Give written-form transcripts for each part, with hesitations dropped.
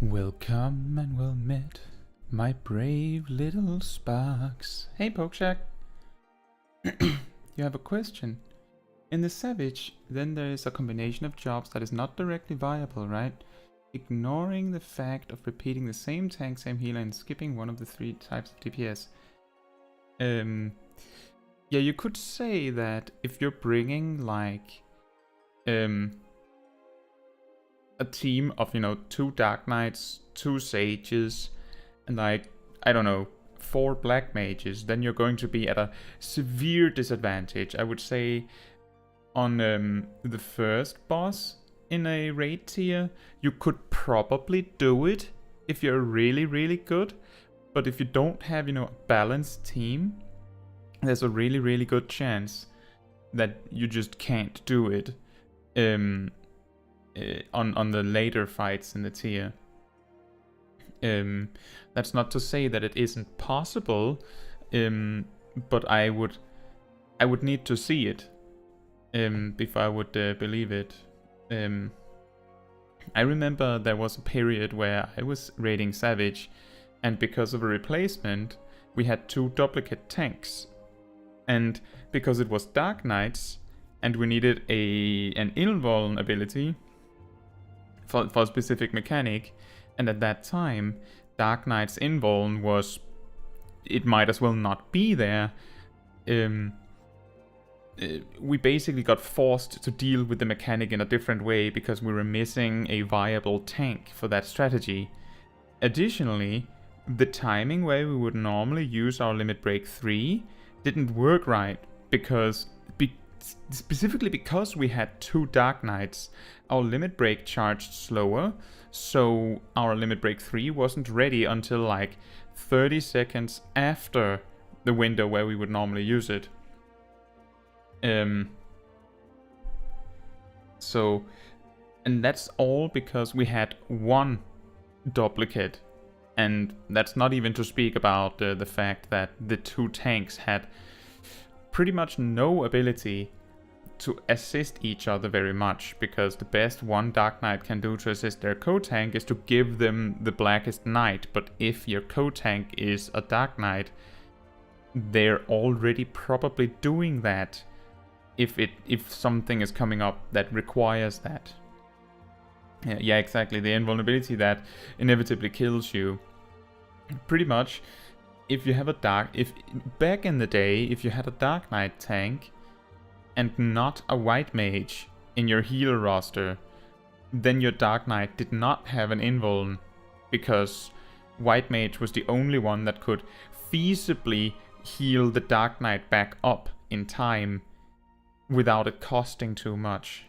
Welcome and well met, my brave little sparks. Hey, Pokeshack. You have a question. In the Savage, then there is a combination of jobs that is not directly viable, right? Ignoring the fact of repeating the same tank, same healer, and skipping one of the three types of DPS. Yeah, you could say that if you're bringing, like, a team of, 2 Dark Knights, 2 Sages, and, like, I don't know, 4 Black Mages, then you're going to be at a severe disadvantage. I would say on the first boss in a raid tier, you could probably do it if you're really, really good. But if you don't have, a balanced team, there's a really, really good chance that you just can't do it on the later fights in the tier. That's not to say that it isn't possible, but I would need to see it before I would believe it. I remember there was a period where I was raiding Savage, and because of a replacement, we had 2 duplicate tanks. And because it was Dark Knights, and we needed an invuln ability for a specific mechanic, and at that time, Dark Knight's invuln was... it might as well not be there. We basically got forced to deal with the mechanic in a different way because we were missing a viable tank for that strategy. Additionally, the timing where we would normally use our limit break 3 didn't work right because specifically because we had 2 Dark Knights, our limit break charged slower, so our limit break 3 wasn't ready until like 30 seconds after the window where we would normally use it. And that's all because we had 1 duplicate, and that's not even to speak about the fact that the 2 tanks had pretty much no ability to assist each other very much, because the best one Dark Knight can do to assist their co-tank is to give them the Blackest Knight, but if your co-tank is a Dark Knight, they're already probably doing that if something is coming up that requires that. Yeah, exactly, the invulnerability that inevitably kills you. Pretty much, if you have back in the day, if you had a Dark Knight tank and not a White Mage in your healer roster, then your Dark Knight did not have an invuln, because White Mage was the only one that could feasibly heal the Dark Knight back up in time without it costing too much.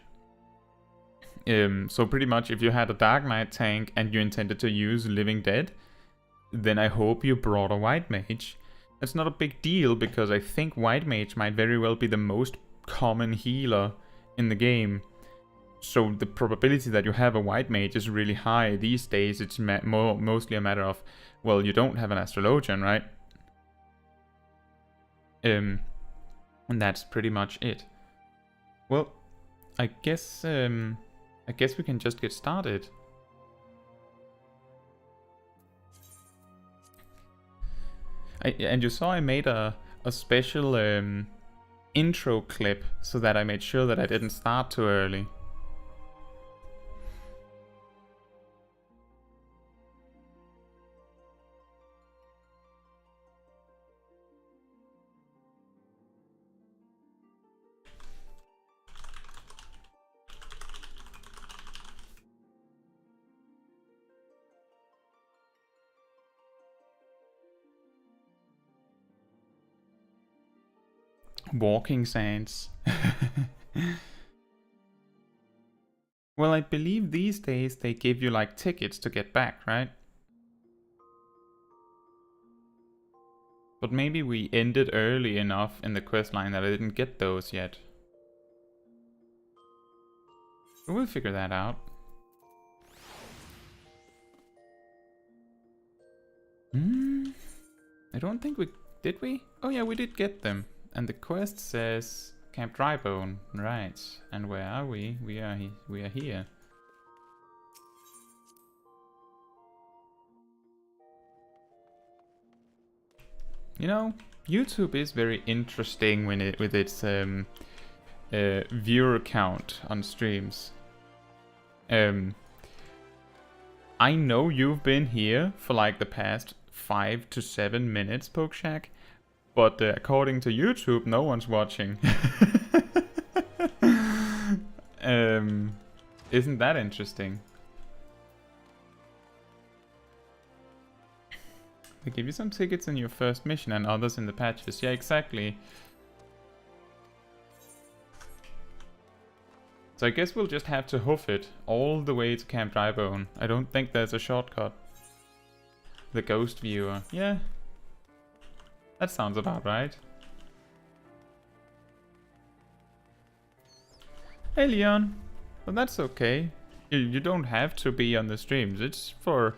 So pretty much if you had a Dark Knight tank and you intended to use Living Dead, then I hope you brought a White Mage. That's not a big deal, because I think White Mage might very well be the most common healer in the game. So the probability that you have a White Mage is really high. These days it's mostly a matter of, well, you don't have an Astrologian, right? And that's pretty much it. Well, I guess we can just get started. And you saw I made a special intro clip so that I made sure that I didn't start too early. Walking Sands. Well, I believe these days they give you like tickets to get back, right? But maybe we ended early enough in the questline that I didn't get those yet. We'll figure that out. I don't think we... did we? Oh yeah, we did get them. And the quest says Camp Drybone, right? And where are we? We are here. You know, YouTube is very interesting with its viewer count on streams. I know you've been here for like the past 5 to 7 minutes, Pokeshack, but according to YouTube, no one's watching. Isn't that interesting? They give you some tickets in your first mission and others in the patches. Yeah, exactly. So I guess we'll just have to hoof it all the way to Camp Drybone. I don't think there's a shortcut. The ghost viewer. Yeah. That sounds about right. Hey Leon. Well, that's okay. You don't have to be on the streams. It's for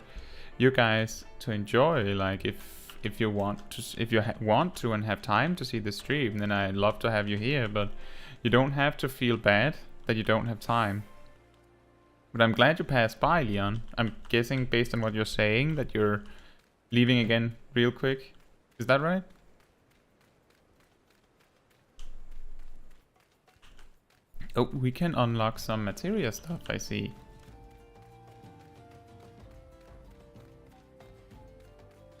you guys to enjoy. Like if you want to, want to and have time to see the stream, then I'd love to have you here. But you don't have to feel bad that you don't have time. But I'm glad you passed by, Leon. I'm guessing based on what you're saying that you're leaving again real quick. Is that right? Oh, we can unlock some materia stuff, I see.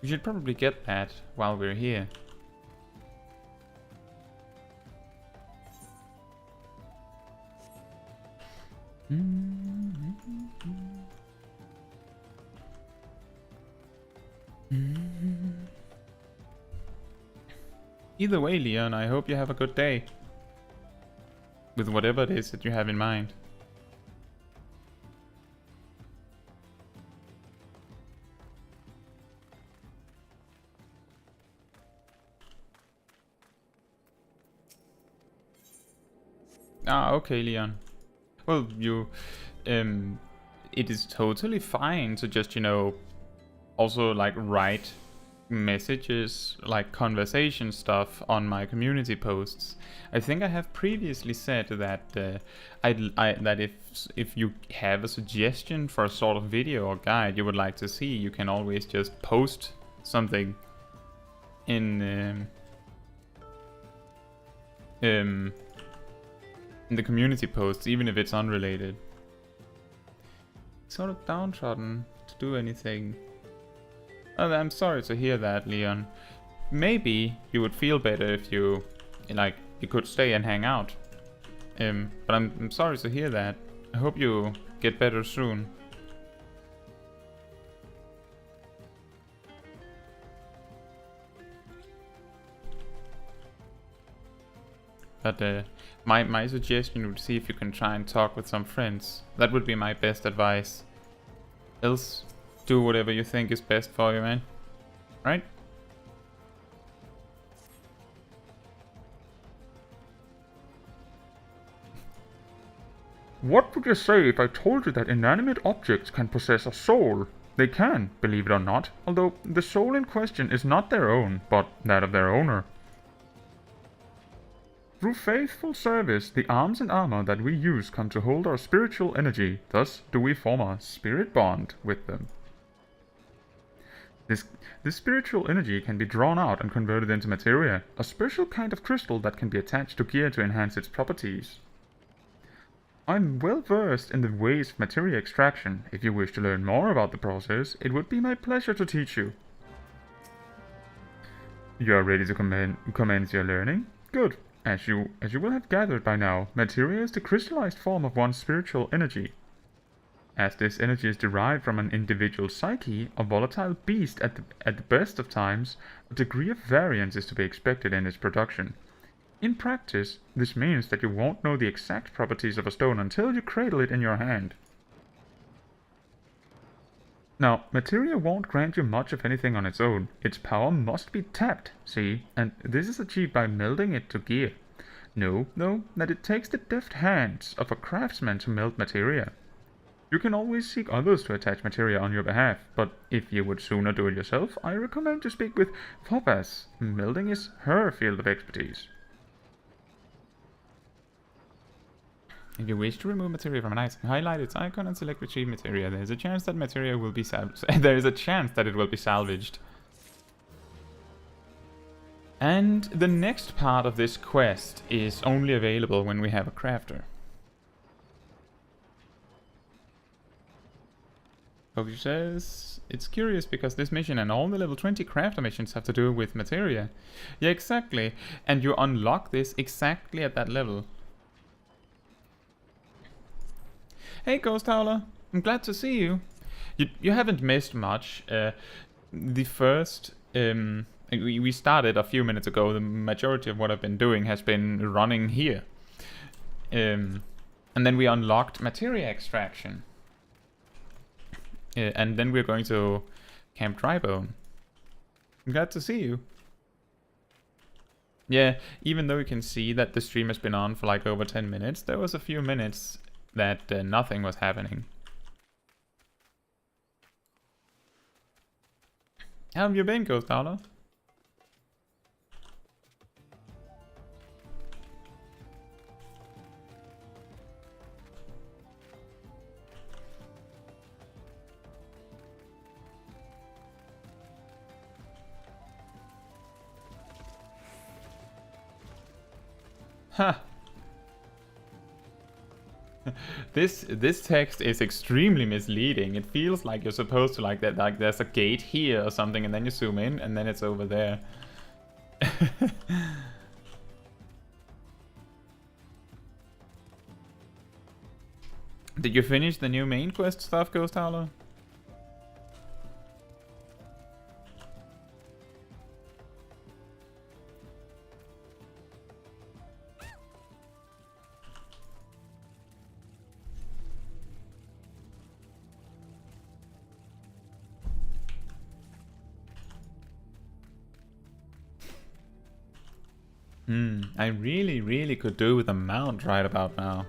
We should probably get that while we're here. Either way, Leon, I hope you have a good day. With whatever it is that you have in mind. Ah, okay, Leon. Well, it is totally fine to just, you know, also like write messages, like conversation stuff on my community posts. I think I have previously said that that if you have a suggestion for a sort of video or guide you would like to see, you can always just post something in the community posts, even if it's unrelated. Sort of downtrodden to do anything. Oh, I'm sorry to hear that, Leon. Maybe you would feel better if you, like, you could stay and hang out. But I'm sorry to hear that. I hope you get better soon. But my suggestion would see if you can try and talk with some friends. That would be my best advice. Else, do whatever you think is best for you, man. Right? What would you say if I told you that inanimate objects can possess a soul? They can, believe it or not, although the soul in question is not their own, but that of their owner. Through faithful service, the arms and armor that we use come to hold our spiritual energy, thus do we form a spirit bond with them. This spiritual energy can be drawn out and converted into materia, a special kind of crystal that can be attached to gear to enhance its properties. I'm well versed in the ways of materia extraction. If you wish to learn more about the process, it would be my pleasure to teach you. You are ready to commence your learning? Good. As you will have gathered by now, materia is the crystallized form of one's spiritual energy. As this energy is derived from an individual psyche, a volatile beast at the best of times, a degree of variance is to be expected in its production. In practice, this means that you won't know the exact properties of a stone until you cradle it in your hand. Now, materia won't grant you much of anything on its own. Its power must be tapped, see, and this is achieved by melding it to gear. Know, though, that it takes the deft hands of a craftsman to meld materia. You can always seek others to attach materia on your behalf, but if you would sooner do it yourself, I recommend to speak with Phobas. Melding is her field of expertise. If you wish to remove materia from an item, highlight its icon and select retrieve materia. There is a chance that materia will be salvaged. There is a chance that it will be salvaged. And the next part of this quest is only available when we have a crafter. Poke says, it's curious because this mission and all the level 20 crafter missions have to do with materia. Yeah, exactly. And you unlock this exactly at that level. Hey Ghost Howler, I'm glad to see you. You haven't missed much. The first... we started a few minutes ago. The majority of what I've been doing has been running here. And then we unlocked materia extraction. And then we're going to Camp Drybone. I'm glad to see you. Yeah, even though you can see that the stream has been on for like over 10 minutes, there was a few minutes that nothing was happening. How have you been, Ghost Howler? Ha! This text is extremely misleading. It feels like you're supposed to like that, like there's a gate here or something, and then you zoom in, and then it's over there. Did you finish the new main quest stuff, Ghost Howler? I really could do with a mount right about now.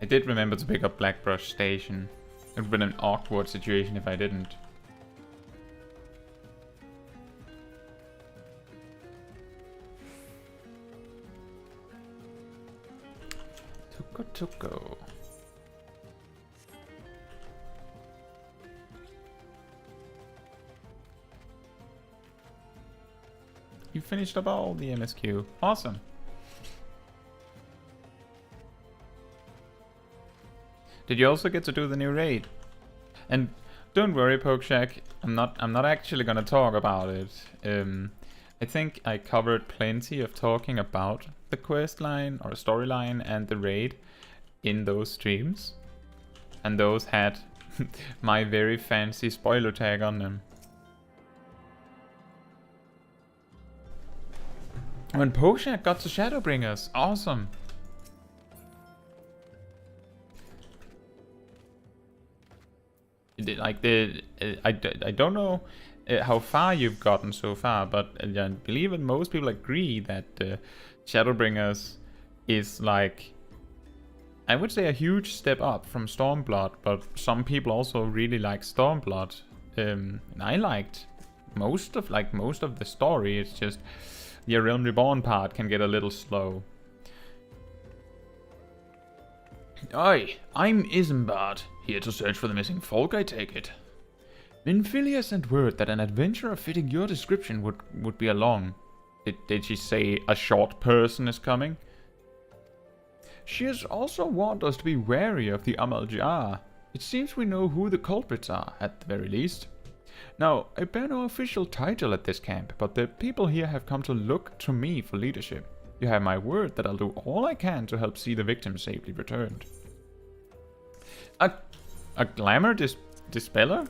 I did remember to pick up Blackbrush Station. It would have been an awkward situation if I didn't. Tuko. You finished up all the MSQ. Awesome. Did you also get to do the new raid? And don't worry, Pokeshack, I'm not actually gonna talk about it. I think I covered plenty of talking about the quest line or storyline and the raid in those streams. And those had my very fancy spoiler tag on them. When Pokeshack got to Shadowbringers, awesome. Like I don't know how far you've gotten so far, but I believe that most people agree that Shadowbringers is like, I would say, a huge step up from Stormblood, but some people also really like Stormblood. And I liked most of the story. It's just the Realm Reborn part can get a little slow. Oi, I'm Isambard, here to search for the missing folk, I take it. Minfilia sent word that an adventurer fitting your description would be along. Did she say a short person is coming? She has also warned us to be wary of the Amaljar. It seems we know who the culprits are, at the very least. Now, I bear no official title at this camp, but the people here have come to look to me for leadership. You have my word that I'll do all I can to help see the victim safely returned. A glamour dispeller?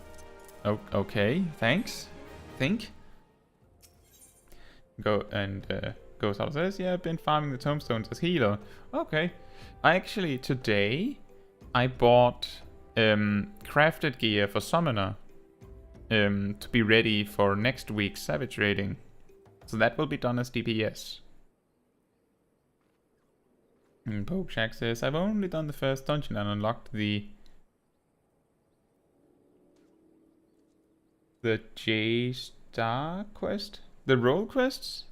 Oh, okay, thanks. Think? Ghost Howler says, yeah, I've been farming the tombstones as healer. Okay. Today, I bought crafted gear for Summoner. To be ready for next week's Savage raiding. So that will be done as DPS. And Pokeshack says, I've only done the first dungeon and unlocked the J-Star quest? The role quests?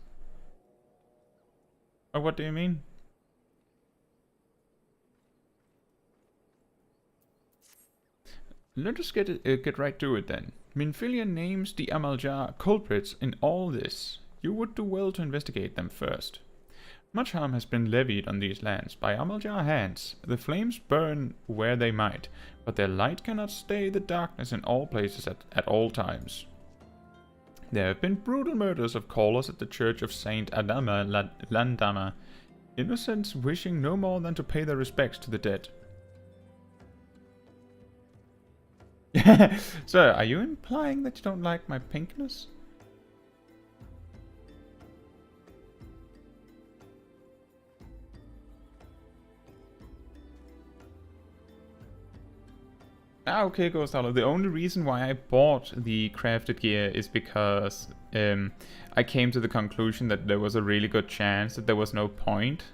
Or what do you mean? Let us get right to it then. Minfilia names the Amaljar culprits in all this. You would do well to investigate them first. Much harm has been levied on these lands by Amaljar hands. The flames burn where they might, but their light cannot stay the darkness in all places at all times. There have been brutal murders of callers at the church of Saint Adama Landama, innocents wishing no more than to pay their respects to the dead. Sir, are you implying that you don't like my pinkness? Okay, Ghost Hollow. The only reason why I bought the crafted gear is because I came to the conclusion that there was a really good chance that there was no point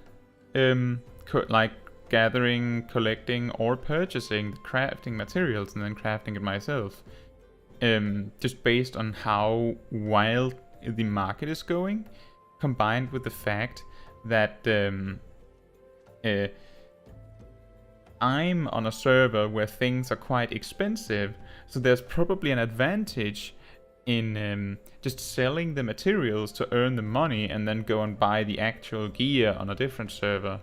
like gathering, collecting, or purchasing the crafting materials and then crafting it myself. Just based on how wild the market is going, combined with the fact that I'm on a server where things are quite expensive, so there's probably an advantage in just selling the materials to earn the money and then go and buy the actual gear on a different server.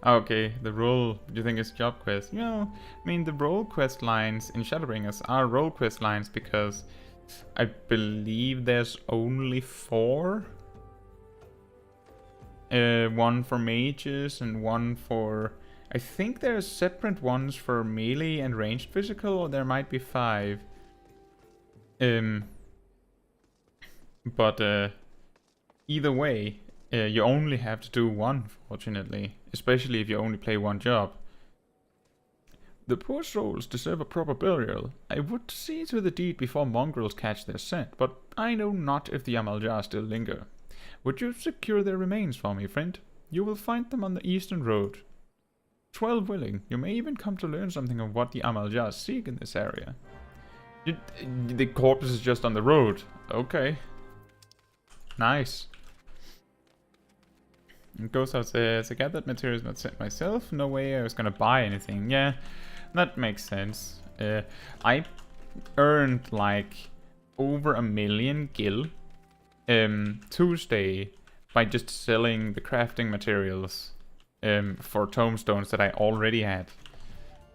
Okay, the role, do you think it's job quest? No, I mean the role quest lines in Shadowbringers are role quest lines because I believe there's only 4. One for mages and one for... I think there's separate ones for melee and ranged physical, or there might be 5. But either way, you only have to do one, fortunately. Especially if you only play one job. The poor souls deserve a proper burial. I would see to the deed before mongrels catch their scent, but I know not if the Amaljar still linger. Would you secure their remains for me, friend? You will find them on the eastern road. 12 willing, you may even come to learn something of what the Amaljar seek in this area. The corpse is just on the road. Okay. Nice. It goes out says, I gathered materials not sent myself. No way I was gonna buy anything. Yeah, that makes sense. I earned like over 1 million gil Tuesday by just selling the crafting materials for tomestones that I already had.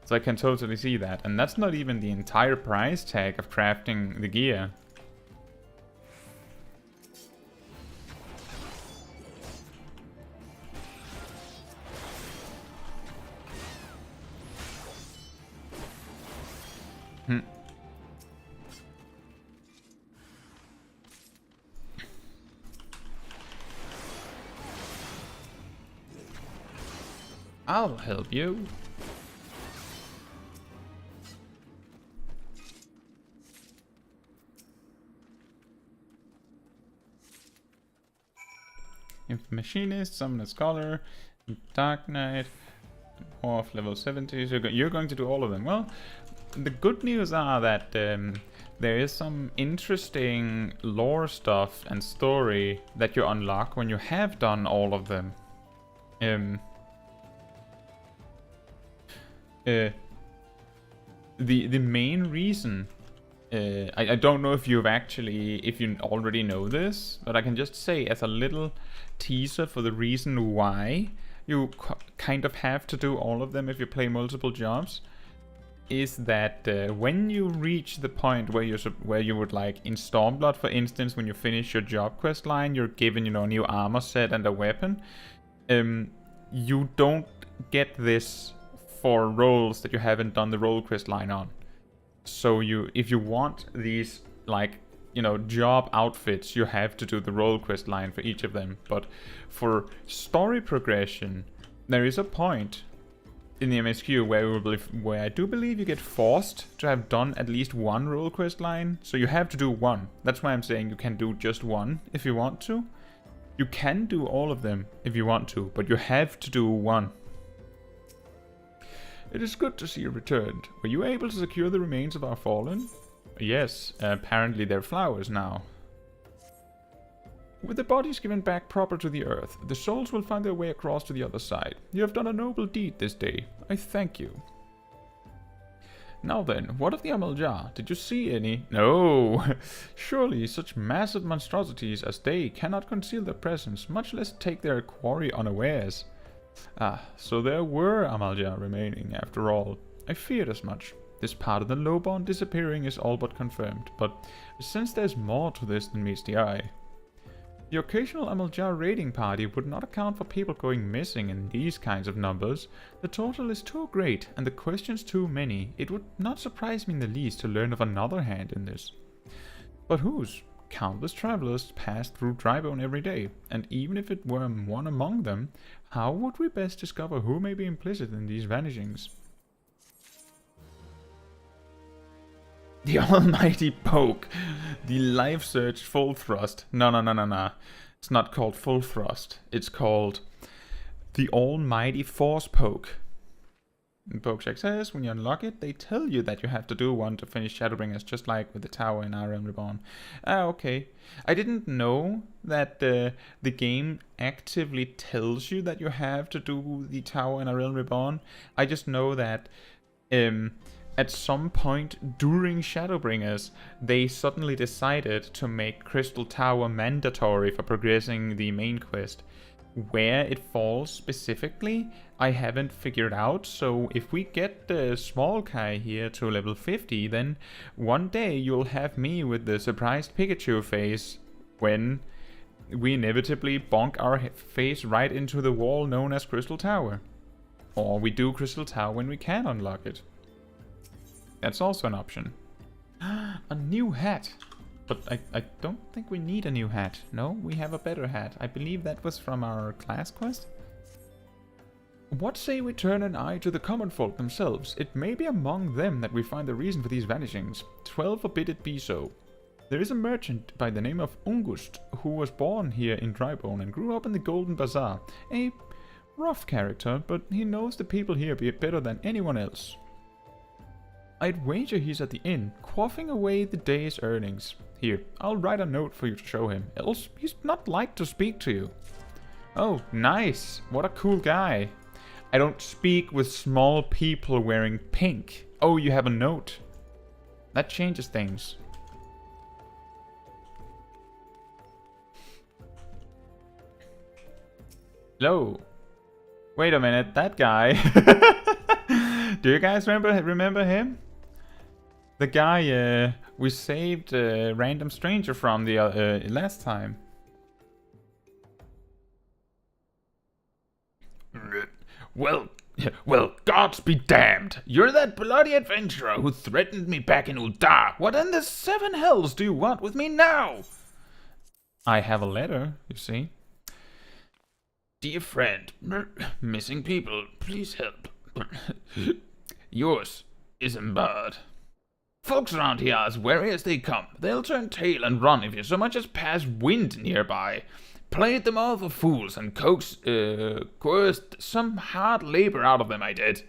So I can totally see that. And that's not even the entire price tag of crafting the gear. I'll help you. Machinist, Summon a Scholar, Dark Knight, Morph level 70. So you're going to do all of them. Well, the good news are that there is some interesting lore stuff and story that you unlock when you have done all of them. The main reason, I don't know if you already know this, but I can just say as a little teaser for the reason why you kind of have to do all of them if you play multiple jobs, is that when you reach the point where you would like in Stormblood, for instance, when you finish your job quest line, you're given a new armor set and a weapon. You don't get this for roles that you haven't done the role quest line on. So if you want these job outfits, you have to do the role quest line for each of them. But for story progression, there is a point in the MSQ where I do believe you get forced to have done at least one role quest line. So you have to do one. That's why I'm saying you can do just one if you want to. You can do all of them if you want to, but you have to do one. It is good to see you returned. Were you able to secure the remains of our fallen? Yes, apparently they're flowers now. With the bodies given back proper to the earth, the souls will find their way across to the other side. You have done a noble deed this day. I thank you. Now then, what of the Amalja? Did you see any? No! Surely such massive monstrosities as they cannot conceal their presence, much less take their quarry unawares. Ah, so there were Amalja remaining after all. I feared as much. This part of the Lowbond disappearing is all but confirmed, but since there's more to this than meets the eye. The occasional Amalja raiding party would not account for people going missing in these kinds of numbers. The total is too great, and the questions too many. It would not surprise me in the least to learn of another hand in this. But whose? Countless travelers pass through Dragoon every day, and even if it were one among them, how would we best discover who may be implicit in these vanishings? The almighty poke. The life search full thrust. No. It's not called full thrust. It's called the almighty force poke. In Poke Check says, when you unlock it, they tell you that you have to do one to finish Shadowbringers, just like with the tower in Realm Reborn. Ah, okay. I didn't know that the game actively tells you that you have to do the tower in Realm Reborn. I just know that at some point during Shadowbringers, they suddenly decided to make Crystal Tower mandatory for progressing the main quest. Where it falls specifically, I haven't figured out, so if we get the Smol Kai here to level 50, then one day you'll have me with the surprised Pikachu face when we inevitably bonk our face right into the wall known as Crystal Tower. Or we do Crystal Tower when we can unlock it. That's also an option. A new hat! But I don't think we need a new hat. No, we have a better hat. I believe that was from our class quest. What say we turn an eye to the common folk themselves? It may be among them that we find the reason for these vanishings. 12 forbid it be so. There is a merchant by the name of Ungust who was born here in Drybone and grew up in the Golden Bazaar. A rough character, but he knows the people here better than anyone else. I'd wager he's at the inn, quaffing away the day's earnings. Here, I'll write a note for you to show him, else he's not like to speak to you. Oh, nice. What a cool guy. I don't speak with small people wearing pink. Oh, you have a note. That changes things. Hello. Wait a minute, that guy. Do you guys remember him? The guy we saved a random stranger from the last time. Well, gods be damned! You're that bloody adventurer who threatened me back in Uldar. What in the seven hells do you want with me now? I have a letter, you see. Dear friend, missing people, please help. Yours is embarred. Folks around here are as wary as they come. They'll turn tail and run if you so much as pass wind nearby. Played them all for fools and coaxed some hard labor out of them, I did.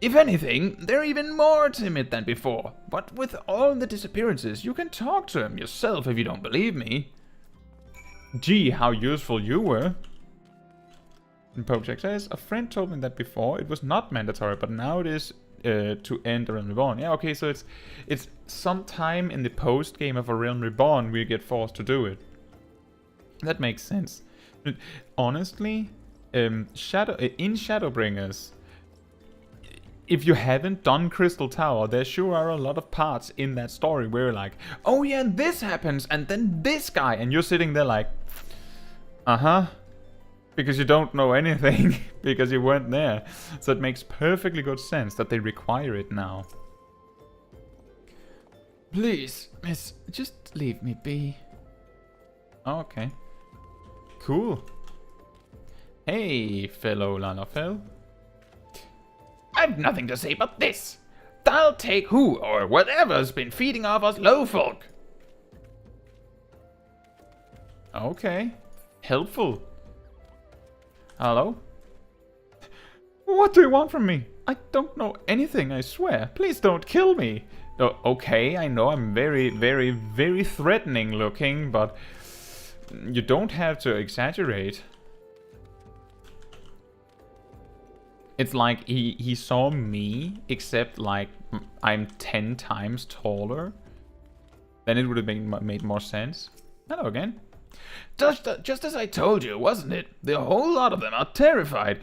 If anything, they're even more timid than before. But with all the disappearances, you can talk to them yourself if you don't believe me. Gee, how useful you were. And Pokecheck says, a friend told me that before it was not mandatory, but now it is to end A Realm Reborn. Yeah, okay, so it's sometime in the post game of A Realm Reborn we get forced to do it. That makes sense. But honestly, in Shadowbringers, if you haven't done Crystal Tower, there sure are a lot of parts in that story where you're like, oh yeah, this happens, and then this guy, and you're sitting there like, uh-huh. Because you don't know anything, because you weren't there. So it makes perfectly good sense that they require it now. Please, miss, just leave me be. Oh, okay. Cool. Hey, fellow Lalafell. I've nothing to say but this. I'll take who or whatever's been feeding off us low folk. Okay. Helpful. Hello? What do you want from me? I don't know anything, I swear. Please don't kill me. Oh, okay, I know I'm very, very, very threatening looking, but you don't have to exaggerate. It's like he saw me, except like I'm 10 times taller. Then it would have made more sense. Hello again. Just as I told you, wasn't it? The whole lot of them are terrified.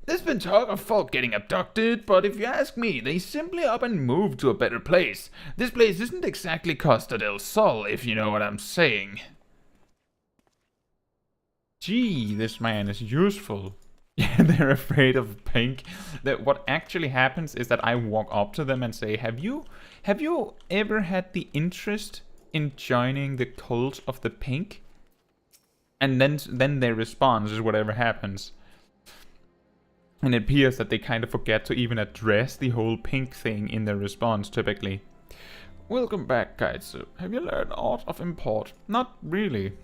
There's been talk of folk getting abducted, but if you ask me, they simply up and moved to a better place. This place isn't exactly Costa del Sol, if you know what I'm saying. Gee, this man is useful. Yeah, they're afraid of pink. What actually happens is that I walk up to them and say, have you ever had the interest in joining the cult of the pink? And then their response is whatever happens. And it appears that they kind of forget to even address the whole pink thing in their response, typically. Welcome back, Caetsu. Have you learned aught of import? Not really.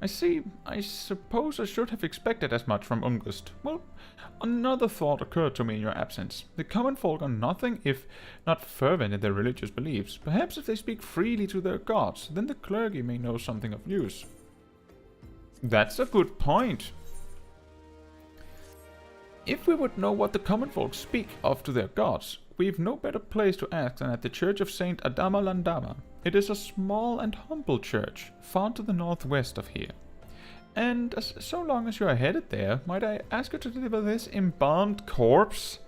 I see. I suppose I should have expected as much from Ungust. Well, another thought occurred to me in your absence. The common folk are nothing if not fervent in their religious beliefs. Perhaps if they speak freely to their gods, then the clergy may know something of use. That's a good point. If we would know what the common folk speak of to their gods, we've no better place to ask than at the church of Saint Adama Landama. It is a small and humble church, far to the northwest of here. And so long as you are headed there, might I ask you to deliver this embalmed corpse?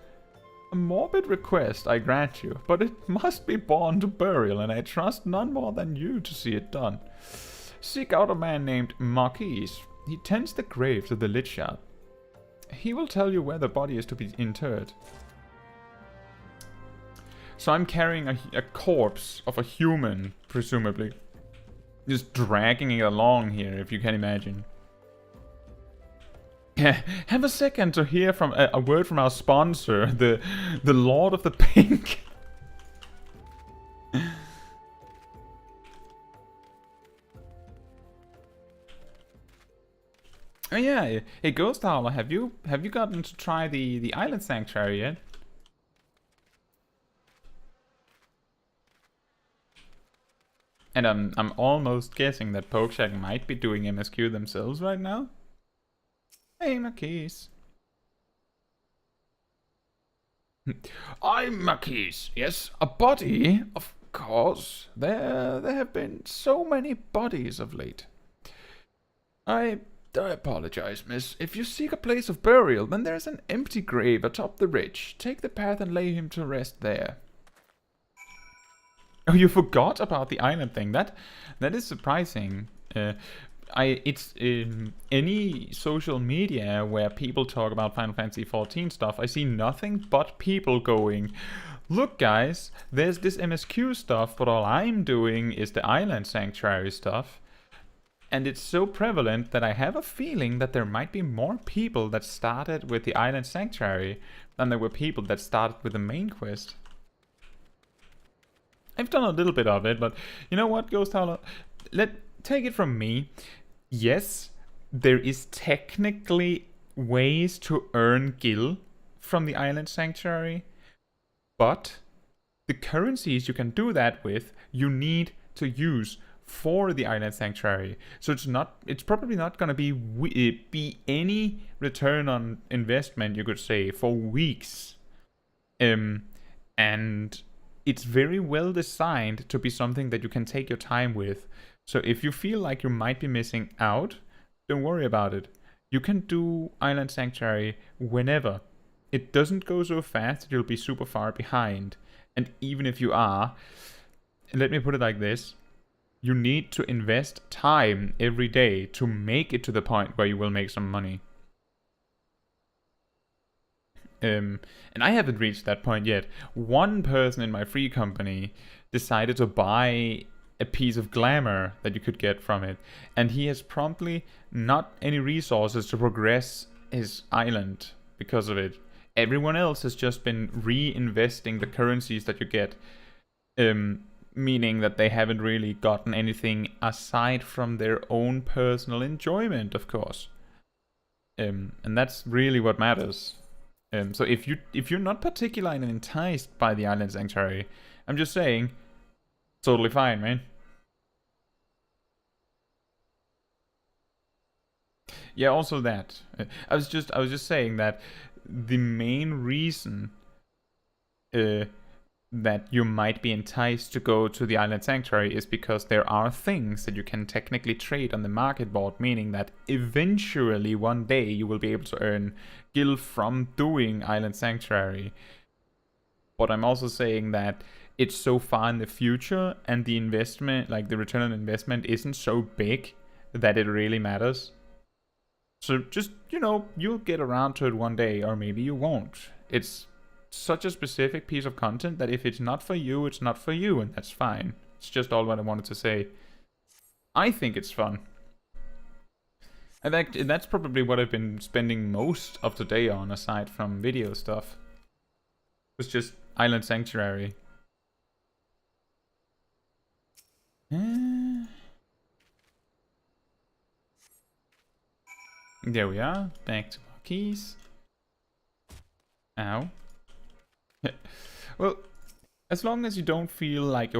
A morbid request, I grant you, but it must be borne to burial, and I trust none more than you to see it done. Seek out a man named Marquis. He tends the grave to the Lich-Yard. He will tell you where the body is to be interred. So I'm carrying a corpse of a human, presumably. Just dragging it along here, if you can imagine. Have a second to hear from a word from our sponsor, the Lord of the Pink. Oh yeah, hey Ghost Howler, have you gotten to try the Island Sanctuary yet? And I'm almost guessing that Pokeshack might be doing MSQ themselves right now. Hey Marquise. I'm Marquise, yes, a body, of course. There have been so many bodies of late. I apologize, miss. If you seek a place of burial, then there's an empty grave atop the ridge. Take the path and lay him to rest there. Oh, you forgot about the island thing. That is surprising. It's in any social media where people talk about Final Fantasy XIV stuff, I see nothing but people going, look guys, there's this MSQ stuff, but all I'm doing is the Island Sanctuary stuff. And it's so prevalent that I have a feeling that there might be more people that started with the Island Sanctuary than there were people that started with the main quest. I've done a little bit of it, but you know what, Ghost Howler? Take it from me. Yes, there is technically ways to earn gil from the Island Sanctuary, but the currencies you can do that with, you need to use for the Island Sanctuary. So it's probably not going to be any return on investment, you could say, for weeks. And it's very well designed to be something that you can take your time with. So if you feel like you might be missing out, don't worry about it. You can do Island Sanctuary whenever. It doesn't go so fast that you'll be super far behind. And even if you are, let me put it like this. You need to invest time every day to make it to the point where you will make some money. And I haven't reached that point yet. One person in my free company decided to buy a piece of glamour that you could get from it, and he has promptly not any resources to progress his island because of it. Everyone else has just been reinvesting the currencies that you get, meaning that they haven't really gotten anything aside from their own personal enjoyment, of course. And that's really what matters. So if you're not particularly enticed by the Island Sanctuary, I'm just saying, totally fine, man. Yeah, also that. I was just saying that the main reason that you might be enticed to go to the Island Sanctuary is because there are things that you can technically trade on the market board, meaning that eventually one day you will be able to earn gil from doing Island Sanctuary. But I'm also saying that it's so far in the future and the investment, like the return on investment, isn't so big that it really matters. So just, you'll get around to it one day, or maybe you won't. It's such a specific piece of content that if it's not for you, it's not for you, and that's fine. It's just all what I wanted to say. I think it's fun. And that's probably what I've been spending most of the day on, aside from video stuff. It's just Island Sanctuary. There we are. Back to our keys. Ow. Well, as long as you don't feel like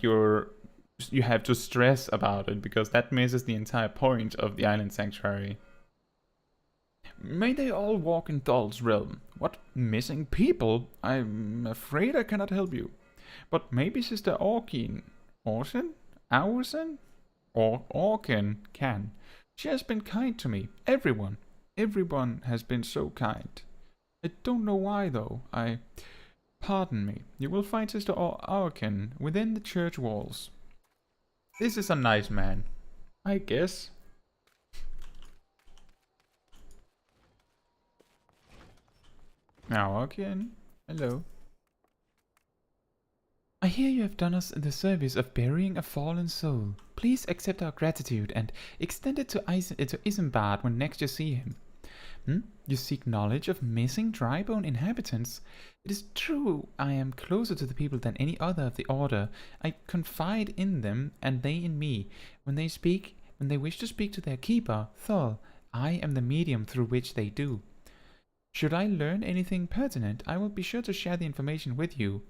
you have to stress about it, because that misses the entire point of the Island Sanctuary. May they all walk in Thal's realm. What missing people? I'm afraid I cannot help you. But maybe Sister Orkin can. She has been kind to me. Everyone has been so kind. I don't know why though. Pardon me. You will find Sister Orkin within the church walls. This is a nice man, I guess. Now, Orkin. Hello. I hear you have done us the service of burying a fallen soul. Please accept our gratitude and extend it to Isambard when next you see him. You seek knowledge of missing drybone inhabitants? It is true I am closer to the people than any other of the Order. I confide in them and they in me. When they wish to speak to their keeper, Thal, I am the medium through which they do. Should I learn anything pertinent, I will be sure to share the information with you.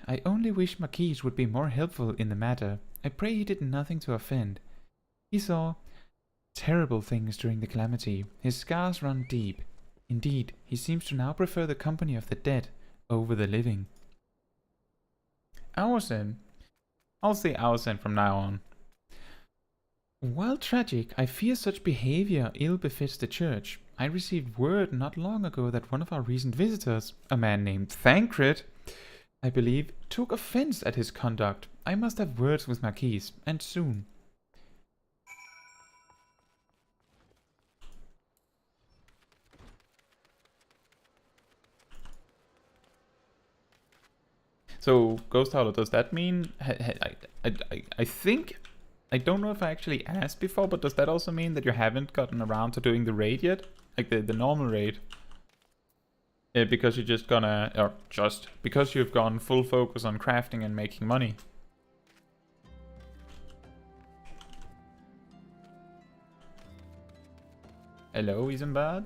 I only wish Marquis would be more helpful in the matter. I pray he did nothing to offend. He saw terrible things during the calamity. His scars run deep. Indeed, he seems to now prefer the company of the dead over the living. Oursen. I'll say Oursen from now on. While tragic, I fear such behavior ill befits the church. I received word not long ago that one of our recent visitors, a man named Thancred, I believe, took offense at his conduct. I must have words with Marquis, and soon. So, Ghost Howler, does that mean... I think... I don't know if I actually asked before, but does that also mean that you haven't gotten around to doing the raid yet? Like the normal raid? Because you're just gonna... Or just... Because you've gone full focus on crafting and making money. Hello, Isambard?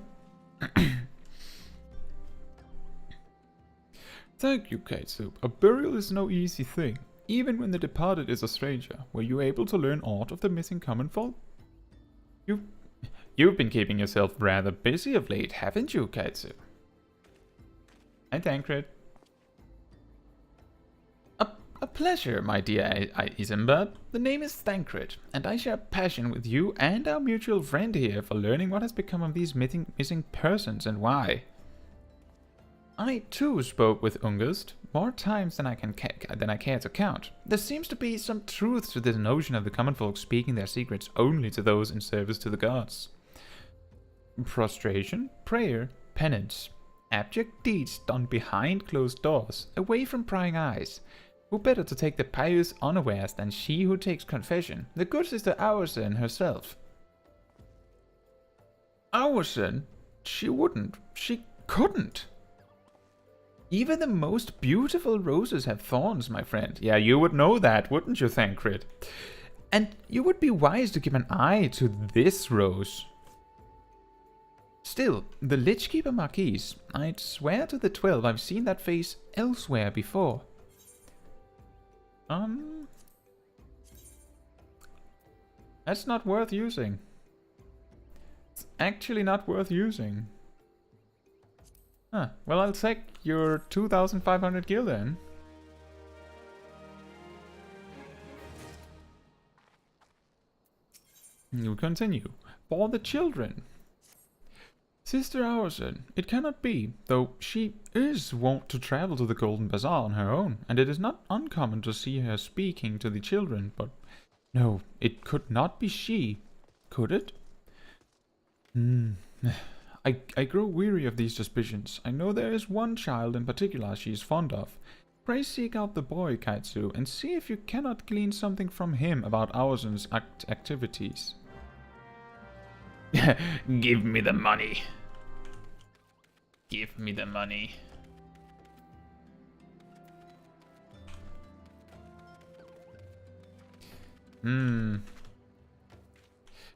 Thank you, Caetsu. A burial is no easy thing. Even when the departed is a stranger, were you able to learn aught of the missing common folk? You've been keeping yourself rather busy of late, haven't you, Caetsu? Hi, Thancred. A pleasure, my dear Isambard. The name is Thancred, and I share passion with you and our mutual friend here for learning what has become of these missing persons and why. I too spoke with Ungust more times than I care to count. There seems to be some truth to this notion of the common folk speaking their secrets only to those in service to the gods. Prostration, prayer, penance, abject deeds done behind closed doors, away from prying eyes. Who better to take the pious unawares than she who takes confession, the good sister Oursen herself? Oursen? She wouldn't. She couldn't. Even the most beautiful roses have thorns, my friend. Yeah, you would know that, wouldn't you, Thancred? And you would be wise to give an eye to this rose. Still, the Lich Keeper Marquis, I'd swear to the 12 I've seen that face elsewhere before. That's not worth using. It's actually not worth using. Huh. Well, I'll take your 2,500 gil then. You continue. For the children. Sister Aurson, it cannot be, though she is wont to travel to the Golden Bazaar on her own, and it is not uncommon to see her speaking to the children, but no, it could not be she, could it? I grow weary of these suspicions. I know there is one child in particular she is fond of. Pray seek out the boy, Caetsu, and see if you cannot glean something from him about Aurson's activities. Give me the money. Give me the money.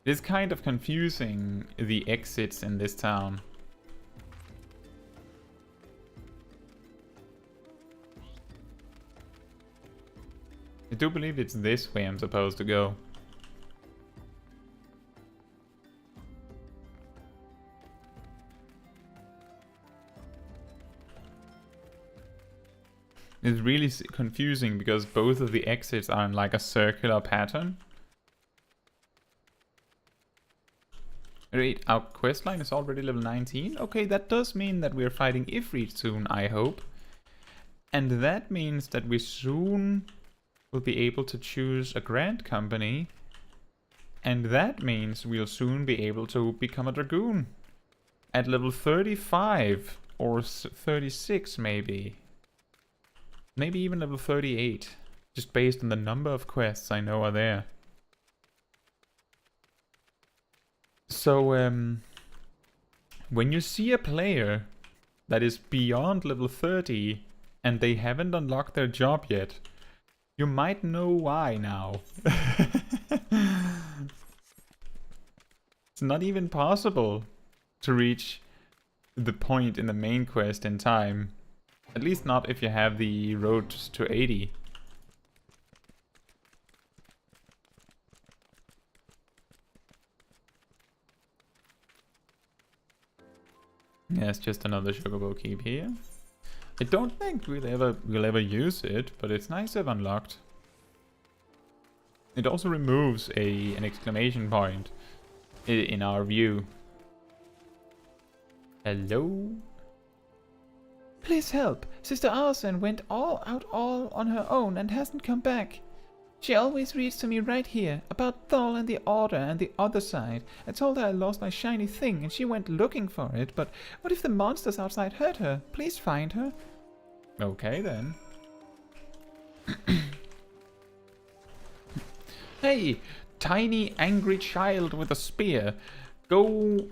It's kind of confusing, the exits in this town. I do believe it's this way I'm supposed to go. It's really confusing because both of the exits are in like a circular pattern. Wait, our questline is already level 19? Okay, that does mean that we're fighting Ifrit soon, I hope. And that means that we soon will be able to choose a Grand Company. And that means we'll soon be able to become a Dragoon. At level 35 or 36 maybe. Maybe even level 38. Just based on the number of quests I know are there. So, when you see a player that is beyond level 30 and they haven't unlocked their job yet, you might know why now. It's not even possible to reach the point in the main quest in time. At least not if you have the road to 80. Yeah, it's just another Chocobo keep here. I don't think we'll ever use it, but it's nice to have unlocked. It also removes an exclamation point in our view. Hello? Please help. Sister Aurson went all on her own and hasn't come back. She always reads to me right here, about Thol and the Order and the other side. I told her I lost my shiny thing and she went looking for it, but what if the monsters outside hurt her? Please find her. Okay then. Hey, tiny angry child with a spear. Go,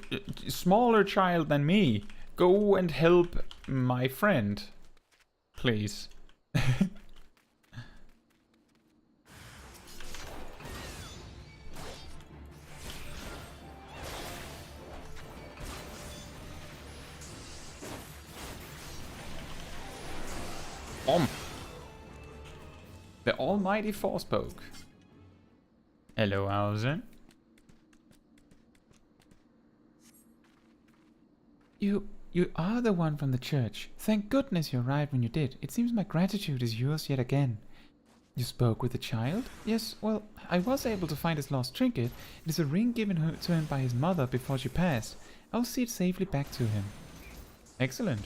smaller child than me. Go and help my friend. Please. The almighty force poke. Hello, Aurson. You are the one from the church. Thank goodness you arrived when you did. It seems my gratitude is yours yet again. You spoke with the child? Yes, well, I was able to find his lost trinket. It is a ring given to him by his mother before she passed. I'll see it safely back to him. Excellent.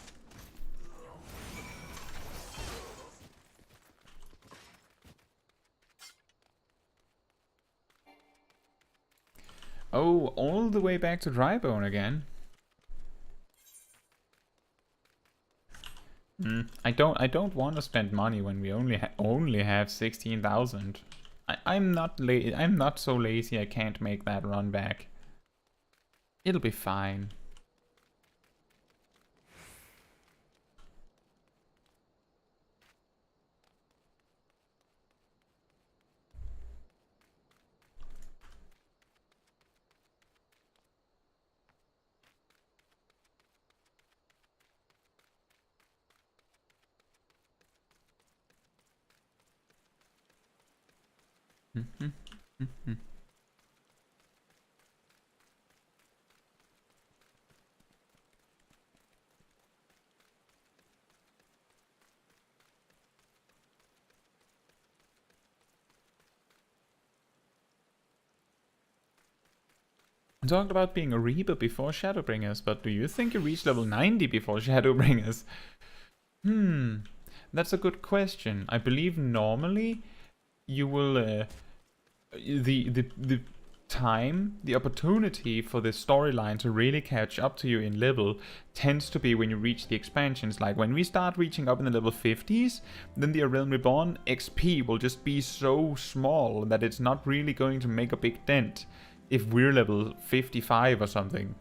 Oh, all the way back to Drybone again. I don't want to spend money when we only have 16,000. I'm not so lazy I can't make that run back. It'll be fine. I talked about being a Reaper before Shadowbringers, but do you think you reached level 90 before Shadowbringers? That's a good question. I believe normally you will the time, the opportunity for the storyline to really catch up to you in level tends to be when you reach the expansions. Like when we start reaching up in the level 50s, then the A Realm Reborn XP will just be so small that it's not really going to make a big dent if we're level 55 or something.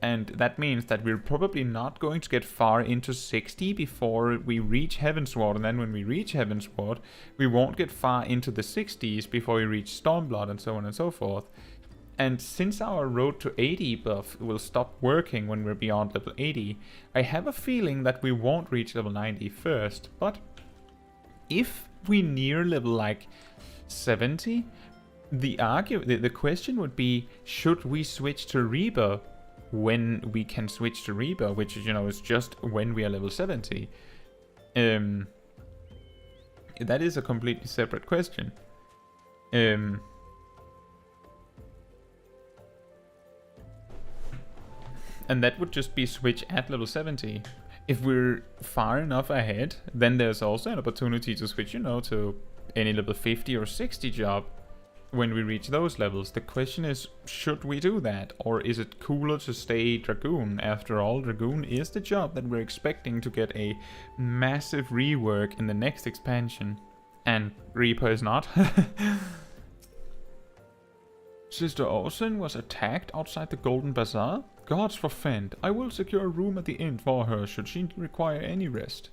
And that means that we're probably not going to get far into 60 before we reach Heavensward, and then when we reach Heavensward, we won't get far into the 60s before we reach Stormblood, and so on and so forth. And since our road to 80 buff will stop working when we're beyond level 80, I have a feeling that we won't reach level 90 first. But if we near level like 70, the question would be, should we switch to Reaper when we can switch to Reaper, which, you know, is just when we are level 70. That is a completely separate question. And that would just be switch at level 70. If we're far enough ahead, then there's also an opportunity to switch, you know, to any level 50 or 60 job when we reach those levels. The question is, should we do that? Or is it cooler to stay Dragoon? After all, Dragoon is the job that we're expecting to get a massive rework in the next expansion. And Reaper is not. Sister Orson was attacked outside the Golden Bazaar? Gods forfend. I will secure a room at the inn for her should she require any rest.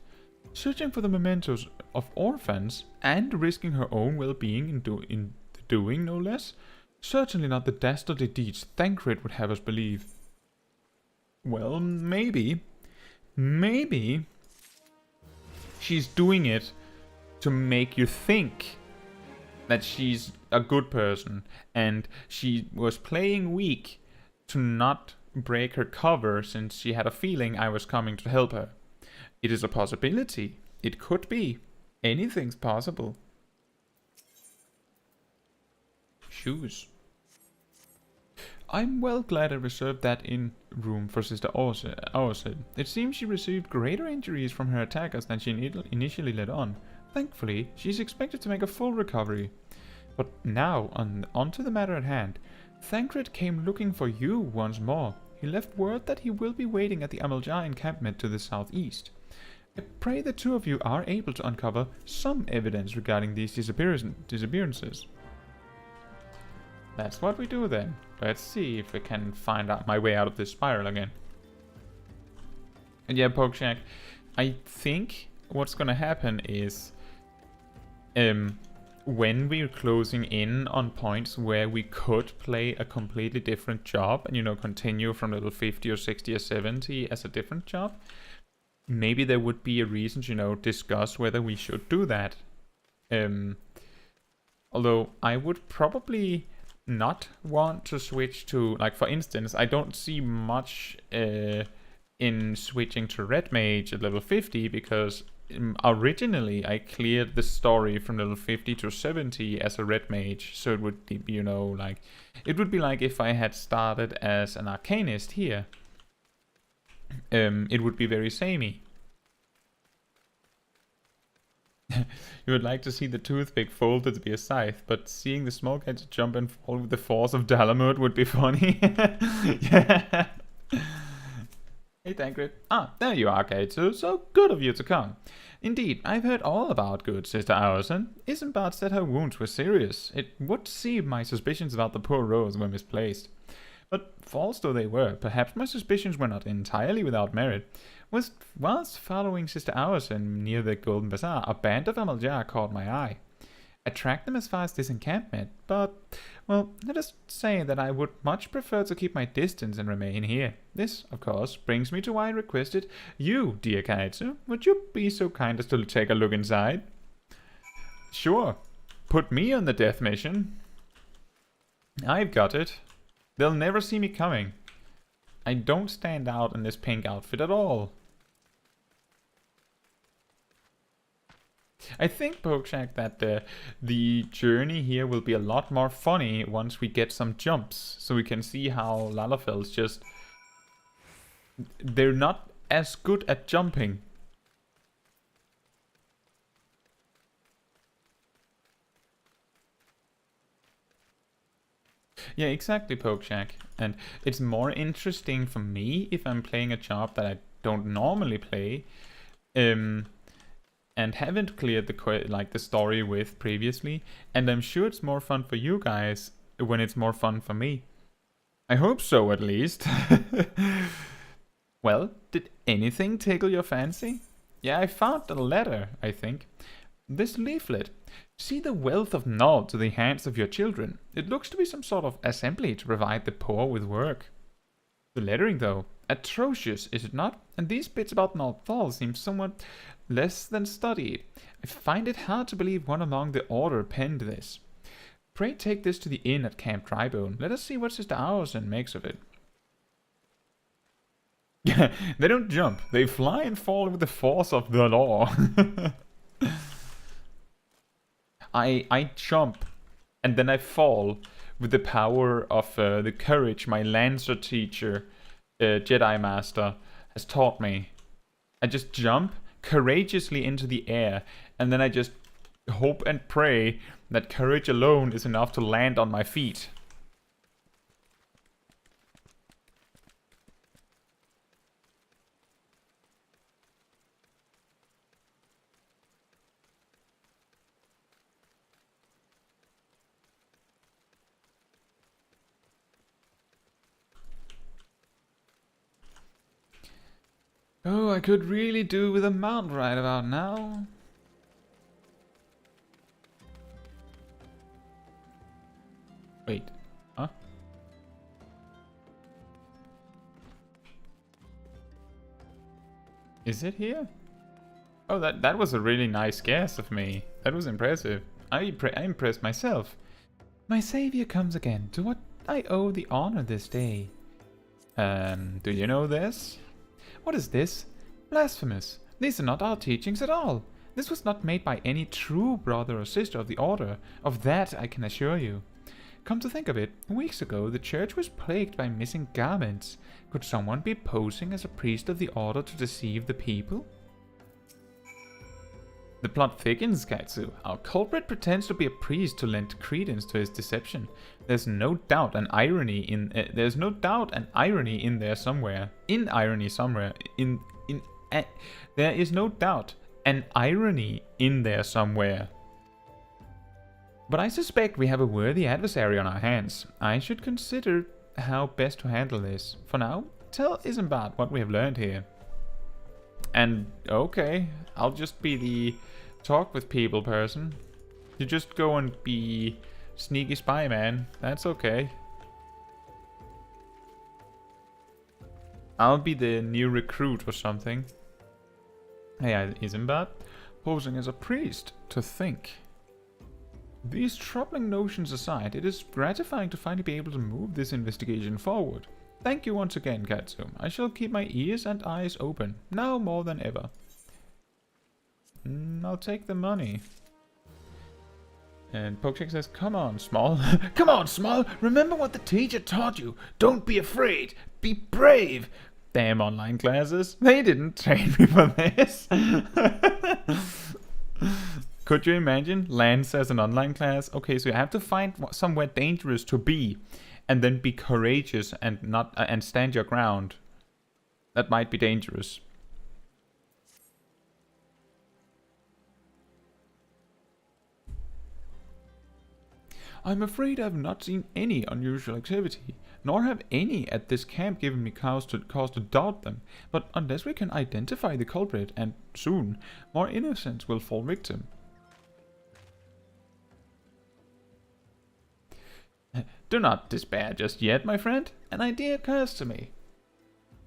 Searching for the mementos of orphans and risking her own well-being in doing, no less? Certainly not the dastardly deeds Thancred would have us believe. Well, maybe. Maybe she's doing it to make you think that she's a good person, and she was playing weak to not break her cover since she had a feeling I was coming to help her. It is a possibility. It could be. Anything's possible. Shoes. I'm well glad I reserved that inn room for Sister Orson. It seems she received greater injuries from her attackers than she initially let on. Thankfully, she's expected to make a full recovery. But now, on to the matter at hand. Thancred came looking for you once more. He left word that he will be waiting at the Amalja encampment to the southeast. I pray the two of you are able to uncover some evidence regarding these disappearances. That's what we do then. Let's see if we can find out my way out of this spiral again. And yeah, Pokeshack, I think what's gonna happen is when we're closing in on points where we could play a completely different job and, you know, continue from level 50 or 60 or 70 as a different job, maybe there would be a reason to, you know, discuss whether we should do that. Although I would probably not want to switch to, like, for instance, I don't see much in switching to Red Mage at level 50 because originally I cleared the story from level 50 to 70 as a Red Mage, so it would be, you know, like, it would be like if I had started as an Arcanist here. It would be very samey. You would like to see the toothpick folded to be a scythe, but seeing the Smol Caetsu jump and fall with the force of Dalamud would be funny. Yeah. Hey, Thancred. Ah, there you are, Caetsu. So good of you to come. Indeed, I've heard all about good Sister Orson. Isambard said her wounds were serious. It would seem my suspicions about the poor Rose were misplaced. But false though they were, perhaps my suspicions were not entirely without merit. Whilst following Sister Orson near the Golden Bazaar, a band of Amalja caught my eye. I tracked them as far as this encampment, but, well, let us say that I would much prefer to keep my distance and remain here. This, of course, brings me to why I requested you, dear Caetsu. Would you be so kind as to take a look inside? Sure. Put me on the death mission. I've got it. They'll never see me coming. I don't stand out in this pink outfit at all. I think, Pokeshak, that the journey here will be a lot more funny once we get some jumps. So we can see how Lalafel's just... They're not as good at jumping. Yeah, exactly, Pokeshak. And it's more interesting for me if I'm playing a job that I don't normally play. And haven't cleared the story with previously, and I'm sure it's more fun for you guys when it's more fun for me. I hope so, at least. Well, did anything tickle your fancy? Yeah, I found the letter, I think. This leaflet. See the wealth of knowledge to the hands of your children. It looks to be some sort of assembly to provide the poor with work. The lettering, though, atrocious, is it not? And these bits about Nordthal seem somewhat less than studied. I find it hard to believe one among the order penned this. Pray take this to the inn at Camp Drybone. Let us see what Sister Auersen makes of it. They don't jump. They fly and fall with the force of the law. I jump, and then I fall with the power of the courage my Lancer teacher, Jedi Master, has taught me. I just jump courageously into the air, and then I just hope and pray that courage alone is enough to land on my feet. Oh, I could really do with a mount right about now. Wait, huh? Is it here? Oh, that was a really nice guess of me. That was impressive. I impressed myself. My savior comes again, to what I owe the honor this day. Do you know this? What is this? Blasphemous. These are not our teachings at all. This was not made by any true brother or sister of the order. Of that I can assure you. Come to think of it, weeks ago the church was plagued by missing garments. Could someone be posing as a priest of the order to deceive the people? The plot thickens, Caetsu. Our culprit pretends to be a priest to lend credence to his deception. There's no doubt an irony in there somewhere. There is no doubt an irony in there somewhere. But I suspect we have a worthy adversary on our hands. I should consider how best to handle this. For now, tell Isambard what we have learned here. And okay, I'll just be the talk with people person. You just go and be sneaky spy man. That's okay. I'll be the new recruit or something. Hey, Isambard, posing as a priest, to think. These troubling notions aside, it is gratifying to finally be able to move this investigation forward. Thank you once again, Caetsu. I shall keep my ears and eyes open, now more than ever. I'll take the money. And Pokeshak says, come on, Smol. Come on, Smol! Remember what the teacher taught you. Don't be afraid. Be brave. Damn online classes. They didn't train me for this. Could you imagine? Lance as an online class? Okay, so you have to find somewhere dangerous to be. And then be courageous and not and stand your ground. That might be dangerous. I'm afraid I've not seen any unusual activity, nor have any at this camp given me cause to doubt them. But unless we can identify the culprit, and soon, more innocents will fall victim. Do not despair just yet, my friend. An idea occurs to me.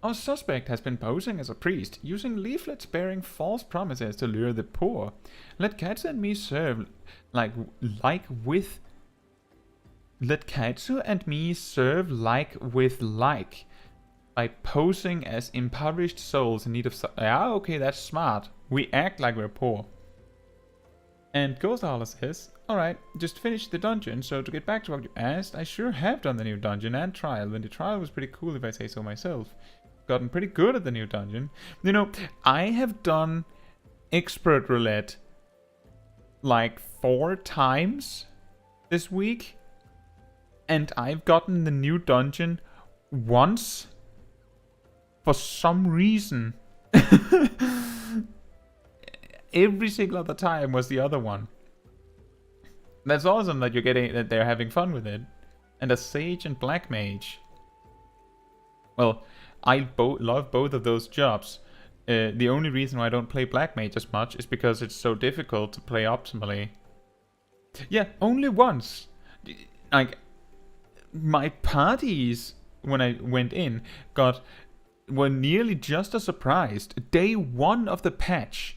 Our suspect has been posing as a priest, using leaflets bearing false promises to lure the poor. Let Caetsu and me serve like with... Let Caetsu and me serve like with like, by posing as impoverished souls in need of... Yeah, okay, that's smart. We act like we're poor. And Ghost Howler says, alright, just finished the dungeon, so to get back to what you asked, I sure have done the new dungeon and trial, and the trial was pretty cool if I say so myself. Gotten pretty good at the new dungeon. You know, I have done Expert Roulette like 4 times this week, and I've gotten the new dungeon once for some reason. Every single other time was the other one. That's awesome that you're getting that they're having fun with it. And a sage and black mage. Well, I love both of those jobs. The only reason why I don't play black mage as much is because it's so difficult to play optimally. Yeah, only once. Like, my parties when I went in were nearly just as surprised. Day 1 of the patch,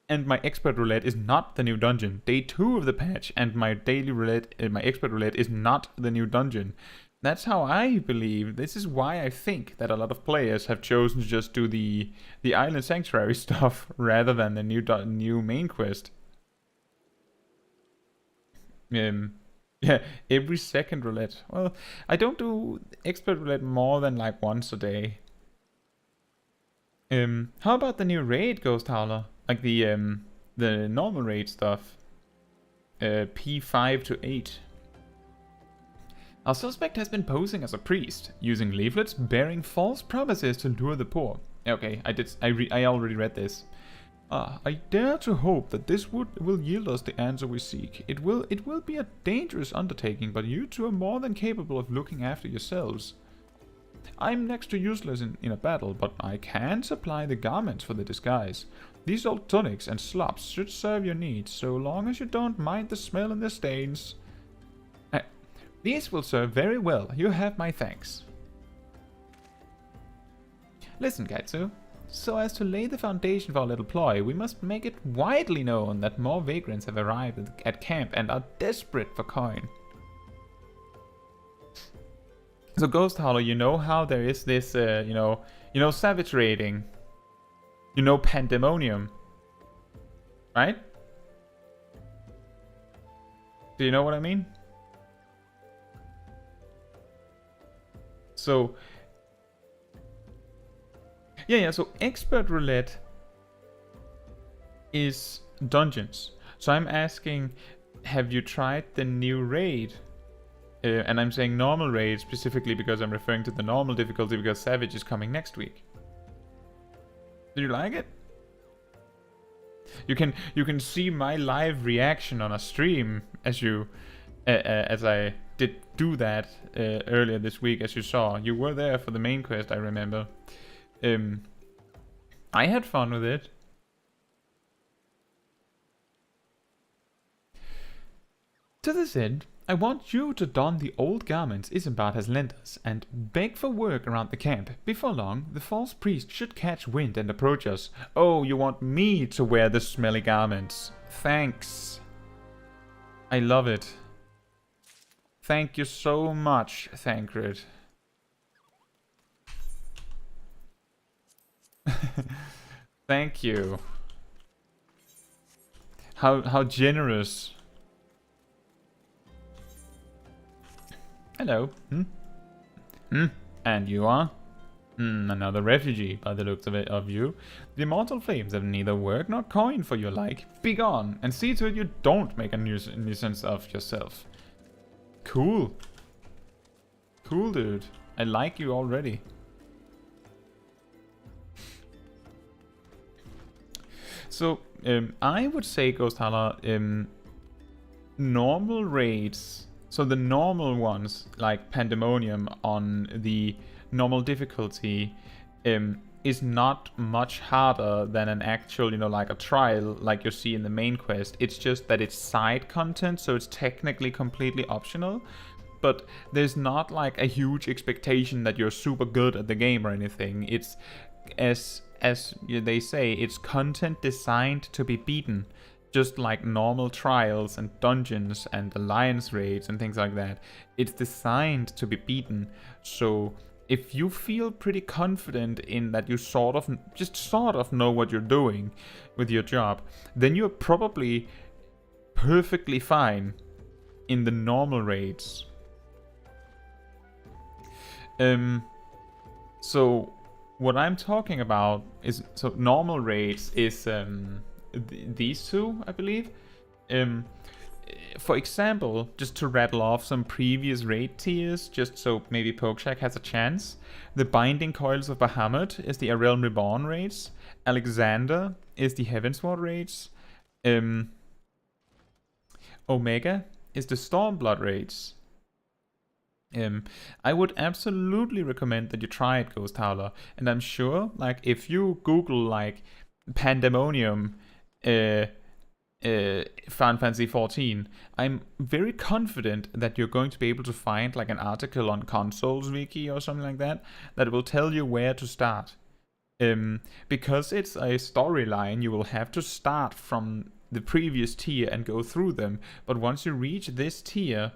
and my expert roulette is not the new dungeon. Day 2 of the patch, and my daily roulette, my expert roulette is not the new dungeon. That's how I believe. This is why I think that a lot of players have chosen to just do the Island Sanctuary stuff rather than the new main quest. Yeah, every second roulette. Well, I don't do expert roulette more than like once a day. How about the new raid, Ghost Howler? Like the normal raid stuff. P5 to 8. Our suspect has been posing as a priest, using leaflets bearing false promises to lure the poor. Okay, I already read this. I dare to hope that this will yield us the answer we seek. It will be a dangerous undertaking, but you two are more than capable of looking after yourselves. I'm next to useless in a battle, but I can supply the garments for the disguise. These old tunics and slops should serve your needs, so long as you don't mind the smell and the stains. These will serve very well. You have my thanks. Listen, Caetsu. So as to lay the foundation for our little ploy, we must make it widely known that more vagrants have arrived at camp and are desperate for coin. So Ghost Howler, you know how there is this, you know savage raiding, you know pandemonium, right? Do you know what I mean? So, yeah, so expert roulette is dungeons. So I'm asking, have you tried the new raid? And I'm saying normal raid specifically because I'm referring to the normal difficulty because Savage is coming next week. Do you like it? You can see my live reaction on a stream as I did do that earlier this week, as you saw. You were there for the main quest, I remember. I had fun with it. To this end, I want you to don the old garments Isambard has lent us and beg for work around the camp. Before long, the false priest should catch wind and approach us. Oh, you want me to wear the smelly garments? Thanks. I love it. Thank you so much, Thancred. Thank you. How generous. Hello. And you are? Another refugee, by the looks of you. The immortal flames have neither work nor coin for your like. Begone, and see to it you don't make a nuisance of yourself. Cool. Cool, dude. I like you already. So, I would say, Ghost Howler, normal raids, so the normal ones, like Pandemonium on the normal difficulty, is not much harder than an actual, like a trial, like you see in the main quest. It's just that it's side content, so it's technically completely optional. but there's not like a huge expectation that you're super good at the game or anything. It's as they say, it's content designed to be beaten, just like normal trials and dungeons and alliance raids and things like that. It's designed to be beaten. So if you feel pretty confident in that you sort of know what you're doing with your job, then you're probably perfectly fine in the normal raids. So what I'm talking about is, so normal raids is these two, I believe. For example, just to rattle off some previous raid tiers, just so maybe Pokeshack has a chance. The Binding Coils of Bahamut is the A Realm Reborn raids. Alexander is the Heavensward raids. Omega is the Stormblood raids. I would absolutely recommend that you try it, Ghost Howler. And I'm sure, like, if you Google, like, Pandemonium Final Fantasy XIV, I'm very confident that you're going to be able to find, like, an article on Consoles Wiki or something like that will tell you where to start. Because it's a storyline, you will have to start from the previous tier and go through them. But once you reach this tier,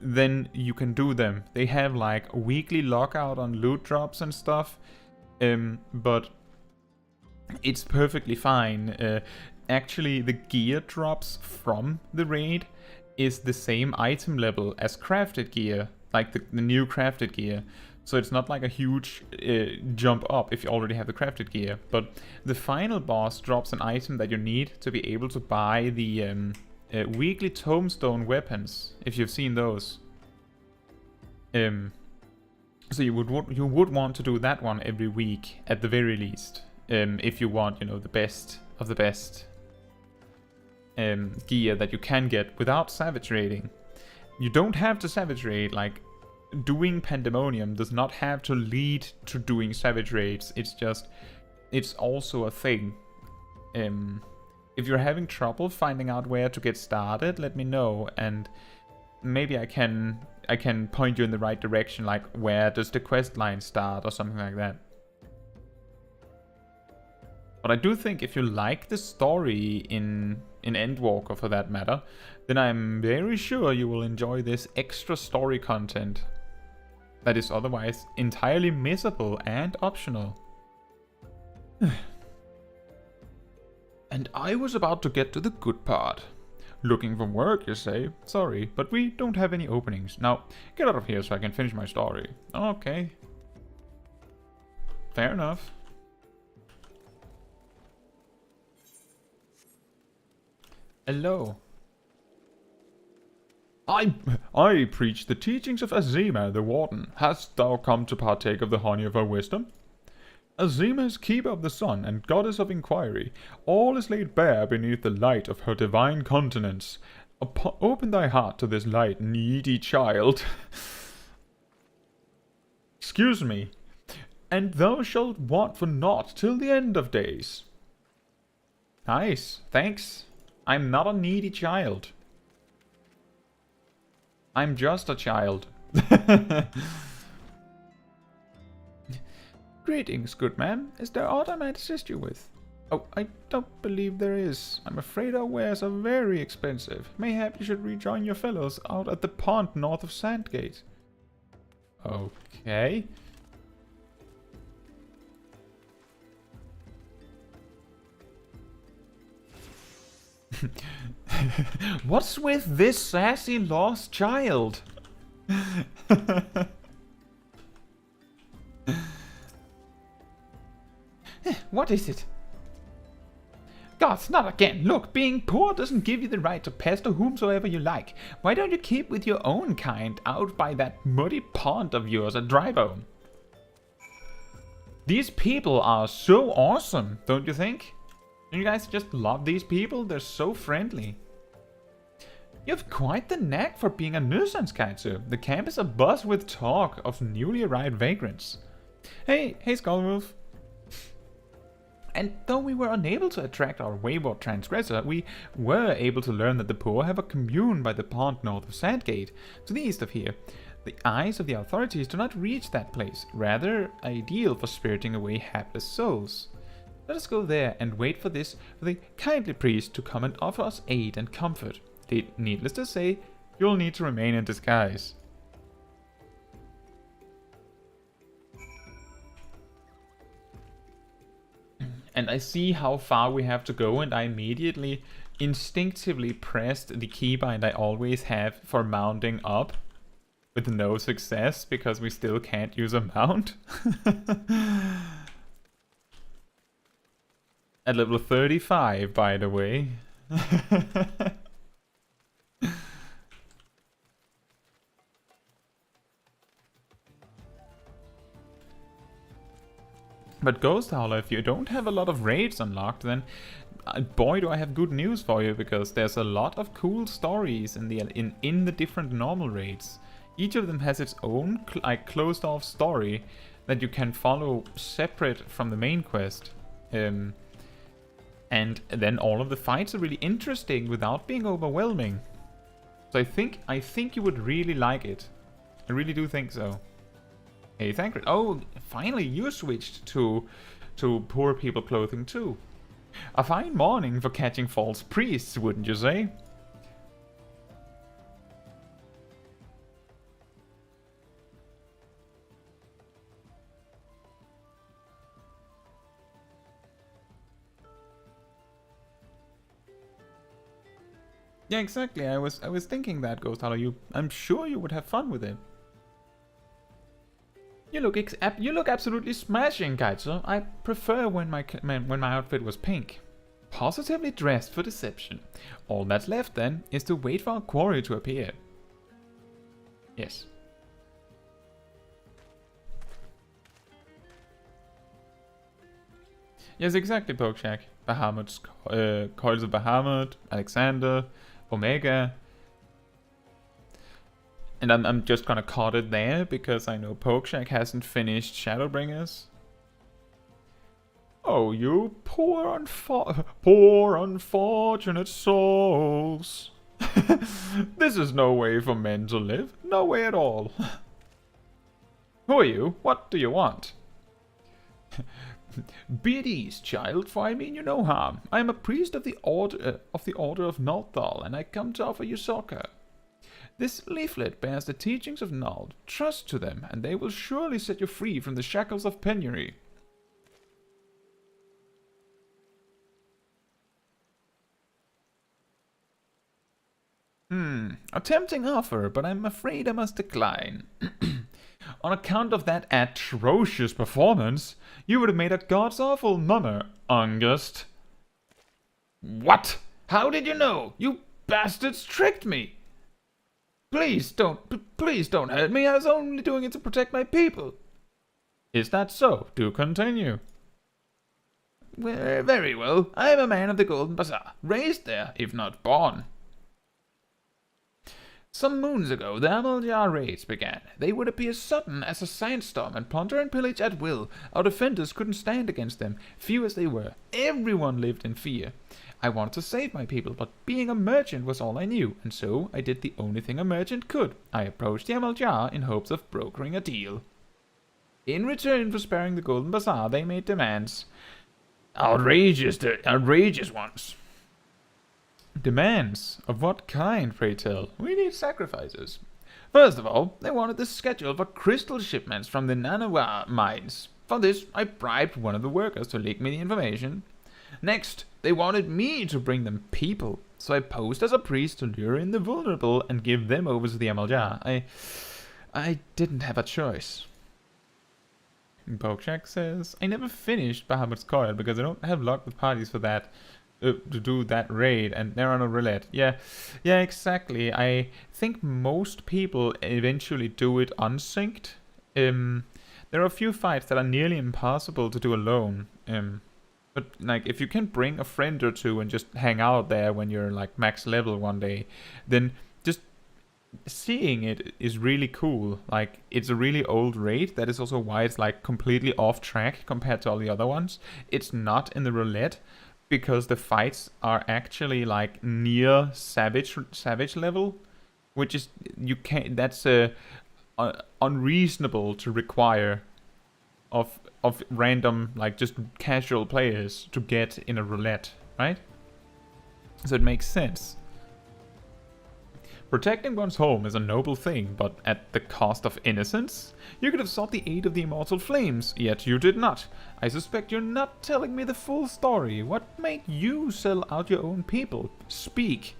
then you can do them. They have like weekly lockout on loot drops and stuff, but it's perfectly fine. Actually, the gear drops from the raid is the same item level as crafted gear, like the new crafted gear. So it's not like a huge jump up if you already have the crafted gear. But the final boss drops an item that you need to be able to buy the weekly tombstone weapons, if you've seen those. So you would want to do that one every week at the very least, if you want, you know, the best of the best gear that you can get without savage raiding. You don't have to savage raid. Like, doing Pandemonium does not have to lead to doing savage raids. It's also a thing. If you're having trouble finding out where to get started, let me know, and maybe I can point you in the right direction, like where does the questline start or something like that. But I do think if you like the story in Endwalker, for that matter, then I'm very sure you will enjoy this extra story content that is otherwise entirely missable and optional. And I was about to get to the good part. Looking for work, you say? Sorry, but we don't have any openings. Now, get out of here so I can finish my story. Okay. Fair enough. Hello. I preach the teachings of Azima, the Warden. Hast thou come to partake of the honey of her wisdom? Azima is keeper of the sun and goddess of inquiry. All is laid bare beneath the light of her divine countenance. Open thy heart to this light, needy child. Excuse me. And thou shalt want for naught till the end of days. Nice, thanks. I'm not a needy child. I'm just a child. Greetings, good man. Is there aught I might assist you with? Oh, I don't believe there is. I'm afraid our wares are very expensive. Mayhap you should rejoin your fellows out at the pond north of Sandgate. Okay. What's with this sassy lost child? What is it? Gods, not again. Look, being poor doesn't give you the right to pester whomsoever you like. Why don't you keep with your own kind out by that muddy pond of yours at Drybone? These people are so awesome, don't you think? Don't you guys just love these people? They're so friendly. You have quite the knack for being a nuisance, Kaitsu. The camp is abuzz with talk of newly arrived vagrants. Hey Skullwolf. And though we were unable to attract our wayward transgressor, we were able to learn that the poor have a commune by the pond north of Sandgate, to the east of here. The eyes of the authorities do not reach that place, rather ideal for spiriting away hapless souls. Let us go there and wait for the kindly priest to come and offer us aid and comfort. Needless to say, you'll need to remain in disguise. And I see how far we have to go, and I immediately, instinctively pressed the keybind I always have for mounting up, with no success, because we still can't use a mount. At level 35, by the way. But Ghost Howler, if you don't have a lot of raids unlocked, then boy do I have good news for you, because there's a lot of cool stories in the different normal raids. Each of them has its own closed off story that you can follow separate from the main quest. And then all of the fights are really interesting without being overwhelming. So I think you would really like it. I really do think so. Hey, thank you. Oh, finally you switched to poor people clothing too. A fine morning for catching false priests, wouldn't you say? Yeah, exactly. I was thinking that, Ghost Hollow. I'm sure you would have fun with it. You look absolutely smashing, Kaitsu. I prefer when my outfit was pink. Positively dressed for deception. All that's left then is to wait for our quarry to appear. Yes. Yes, exactly, Pokeshack. Bahamut's Coils of Bahamut, Alexander, Omega. And I'm just gonna cut it there because I know Pokeshack hasn't finished Shadowbringers. Oh, you poor unfortunate souls. This is no way for men to live. No way at all. Who are you? What do you want? Be at ease, child, for I mean you no harm. I am a priest of the Order of Nalthal, and I come to offer you succor. This leaflet bears the teachings of Nald. Trust to them, and they will surely set you free from the shackles of penury. A tempting offer, but I'm afraid I must decline. On account of that atrocious performance, you would have made a god's-awful mummer, August. What? How did you know? You bastards tricked me! Please don't hurt me. I was only doing it to protect my people. Is that so? Do continue. Well, very well. I am a man of the Golden Bazaar, raised there, if not born. Some moons ago, the Amaljar raids began. They would appear sudden as a sandstorm and plunder and pillage at will. Our defenders couldn't stand against them, few as they were. Everyone lived in fear. I wanted to save my people, but being a merchant was all I knew, and so I did the only thing a merchant could. I approached the Amaljar in hopes of brokering a deal. In return for sparing the Golden Bazaar, they made demands. Outrageous ones. Demands? Of what kind, pray tell? We need sacrifices. First of all, they wanted the schedule for crystal shipments from the Nanawa mines. For this, I bribed one of the workers to leak me the information. Next, they wanted me to bring them people, so I posed as a priest to lure in the vulnerable and give them over to the Amaljar. I didn't have a choice. Pokeshack says, I never finished Bahamut's Coil because I don't have luck with parties for that. To do that raid, and there are no roulette. Yeah, exactly. I think most people eventually do it unsynced. There are a few fights that are nearly impossible to do alone. But like, if you can bring a friend or two and just hang out there when you're like max level one day, then just seeing it is really cool. Like, it's a really old raid. That is also why it's like completely off track compared to all the other ones. It's not in the roulette because the fights are actually like near savage level, which is that's unreasonable to require of random, like, just casual players to get in a roulette, right? So it makes sense. Protecting one's home is a noble thing, but at the cost of innocence? You could have sought the aid of the immortal flames, yet you did not. I suspect you're not telling me the full story. What made you sell out your own people? Speak.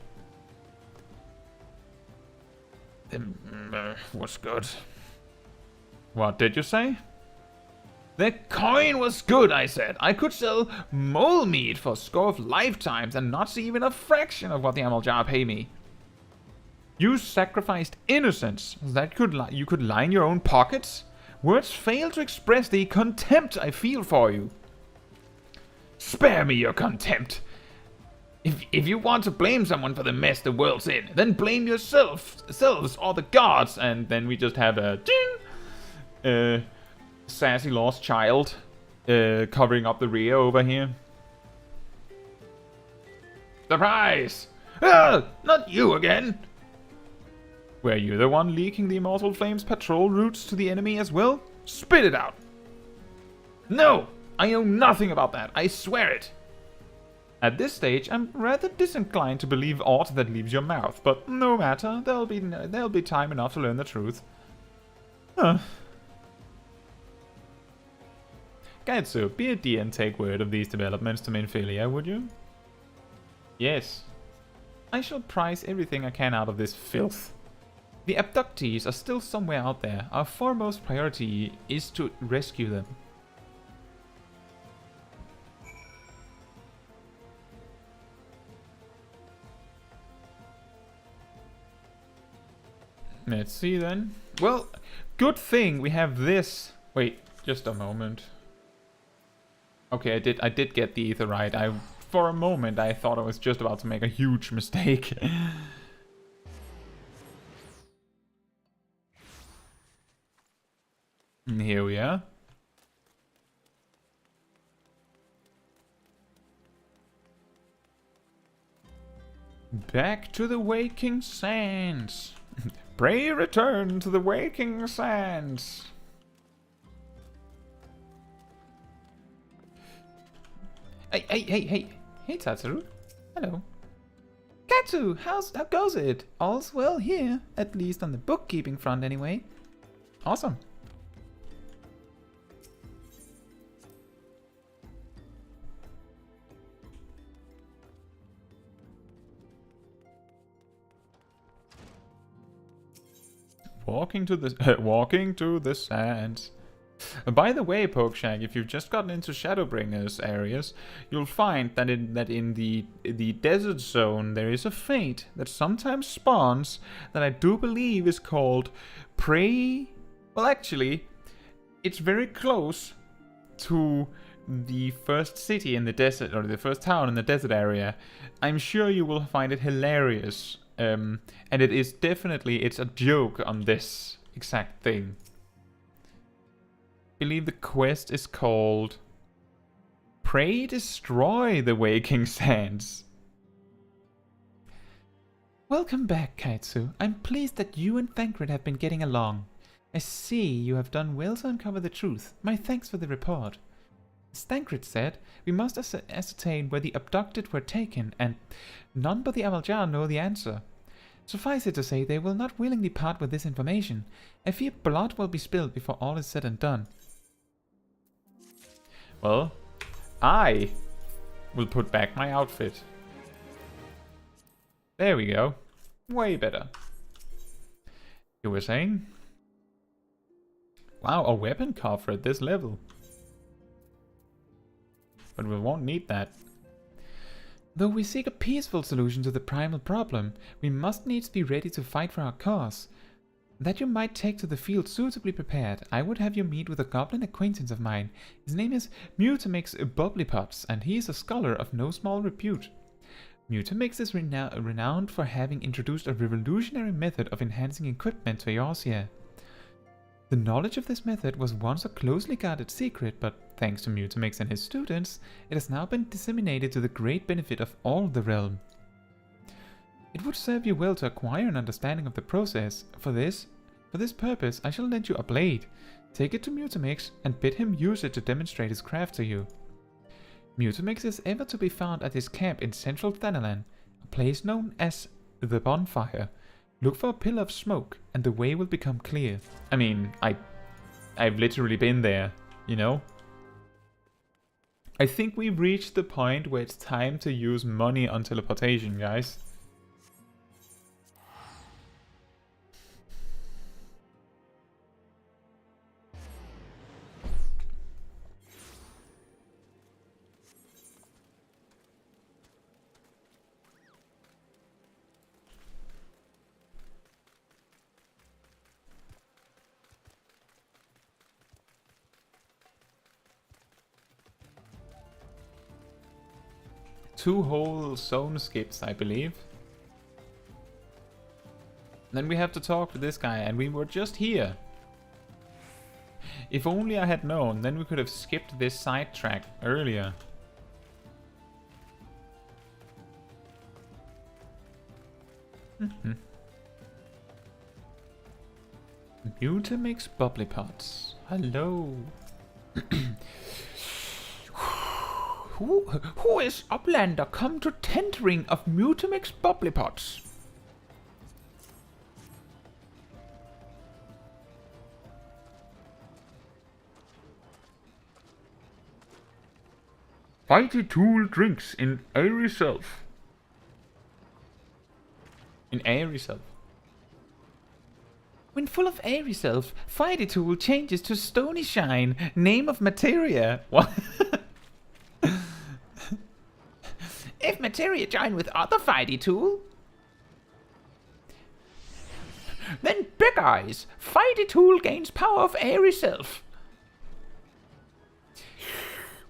Was good. What did you say? The coin was good, I said. I could sell mole meat for a score of lifetimes and not see even a fraction of what the Amaljar pay me. You sacrificed innocence that you could line your own pockets? Words fail to express the contempt I feel for you. Spare me your contempt. If you want to blame someone for the mess the world's in, then blame yourselves or the gods. And then we just have a ding, sassy lost child covering up the rear over here. Surprise! Ah, not you again! Were you the one leaking the Immortal Flames patrol routes to the enemy as well? Spit it out! No! I know nothing about that, I swear it! At this stage, I'm rather disinclined to believe aught that leaves your mouth, but no matter, there'll be time enough to learn the truth. Huh. Caetsu, be a dear and take word of these developments to Minfilia, would you? Yes. I shall prize everything I can out of this filth. The abductees are still somewhere out there. Our foremost priority is to rescue them. Let's see then. Well, good thing we have this. Wait, just a moment. Okay, I did get the ether right. For a moment I thought I was just about to make a huge mistake. And here we are. Back to the waking sands. Pray return to the waking sands. Hey, Tatsuru. Hello. Caetsu, how goes it? All's well here, at least on the bookkeeping front anyway. Awesome. Walking to the sands. By the way, Pokeshag, if you've just gotten into Shadowbringers areas, you'll find that in the desert zone there is a fate that sometimes spawns that I do believe is called Prey. Well, actually, it's very close to the first city in the desert, or the first town in the desert area. I'm sure you will find it hilarious. And it is definitely, it's a joke on this exact thing. I believe the quest is called Pray Destroy the Waking Sands. Welcome back, Caetsu. I'm pleased that you and Thancred have been getting along. I see you have done well to uncover the truth. My thanks for the report. As Thancred said, we must ascertain where the abducted were taken, and none but the Amaljar know the answer. Suffice it to say, they will not willingly part with this information. I fear blood will be spilled before all is said and done. Well, I will put back my outfit. There we go. Way better. You were saying? Wow, a weapon coffer at this level. But we won't need that. Though we seek a peaceful solution to the primal problem, we must needs be ready to fight for our cause. That you might take to the field suitably prepared, I would have you meet with a goblin acquaintance of mine. His name is Mutamix Bubblypops, and he is a scholar of no small repute. Mutamix is renowned for having introduced a revolutionary method of enhancing equipment to Eorzea. The knowledge of this method was once a closely guarded secret, but thanks to Mutamix and his students, it has now been disseminated to the great benefit of all the realm. It would serve you well to acquire an understanding of the process. For this purpose, I shall lend you a blade. Take it to Mutamix and bid him use it to demonstrate his craft to you. Mutamix is ever to be found at his camp in central Thanalan, a place known as the Bonfire. Look for a pillar of smoke, and the way will become clear. I mean, I've literally been there, you know? I think we've reached the point where it's time to use money on teleportation, guys. Two whole zone skips, I believe. Then we have to talk to this guy, and we were just here. If only I had known, then we could have skipped this side track earlier. Mutamix bubbly pots. Hello. Who is Uplander come to tendering of Mutamix bubbly pots? Fighty Tool drinks in airy self. In airy self. When full of airy self, Fighty Tool changes to Stony Shine, name of materia. What? If materia join with other Fighty Tool, then Big Eyes, Fighty Tool gains power of airy self.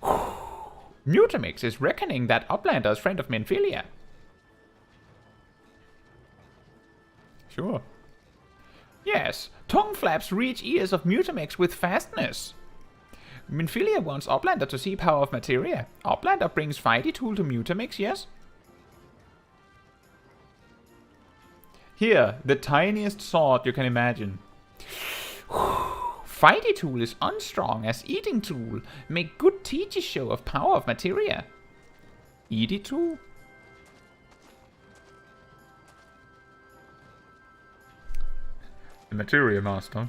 Mutamix is reckoning that Uplander is friend of Minfilia. Sure. Yes, tongue flaps reach ears of Mutamix with fastness. Minfilia wants Uplander to see power of materia. Uplander brings Fighty Tool to Mutamix, yes? Here, the tiniest sword you can imagine. Fighty Tool is unstrong as Eating Tool. Make good teacher show of power of materia. Eating Tool? The materia master.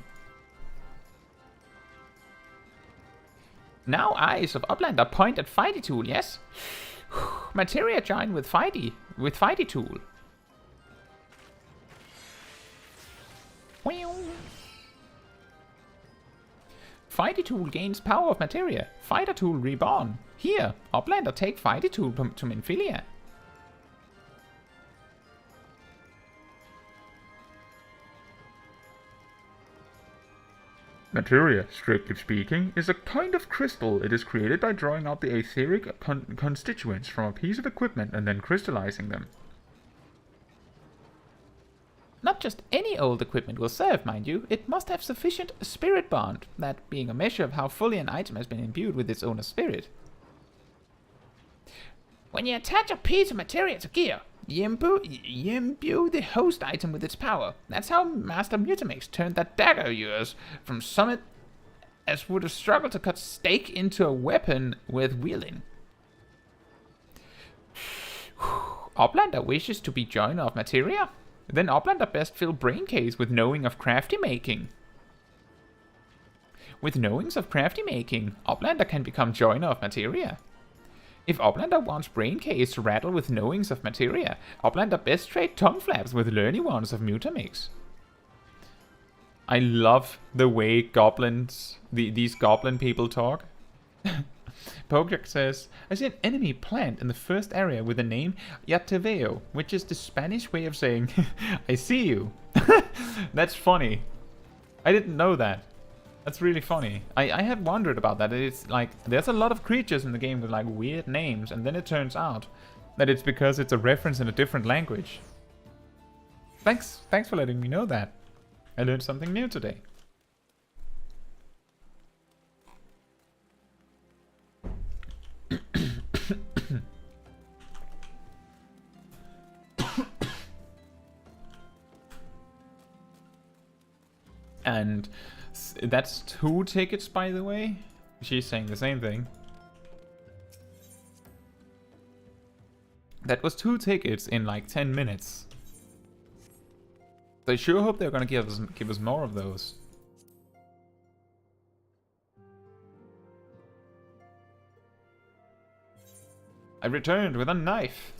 Now eyes of Uplander point at Fighty Tool, yes? Materia join with Fighty Tool. Fighty Tool gains power of materia. Fighter Tool reborn. Here, Uplander take Fighty Tool to Minfilia. Materia, strictly speaking, is a kind of crystal. It is created by drawing out the etheric constituents from a piece of equipment and then crystallizing them. Not just any old equipment will serve, mind you. It must have sufficient spirit bond, that being a measure of how fully an item has been imbued with its owner's spirit. When you attach a piece of materia to gear, you imbue the host item with its power. That's how Master Mutamix turned that dagger of yours from summit as would have struggled to cut steak into a weapon worth wielding. Uplander wishes to be joiner of materia? Then Uplander best fill brain case with knowing of crafty making. With knowings of crafty making, Uplander can become joiner of materia. If Uplander wants brain case to rattle with knowings of materia, Uplander best trade tongue flaps with learning ones of Mutamix. I love the way goblins, these goblin people talk. Pojak says, I see an enemy plant in the first area with the name Yateveo, which is the Spanish way of saying, I see you. That's funny. I didn't know that. That's really funny. I had wondered about that. It's like, there's a lot of creatures in the game with like weird names, and then it turns out that it's because it's a reference in a different language. Thanks for letting me know that. I learned something new today. And that's 2 tickets, by the way. She's saying the same thing. That was 2 tickets in like 10 minutes. So I sure hope they're gonna give us more of those. I returned with a knife.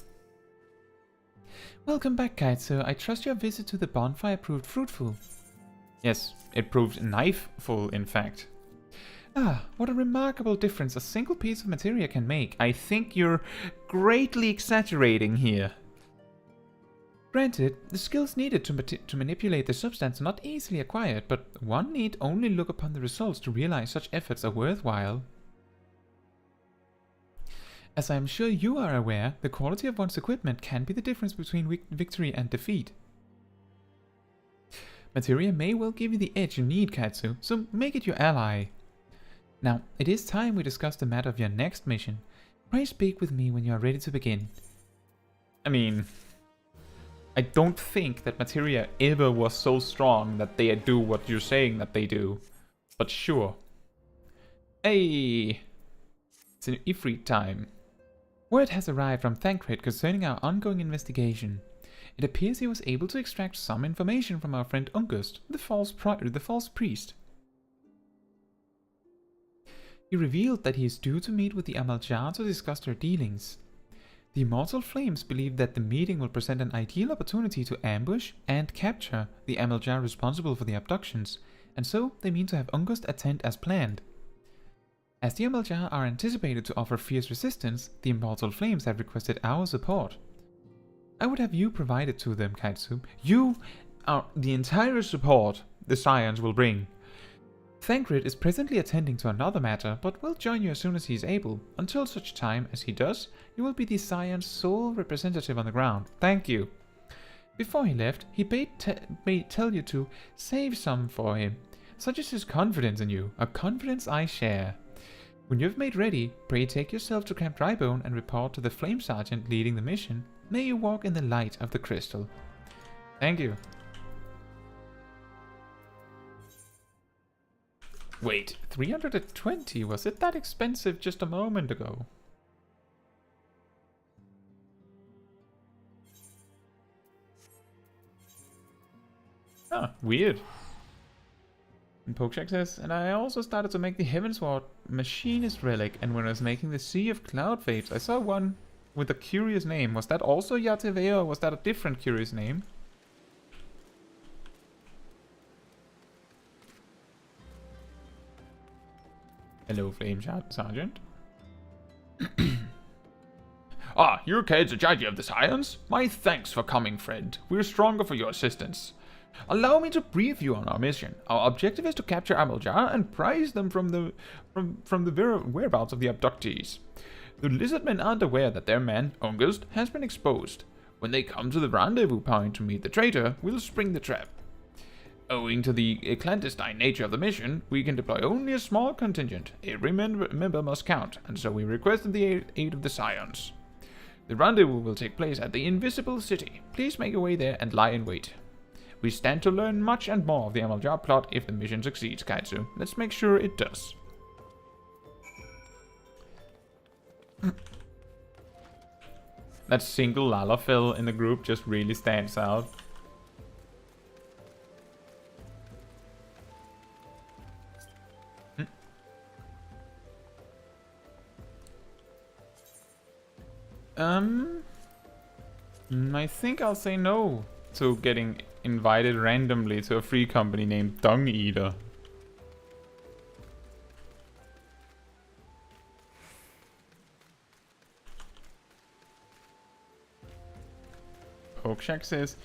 Welcome back, Caetsu. I trust your visit to the bonfire proved fruitful. Yes, it proved knifeful, in fact. Ah, what a remarkable difference a single piece of materia can make. I think you're greatly exaggerating here. Granted, the skills needed to manipulate the substance are not easily acquired, but one need only look upon the results to realize such efforts are worthwhile. As I am sure you are aware, the quality of one's equipment can be the difference between victory and defeat. Materia may well give you the edge you need, Caetsu, so make it your ally. Now, it is time we discuss the matter of your next mission. Pray speak with me when you are ready to begin. I mean, I don't think that materia ever was so strong that they do what you're saying that they do. But sure. Hey! It's an Ifrit time. Word has arrived from Thancred concerning our ongoing investigation. It appears he was able to extract some information from our friend Ungust, the false priest. He revealed that he is due to meet with the Amaljar to discuss their dealings. The Immortal Flames believe that the meeting will present an ideal opportunity to ambush and capture the Amaljar responsible for the abductions, and so they mean to have Ungust attend as planned. As the Amaljar are anticipated to offer fierce resistance, the Immortal Flames have requested our support. I would have you provide it to them, Caetsu. You are the entire support the Scions will bring. Thancred is presently attending to another matter, but will join you as soon as he is able. Until such time as he does, you will be the Scion's sole representative on the ground. Thank you. Before he left, he bade tell you to save some for him. Such is his confidence in you, a confidence I share. When you have made ready, pray take yourself to Camp Drybone and report to the Flame Sergeant leading the mission. May you walk in the light of the crystal. Thank you. Wait, 320? Was it that expensive just a moment ago? Ah, weird. And Pokeshak says, and I also started to make the Heavensward Machinist relic, and when I was making the Sea of Cloud Vapes, I saw one with a curious name. Was that also Yatevea, or was that a different curious name? Hello, Flame Sergeant. Ah, you're Caetsu Chaiji of the Scions? My thanks for coming, friend. We're stronger for your assistance. Allow me to brief you on our mission. Our objective is to capture Amaljar and prize them from the whereabouts of the abductees. The lizardmen aren't aware that their man, Ungust, has been exposed. When they come to the rendezvous point to meet the traitor, we'll spring the trap. Owing to the clandestine nature of the mission, we can deploy only a small contingent. Every member must count, and so we requested the aid of the Scions. The rendezvous will take place at the Invisible City. Please make your way there and lie in wait. We stand to learn much and more of the Amaljar plot if the mission succeeds, Caetsu. Let's make sure it does. That single Lalafell in the group just really stands out. I think I'll say no to getting invited randomly to a free company named Dung Eater. Pokeshak says,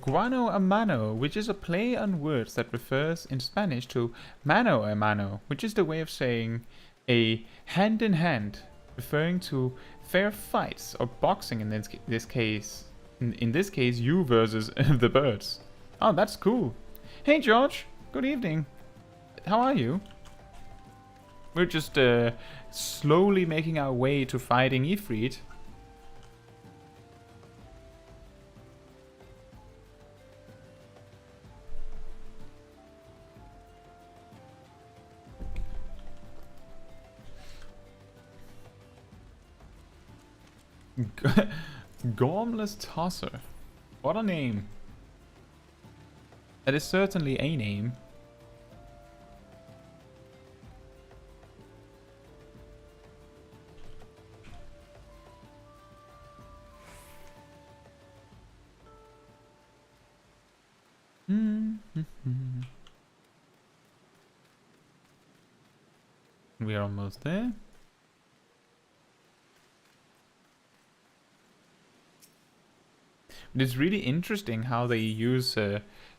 Guano a mano, which is a play on words that refers in Spanish to mano a mano, which is the way of saying a hand in hand. referring to fair fights or boxing in this case. In this case, you versus the birds. Oh, that's cool. Hey, George. Good evening. How are you? We're just slowly making our way to fighting Ifrit. Gormless Tosser. What a name. That is certainly a name. We are almost there. It's really interesting how they use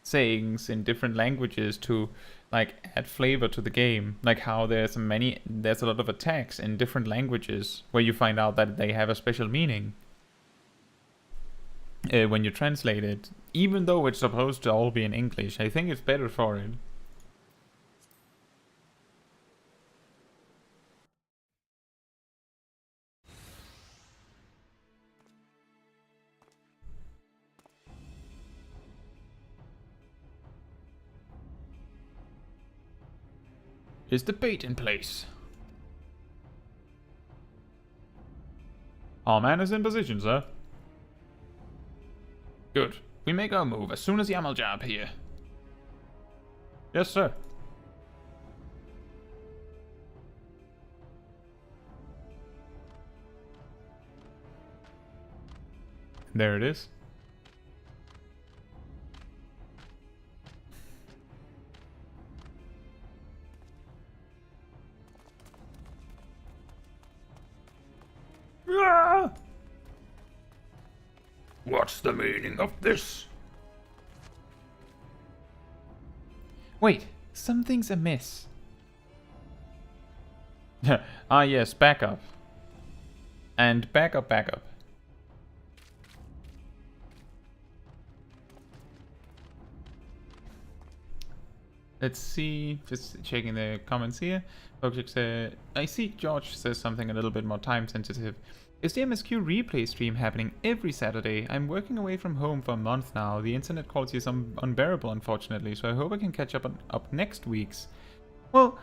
sayings in different languages to like add flavor to the game. Like how there's a lot of attacks in different languages where you find out that they have a special meaning when you translate it. Even though it's supposed to all be in English, I think it's better for it. Is the bait in place? Our man is in position, sir. Good. We make our move as soon as Yamalja appear. Yes, sir. There it is. What's the meaning of this? Wait, something's amiss. Ah yes, backup. And backup. Let's see, just checking the comments here. Object said, I see George says something a little bit more time sensitive. Is the MSQ replay stream happening every Saturday? I'm working away from home for a month now. The internet quality is unbearable, unfortunately, so I hope I can catch up next week's. Well,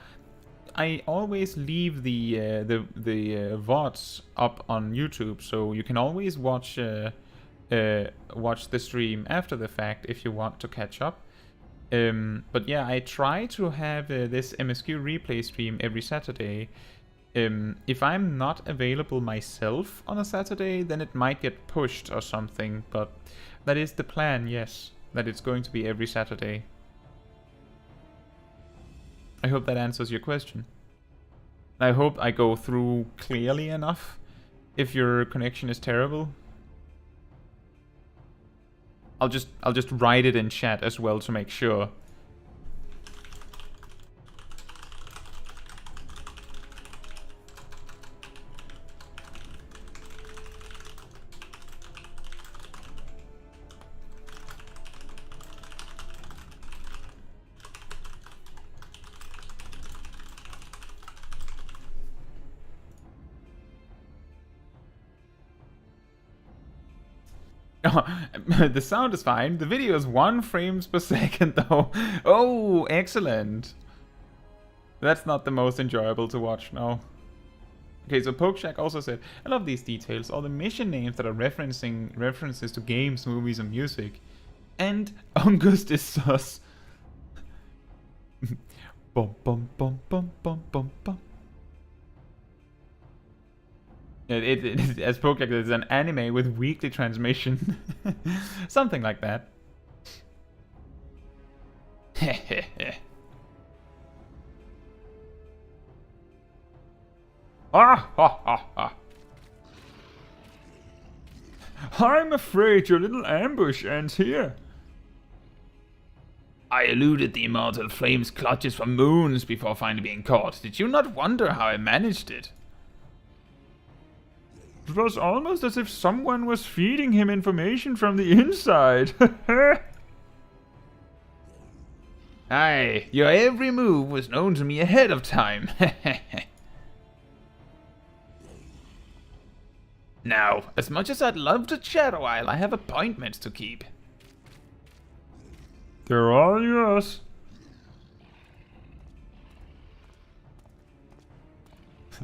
I always leave the VODs up on YouTube, so you can always watch watch the stream after the fact if you want to catch up. But yeah, I try to have this MSQ replay stream every Saturday. If I'm not available myself on a Saturday, then it might get pushed or something, but that is the plan, yes, that it's going to be every Saturday. I hope that answers your question. I hope I go through clearly enough if your connection is terrible. I'll just write it in chat as well to make sure. The sound is fine. The video is 1 frame per second though. Oh, excellent. That's not the most enjoyable to watch, no. Okay, so Pokeshack also said, I love these details, all the mission names that are references to games, movies, and music. And August is sus. Bum bum bum bum bum bum bum. As Pokemon, it's an anime with weekly transmission. Something like that. I'm afraid your little ambush ends here. I eluded the immortal flame's clutches for moons before finally being caught. Did you not wonder how I managed it? It was almost as if someone was feeding him information from the inside. Aye, your every move was known to me ahead of time. Now, as much as I'd love to chat a while, I have appointments to keep. They're all yours.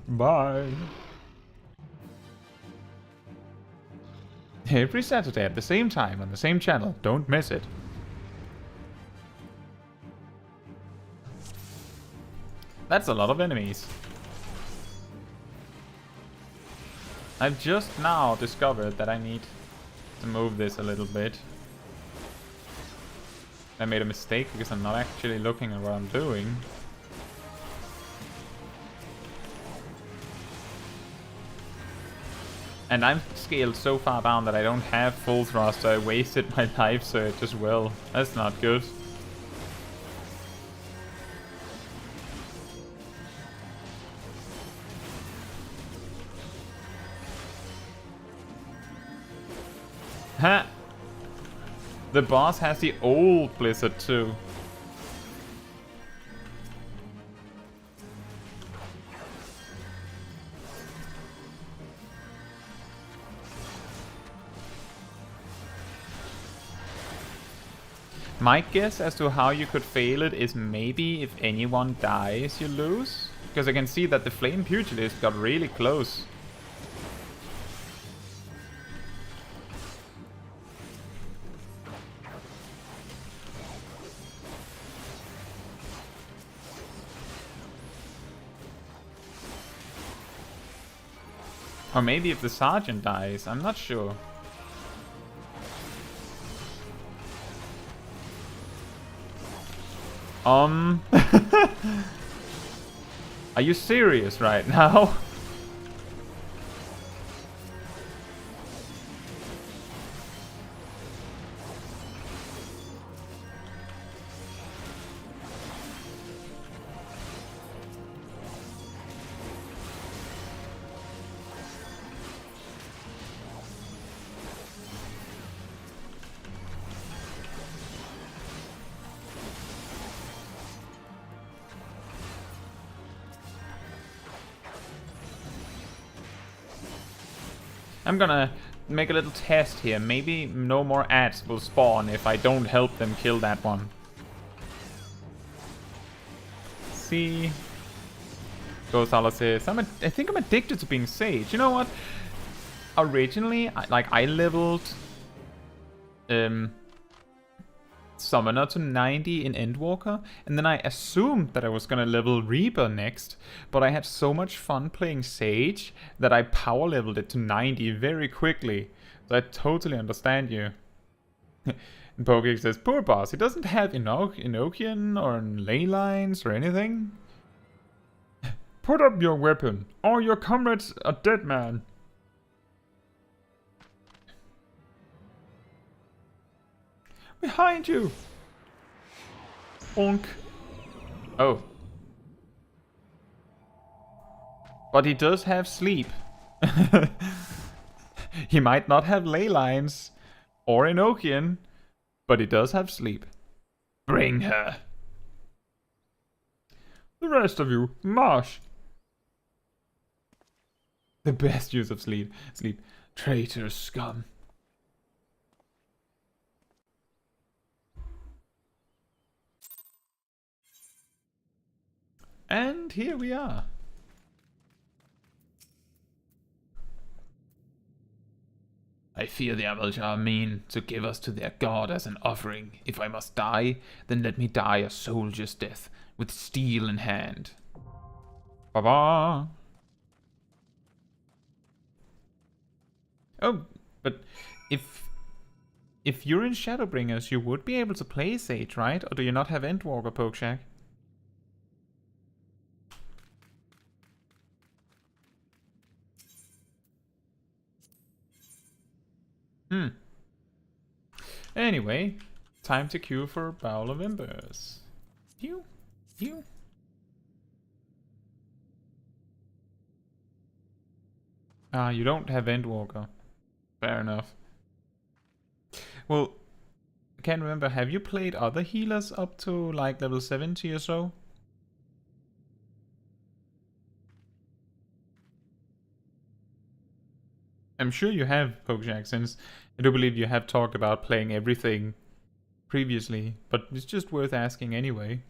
Bye. Every Saturday at the same time on the same channel. Don't miss it. That's a lot of enemies. I've just now discovered that I need to move this a little bit. I made a mistake because I'm not actually looking at what I'm doing. And I'm scaled so far down that I don't have full thrust, so I wasted my life surge as well. That's not good. Ha! The boss has the old blizzard too. My guess as to how you could fail it is maybe if anyone dies, you lose. Because I can see that the Flame Pugilist got really close. Or maybe if the sergeant dies, I'm not sure. Are you serious right now? I'm gonna make a little test here. Maybe no more ads will spawn if I don't help them kill that one. See? Ghost says, I think I'm addicted to being Sage. You know what? Originally, I leveled Summoner to 90 in Endwalker, and then I assumed that I was gonna level Reaper next, but I had so much fun playing Sage that I power leveled it to 90 very quickly. So I totally understand you. Pokek says, poor boss, he doesn't have Enochian or ley lines or anything. Put up your weapon, or your comrade's a dead man. Behind you! Bonk. Oh. But he does have sleep. He might not have ley lines or Enochian, but he does have sleep. Bring her. The rest of you, march. The best use of sleep. Traitor scum. And here we are. I fear the Amaljar mean to give us to their god as an offering. If I must die, then let me die a soldier's death, with steel in hand. Ba-ba! Oh, but if you're in Shadowbringers, you would be able to play Sage, right? Or do you not have Endwalker, Pokeshack? Anyway, time to queue for Bowl of Embers. You. Ah, you don't have Endwalker. Fair enough. Well, I can't remember. Have you played other healers up to like level 70 or so? I'm sure you have, Pokejak, since I do believe you have talked about playing everything previously, but it's just worth asking anyway.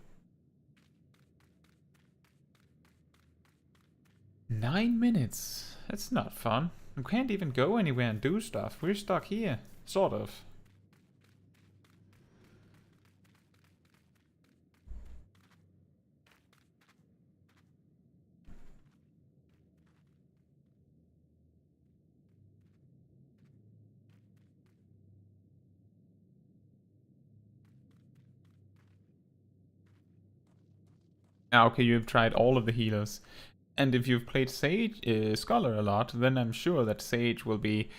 9 minutes? That's not fun. We can't even go anywhere and do stuff. We're stuck here. Sort of. Ah, okay, you've tried all of the healers. And if you've played Sage, Scholar a lot, then I'm sure that Sage will be,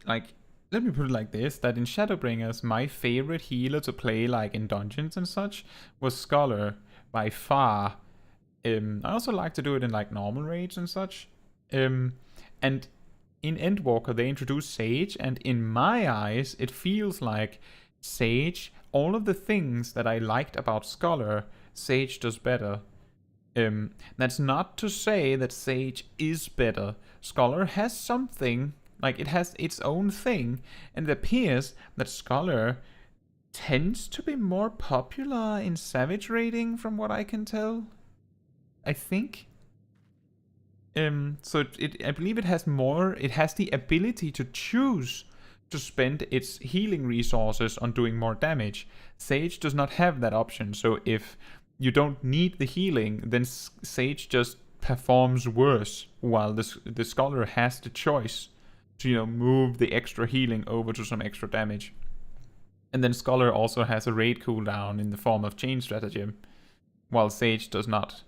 like, let me put it like this, that in Shadowbringers, my favorite healer to play, like, in dungeons and such, was Scholar, by far. I also like to do it in, like, normal raids and such. And in Endwalker, they introduced Sage, and in my eyes, it feels like Sage, all of the things that I liked about Scholar, Sage does better. That's not to say that Sage is better. Scholar has something, like it has its own thing, and it appears that Scholar tends to be more popular in Savage raiding, from what I can tell. I think. So I believe it has the ability to choose to spend its healing resources on doing more damage. Sage does not have that option, so if you don't need the healing, then Sage just performs worse, while the Scholar has the choice to, move the extra healing over to some extra damage. And then Scholar also has a raid cooldown in the form of Chain Stratagem, while Sage does not.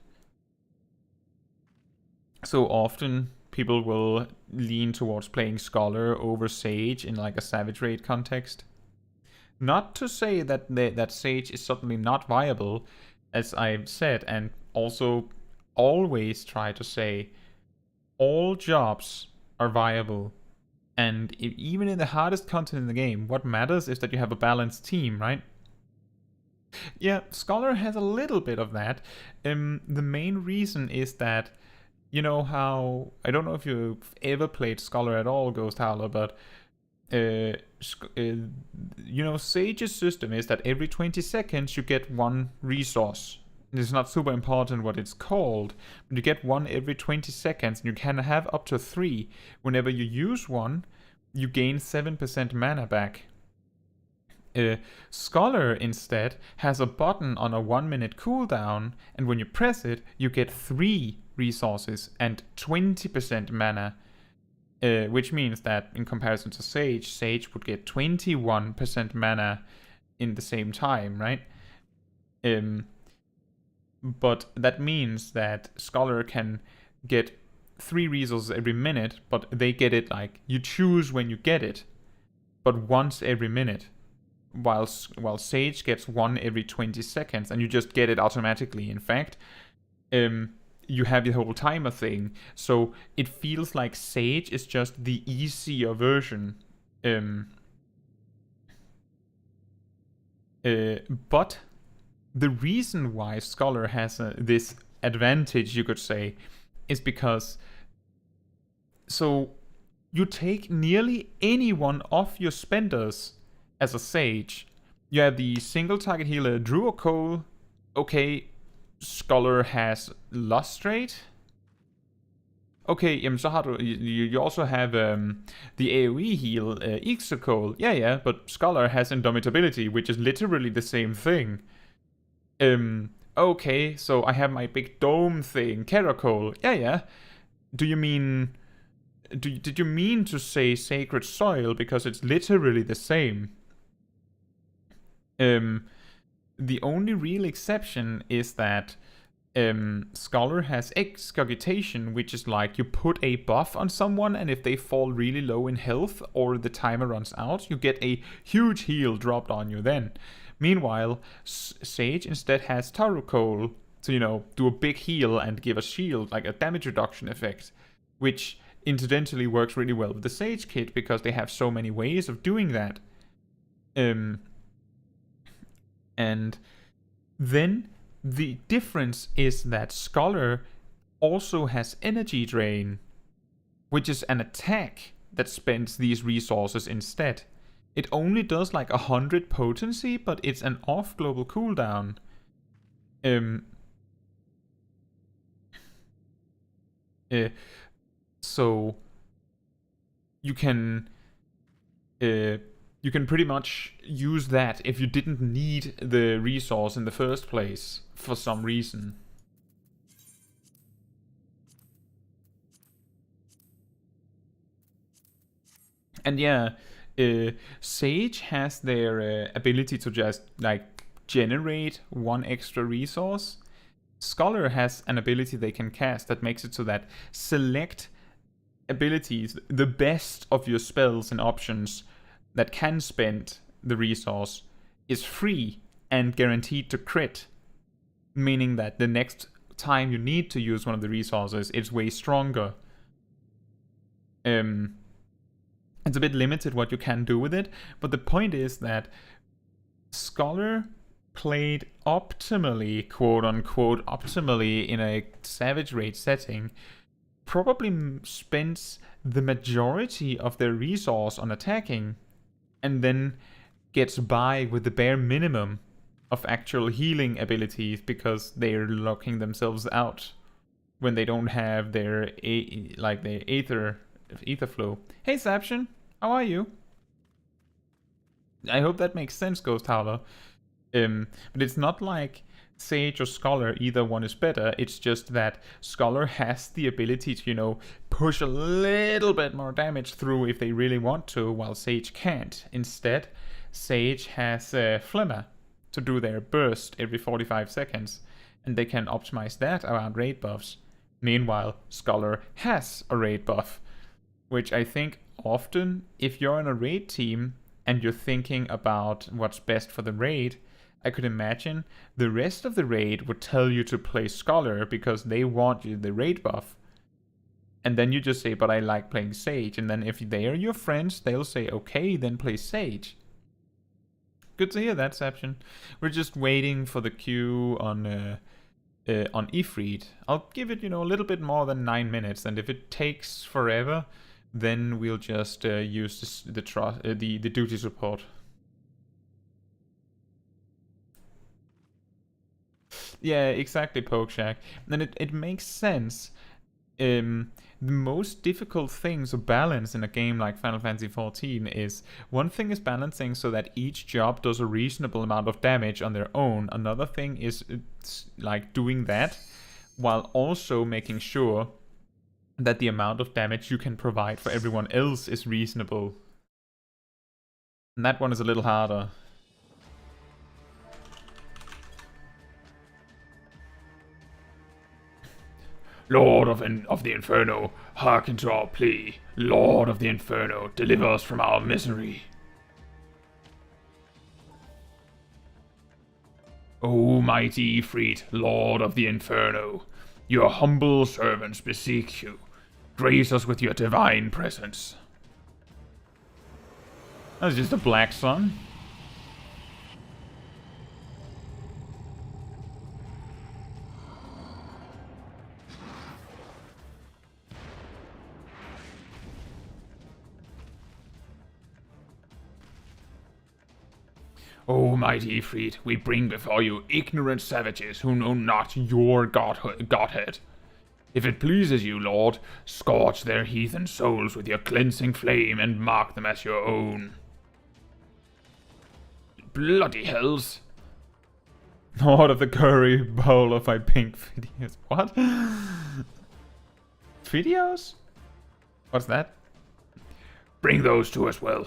So often people will lean towards playing Scholar over Sage in like a Savage raid context. Not to say that that Sage is suddenly not viable, as I've said, and also always try to say, all jobs are viable. And even in the hardest content in the game, what matters is that you have a balanced team, right? Yeah, Scholar has a little bit of that. The main reason is that, you know how, I don't know if you've ever played Scholar at all, Ghost Howler, but Sage's system is that every 20 seconds you get one resource. It's not super important what it's called, but you get one every 20 seconds, and you can have up to 3. Whenever you use one, you gain 7% mana back. Scholar instead has a button on a 1-minute cooldown, and when you press it, you get 3 resources and 20% mana. Which means that in comparison to Sage, Sage would get 21% mana in the same time, right? But that means that Scholar can get 3 resources every minute, but they get it like, you choose when you get it, but once every minute. While Sage gets 1 every 20 seconds, and you just get it automatically. In fact, you have the whole timer thing, so it feels like Sage is just the easier version. But the reason why Scholar has this advantage, you could say, is because, so you take nearly anyone off your spenders as a Sage. You have the single target healer Dragoon. Okay, Scholar has Lustrate. Okay, så har du, you also have the AoE heal, Ixocoal. Yeah, but Scholar has Indomitability, which is literally the same thing. Okay, so I have my big dome thing, Caracol. Yeah. Do you mean... Did you mean to say Sacred Soil? Because it's literally the same. The only real exception is that Scholar has Excogitation, which is like you put a buff on someone, and if they fall really low in health or the timer runs out, you get a huge heal dropped on you then. Meanwhile, Sage instead has Tarot to, do a big heal and give a shield, like a damage reduction effect, which incidentally works really well with the Sage kit because they have so many ways of doing that. And then the difference is that Scholar also has energy drain, which is an attack that spends these resources instead. It only does like 100 potency, but it's an off global cooldown. So you can pretty much use that if you didn't need the resource in the first place for some reason. And yeah, Sage has their ability to just like generate one extra resource. Scholar has an ability they can cast that makes it so that select abilities, the best of your spells and options that can spend the resource, is free and guaranteed to crit. Meaning that the next time you need to use one of the resources, it's way stronger. It's a bit limited what you can do with it, but the point is that Scholar played optimally, quote unquote, optimally in a Savage Raid setting, probably spends the majority of their resource on attacking, and then gets by with the bare minimum of actual healing abilities because they're locking themselves out when they don't have their ether flow. Hey Saption, how are you? I hope that makes sense, Ghost Howler. But it's not like Sage or Scholar, either one is better. It's just that Scholar has the ability to, push a little bit more damage through if they really want to, while Sage can't. Instead, Sage has Flimmer to do their burst every 45 seconds, and they can optimize that around raid buffs. Meanwhile, Scholar has a raid buff, which I think often, if you're on a raid team and you're thinking about what's best for the raid, I could imagine the rest of the raid would tell you to play Scholar because they want you the raid buff. And then you just say, but I like playing Sage. And then if they are your friends, they'll say, okay, then play Sage. Good to hear that, Saption. We're just waiting for the queue on Ifrit. I'll give it, a little bit more than 9 minutes. And if it takes forever, then we'll just use the duty support. Yeah, exactly, Pokeshack. And it makes sense. The most difficult thing to balance in a game like Final Fantasy XIV is, one thing is balancing so that each job does a reasonable amount of damage on their own. Another thing is like doing that while also making sure that the amount of damage you can provide for everyone else is reasonable. And that one is a little harder. Lord of the Inferno, hearken to our plea. Lord of the Inferno, deliver us from our misery. O mighty Ifrit, Lord of the Inferno, your humble servants beseech you. Grace us with your divine presence. That's just a black sun. O mighty Ifrit, we bring before you ignorant savages who know not your godhead. If it pleases you, Lord, scorch their heathen souls with your cleansing flame and mark them as your own. Bloody hells. Lord of the curry bowl of my pink videos. What? Videos? What's that? Bring those to us, well.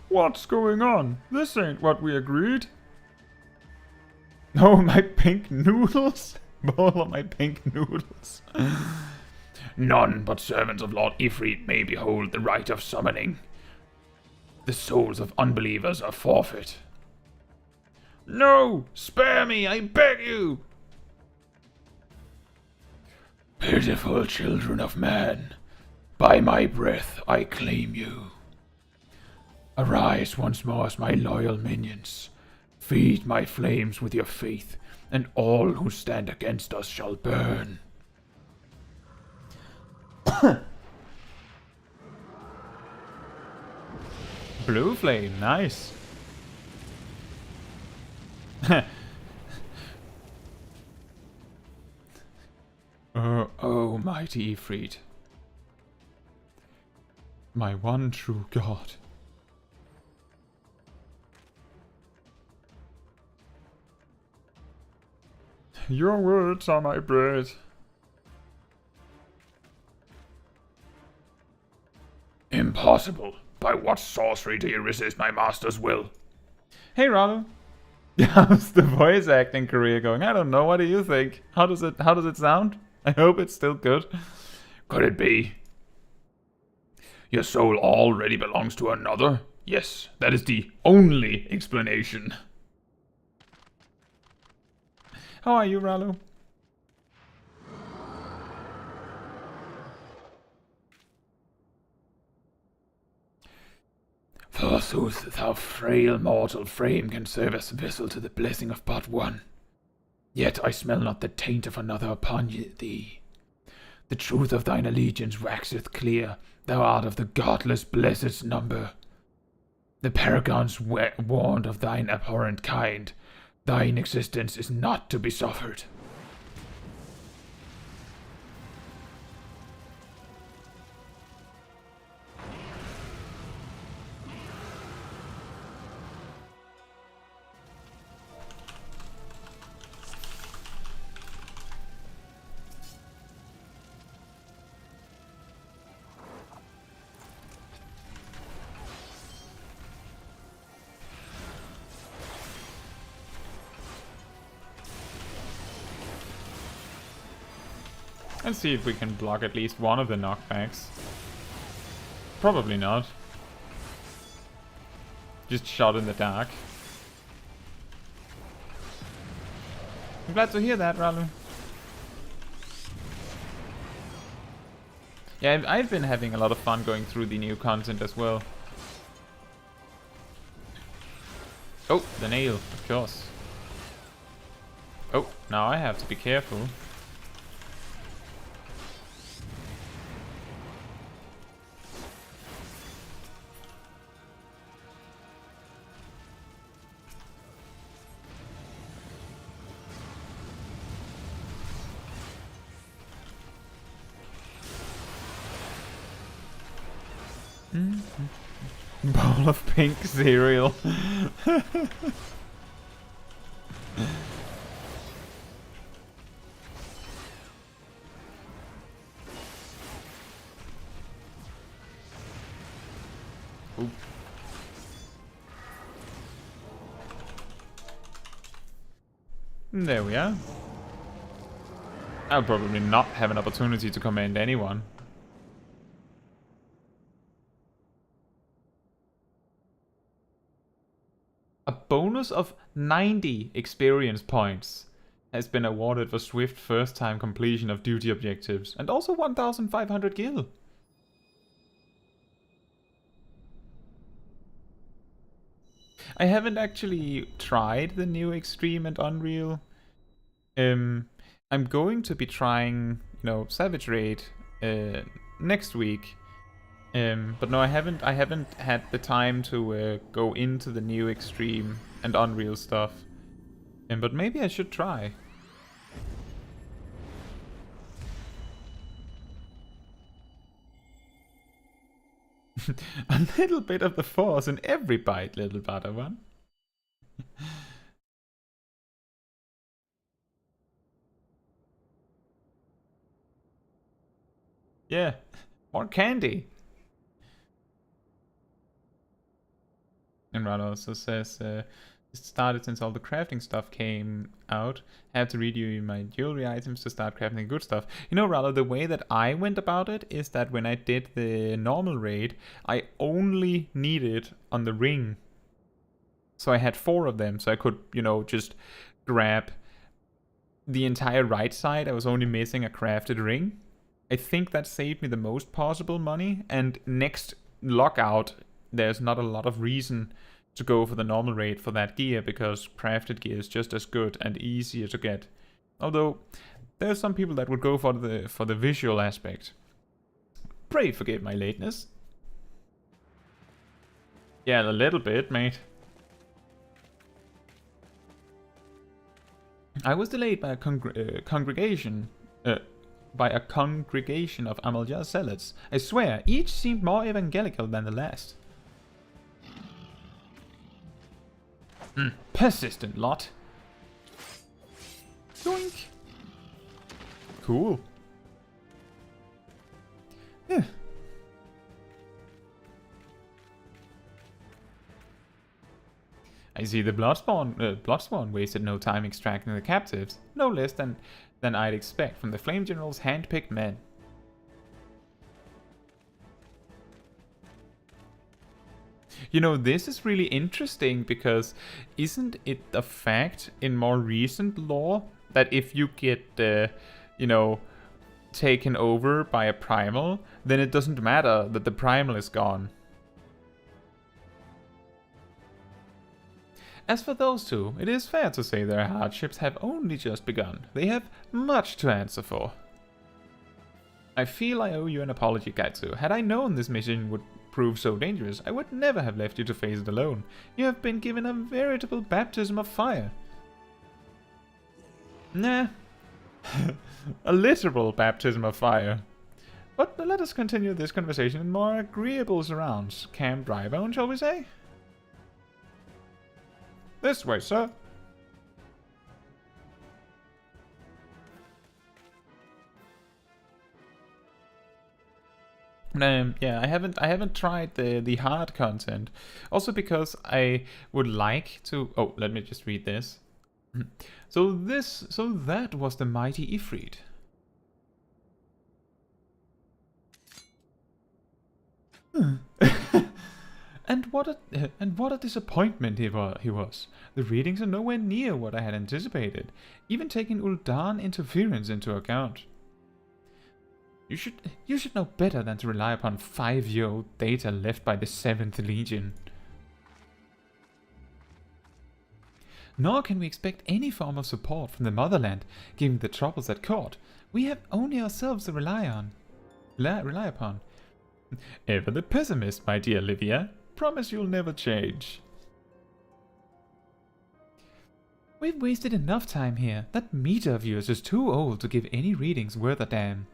What's going on? This ain't what we agreed. Oh, my pink noodles? Bowl of my pink noodles. None but servants of Lord Ifrit may behold the rite of summoning. The souls of unbelievers are forfeit. No! Spare me, I beg you! Pitiful children of man, by my breath I claim you. Arise once more as my loyal minions. Feed my flames with your faith, and all who stand against us shall burn. Blue flame, nice. Oh, mighty Ifrit. My one true god. Your words are my bread. Impossible. By what sorcery do you resist my master's will? Hey, Rollo. How's the voice acting career going? I don't know. What do you think? How does it sound? I hope it's still good. Could it be? Your soul already belongs to another? Yes, that is the only explanation. How are you, Rollo? Forsooth, thou frail mortal frame can serve as vessel to the blessing of but one. Yet I smell not the taint of another upon thee. The truth of thine allegiance waxeth clear, thou art of the godless blessed number. The paragons warned of thine abhorrent kind. Thine existence is not to be suffered. Let's see if we can block at least one of the knockbacks. Probably not. Just shot in the dark. I'm glad to hear that, Ralu. Yeah, I've been having a lot of fun going through the new content as well. Oh, the nail, of course. Oh, now I have to be careful. Bowl of pink cereal. Ooh. There we are. I'll probably not have an opportunity to command anyone. A bonus of 90 experience points has been awarded for swift first-time completion of duty objectives, and also 1,500 gil. I haven't actually tried the new Extreme and Unreal. I'm going to be trying, Savage Raid next week. But no, I haven't had the time to go into the new Extreme and Unreal stuff. But maybe I should try. A little bit of the force in every bite, little Padawan. Yeah, more candy. And Rod also says, it started since all the crafting stuff came out. Had to redo my jewelry items to start crafting good stuff. Rallo, the way that I went about it is that when I did the normal raid, I only needed on the ring. So I had 4 of them, so I could, just grab the entire right side, I was only missing a crafted ring. I think that saved me the most possible money, and next lockout, there's not a lot of reason to go for the normal rate for that gear, because crafted gear is just as good and easier to get. Although, there are some people that would go for the visual aspect. Pray forgive my lateness. Yeah, a little bit, mate. I was delayed by a congregation of Amalja zealots. I swear, each seemed more evangelical than the last. Persistent lot. Doink. Cool. Yeah. I see the Bloodspawn wasted no time extracting the captives, no less than I'd expect from the Flame General's hand-picked men. You know, this is really interesting because isn't it a fact in more recent lore that if you get, you know, taken over by a primal, then it doesn't matter that the primal is gone? As for those two, it is fair to say their hardships have only just begun. They have much to answer for. I feel I owe you an apology, Caetsu. Had I known this mission would prove so dangerous, I would never have left you to face it alone. You have been given a veritable baptism of fire. Nah. A literal baptism of fire. But let us continue this conversation in more agreeable surrounds. Camp Drybone, shall we say? This way, sir. Yeah, I haven't tried the hard content. Also because I would like to. Oh, let me just read this. So that was the mighty Ifrit. And what a disappointment he was. The readings are nowhere near what I had anticipated, even taking Ul'dan interference into account. You should know better than to rely upon 5-year-old data left by the 7th Legion. Nor can we expect any form of support from the motherland, given the troubles at court. We have only ourselves to rely upon. Ever the pessimist, my dear Livia. Promise you'll never change. We've wasted enough time here. That meter of yours is too old to give any readings worth a damn.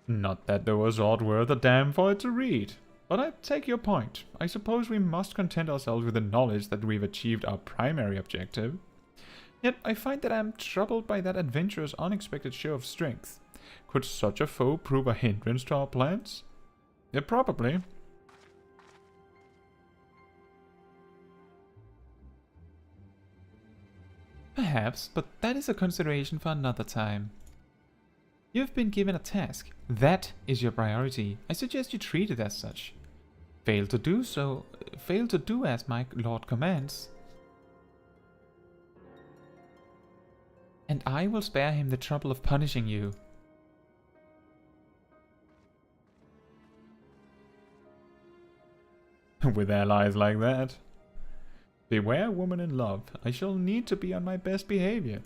Not that there was aught worth a damn for it to read. But I take your point. I suppose we must content ourselves with the knowledge that we've achieved our primary objective. Yet I find that I am troubled by that adventurer's unexpected show of strength. Could such a foe prove a hindrance to our plans? Yeah, probably. Perhaps, but that is a consideration for another time. You have been given a task. That is your priority. I suggest you treat it as such. Fail to do as my lord commands, and I will spare him the trouble of punishing you. With allies like that. Beware, woman in love. I shall need to be on my best behavior.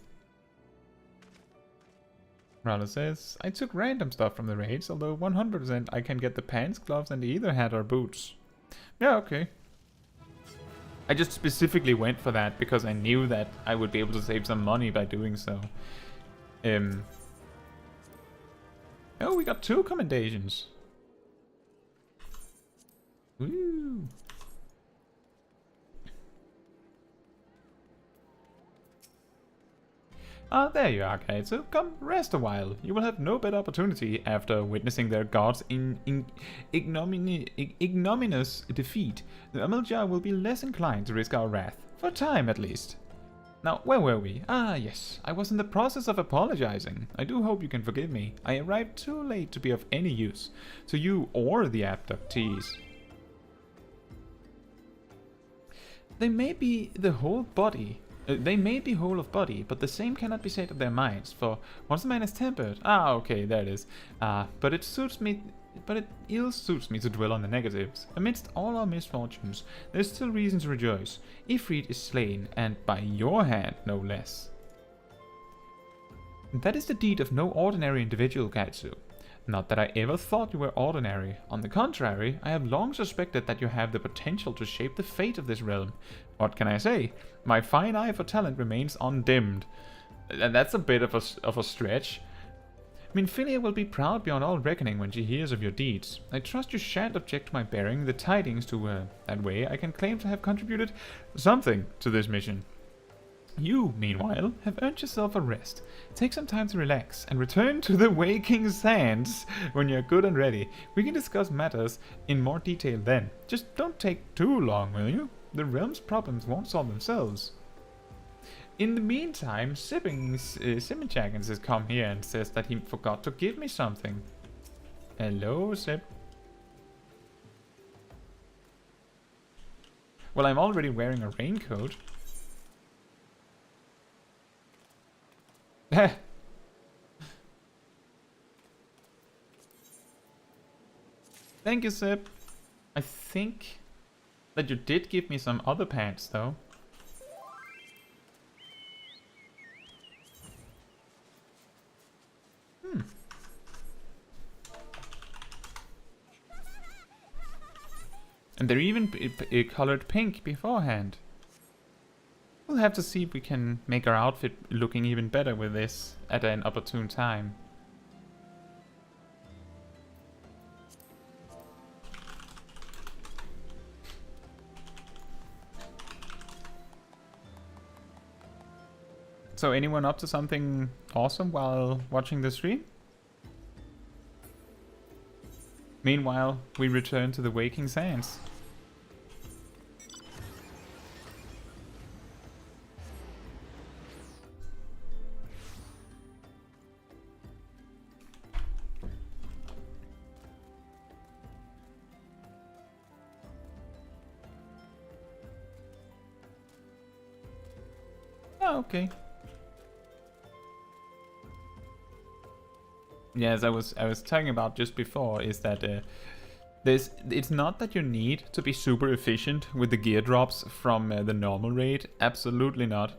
Rala says, I took random stuff from the raids, although 100% I can get the pants, gloves, and either hat or boots. Yeah, okay. I just specifically went for that because I knew that I would be able to save some money by doing so. Oh, we got 2 commendations. Woo! Ah, there you are, Caetsu. Come, rest a while. You will have no better opportunity after witnessing their gods in ignominious defeat. The Amalja will be less inclined to risk our wrath, for a time at least. Now, where were we? Ah, yes. I was in the process of apologizing. I do hope you can forgive me. I arrived too late to be of any use to you or the abductees. They may be the whole body, They may be whole of body, but the same cannot be said of their minds, for once a man is tempered... Ah, okay, there it is. But it ill suits me to dwell on the negatives. Amidst all our misfortunes, there is still reason to rejoice. Ifrit is slain, and by your hand, no less. That is the deed of no ordinary individual, Caetsu. Not that I ever thought you were ordinary. On the contrary, I have long suspected that you have the potential to shape the fate of this realm. What can I say? My fine eye for talent remains undimmed. And that's a bit of a stretch. Minfilia will be proud beyond all reckoning when she hears of your deeds. I trust you shan't object to my bearing the tidings to her. That way I can claim to have contributed something to this mission. You, meanwhile, have earned yourself a rest. Take some time to relax and return to the waking sands when you're good and ready. We can discuss matters in more detail then. Just don't take too long, will you? The realm's problems won't solve themselves. In the meantime, Sylph-Management has come here and says that he forgot to give me something. Hello, Sip. Well, I'm already wearing a raincoat. Thank you, Sip. I think that you did give me some other pants, though. And they're even colored pink beforehand. We'll have to see if we can make our outfit looking even better with this at an opportune time. So anyone up to something awesome while watching the stream? Meanwhile, we return to the waking sands. Oh, okay. Yes, I was talking about just before is that it's not that you need to be super efficient with the gear drops from the normal raid. Absolutely not.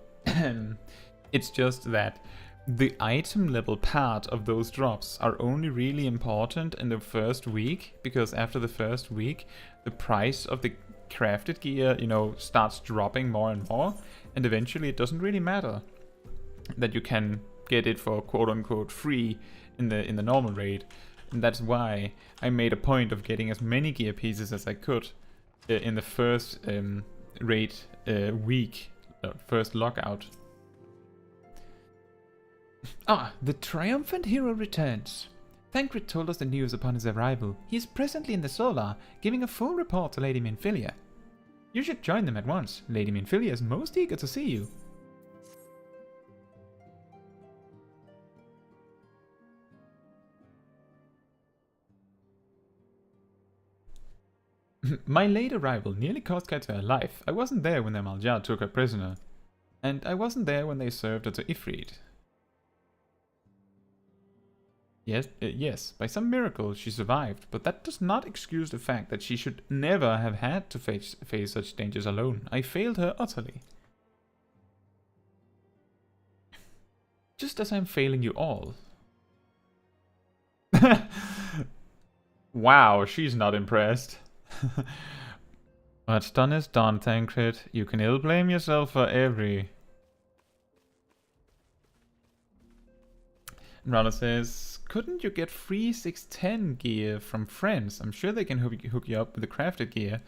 It's just that the item level part of those drops are only really important in the first week, because after the first week, the price of the crafted gear, you know, starts dropping more and more, and eventually it doesn't really matter that you can get it for quote-unquote free in the normal raid. And that's why I made a point of getting as many gear pieces as I could in the first raid week, first lockout. The triumphant hero returns. Thancred told us the news upon his arrival. He is presently in the Solar, giving a full report to Lady Minfilia. You should join them at once. Lady Minfilia is most eager to see you. My late arrival nearly cost Caetsu her life. I wasn't there when the Maljar took her prisoner. And I wasn't there when they served her to Ifrit. Yes, by some miracle she survived, but that does not excuse the fact that she should never have had to face such dangers alone. I failed her utterly. Just as I'm failing you all. Wow, she's not impressed. What's done is done, Thancred. You can ill blame yourself for every... Rana says, couldn't you get free 610 gear from friends? I'm sure they can hook you up with the crafted gear.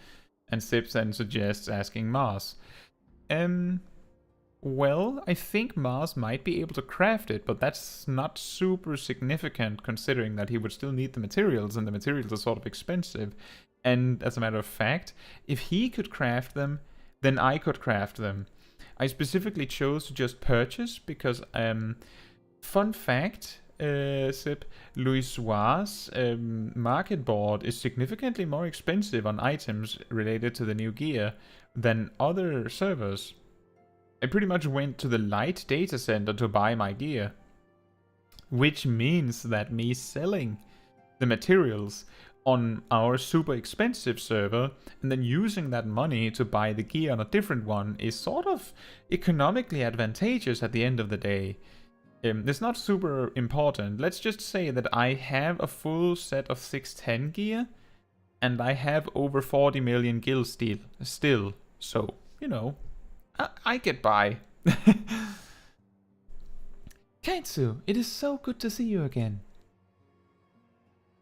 And Sips then suggests asking Mars. Well, I think Mars might be able to craft it, but that's not super significant considering that he would still need the materials, and the materials are sort of expensive. And as a matter of fact, if he could craft them, then I could craft them. I specifically chose to just purchase because, fun fact, Sip, Louisoir's market board is significantly more expensive on items related to the new gear than other servers. I pretty much went to the light data center to buy my gear. Which means that me selling the materials on our super expensive server and then using that money to buy the gear on a different one is sort of economically advantageous at the end of the day. It's not super important. Let's just say that I have a full set of 610 gear and I have over 40 million gil still. So, you know, I get by. Caetsu, it is so good to see you again.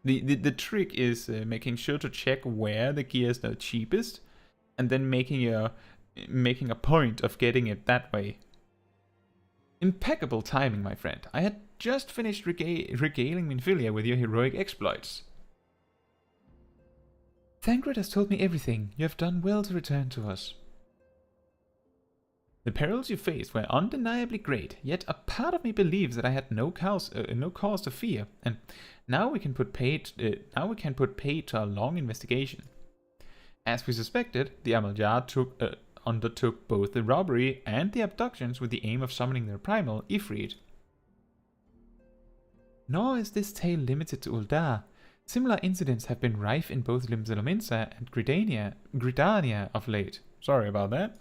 The trick is making sure to check where the gear is the cheapest, and then making a point of getting it that way. Impeccable timing, my friend. I had just finished regaling Minfilia with your heroic exploits. Thancred has told me everything. You have done well to return to us. The perils you faced were undeniably great, yet a part of me believes that I had no cause to fear, and now we can put paid to our long investigation. As we suspected, the Amalj'ad undertook both the robbery and the abductions with the aim of summoning their primal, Ifrit. Nor is this tale limited to Uldar. Similar incidents have been rife in both Limsa and Gridania of late. Sorry about that.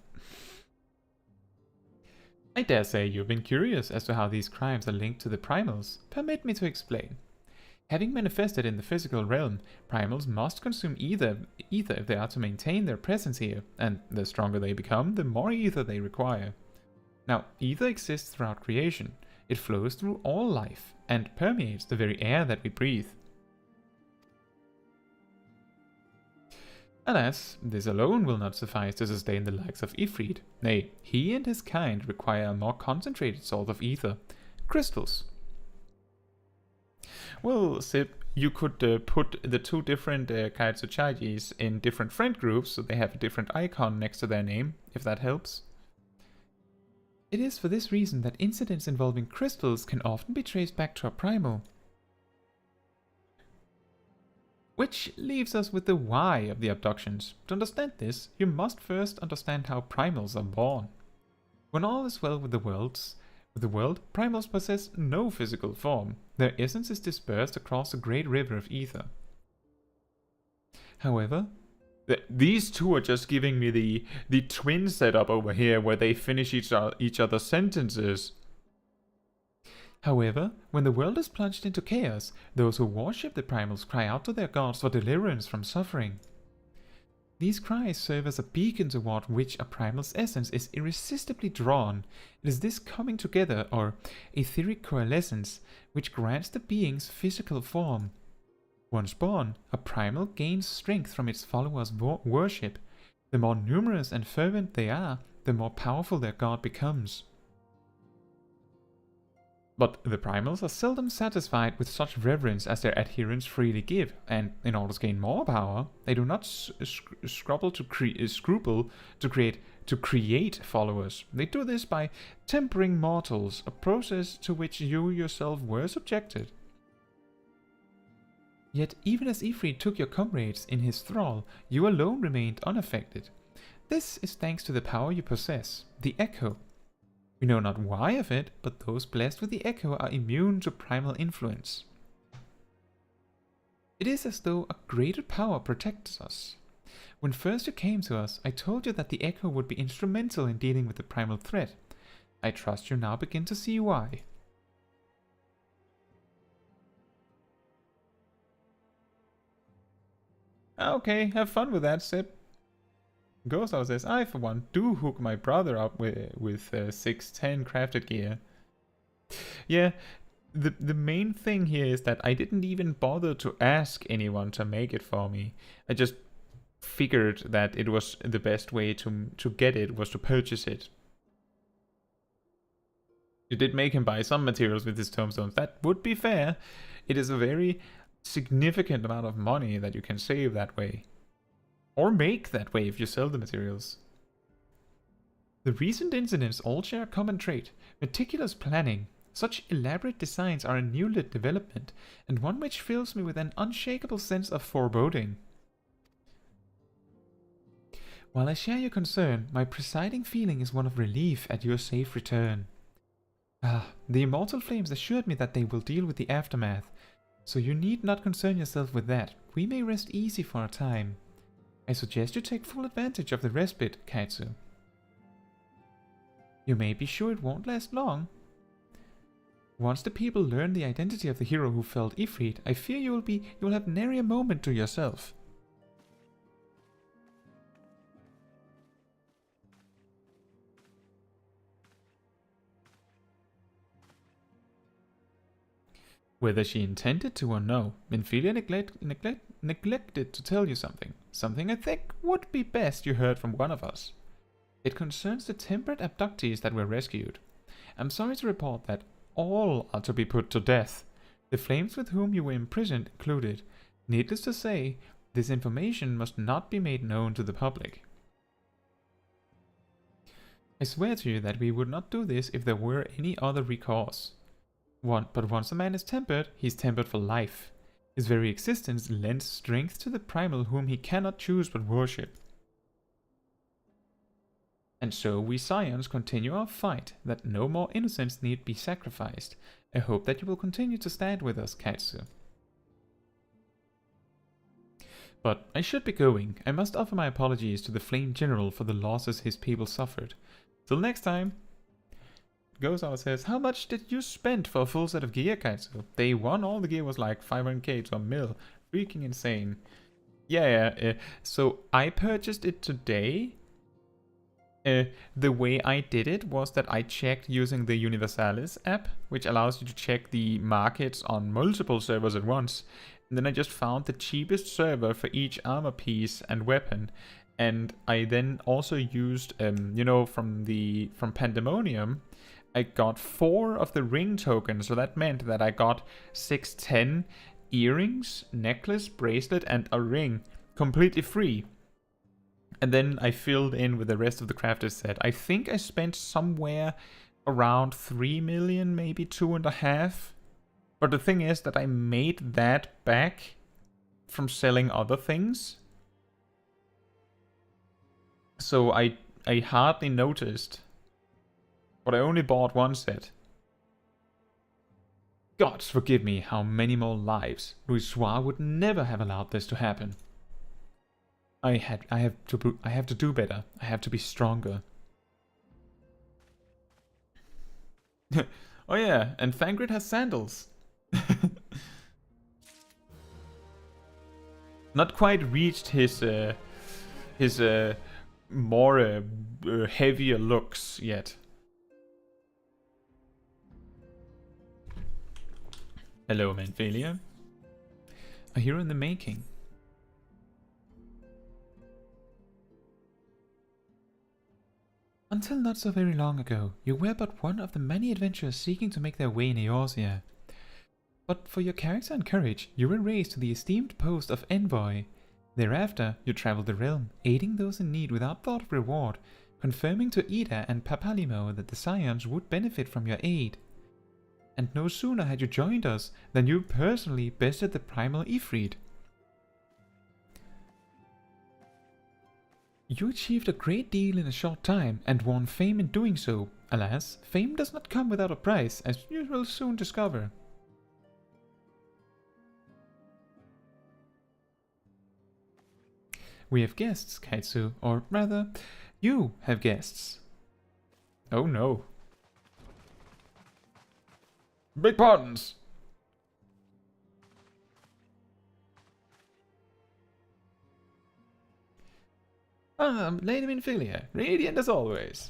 I dare say you've been curious as to how these crimes are linked to the primals. Permit me to explain. Having manifested in the physical realm, primals must consume ether if they are to maintain their presence here, and the stronger they become, the more ether they require. Now, ether exists throughout creation. It flows through all life, and permeates the very air that we breathe. Alas, this alone will not suffice to sustain the likes of Ifrit. Nay, he and his kind require a more concentrated source of ether. Crystals. Well, Sip, you could put the two different Caetsu Chaijis in different friend groups so they have a different icon next to their name, if that helps. It is for this reason that incidents involving crystals can often be traced back to a primal. Which leaves us with the why of the abductions. To understand this, you must first understand how primals are born. When all is well with the world, primals possess no physical form. Their essence is dispersed across a great river of ether. However, these two are just giving me the twin setup over here where they finish each other's sentences. However, when the world is plunged into chaos, those who worship the primals cry out to their gods for deliverance from suffering. These cries serve as a beacon toward which a primal's essence is irresistibly drawn. It is this coming together, or etheric coalescence, which grants the being's physical form. Once born, a primal gains strength from its followers' worship. The more numerous and fervent they are, the more powerful their god becomes. But the primals are seldom satisfied with such reverence as their adherents freely give, and in order to gain more power, they do not scruple to create followers. They do this by tempering mortals, a process to which you yourself were subjected. Yet even as Ifrit took your comrades in his thrall, you alone remained unaffected. This is thanks to the power you possess, the Echo. We know not why of it, but those blessed with the Echo are immune to primal influence. It is as though a greater power protects us. When first you came to us, I told you that the Echo would be instrumental in dealing with the primal threat. I trust you now begin to see why. Okay, have fun with that, Sip. Ghost House says, I for one do hook my brother up with 610 crafted gear. Yeah, the main thing here is that I didn't even bother to ask anyone to make it for me. I just figured that it was the best way to get it was to purchase it. You did make him buy some materials with his tombstones. That would be fair. It is a very significant amount of money that you can save that way. Or make that way if you sell the materials. The recent incidents all share a common trait: meticulous planning. Such elaborate designs are a new development, and one which fills me with an unshakable sense of foreboding. While I share your concern, my presiding feeling is one of relief at your safe return. The immortal flames assured me that they will deal with the aftermath, so you need not concern yourself with that. We may rest easy for a time. I suggest you take full advantage of the respite, Caetsu. You may be sure it won't last long. Once the people learn the identity of the hero who felled Ifrit, I fear you will have nary a moment to yourself. Whether she intended to or no, Minfilia neglected to tell you something. Something I think would be best you heard from one of us. It concerns the temperate abductees that were rescued. I'm sorry to report that all are to be put to death. The flames with whom you were imprisoned included. Needless to say, this information must not be made known to the public. I swear to you that we would not do this if there were any other recourse. But once a man is tempered, he is tempered for life. His very existence lends strength to the primal whom he cannot choose but worship. And so we Scions continue our fight, that no more innocents need be sacrificed. I hope that you will continue to stand with us, Caetsu. But I should be going. I must offer my apologies to the Flame General for the losses his people suffered. Till next time. Goes out says, how much did you spend for a full set of gear, Caetsu? Day 1, all the gear was like 500k to a mil. Freaking insane. Yeah, so I purchased it today. The way I did it was that I checked using the Universalis app, which allows you to check the markets on multiple servers at once. And then I just found the cheapest server for each armor piece and weapon. And I then also used, from Pandemonium, I got 4 of the ring tokens, so that meant that I got 610 earrings, necklace, bracelet, and a ring completely free. And then I filled in with the rest of the crafter's set. I think I spent somewhere around 3 million, maybe 2.5. But the thing is that I made that back from selling other things. So I hardly noticed. But I only bought 1 set. Gods forgive me how many more lives. Louisoix would never have allowed this to happen. I have to do better. I have to be stronger. Oh yeah, and Thangrid has sandals. Not quite reached his more heavier looks yet. Hello, Manphalia. A hero in the making. Until not so very long ago, you were but one of the many adventurers seeking to make their way in Eorzea. But for your character and courage, you were raised to the esteemed post of Envoy. Thereafter, you traveled the realm, aiding those in need without thought of reward, confirming to Ida and Papalimo that the Scions would benefit from your aid. And no sooner had you joined us than you personally bested the primal Ifrit. You achieved a great deal in a short time and won fame in doing so. Alas, fame does not come without a price, as you will soon discover. We have guests, Caetsu, or rather, you have guests. Oh no. Big pardons! Lady Minfilia, radiant as always.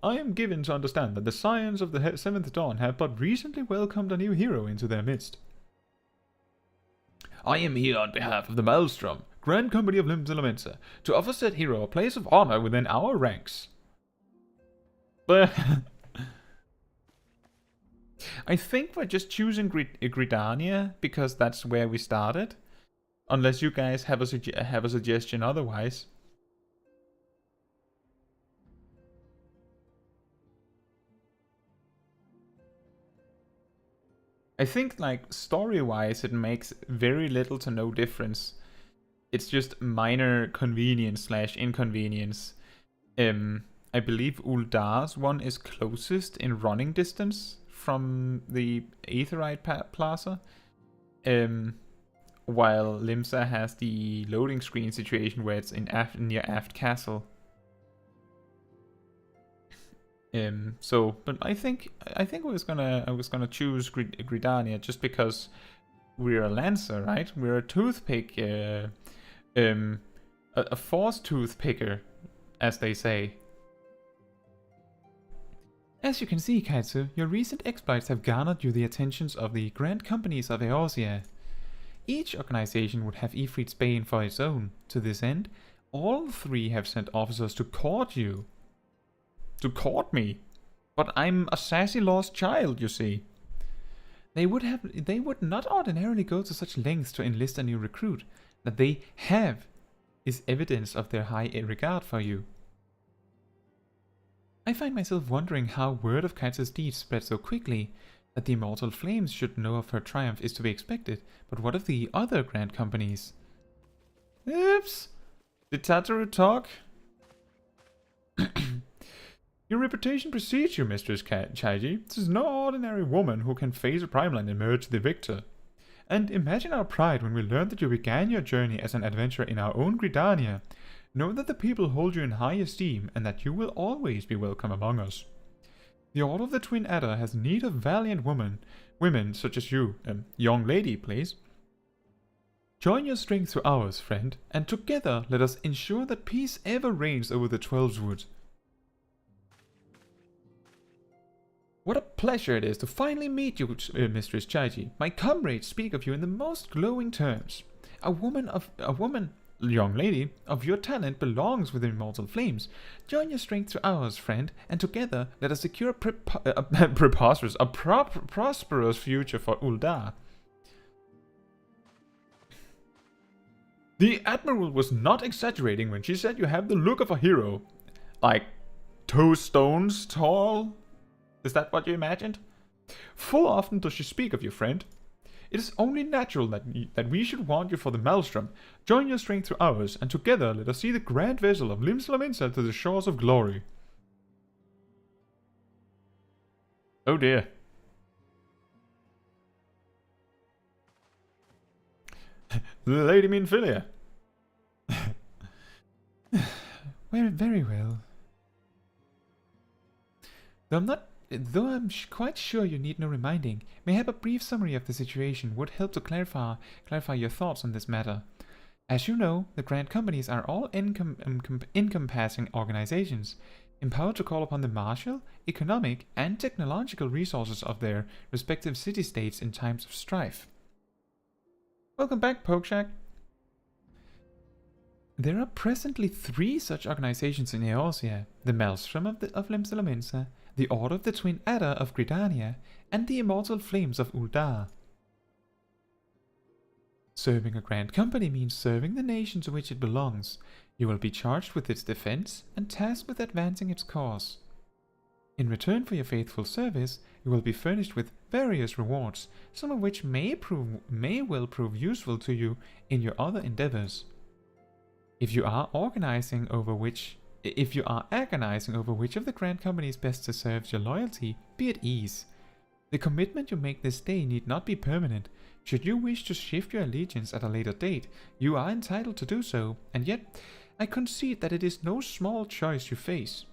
I am given to understand that the Scions of the 7th Dawn have but recently welcomed a new hero into their midst. I am here on behalf of the Maelstrom, Grand Company of Limbs Elemensa, to offer said hero a place of honor within our ranks. I think we're just choosing Gridania because that's where we started. Unless you guys have a suggestion otherwise. I think, like, story-wise, it makes very little to no difference it's just minor convenience slash inconvenience. I believe Uldar's one is closest in running distance from the Aetherite Plaza. While Limsa has the loading screen situation where it's in near Aft Castle. But I think I was gonna choose Gridania just because we're a lancer, right? We're a toothpick, a force toothpicker, as they say. As you can see, Caetsu, your recent exploits have garnered you the attentions of the grand companies of Eorzea. Each organization would have Ifrit's Bane for its own. To this end, all three have sent officers to court you. To court me? But I'm a sassy lost child, you see. They would not ordinarily go to such lengths to enlist a new recruit. That they have is evidence of their high regard for you. I find myself wondering how word of Caetsu's deeds spread so quickly. That the immortal flames should know of her triumph is to be expected, but what of the other grand companies? Oops! Did Tataru talk? Your reputation precedes you, Mistress Chaiji. This is no ordinary woman who can face a prime line and emerge the victor. And imagine our pride when we learned that you began your journey as an adventurer in our own Gridania. Know that the people hold you in high esteem, and that you will always be welcome among us. The Order of the Twin Adder has need of valiant women such as you. Young lady, please. Join your strength to ours, friend, and together let us ensure that peace ever reigns over the Twelveswood. What a pleasure it is to finally meet you, Mistress Chaiji. My comrades speak of you in the most glowing terms. A woman, young lady, of your talent belongs with the immortal flames. Join your strength to ours, friend, and together let us secure a prosperous future for Uldar. The Admiral was not exaggerating when she said you have the look of a hero. Like 2 stones tall? Is that what you imagined? Full often does she speak of you, friend. It is only natural that we should want you for the Maelstrom. Join your strength to ours, and together let us see the grand vessel of Limsa to the shores of glory. Oh dear. The Lady Minfilia. Well, very well. Though I'm quite sure you need no reminding, mayhap a brief summary of the situation would help to clarify your thoughts on this matter. As you know, the Grand Companies are all encompassing organizations, empowered to call upon the martial, economic, and technological resources of their respective city-states in times of strife. Welcome back, Pokeshack. There are presently 3 such organizations in Eorzea: the Maelstrom of Limsa, the Order of the Twin Adder of Gridania, and the Immortal Flames of Uldar. Serving a Grand Company means serving the nation to which it belongs. You will be charged with its defense and tasked with advancing its cause. In return for your faithful service, you will be furnished with various rewards, some of which may well prove useful to you in your other endeavors. If you are agonizing over which of the Grand Companies best deserves your loyalty, be at ease. The commitment you make this day need not be permanent. Should you wish to shift your allegiance at a later date, you are entitled to do so, and yet I concede that it is no small choice you face.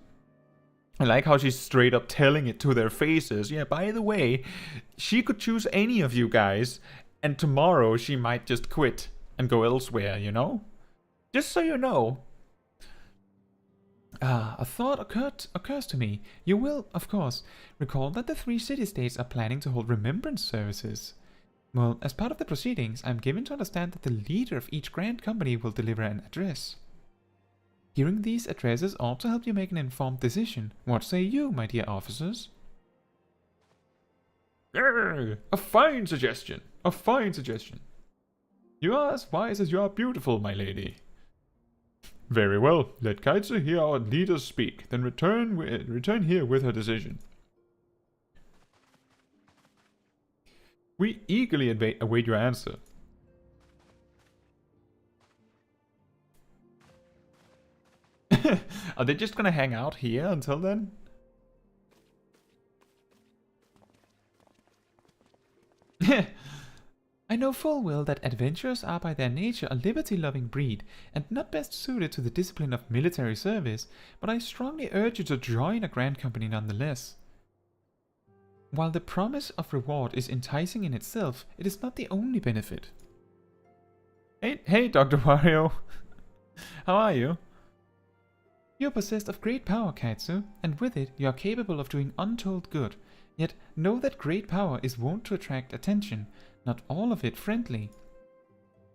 I like how she's straight up telling it to their faces. Yeah, by the way, she could choose any of you guys, and tomorrow she might just quit and go elsewhere, you know? Just so you know. A thought occurs to me. You will, of course, recall that the 3 city-states are planning to hold remembrance services. Well, as part of the proceedings, I am given to understand that the leader of each Grand Company will deliver an address. Hearing these addresses ought to help you make an informed decision. What say you, my dear officers? A fine suggestion. A fine suggestion. You are as wise as you are beautiful, my lady. Very well. Let Caetsu hear our leaders speak, then return here with her decision. We eagerly await your answer. Are they just gonna hang out here until then? I know full well that adventurers are by their nature a liberty-loving breed, and not best suited to the discipline of military service, but I strongly urge you to join a grand company nonetheless. While the promise of reward is enticing in itself, it is not the only benefit. Hey, Dr. Wario. How are you? You are possessed of great power, Caetsu, and with it you are capable of doing untold good. Yet know that great power is wont to attract attention, not all of it friendly.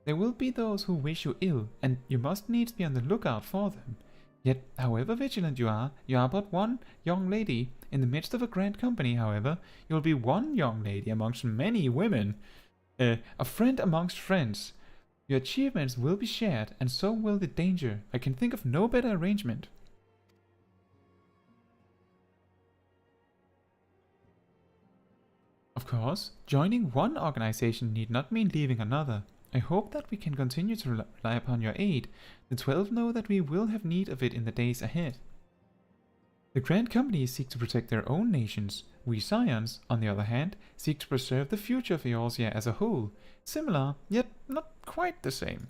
There will be those who wish you ill, and you must needs be on the lookout for them. Yet, however vigilant you are but one young lady. In the midst of a grand company, however, you will be one young lady amongst many women. A friend amongst friends. Your achievements will be shared, and so will the danger. I can think of no better arrangement. Of course, joining one organization need not mean leaving another. I hope that we can continue to rely upon your aid. The 12 know that we will have need of it in the days ahead. The Grand Companies seek to protect their own nations. We Scions, on the other hand, seek to preserve the future of Eorzea as a whole. Similar, yet not quite the same.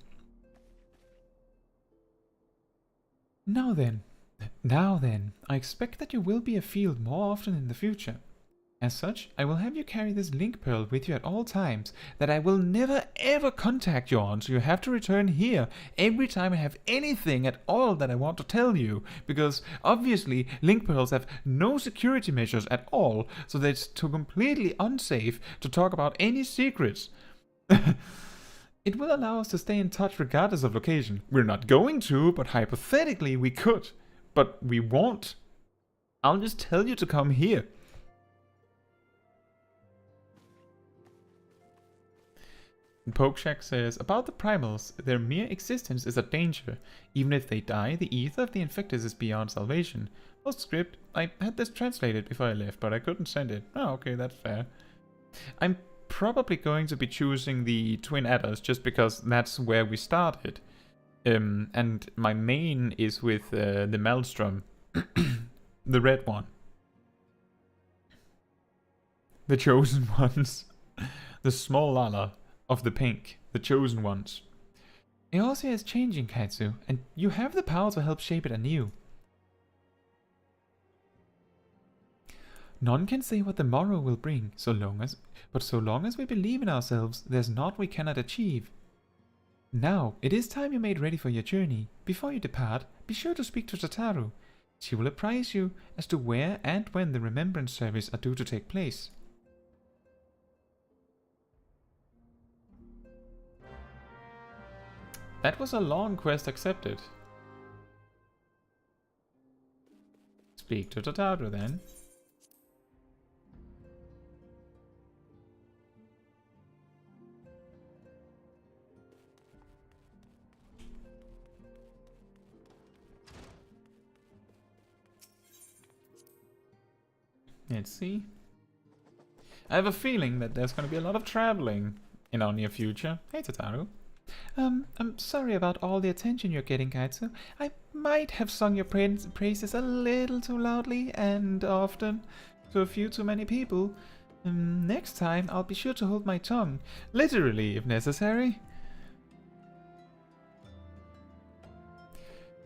Now then, I expect that you will be afield more often in the future. As such, I will have you carry this link pearl with you at all times, that I will never ever contact you on, so you have to return here every time I have anything at all that I want to tell you, because obviously link pearls have no security measures at all, so that it's too completely unsafe to talk about any secrets. It will allow us to stay in touch regardless of location. We're not going to, but hypothetically we could. But we won't. I'll just tell you to come here. Pokeshack says, about the primals, their mere existence is a danger. Even if they die, the ether of the infected is beyond salvation. Postscript, I had this translated before I left, but I couldn't send it. Oh, okay, that's fair. I'm probably going to be choosing the Twin Adders, just because that's where we started. And my main is with the Maelstrom. The red one. The chosen ones. The small Lala. Of the pink, the chosen ones. Eorzea is changing, Caetsu, and you have the power to help shape it anew. None can say what the morrow will bring, so long as we believe in ourselves, there's naught we cannot achieve. Now, it is time you made ready for your journey. Before you depart, be sure to speak to Tataru. She will apprise you as to where and when the remembrance service are due to take place. That was a long quest accepted. Speak to Tataru then. Let's see. I have a feeling that there's going to be a lot of traveling in our near future. Hey Tataru. I'm sorry about all the attention you're getting, Caetsu. I might have sung your praises a little too loudly and often to a few too many people. Next time, I'll be sure to hold my tongue, literally if necessary.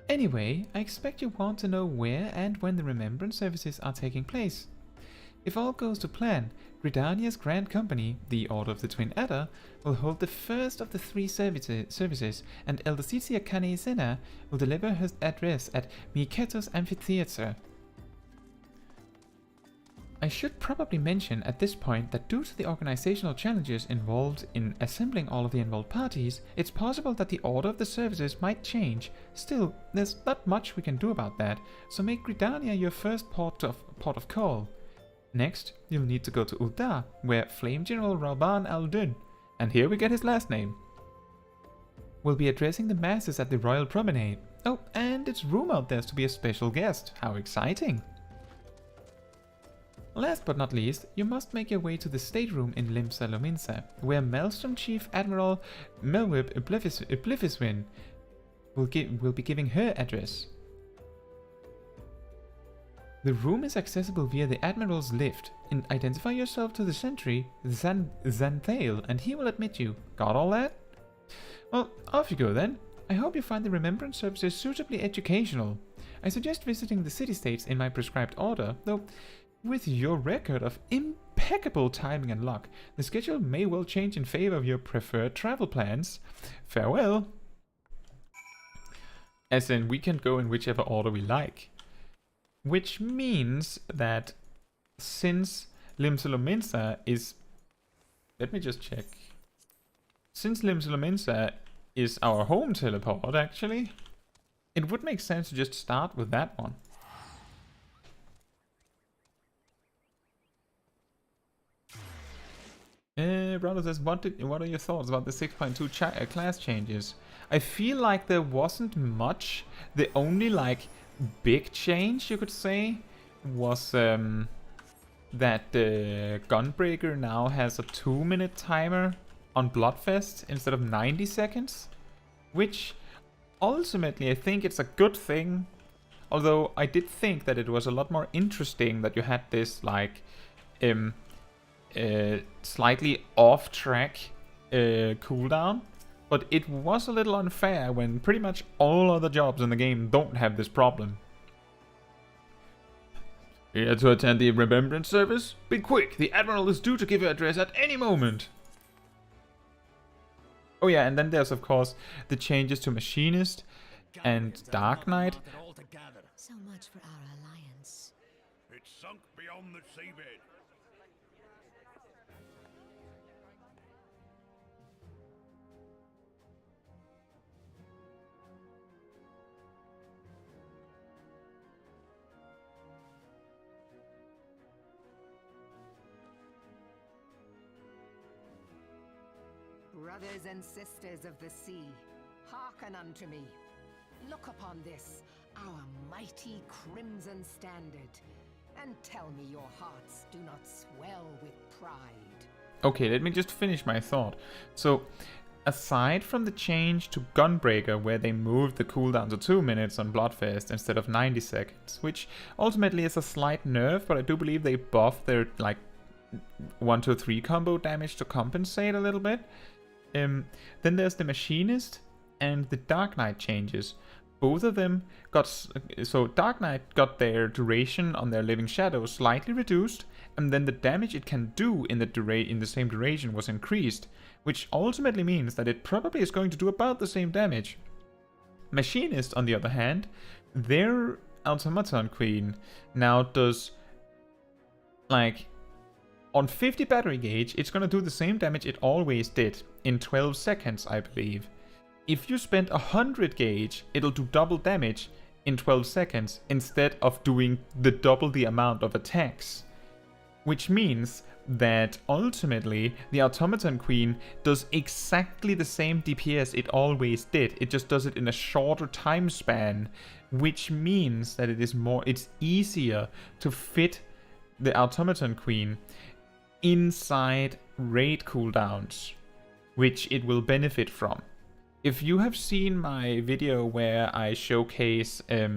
Anyway, I expect you want to know where and when the remembrance services are taking place. If all goes to plan, Gridania's Grand Company, the Order of the Twin Adder, will hold the first of the 3 services, and Elder Cizia Kaneisena will deliver her address at Miketo's Amphitheater. I should probably mention at this point that due to the organizational challenges involved in assembling all of the involved parties, it's possible that the order of the services might change. Still, there's not much we can do about that, so make Gridania your first port of call. Next, you'll need to go to Ul'dah, where Flame General Rauban al-Dun, and here we get his last name, will be addressing the masses at the Royal Promenade. Oh, and it's rumored there's to be a special guest. How exciting! Last but not least, you must make your way to the stateroom in Limsa Lominsa, where Maelstrom Chief Admiral Melwib Iblifiswin will be giving her address. The room is accessible via the Admiral's lift. And identify yourself to the sentry, Xanthale, and he will admit you. Got all that? Well, off you go then. I hope you find the Remembrance services suitably educational. I suggest visiting the city-states in my prescribed order, though with your record of impeccable timing and luck, the schedule may well change in favor of your preferred travel plans. Farewell. As in, we can go in whichever order we like. Which means that since Limsalominsa is... Let me just check. Since Limsalominsa is our home teleport, actually, it would make sense to just start with that one. Brother says, what are your thoughts about the 6.2 class changes? I feel like there wasn't much. The only, like, big change, you could say, was that the Gunbreaker now has a 2-minute timer on Bloodfest instead of 90 seconds. Which, ultimately, I think it's a good thing. Although, I did think that it was a lot more interesting that you had this, like, slightly off-track cooldown. But it was a little unfair when pretty much all other jobs in the game don't have this problem. Here to attend the Remembrance service? Be quick, the Admiral is due to give her address at any moment. Oh yeah, and then there's of course the changes to Machinist and Dark Knight. So much for our alliance. It's sunk beyond the seabed. Brothers and sisters of the sea, hearken unto me. Look upon this, our mighty crimson standard, and tell me your hearts do not swell with pride. Okay, let me just finish my thought. So, aside from the change to Gunbreaker, where they moved the cooldown to 2 minutes on Bloodfest instead of 90 seconds, which ultimately is a slight nerf, but I do believe they buffed their, like, 1-2-3 combo damage to compensate a little bit. Then there's the Machinist and the Dark Knight changes. Both of them got... So Dark Knight got their duration on their Living Shadow slightly reduced, and then the damage it can do in the same duration was increased, which ultimately means that it probably is going to do about the same damage. Machinist, on the other hand, their Automaton Queen now does, like, on 50 battery gauge, it's gonna do the same damage it always did, in 12 seconds, I believe. If you spend 100 gauge, it'll do double damage in 12 seconds, instead of doing double the amount of attacks. Which means that ultimately, the Automaton Queen does exactly the same DPS it always did. It just does it in a shorter time span, which means that it's easier to fit the Automaton Queen inside raid cooldowns, which it will benefit from. If you have seen my video where I showcase how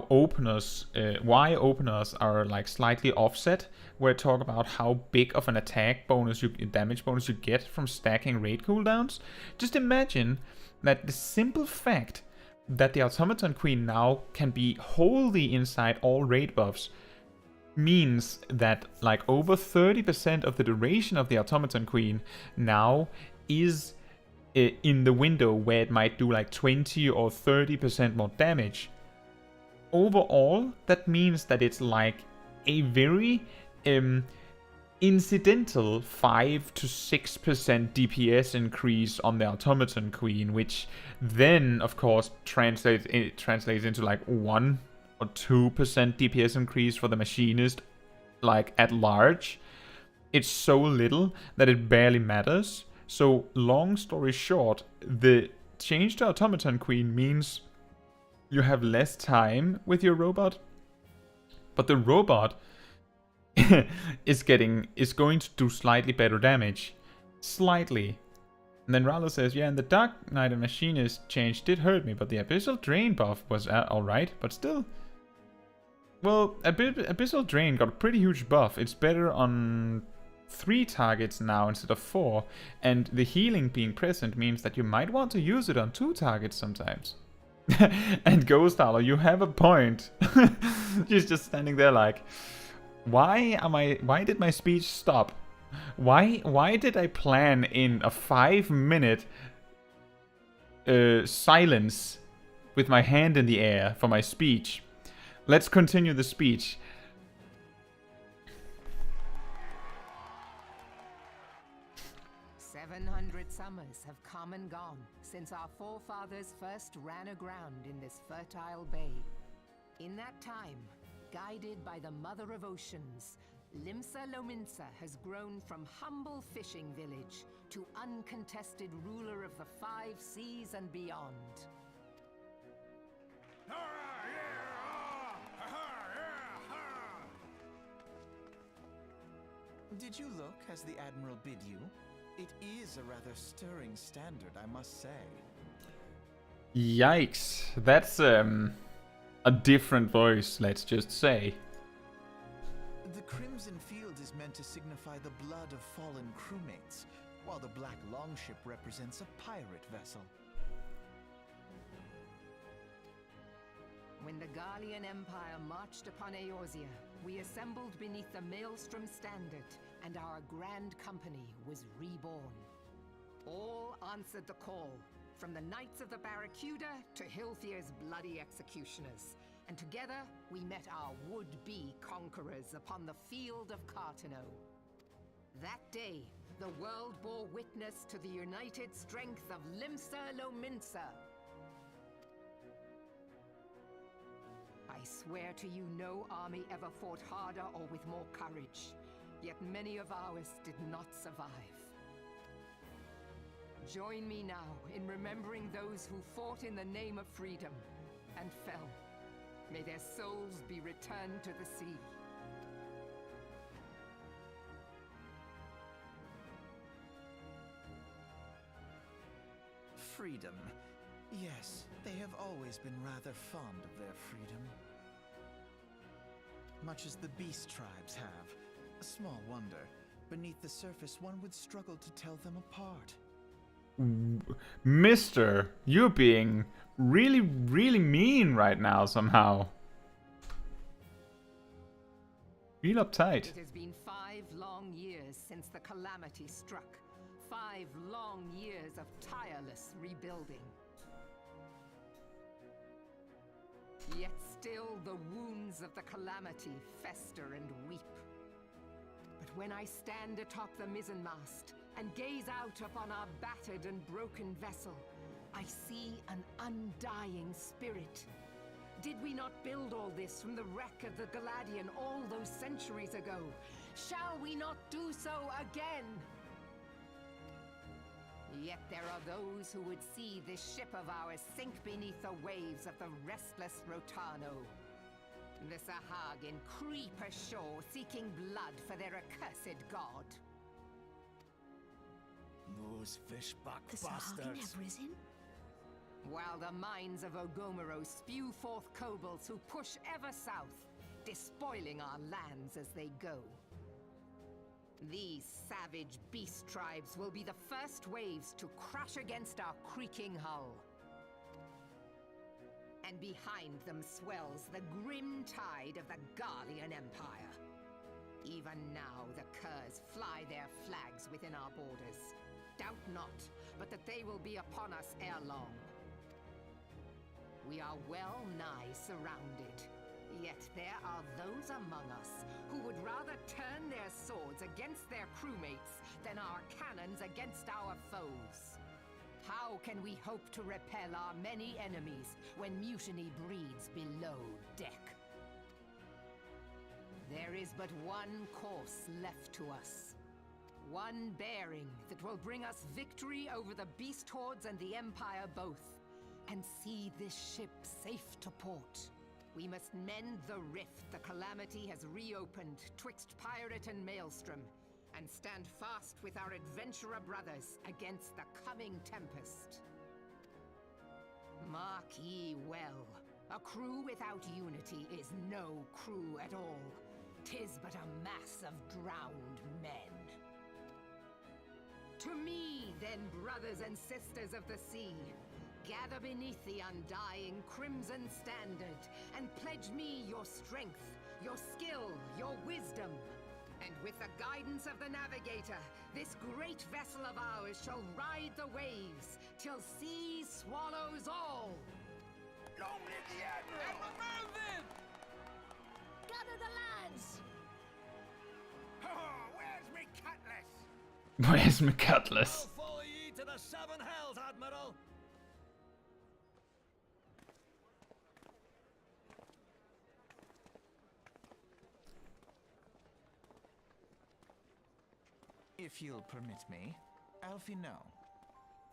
openers, why openers are like slightly offset, where I talk about how big of an attack bonus, damage bonus you get from stacking raid cooldowns, just imagine that the simple fact that the Automaton Queen now can be wholly inside all raid buffs means that like over 30% of the duration of the Automaton Queen now is in the window where it might do like 20 or 30% more damage. Overall, that means that it's like a very incidental 5 to 6% DPS increase on the Automaton Queen, which then of course translates into like 1 or 2% DPS increase for the Machinist, like at large. It's so little that it barely matters. So long story short, the change to Automaton Queen means you have less time with your robot, but the robot is going to do slightly better damage. Slightly. And then Rallo says, yeah, and the Dark Knight and Machinist change did hurt me, but the Abyssal Drain buff was alright, but still. Well, Abyssal Drain got a pretty huge buff. It's better on 3 targets now instead of 4, and the healing being present means that you might want to use it on 2 targets sometimes. And Ghost Hollow, you have a point. She's just standing there like, why did my speech stop? Why did I plan in a 5-minute silence with my hand in the air for my speech? Let's continue the speech. 700 summers have come and gone since our forefathers first ran aground in this fertile bay. In that time, guided by the Mother of Oceans, Limsa Lominsa has grown from humble fishing village to uncontested ruler of the 5 seas and beyond. Did you look as the Admiral bid you? It is a rather stirring standard, I must say. Yikes. That's a different voice, let's just say. The crimson field is meant to signify the blood of fallen crewmates, while the black longship represents a pirate vessel. When the Gallian Empire marched upon Eorzea, we assembled beneath the Maelstrom Standard, and our grand company was reborn. All answered the call, from the Knights of the Barracuda to Hilthier's bloody executioners, and together we met our would-be conquerors upon the field of Cartano. That day, the world bore witness to the united strength of Limsa Lominsa. I swear to you, no army ever fought harder or with more courage, yet many of ours did not survive. Join me now in remembering those who fought in the name of freedom and fell. May their souls be returned to the sea. Freedom. Yes, they have always been rather fond of their freedom. Much as the beast tribes have. A small wonder. Beneath the surface, one would struggle to tell them apart. Mister, you're being really, really mean right now somehow. Real uptight. It has been 5 long years since the calamity struck. 5 long years of tireless rebuilding. Yet still the wounds of the calamity fester and weep. But when I stand atop the mizzenmast and gaze out upon our battered and broken vessel, I see an undying spirit. Did we not build all this from the wreck of the Galadian all those centuries ago? Shall we not do so again? Yet there are those who would see this ship of ours sink beneath the waves of the restless Rotano. The Sahagin creep ashore seeking blood for their accursed god. Those fishbuck The Sahagin have risen? While the mines of Ogomoro spew forth kobolds who push ever south, despoiling our lands as they go. These savage beast tribes will be the first waves to crash against our creaking hull. And behind them swells the grim tide of the Gallian Empire. Even now the curs fly their flags within our borders. Doubt not, but that they will be upon us ere long. We are well nigh surrounded. Yet there are those among us who would rather turn their swords against their crewmates than our cannons against our foes. How can we hope to repel our many enemies when mutiny breeds below deck? There is but one course left to us. One bearing that will bring us victory over the beast hordes and the Empire both, and see this ship safe to port. We must mend the rift the calamity has reopened twixt pirate and maelstrom, and stand fast with our adventurer brothers against the coming tempest. Mark ye well, a crew without unity is no crew at all. 'Tis but a mass of drowned men. To me, then, brothers and sisters of the sea, gather beneath the undying crimson standard, and pledge me your strength, your skill, your wisdom. And with the guidance of the navigator, this great vessel of ours shall ride the waves, till sea swallows all. Long live the Admiral! Move then! Gather the lads! Oh, where's me cutlass? Where's my cutlass? I'll follow ye to the seven hells, Admiral! If you'll permit me, Alfie, no.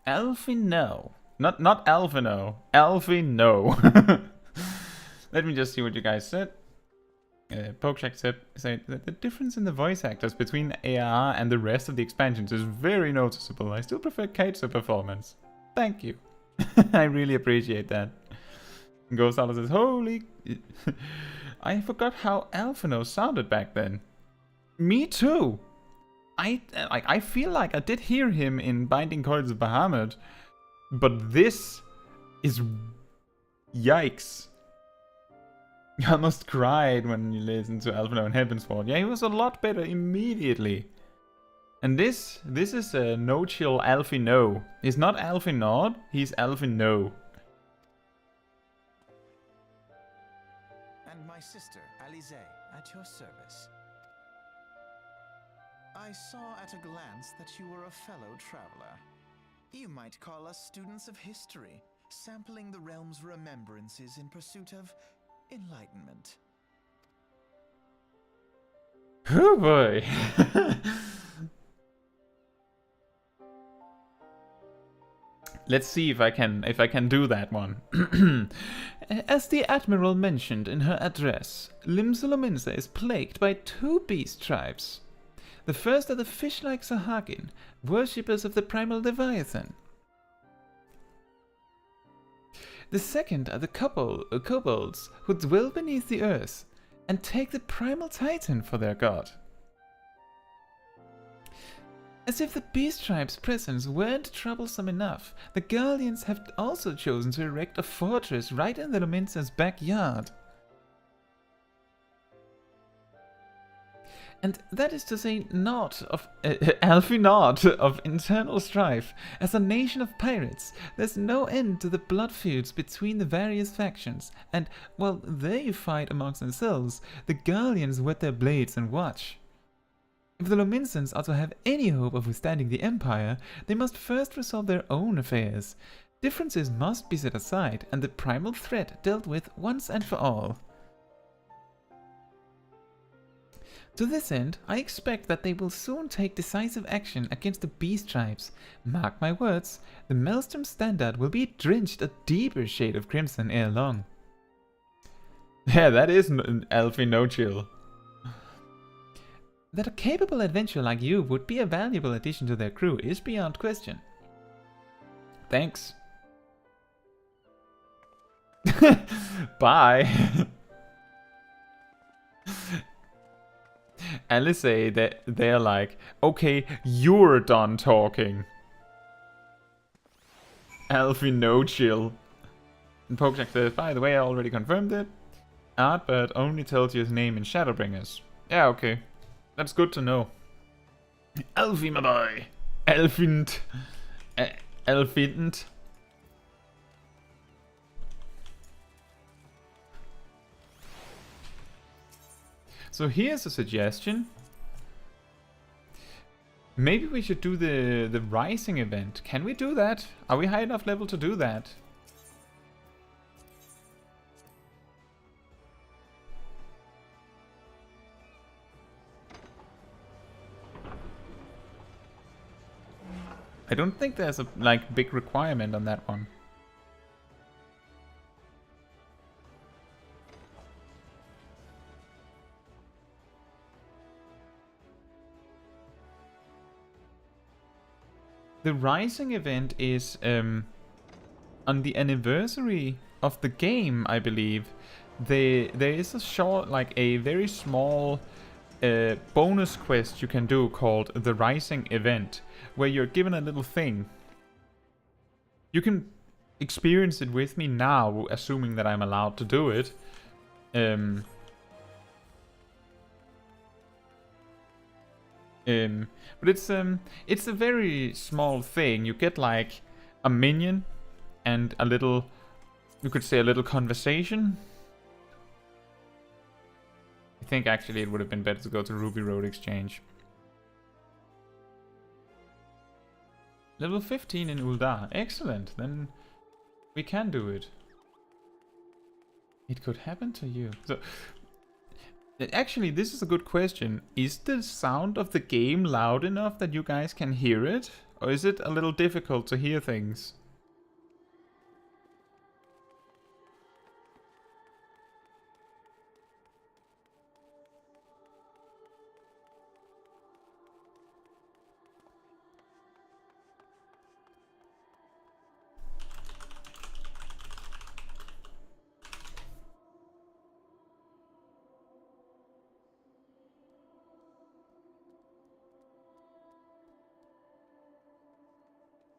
Alfie, no. Not Alphino. Alfie, no. Let me just see what you guys said. Pokecheck said that the difference in the voice actors between AR and the rest of the expansions is very noticeable. I still prefer Kaitsu performance. Thank you. I really appreciate that. Ghost Alice says, holy... I forgot how Alphino sounded back then. Me too. I feel like I did hear him in Binding Coils of Bahamut, but this is... Yikes. I almost cried when you listened to Alphino and Heavensward. Yeah, he was a lot better immediately. And this is a no-chill Alfie no. He's not Alfie Nod, he's Alfie no. And my sister, Alize, at your service. I saw at a glance that you were a fellow traveler. You might call us students of history, sampling the realm's remembrances in pursuit of enlightenment. Oh boy. Let's see if I can do that one. As the Admiral mentioned in her address, Limsolominsa is plagued by two beast tribes. The first are the fish-like Sahagin, worshippers of the primal Leviathan. The second are the kobolds, who dwell beneath the earth and take the primal Titan for their god. As if the beast tribe's presence weren't troublesome enough, the Guardians have also chosen to erect a fortress right in the Lominsa's backyard. And that is to say not of Alfie not of internal strife. As a nation of pirates, there's no end to the blood feuds between the various factions, and while they fight amongst themselves, the Guardians whet their blades and watch. If the Lominsans are to have any hope of withstanding the Empire, they must first resolve their own affairs. Differences must be set aside, and the primal threat dealt with once and for all. To this end, I expect that they will soon take decisive action against the beast tribes. Mark my words, the Maelstrom Standard will be drenched a deeper shade of crimson ere long. Yeah, that is an Alfie no-chill. That a capable adventurer like you would be a valuable addition to their crew is beyond question. Thanks. Bye. Alice say that they're like, okay, you're done talking. Alfie no chill. And Pokejack says, by the way, I already confirmed it. Artbird only tells you his name in Shadowbringers. Yeah, okay. That's good to know. Alfie, my boy. Elfint. Elfint. So here's a suggestion. Maybe we should do the rising event. Can we do that? Are we high enough level to do that? I don't think there's a big requirement on that one. The Rising event is on the anniversary of the game, I believe. There is a short, like a very small bonus quest you can do called the Rising event, where you're given a little thing. You can experience it with me now, assuming that I'm allowed to do it. But it's a very small thing. You get like a minion and a little, you could say a little conversation. I think actually it would have been better to go to Ruby Road Exchange. Level 15 in Uldar. Excellent. Then we can do it. It could happen to you. So, actually, this is a good question. Is the sound of the game loud enough that you guys can hear it? Or is it a little difficult to hear things?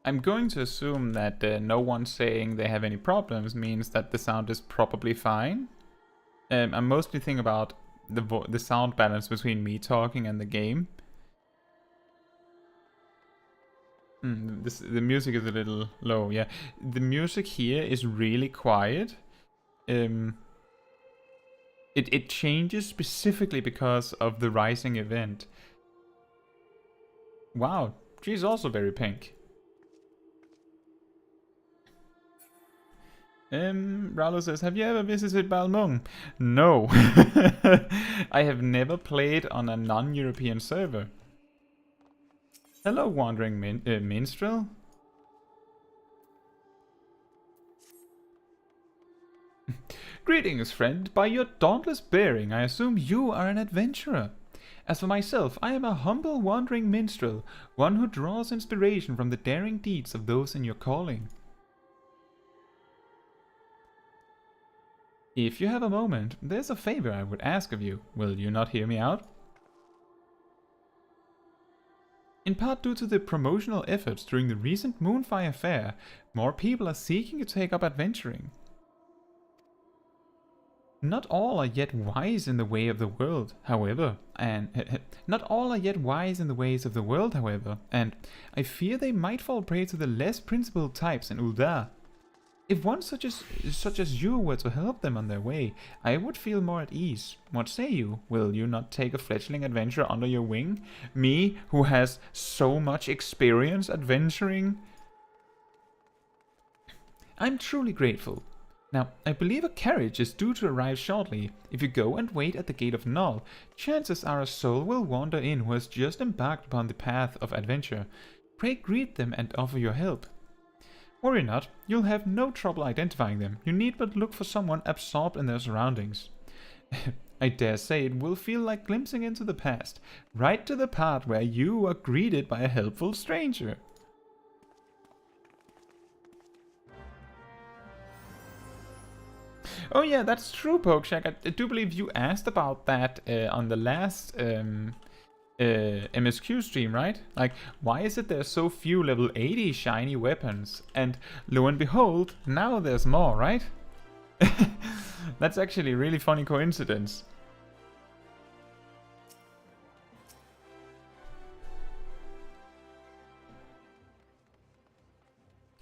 I'm going to assume that no one saying they have any problems means that the sound is probably fine. I'm mostly thinking about the sound balance between me talking and the game. The music is a little low, yeah. The music here is really quiet. It changes specifically because of the Rising event. Wow, she's also very pink. Rallo says, have you ever visited Balmung? No. I have never played on a non-European server. Hello, wandering minstrel. Greetings, friend. By your dauntless bearing, I assume you are an adventurer. As for myself, I am a humble wandering minstrel, one who draws inspiration from the daring deeds of those in your calling. If you have a moment, there's a favor I would ask of you. Will you not hear me out? In part due to the promotional efforts during the recent Moonfire Fair, more people are seeking to take up adventuring. Not all are yet wise in the way of the world, however, and I fear they might fall prey to the less principled types in Uldar. If one such as you were to help them on their way, I would feel more at ease. What say you? Will you not take a fledgling adventurer under your wing? Me, who has so much experience adventuring? I'm truly grateful. Now, I believe a carriage is due to arrive shortly. If you go and wait at the gate of Null, chances are a soul will wander in who has just embarked upon the path of adventure. Pray greet them and offer your help. Worry not, you'll have no trouble identifying them. You need but look for someone absorbed in their surroundings. I dare say it will feel like glimpsing into the past, right to the part where you are greeted by a helpful stranger. Oh yeah, that's true, Pokeshack. I do believe you asked about that on the last MSQ stream, right? Like, why is it there's so few level 80 shiny weapons? And lo and behold, now there's more, right? That's actually a really funny coincidence.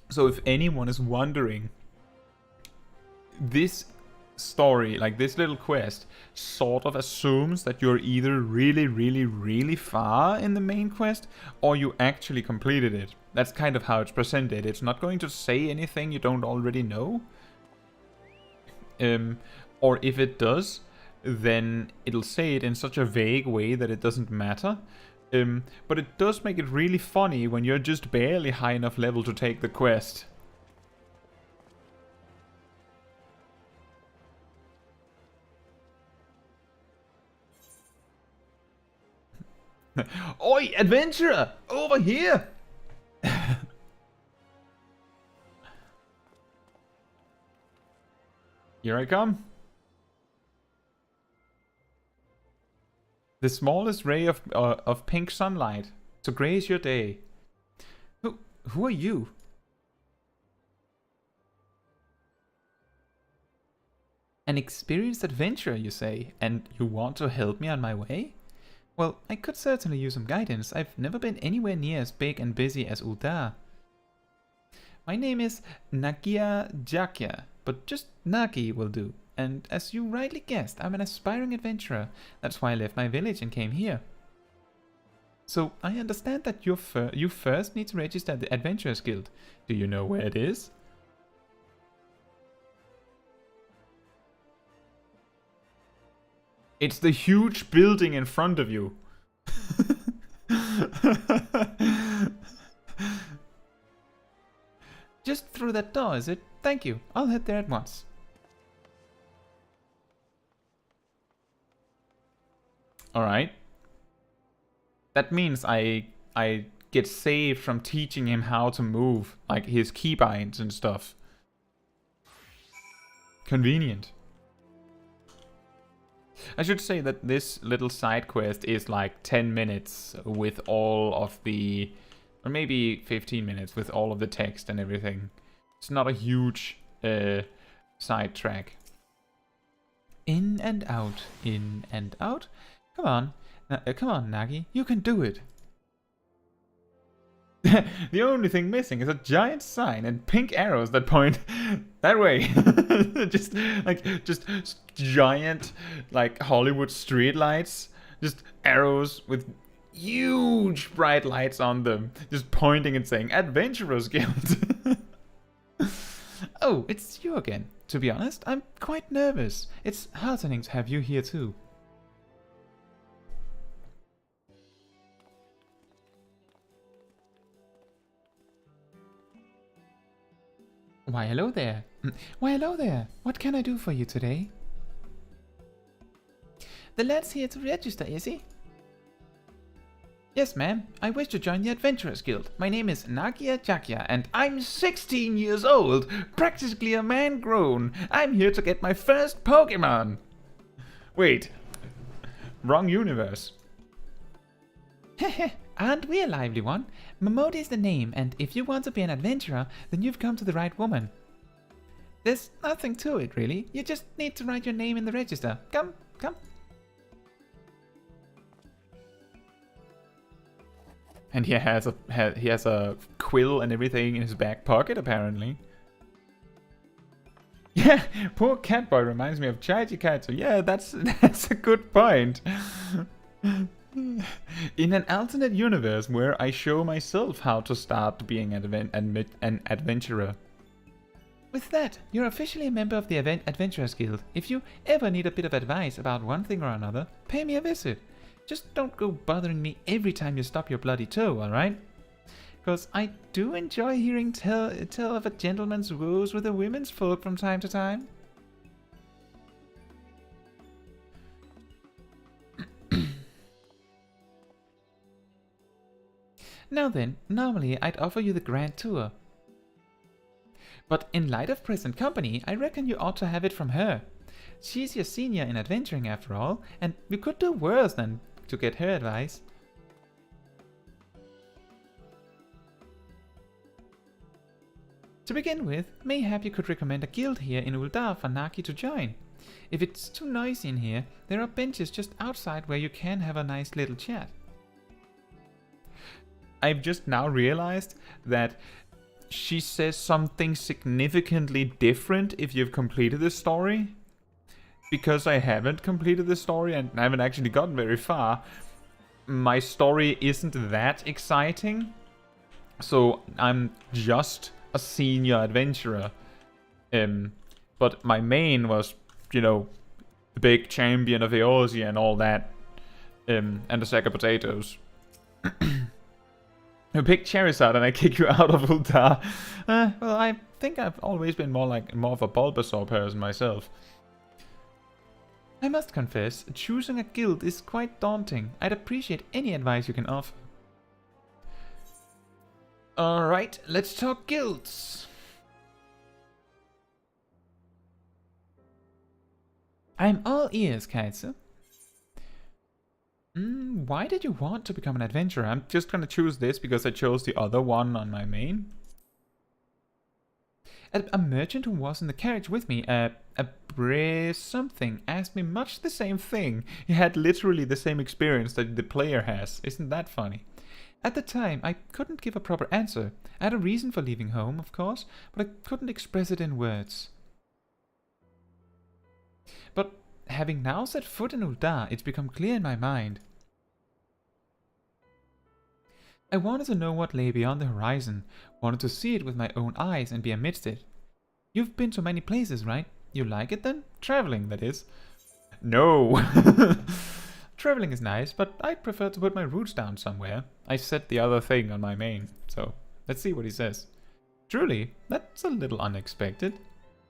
So if anyone is wondering, this story, like this little quest, sort of assumes that you're either really far in the main quest or you actually completed it. That's kind of how it's presented. It's not going to say anything you don't already know. Or if it does, then it'll say it in such a vague way that it doesn't matter. But it does make it really funny when you're just barely high enough level to take the quest. Oi, adventurer! Over here! Here I come. The smallest ray of pink sunlight to grace your day. Who are you? An experienced adventurer, you say, and you want to help me on my way? Well, I could certainly use some guidance. I've never been anywhere near as big and busy as Uldar. My name is Nagia Jakya, but just Nagi will do. And as you rightly guessed, I'm an aspiring adventurer. That's why I left my village and came here. So, I understand that you first need to register at the Adventurous Guild. Do you know where it is? It's the huge building in front of you. Just through that door, is it? Thank you. I'll head there at once. Alright. That means I get saved from teaching him how to move, like his keybinds and stuff. Convenient. I should say that this little side quest is like 10 minutes with all of the... or maybe 15 minutes with all of the text and everything. It's not a huge side track. In and out, in and out. Come on, come on, Nagi, you can do it. The only thing missing is a giant sign and pink arrows that point that way. just giant, like Hollywood street lights. Just arrows with huge bright lights on them, just pointing and saying Adventurous Guild. Oh, it's you again. To be honest, I'm quite nervous. It's heartening to have you here too. Why, hello there. Why, hello there. What can I do for you today? The lad's here to register, is he? Yes, ma'am. I wish to join the Adventurous Guild. My name is Nagia Jakya, and I'm 16 years old, practically a man grown. I'm here to get my first Pokemon. Wait. Wrong universe. Heh, aren't we a lively one? Momodi is the name, and if you want to be an adventurer, then you've come to the right woman. There's nothing to it, really. You just need to write your name in the register. Come, come. And he has a quill and everything in his back pocket, apparently. Yeah, poor Catboy reminds me of Chaiji Kaito. Yeah, that's a good point. In an alternate universe where I show myself how to start being an adventurer. With that, you're officially a member of the Adventurous Guild. If you ever need a bit of advice about one thing or another, pay me a visit. Just don't go bothering me every time you stop your bloody toe, alright? Because I do enjoy hearing tell of a gentleman's woes with a women's folk from time to time. Now then, normally I'd offer you the grand tour. But in light of present company, I reckon you ought to have it from her. She's your senior in adventuring after all, and we could do worse than to get her advice. To begin with, mayhap you could recommend a guild here in Uldar for Naki to join. If it's too noisy in here, there are benches just outside where you can have a nice little chat. I've just now realized that she says something significantly different if you've completed the story. Because I haven't completed the story and I haven't actually gotten very far, my story isn't that exciting. So I'm just a senior adventurer. But my main was, you know, the big champion of Eorzea and all that. And a sack of potatoes. You pick Charizard and I kick you out of Uldar. Well, I think I've always been more of a Bulbasaur person myself. I must confess, choosing a guild is quite daunting. I'd appreciate any advice you can offer. Alright, let's talk guilds. I'm all ears, Kaetsu. Why did you want to become an adventurer? I'm just gonna choose this because I chose the other one on my main. A merchant who was in the carriage with me, something, asked me much the same thing. He had literally the same experience that the player has. Isn't that funny? At the time, I couldn't give a proper answer. I had a reason for leaving home, of course, but I couldn't express it in words. But having now set foot in Ul'dah, it's become clear in my mind. I wanted to know what lay beyond the horizon, wanted to see it with my own eyes and be amidst it. You've been to many places, right? You like it then? Traveling, that is. No! Traveling is nice, but I'd prefer to put my roots down somewhere. I said the other thing on my main, so let's see what he says. Truly, that's a little unexpected.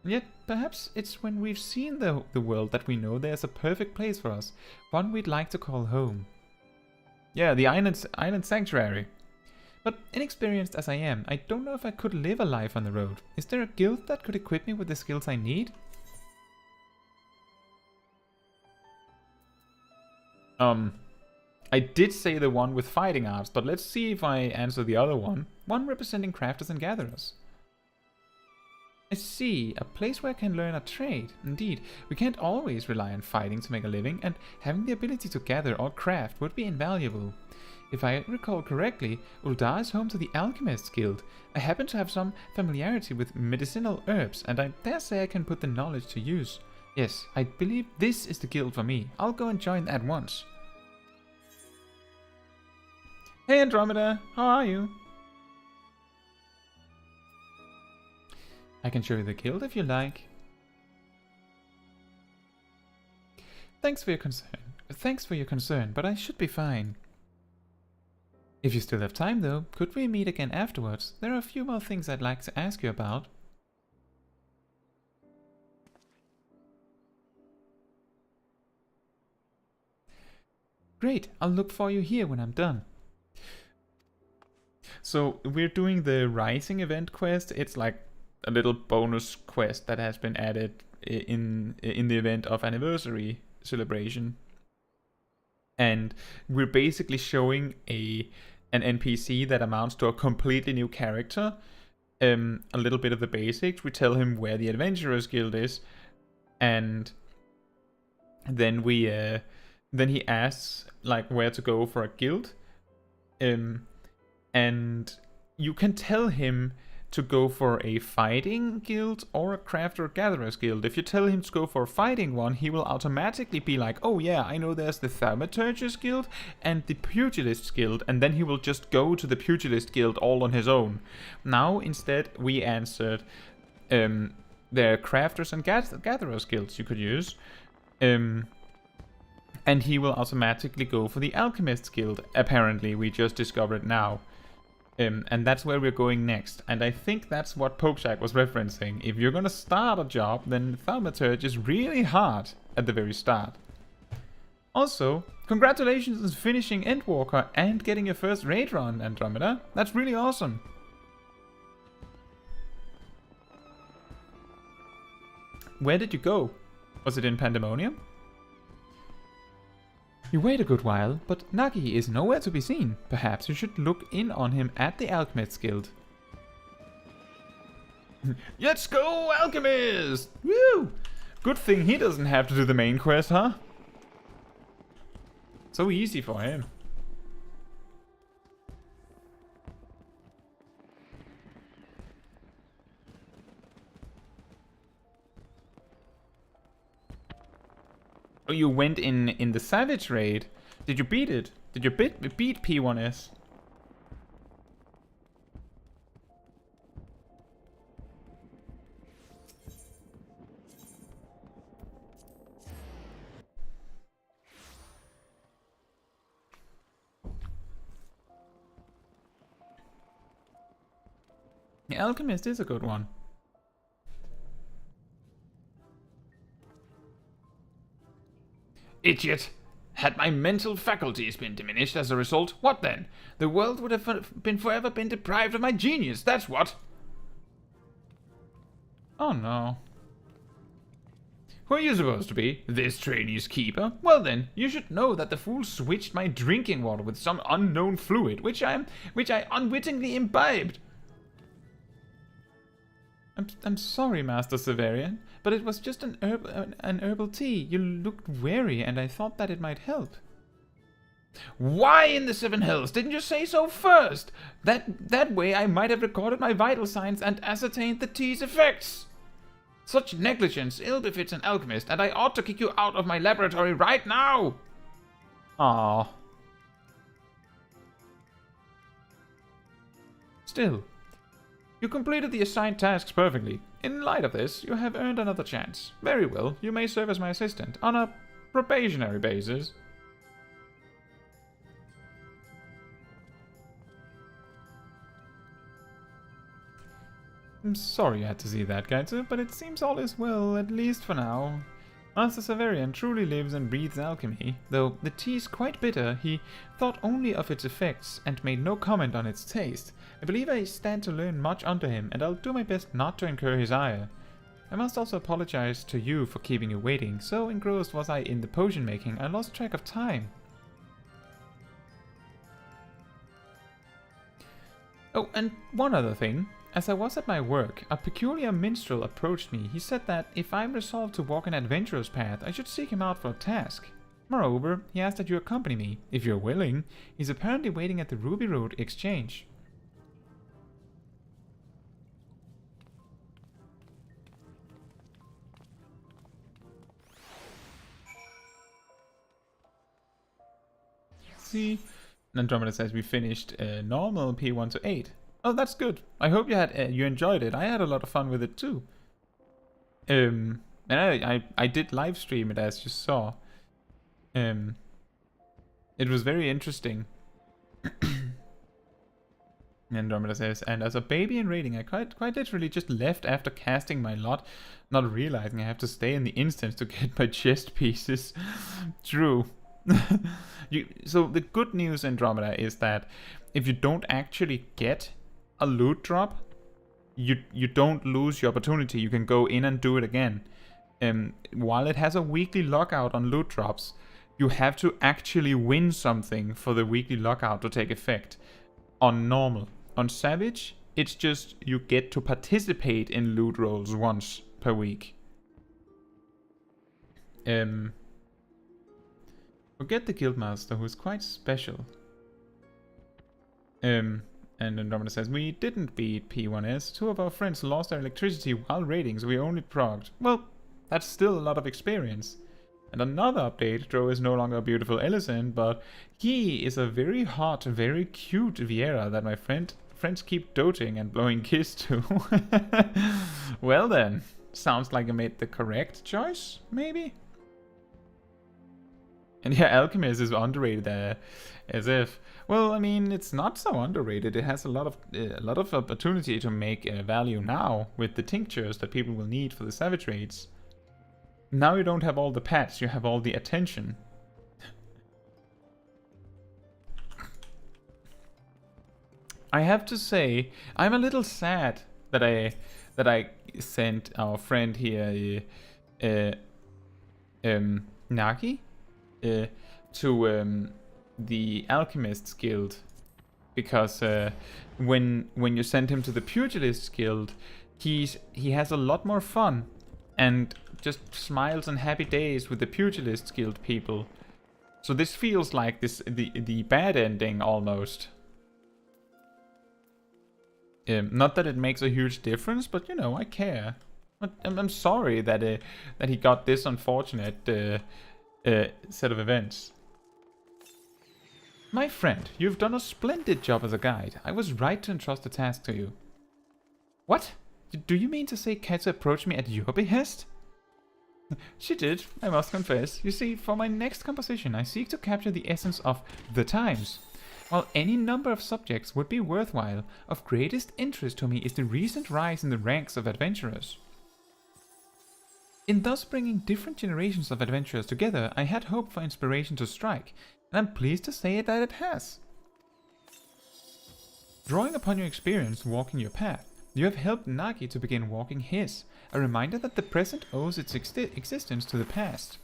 And yet, perhaps it's when we've seen the world that we know there's a perfect place for us, one we'd like to call home. Yeah, the island sanctuary. But inexperienced as I am, I don't know if I could live a life on the road. Is there a guild that could equip me with the skills I need? I did say the one with fighting arts, but let's see if I answer the other one. One representing crafters and gatherers. I see, a place where I can learn a trade. Indeed, we can't always rely on fighting to make a living, and having the ability to gather or craft would be invaluable. If I recall correctly, Ul'dah is home to the Alchemists Guild. I happen to have some familiarity with medicinal herbs, and I dare say I can put the knowledge to use. Yes, I believe this is the guild for me. I'll go and join at once. Hey Andromeda, how are you? I can show you the guild if you like. Thanks for your concern, but I should be fine. If you still have time though, could we meet again afterwards? There are a few more things I'd like to ask you about. Great, I'll look for you here when I'm done. So we're doing the Rising event quest. It's like a little bonus quest that has been added in the event of anniversary celebration. And we're basically showing an NPC that amounts to a completely new character. A little bit of the basics. We tell him where the Adventurous Guild is, and then then he asks like where to go for a guild. And you can tell him to go for a fighting guild or a crafter gatherers guild. If you tell him to go for a fighting one, he will automatically be like, oh yeah, I know there's the Thaumaturgist Guild and the Pugilists Guild, and then he will just go to the Pugilist Guild all on his own. Now instead we answered there are crafters and gatherers guilds you could use. And he will automatically go for the Alchemists Guild. Apparently, we just discovered it now. And that's where we're going next. And I think that's what Pokeshak was referencing. If you're gonna start a job, then Thaumaturge is really hard at the very start. Also, congratulations on finishing Endwalker and getting your first raid run, Andromeda. That's really awesome. Where did you go? Was it in Pandemonium? You wait a good while, but Nagi is nowhere to be seen. Perhaps you should look in on him at the Alchemists Guild. Let's go, Alchemist! Woo! Good thing he doesn't have to do the main quest, huh? So easy for him. Oh, you went in the Savage raid. Did you beat it? Did you beat P1S? The Alchemist is a good one. Idiot! Had my mental faculties been diminished as a result, what then? The world would have been forever been deprived of my genius, that's what! Oh no. Who are you supposed to be? This trainee's keeper? Well then, you should know that the fool switched my drinking water with some unknown fluid, which I unwittingly imbibed. I'm sorry, Master Severian, but it was just an herbal tea. You looked weary, and I thought that it might help. Why in the seven hells didn't you say so first? That way I might have recorded my vital signs and ascertained the tea's effects. Such negligence ill befits an alchemist, and I ought to kick you out of my laboratory right now. Ah. Still, you completed the assigned tasks perfectly. In light of this, you have earned another chance. Very well, you may serve as my assistant on a probationary basis. I'm sorry you had to see that, Caetsu, but it seems all is well, at least for now. Master Severian truly lives and breathes alchemy. Though the tea is quite bitter, he thought only of its effects and made no comment on its taste. I believe I stand to learn much under him, and I'll do my best not to incur his ire. I must also apologize to you for keeping you waiting. So engrossed was I in the potion making, I lost track of time. Oh, and one other thing. As I was at my work, a peculiar minstrel approached me. He said that if I'm resolved to walk an adventurous path, I should seek him out for a task. Moreover, he asked that you accompany me, if you're willing. He's apparently waiting at the Ruby Road exchange. See, Andromeda says we finished normal P1 to 8. Oh, that's good. I hope you enjoyed it. I had a lot of fun with it too. And I did live stream it, as you saw. It was very interesting. Andromeda says, and as a baby in raiding, I quite literally just left after casting my lot, not realizing I have to stay in the instance to get my chest pieces. True. So the good news, Andromeda, is that if you don't actually get a loot drop, you don't lose your opportunity. You can go in and do it again. While it has a weekly lockout on loot drops, you have to actually win something for the weekly lockout to take effect. On normal. On Savage, it's just you get to participate in loot rolls once per week. Forget the guildmaster, who is quite special. And Andromeda says, we didn't beat P1S. 2 of our friends lost their electricity while raiding, so we only progged. Well, that's still a lot of experience. And another update, Dro is no longer a beautiful Ellison, but he is a very hot, very cute Viera that my friends keep doting and blowing kiss to. Well then, sounds like I made the correct choice, maybe? And yeah, Alchemist is underrated as if. Well, I mean, it's not so underrated. It has a lot of opportunity to make value now with the tinctures that people will need for the Savage raids. Now you don't have all the pets, you have all the attention. I have to say, I'm a little sad that I sent our friend here, Nagi, to the Alchemists Guild, because when you send him to the Pugilists Guild, he has a lot more fun and just smiles and happy days with the Pugilists Guild people. So this feels like the bad ending almost. Not that it makes a huge difference, but you know, I care. I'm sorry that he got this unfortunate set of events. My friend, you've done a splendid job as a guide. I was right to entrust the task to you. What? Do you mean to say Caetsu approached me at your behest? She did, I must confess. You see, for my next composition, I seek to capture the essence of the times. While any number of subjects would be worthwhile, of greatest interest to me is the recent rise in the ranks of adventurers. In thus bringing different generations of adventurers together, I had hoped for inspiration to strike, and I'm pleased to say that it has. Drawing upon your experience walking your path, You have helped Nagi to begin walking his, a reminder that the present owes its existence to the past.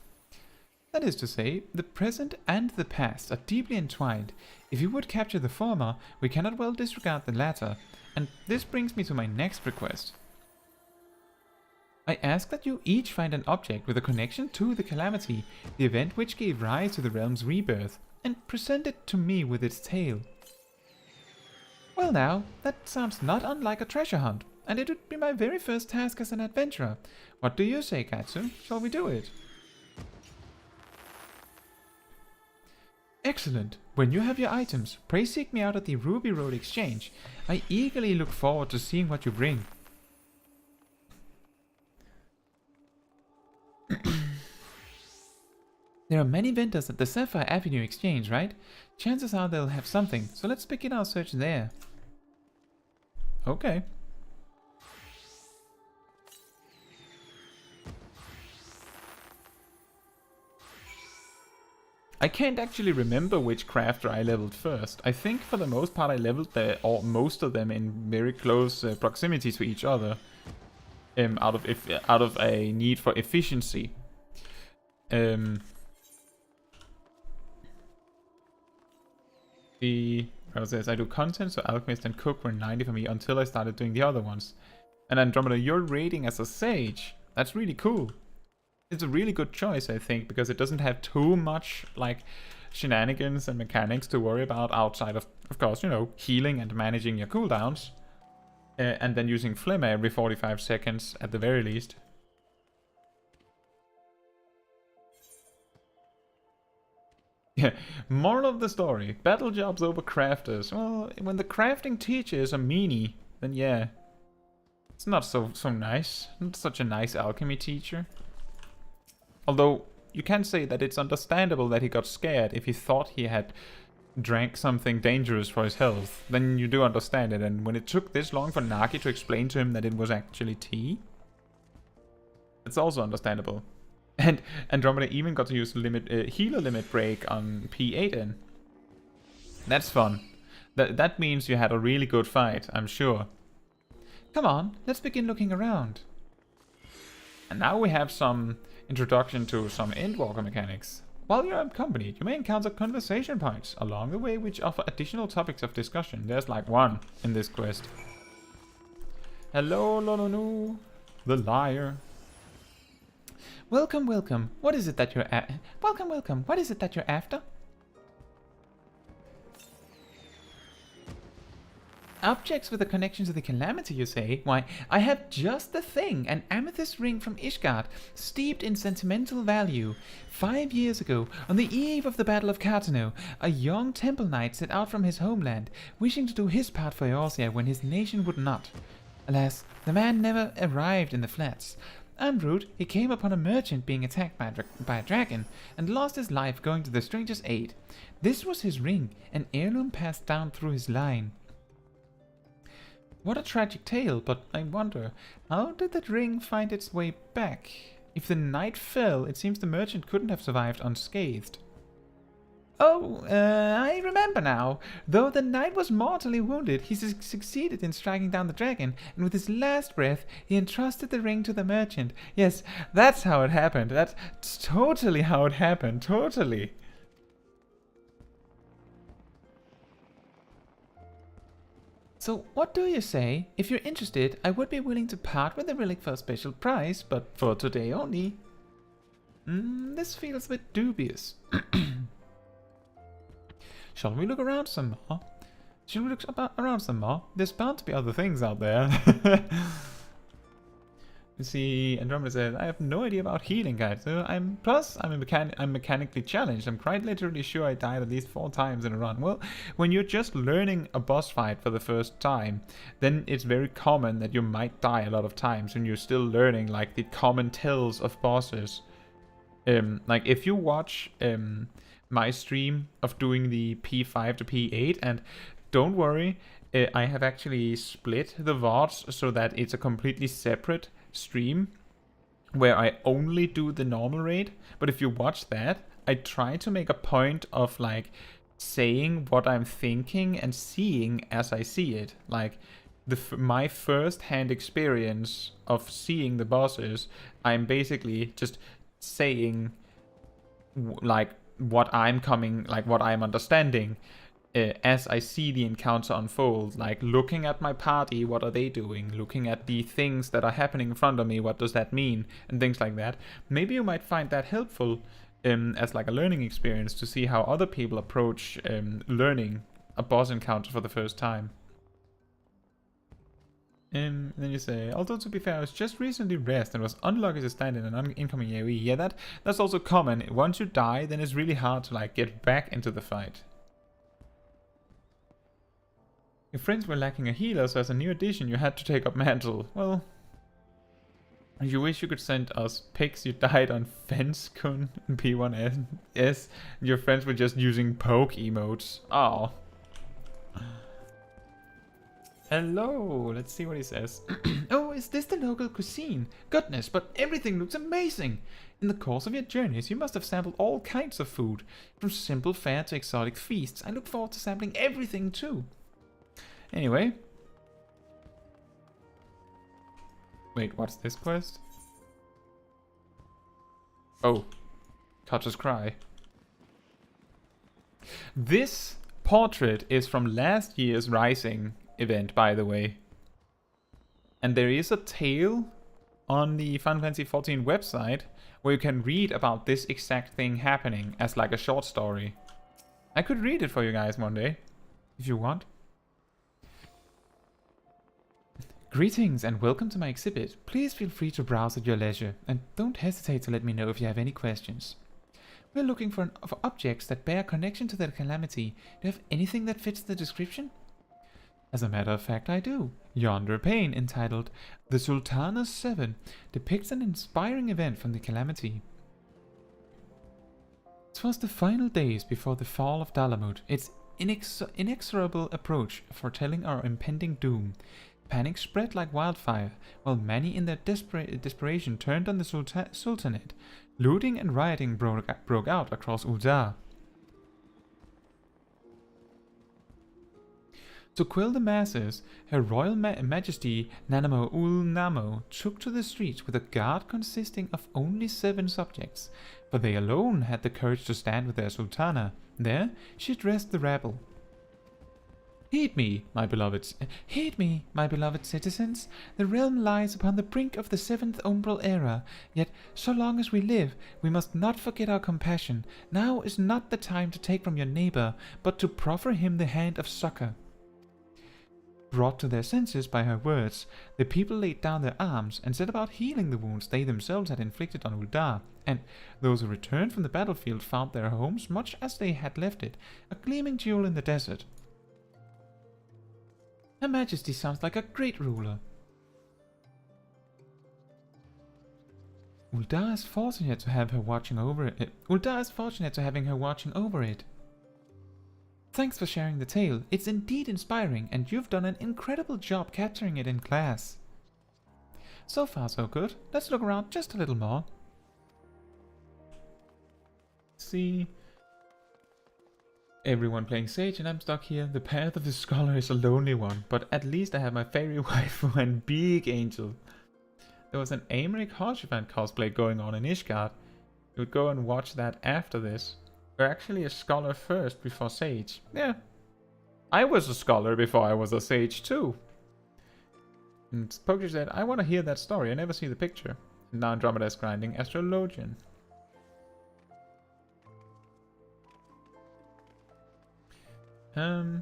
That is to say, the present and the past are deeply entwined. If you would capture the former, we cannot well disregard the latter, and this brings me to my next request. I ask that you each find an object with a connection to the calamity, the event which gave rise to the realm's rebirth, and present it to me with its tale. Well now, that sounds not unlike a treasure hunt, and it would be my very first task as an adventurer. What do you say, Caetsu? Shall we do it? Excellent. When you have your items, pray seek me out at the Ruby Road Exchange. I eagerly look forward to seeing what you bring. There are many vendors at the Sapphire Avenue Exchange, right? Chances are they'll have something, so let's begin our search there. Okay. I can't actually remember which crafter I leveled first. I think for the most part I leveled most of them in very close proximity to each other. Out of a need for efficiency. The process I do content, so Alchemist and Cook were 90 for me until I started doing the other ones. And Andromeda, you're raiding as a sage. That's really cool. It's a really good choice, I think, because it doesn't have too much like shenanigans and mechanics to worry about outside of course, you know, healing and managing your cooldowns. And then using Phlegma every 45 seconds at the very least. Yeah, moral of the story, battle jobs over crafters. Well, when the crafting teacher is a meanie, then yeah. It's not so nice. Not such a nice alchemy teacher. Although, you can say that it's understandable that he got scared if he thought he had drank something dangerous for his health. Then you do understand it, and when it took this long for Nagi to explain to him that it was actually tea, it's also understandable. And Andromeda even got to use healer limit break on P8N. That's fun. That means you had a really good fight, I'm sure. Come on, let's begin looking around. And now we have some introduction to some Endwalker mechanics. While you're accompanied, you may encounter conversation points along the way which offer additional topics of discussion. There's like one in this quest. Hello, Lolonu, the liar. Welcome, welcome. What is it that you're welcome, welcome. What is it that you're after? Objects with a connection to the calamity, you say? Why, I have just the thing, an amethyst ring from Ishgard, steeped in sentimental value. 5 years ago, on the eve of the Battle of Cartano, a young temple knight set out from his homeland, wishing to do his part for Eorzea when his nation would not. Alas, the man never arrived in the flats. En route, he came upon a merchant being attacked by a dragon, and lost his life going to the stranger's aid. This was his ring, an heirloom passed down through his line. What a tragic tale, but I wonder, how did that ring find its way back? If the knight fell, it seems the merchant couldn't have survived unscathed. Oh, I remember now. Though the knight was mortally wounded, he succeeded in striking down the dragon, and with his last breath, he entrusted the ring to the merchant. Yes, that's how it happened. That's totally how it happened. Totally. So, what do you say? If you're interested, I would be willing to part with the relic for a special price, but for today only. This feels a bit dubious. Shall we look around some more? Shall we look around some more? There's bound to be other things out there. You see, Andromeda says, I have no idea about healing, guys. I'm mechanically challenged. I'm quite literally sure I died at least 4 times in a run. Well, when you're just learning a boss fight for the first time, then it's very common that you might die a lot of times when you're still learning, like, the common tells of bosses. Like, if you watch my stream of doing the P5 to P8, and don't worry, I have actually split the VODs so that it's a completely separate stream where I only do the normal raid. But if you watch that, I try to make a point of like saying what I'm thinking and seeing as I see it. Like, my first-hand experience of seeing the bosses, I'm basically just saying like what I'm understanding as I see the encounter unfold, like looking at my party, what are they doing, looking at the things that are happening in front of me, what does that mean, and things like that. Maybe you might find that helpful as like a learning experience to see how other people approach learning a boss encounter for the first time. And then you say, although to be fair, I was just recently rest and was unlucky to stand in an incoming AoE. Yeah, that's also common. Once you die, then it's really hard to like get back into the fight. Your friends were lacking a healer, so as a new addition, you had to take up mantle. Well, you wish you could send us pics you died on Fence-kun and P1S. Your friends were just using poke emotes. Oh. Hello, let's see what he says. Oh, is this the local cuisine? Goodness, but everything looks amazing. In the course of your journeys, you must have sampled all kinds of food, from simple fare to exotic feasts. I look forward to sampling everything too. Anyway. Wait, what's this quest? Oh, Kata's Cry. This portrait is from last year's Rising event, by the way. And there is a tale on the Final Fantasy XIV website where you can read about this exact thing happening as like a short story. I could read it for you guys one day, if you want. Greetings and welcome to my exhibit. Please feel free to browse at your leisure, and don't hesitate to let me know if you have any questions. We're looking for objects that bear connection to the calamity. Do you have anything that fits the description? As a matter of fact, I do. Yonder pane, entitled The Sultana's Seven, depicts an inspiring event from the calamity. It was the final days before the fall of Dalamut, its inexorable approach foretelling our impending doom. Panic spread like wildfire, while many in their desperation turned on the Sultanate. Looting and rioting broke out across Ul'dah. To quell the masses, Her Royal Majesty Nanamo Ul Namo took to the streets with a guard consisting of only 7 subjects, for they alone had the courage to stand with their Sultana. There, she addressed the rabble. Heed me, my beloved citizens. The realm lies upon the brink of the 7th umbral era, yet so long as we live, we must not forget our compassion. Now is not the time to take from your neighbor, but to proffer him the hand of succor. Brought to their senses by her words, the people laid down their arms and set about healing the wounds they themselves had inflicted on Ul'dah, and those who returned from the battlefield found their homes much as they had left it, a gleaming jewel in the desert. Her Majesty sounds like a great ruler. Ul'dah is fortunate to have her watching over it. Ul'dah is fortunate to having her watching over it. Thanks for sharing the tale. It's indeed inspiring, and you've done an incredible job capturing it in class. So far, so good. Let's look around just a little more. See. Everyone playing Sage, and I'm stuck here. The path of the scholar is a lonely one, but at least I have my fairy waifu and big angel. There was an Aymeric Harshivan cosplay going on in Ishgard. You would go and watch that after this. You're actually a scholar first before Sage. Yeah. I was a scholar before I was a Sage too. And Poker said, I want to hear that story. I never see the picture. And now Andromeda is grinding Astrologian. Oh,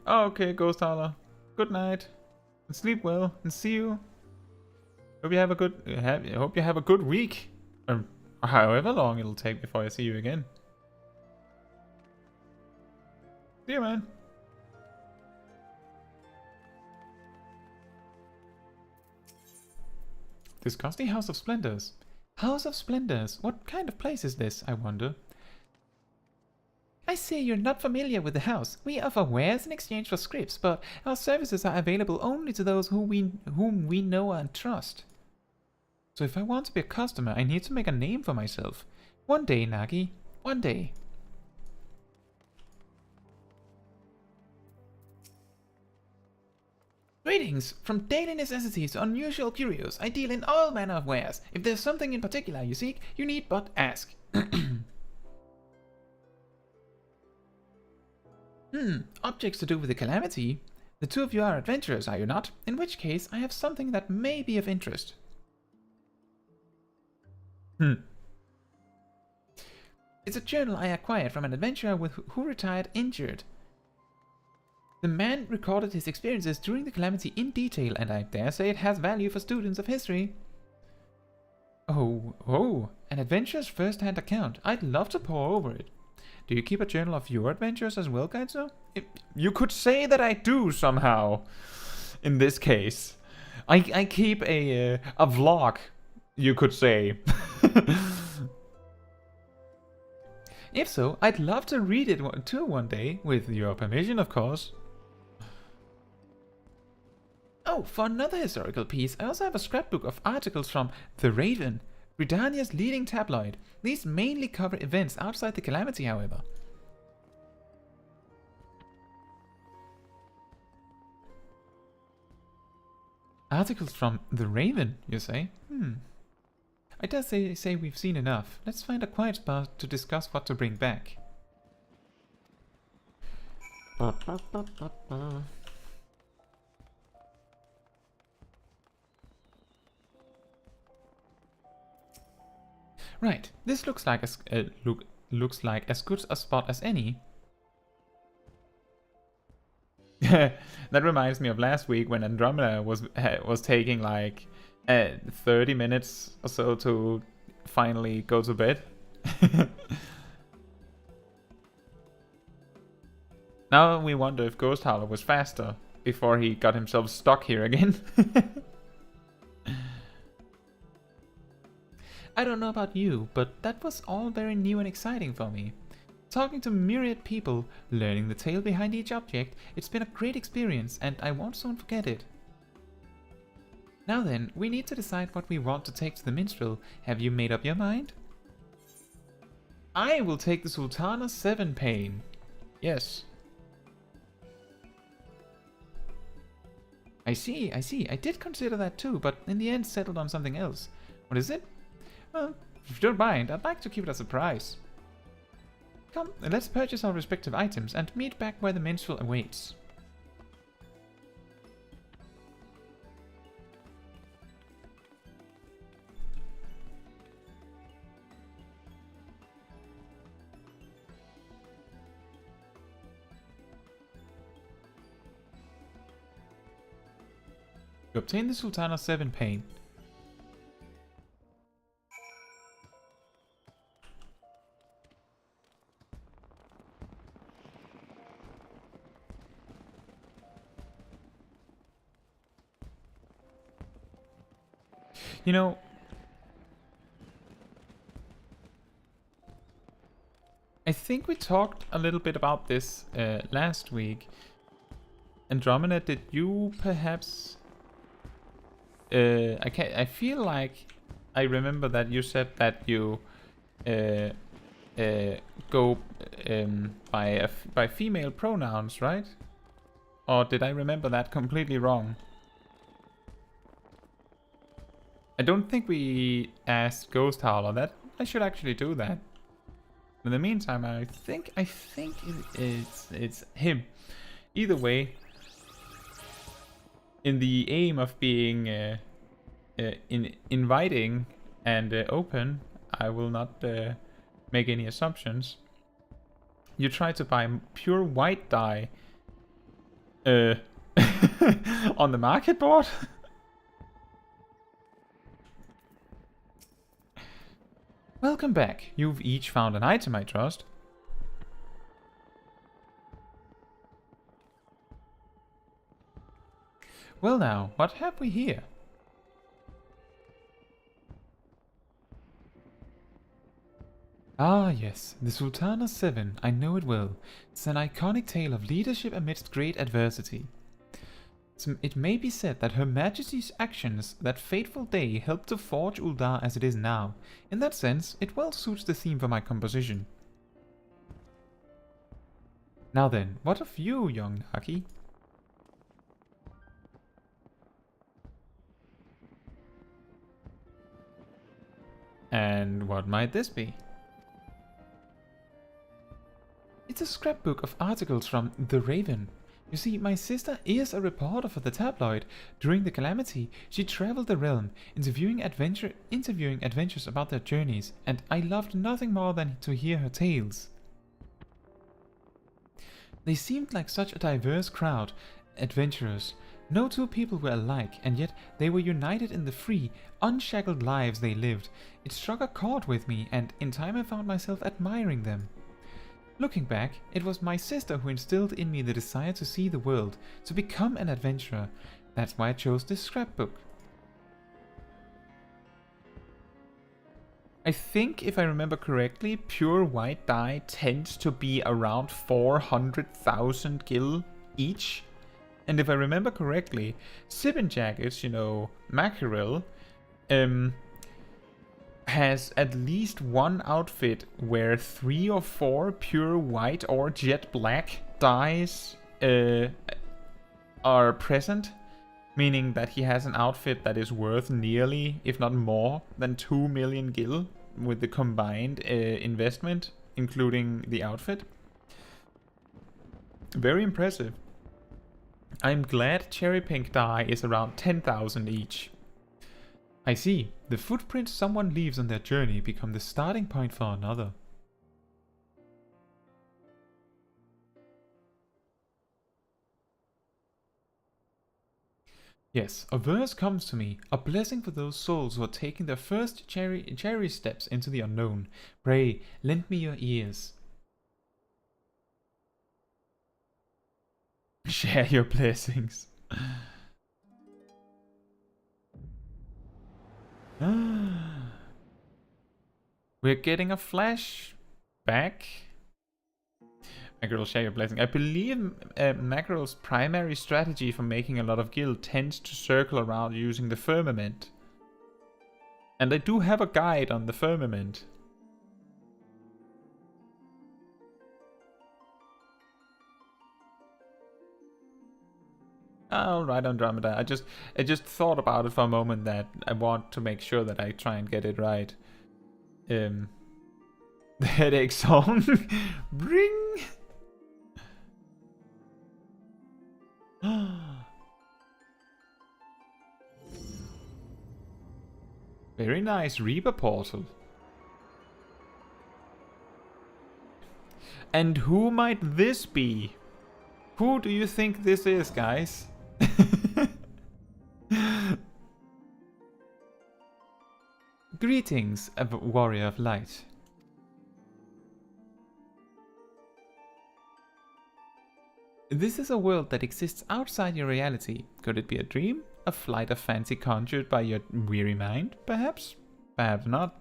okay, Ghost Howler. Good night. And sleep well. And see you. Hope you have a good week. Or however long it'll take before I see you again. See you, man. Discuss the House of Splendors. House of Splendors? What kind of place is this, I wonder? I see you're not familiar with the house. We offer wares in exchange for scripts, but our services are available only to those whom we know and trust. So if I want to be a customer, I need to make a name for myself. One day, Nagi. One day. Greetings! From daily necessities to unusual curios, I deal in all manner of wares. If there's something in particular you seek, you need but ask. Objects to do with the calamity? The two of you are adventurers, are you not? In which case, I have something that may be of interest. It's a journal I acquired from an adventurer who retired injured. The man recorded his experiences during the calamity in detail, and I dare say it has value for students of history. Oh, an adventurer's first-hand account. I'd love to pore over it. Do you keep a journal of your adventures as well, Kaetsu? You could say that I do somehow. In this case, I keep a vlog. You could say. If so, I'd love to read it too one day, with your permission, of course. Oh, for another historical piece, I also have a scrapbook of articles from The Raven, Britannia's leading tabloid. These mainly cover events outside the calamity, however. Articles from The Raven, you say? I dare say we've seen enough. Let's find a quiet spot to discuss what to bring back. Right, this looks like as good a spot as any. That reminds me of last week when Andromeda was taking like 30 minutes or so to finally go to bed. Now we wonder if Ghost Howler was faster before he got himself stuck here again. I don't know about you, but that was all very new and exciting for me. Talking to myriad people, learning the tale behind each object, it's been a great experience and I won't soon forget it. Now then, we need to decide what we want to take to the minstrel. Have you made up your mind? I will take the Sultana 7 pane. Yes. I see. I did consider that too, but in the end settled on something else. What is it? Well, if you don't mind, I'd like to keep it as a surprise. Come, let's purchase our respective items and meet back where the minstrel awaits. You obtain the Sultana 7 pane. You know, I think we talked a little bit about this last week. Andromeda, did you perhaps... I feel like I remember that you said that you go by female pronouns, right? Or did I remember that completely wrong? I don't think we asked Ghost Howler that. I should actually do that. In the meantime, I think it's him. Either way, in the aim of being inviting and open, I will not make any assumptions. You try to buy pure white dye on the market board? Welcome back. You've each found an item, I trust. Well now, what have we here? Ah yes, the Sultana 7, I know it well. It's an iconic tale of leadership amidst great adversity. It may be said that Her Majesty's actions that fateful day helped to forge Uldar as it is now. In that sense, it well suits the theme for my composition. Now then, what of you, young Naki? And what might this be? It's a scrapbook of articles from The Raven. You see, my sister is a reporter for the tabloid. During the calamity, she traveled the realm, interviewing adventurers about their journeys, and I loved nothing more than to hear her tales. They seemed like such a diverse crowd, adventurers. No two people were alike, and yet they were united in the free, unshackled lives they lived. It struck a chord with me, and in time I found myself admiring them. Looking back, it was my sister who instilled in me the desire to see the world, to become an adventurer. That's why I chose this scrapbook. I think, if I remember correctly, pure white dye tends to be around 400,000 gil each. And if I remember correctly, Sippin' Jackets, mackerel, has at least one outfit where 3 or 4 pure white or jet black dyes are present, meaning that he has an outfit that is worth nearly, if not more, than 2 million gil with the combined investment, including the outfit. Very impressive. I'm glad cherry pink dye is around 10,000 each. I see. The footprints someone leaves on their journey become the starting point for another. Yes, a verse comes to me, a blessing for those souls who are taking their first cherry steps into the unknown. Pray, lend me your ears. Share your blessings. We're getting a flashback. Mackerel, share your blessing. I believe Mackerel's primary strategy for making a lot of guild tends to circle around using the firmament. And I do have a guide on the firmament. Alright, Andromeda. I just thought about it for a moment that I want to make sure that I try and get it right. The headache song. Bring. Very nice Reaper portal. And who might this be? Who do you think this is, guys? Greetings, warrior of light. This is a world that exists outside your reality. Could it be a dream? A flight of fancy conjured by your weary mind, perhaps? Perhaps not.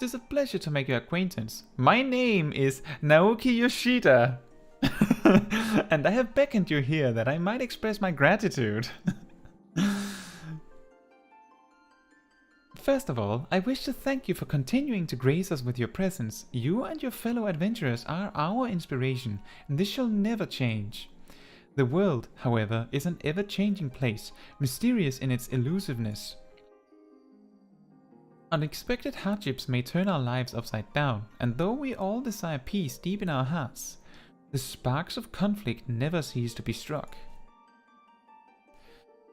It is a pleasure to make your acquaintance. My name is Naoki Yoshida. And I have beckoned you here that I might express my gratitude. First of all, I wish to thank you for continuing to grace us with your presence. You and your fellow adventurers are our inspiration, and this shall never change. The world, however, is an ever-changing place, mysterious in its elusiveness. Unexpected hardships may turn our lives upside down, and though we all desire peace deep in our hearts, the sparks of conflict never cease to be struck.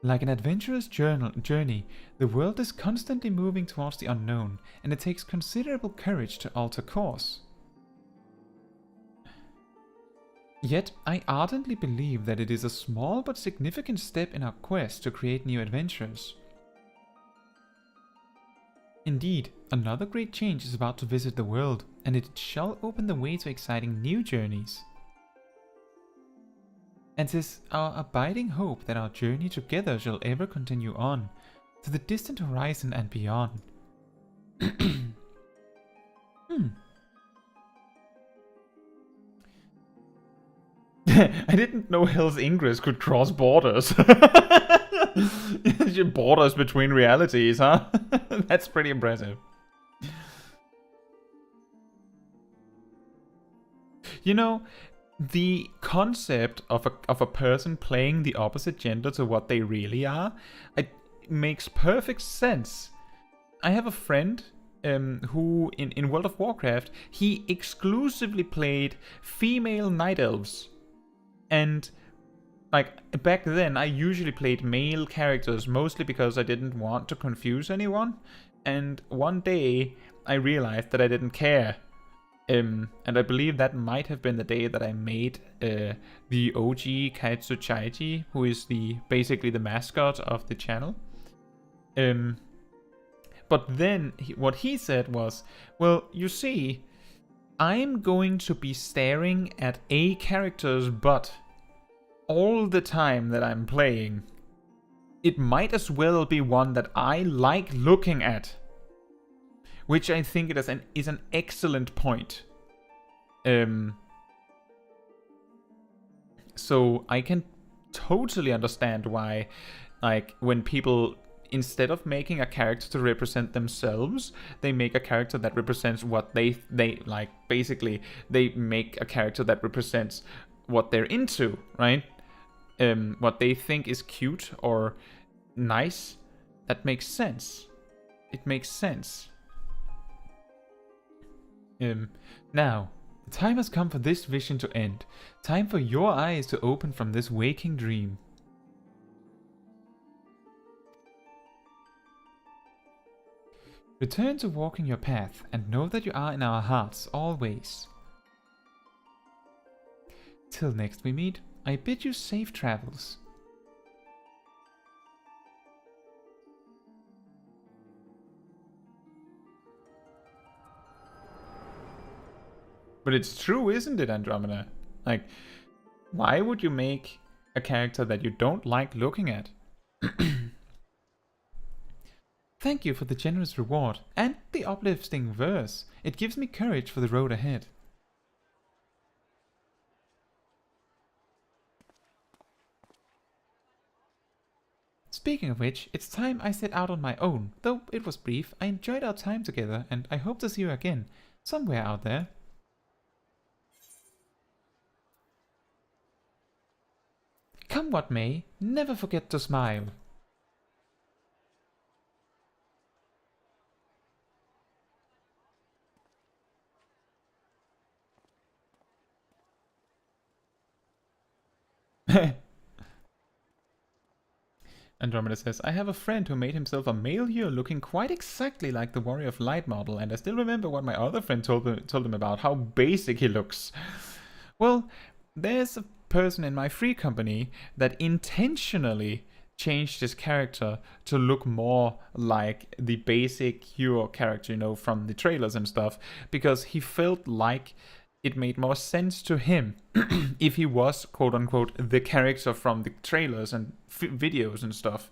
Like an adventurous journey, the world is constantly moving towards the unknown, and it takes considerable courage to alter course. Yet, I ardently believe that it is a small but significant step in our quest to create new adventures. Indeed, another great change is about to visit the world, and it shall open the way to exciting new journeys. And 'tis our abiding hope that our journey together shall ever continue on, to the distant horizon and beyond. I didn't know Hell's Ingress could cross borders. Borders between realities, huh? That's pretty impressive. You know, the concept of a person playing the opposite gender to what they really are, makes perfect sense. I have a friend who, in World of Warcraft, he exclusively played female night elves. And, like, back then, I usually played male characters, mostly because I didn't want to confuse anyone. And one day, I realized that I didn't care. And I believe that might have been the day that I made the OG Caetsu Chaiji, who is basically the mascot of the channel. But then what he said was, well, you see, I'm going to be staring at a character's butt all the time that I'm playing. It might as well be one that I like looking at. Which I think it is an excellent point. So I can totally understand why, like, when people, instead of making a character to represent themselves, they make a character that represents what they like. Basically, they make a character that represents what they're into, right? What they think is cute or nice. That makes sense. It makes sense. Now, the time has come for this vision to end. Time for your eyes to open from this waking dream. Return to walking your path and know that you are in our hearts always. Till next we meet, I bid you safe travels. But it's true, isn't it, Andromeda? Like, why would you make a character that you don't like looking at? Thank you for the generous reward and the uplifting verse. It gives me courage for the road ahead. Speaking of which, it's time I set out on my own. Though it was brief, I enjoyed our time together and I hope to see you again, somewhere out there. Come what may, never forget to smile. Andromeda says, I have a friend who made himself a male hero looking quite exactly like the Warrior of Light model, and I still remember what my other friend told him about, how basic he looks. Well, there's a person in my free company that intentionally changed his character to look more like the basic hero character, you know, from the trailers and stuff, because he felt like it made more sense to him if he was, quote-unquote, the character from the trailers and videos and stuff.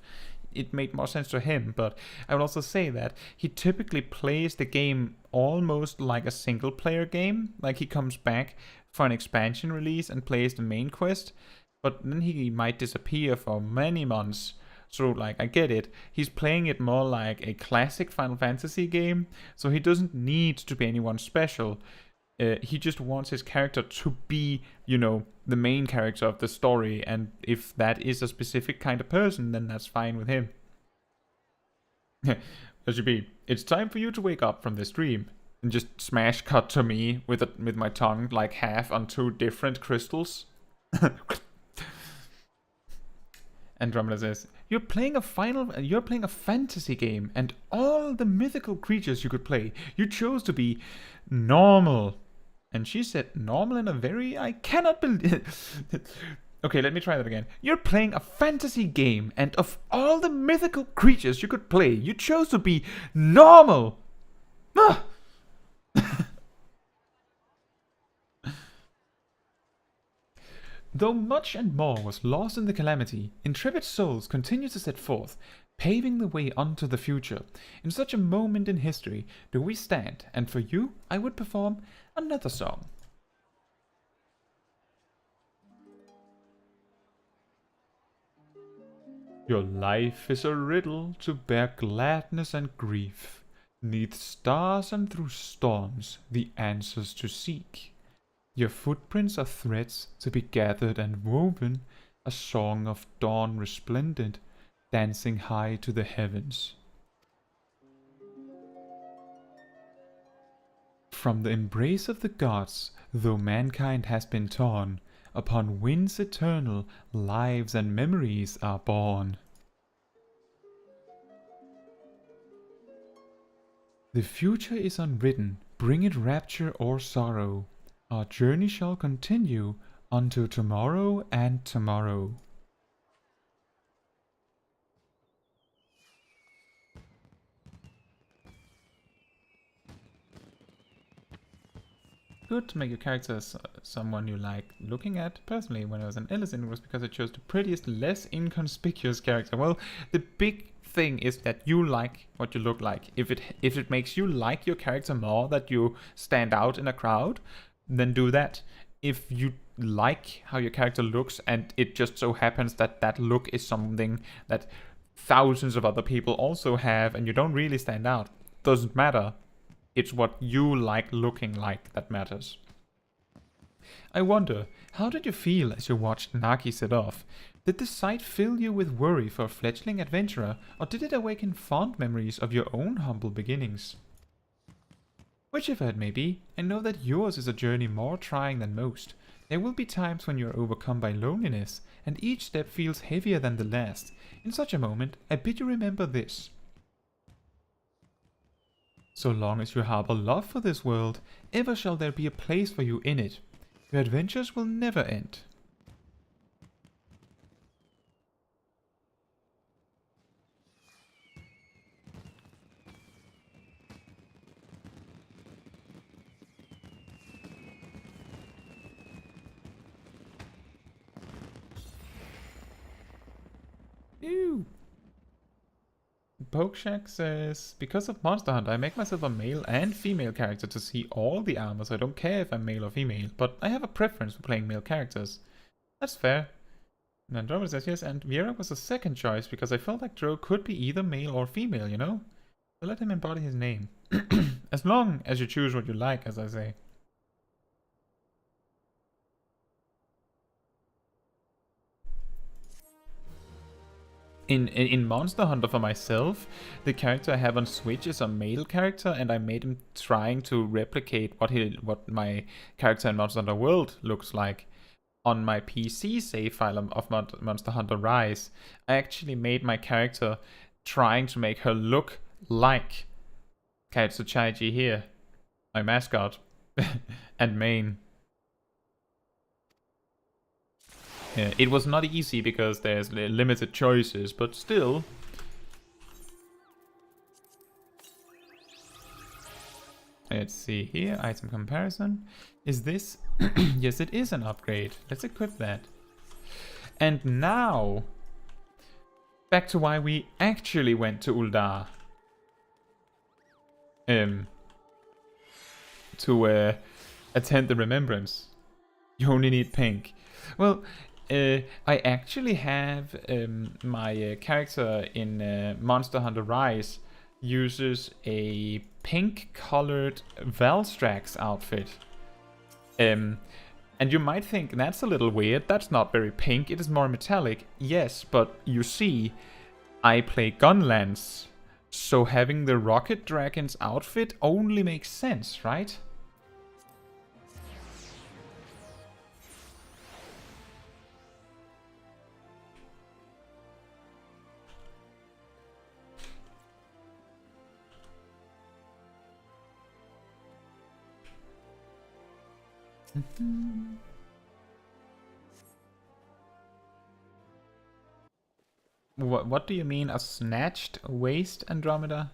It made more sense to him, but I would also say that he typically plays the game almost like a single-player game. Like, he comes back for an expansion release and plays the main quest, but then he might disappear for many months. So, like, I get it. He's playing it more like a classic Final Fantasy game, so he doesn't need to be anyone special. He just wants his character to be, you know, the main character of the story, and if that is a specific kind of person, then that's fine with him. SGB, it's time for you to wake up from this dream. And just smash cut to me with my tongue like half on two different crystals. Andromeda says, you're playing a fantasy game, and all the mythical creatures you could play, you chose to be normal. And she said normal in a very, I cannot believe. Okay, let me try that again. You're playing a fantasy game, and of all the mythical creatures you could play, you chose to be normal. Ah! Though much and more was lost in the calamity, intrepid souls continue to set forth, paving the way onto the future. In such a moment in history do we stand, and for you I would perform another song. Your life is a riddle to bear gladness and grief, 'neath stars and through storms the answers to seek. Your footprints are threads to be gathered and woven, a song of dawn resplendent, dancing high to the heavens. From the embrace of the gods, though mankind has been torn, upon winds eternal, lives and memories are born. The future is unwritten, bring it rapture or sorrow. Our journey shall continue until tomorrow and tomorrow. Good to make your character someone you like looking at. Personally, when I was an Ellison, it was because I chose the prettiest, less inconspicuous character. Well, the big thing is that you like what you look like. If it makes you like your character more, that you stand out in a crowd, then do that. If you like how your character looks and it just so happens that that look is something that thousands of other people also have and you don't really stand out, doesn't matter. It's what you like looking like that matters. I wonder, how did you feel as you watched Naki set off? Did the sight fill you with worry for a fledgling adventurer, or did it awaken fond memories of your own humble beginnings? Whichever it may be, I know that yours is a journey more trying than most. There will be times when you are overcome by loneliness, and each step feels heavier than the last. In such a moment, I bid you remember this. So long as you harbor love for this world, ever shall there be a place for you in it. Your adventures will never end. Ew. Pokeshack says, because of Monster Hunter, I make myself a male and female character to see all the armor, so I don't care if I'm male or female, but I have a preference for playing male characters. That's fair. And Andromeda says, yes, and Viera was a second choice because I felt like Dro could be either male or female, you know? So let him embody his name. As long as you choose what you like, as I say. In Monster Hunter for myself, the character I have on Switch is a male character, and I made him trying to replicate what my character in Monster Hunter World looks like. On my PC save file of Monster Hunter Rise, I actually made my character trying to make her look like Caetsu Chaiji here, my mascot, and main. It was not easy because there's limited choices, but still. Let's see here, item comparison. Is this? Yes, it is an upgrade. Let's equip that. And now, back to why we actually went to Uldar. To attend the remembrance. You only need pink. Well, I actually have my character in Monster Hunter Rise uses a pink-colored Valstrax outfit. And you might think that's a little weird. That's not very pink. It is more metallic. Yes, but you see, I play Gunlance, so having the Rocket Dragon's outfit only makes sense, right? What do you mean, a snatched waist, Andromeda?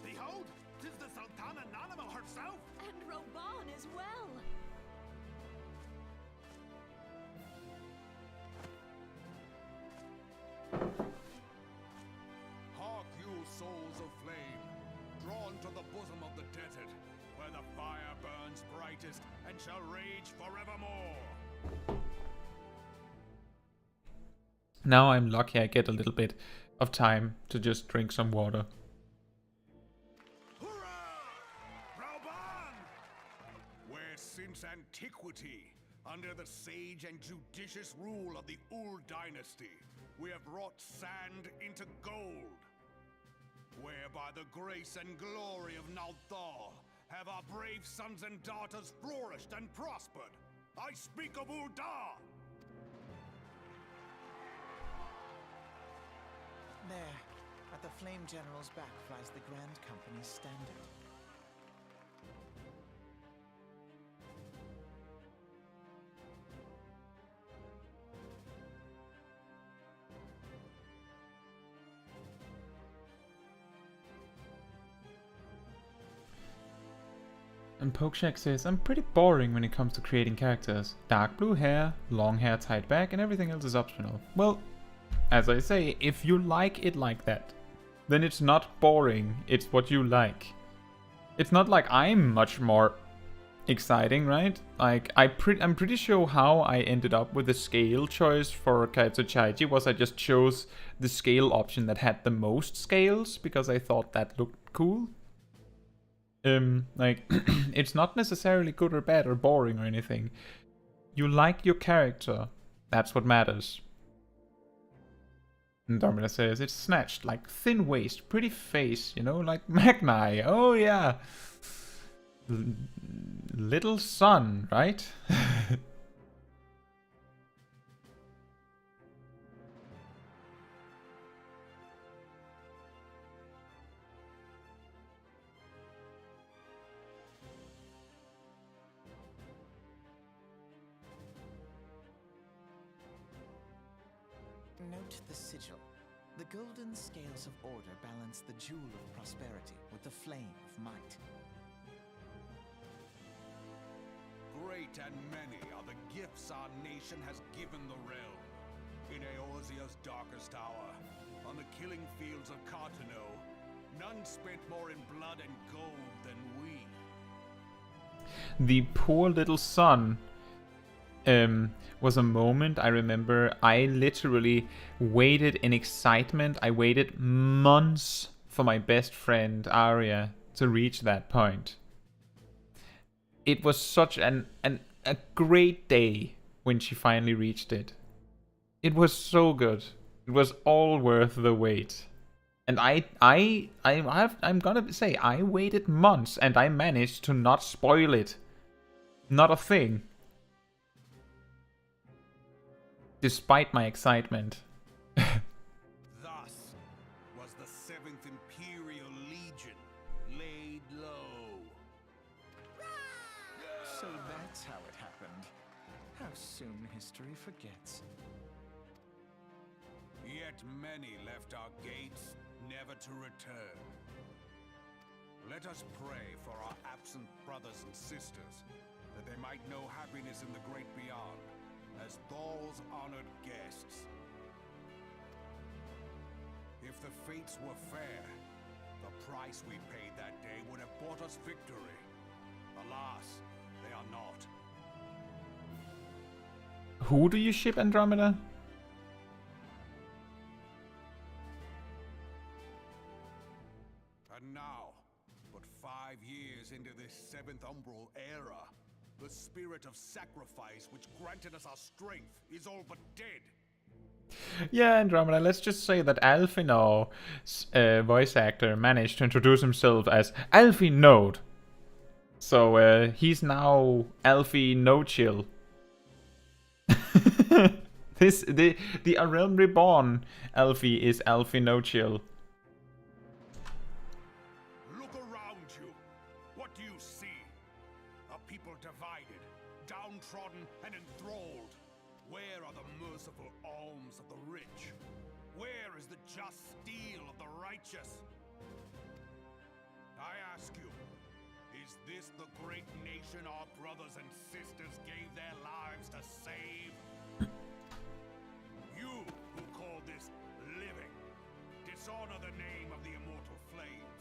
Behold, 'tis the Sultana Nanimo herself! And Roban as well. Hark you, souls of flame, drawn to the bosom of the desert, where the fire burns brightest and shall rage forevermore. Now I'm lucky I get a little bit of time to just drink some water. Hurrah! Rauban! Where since antiquity Under the sage and judicious rule of the Ul dynasty, we have wrought sand into gold. Where by the grace and glory of Nalthal have our brave sons and daughters flourished and prospered. I speak of Ul'dah! There, at the Flame General's back flies the Grand Company's standard. And Pokeshak says, I'm pretty boring when it comes to creating characters. Dark blue hair, long hair tied back, and everything else is optional. Well, as I say, if you like it like that, then it's not boring, it's what you like. It's not like I'm much more exciting, right? Like, I'm pretty sure how I ended up with the scale choice for Caetsu Chaiji was I just chose the scale option that had the most scales, because I thought that looked cool. Like, it's not necessarily good or bad or boring or anything. You like your character. That's what matters. And Domina says, it's snatched, like thin waist, pretty face, you know, like Magni. Oh yeah. Little son, right? Note the sigil. The golden scales of order balance the jewel of prosperity with the flame of might. Great and many are the gifts our nation has given the realm. In Eorzea's darkest hour, on the killing fields of Cartano, none spent more in blood and gold than we. The poor little son was a moment I remember I literally waited in excitement. I waited months for my best friend Arya to reach that point. It was such a great day when she finally reached it. It was so good. It was all worth the wait. And I'm gonna say I waited months and I managed to not spoil it. Not a thing. Despite my excitement. Thus was the 7th Imperial Legion laid low. So that's how it happened. How soon history forgets. Yet many left our gates, never to return. Let us pray for our absent brothers and sisters, that they might know happiness in the great beyond, as Thal's honored guests. If the fates were fair, the price we paid that day would have bought us victory. Alas, they are not. Who do you ship, Andromeda? And now, but 5 years into this 7th Umbral era, the spirit of sacrifice which granted us our strength is all but dead. Yeah, Andromeda, let's just say that Alphinaud's voice actor managed to introduce himself as Alfie Node. So he's now Alfie No Chill. The A Realm Reborn Alfie is Alfie No Chill. Look around you. What do you see? A people divided, downtrodden and enthralled. Where are the merciful alms of the rich? Where is the just steel of the righteous? I ask you, is this the great nation our brothers and sisters gave their lives to save? You who call this living, dishonor the name of the immortal flames.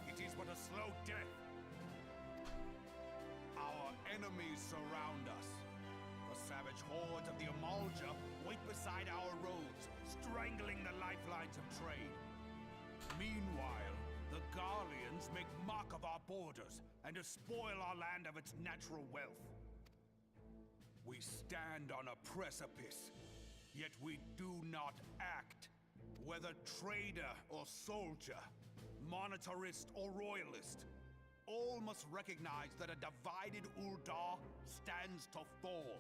It is but a slow death. Our enemies surround us. The savage hordes of the Amalja wait beside our roads, strangling the lifelines of trade. Meanwhile, the Garleans make mock of our borders and despoil our land of its natural wealth. We stand on a precipice, yet we do not act. Whether trader or soldier, monetarist or royalist, all must recognize that a divided Ul'dah stands to fall.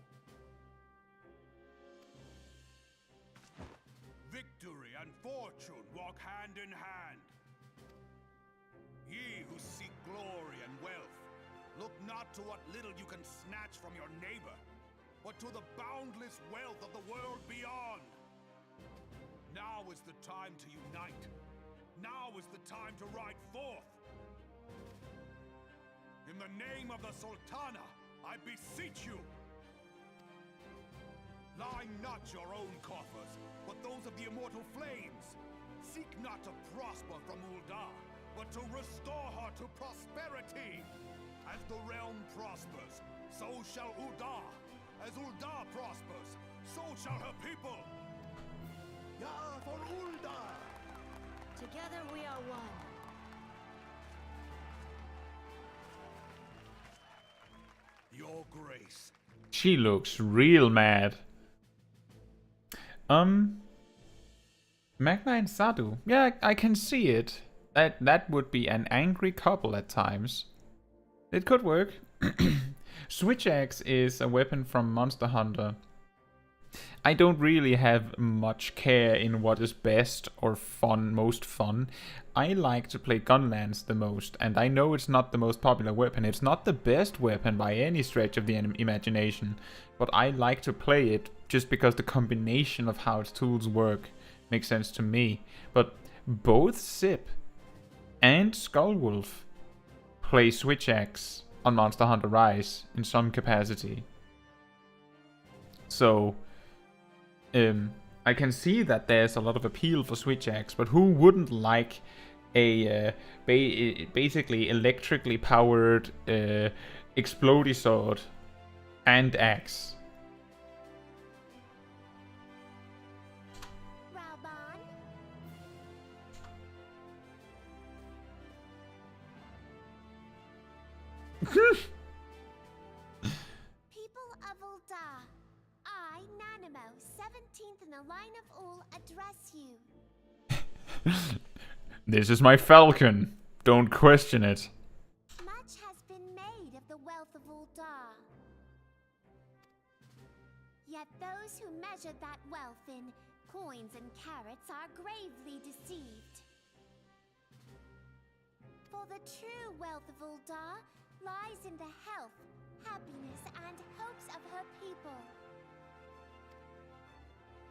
Victory and fortune walk hand in hand. Ye who seek glory and wealth, look not to what little you can snatch from your neighbor, but to the boundless wealth of the world beyond. Now is the time to unite. Now is the time to ride forth. In the name of the Sultana, I beseech you. Line not your own coffers, but those of the immortal flames. Seek not to prosper from Ul'dah, but to restore her to prosperity. As the realm prospers, so shall Ul'dah. As Ul'dah prospers, so shall her people. Ya for Ul'dah! Together we are one. Your grace. She looks real mad. Magna and Sadu. Yeah, I can see it. That would be an angry couple at times. It could work. Switch axe is a weapon from Monster Hunter. I don't really have much care in what is best or most fun. I like to play Gunlance the most, and I know it's not the most popular weapon. It's not the best weapon by any stretch of the imagination, but I like to play it just because the combination of how its tools work makes sense to me. But both Sip and Skullwolf play Switch Axe on Monster Hunter Rise in some capacity. So I can see that there's a lot of appeal for Switch Axe, but who wouldn't like a basically electrically powered explodey sword and axe? Raoban? People of Ul'dah, I, Nanimo, 17th in the line of Ul, address you. This is my falcon. Don't question it. Much has been made of the wealth of Ul'dah. Yet those who measure that wealth in coins and carats are gravely deceived. For the true wealth of Ul'dah lies in the health, happiness, and hopes of her people.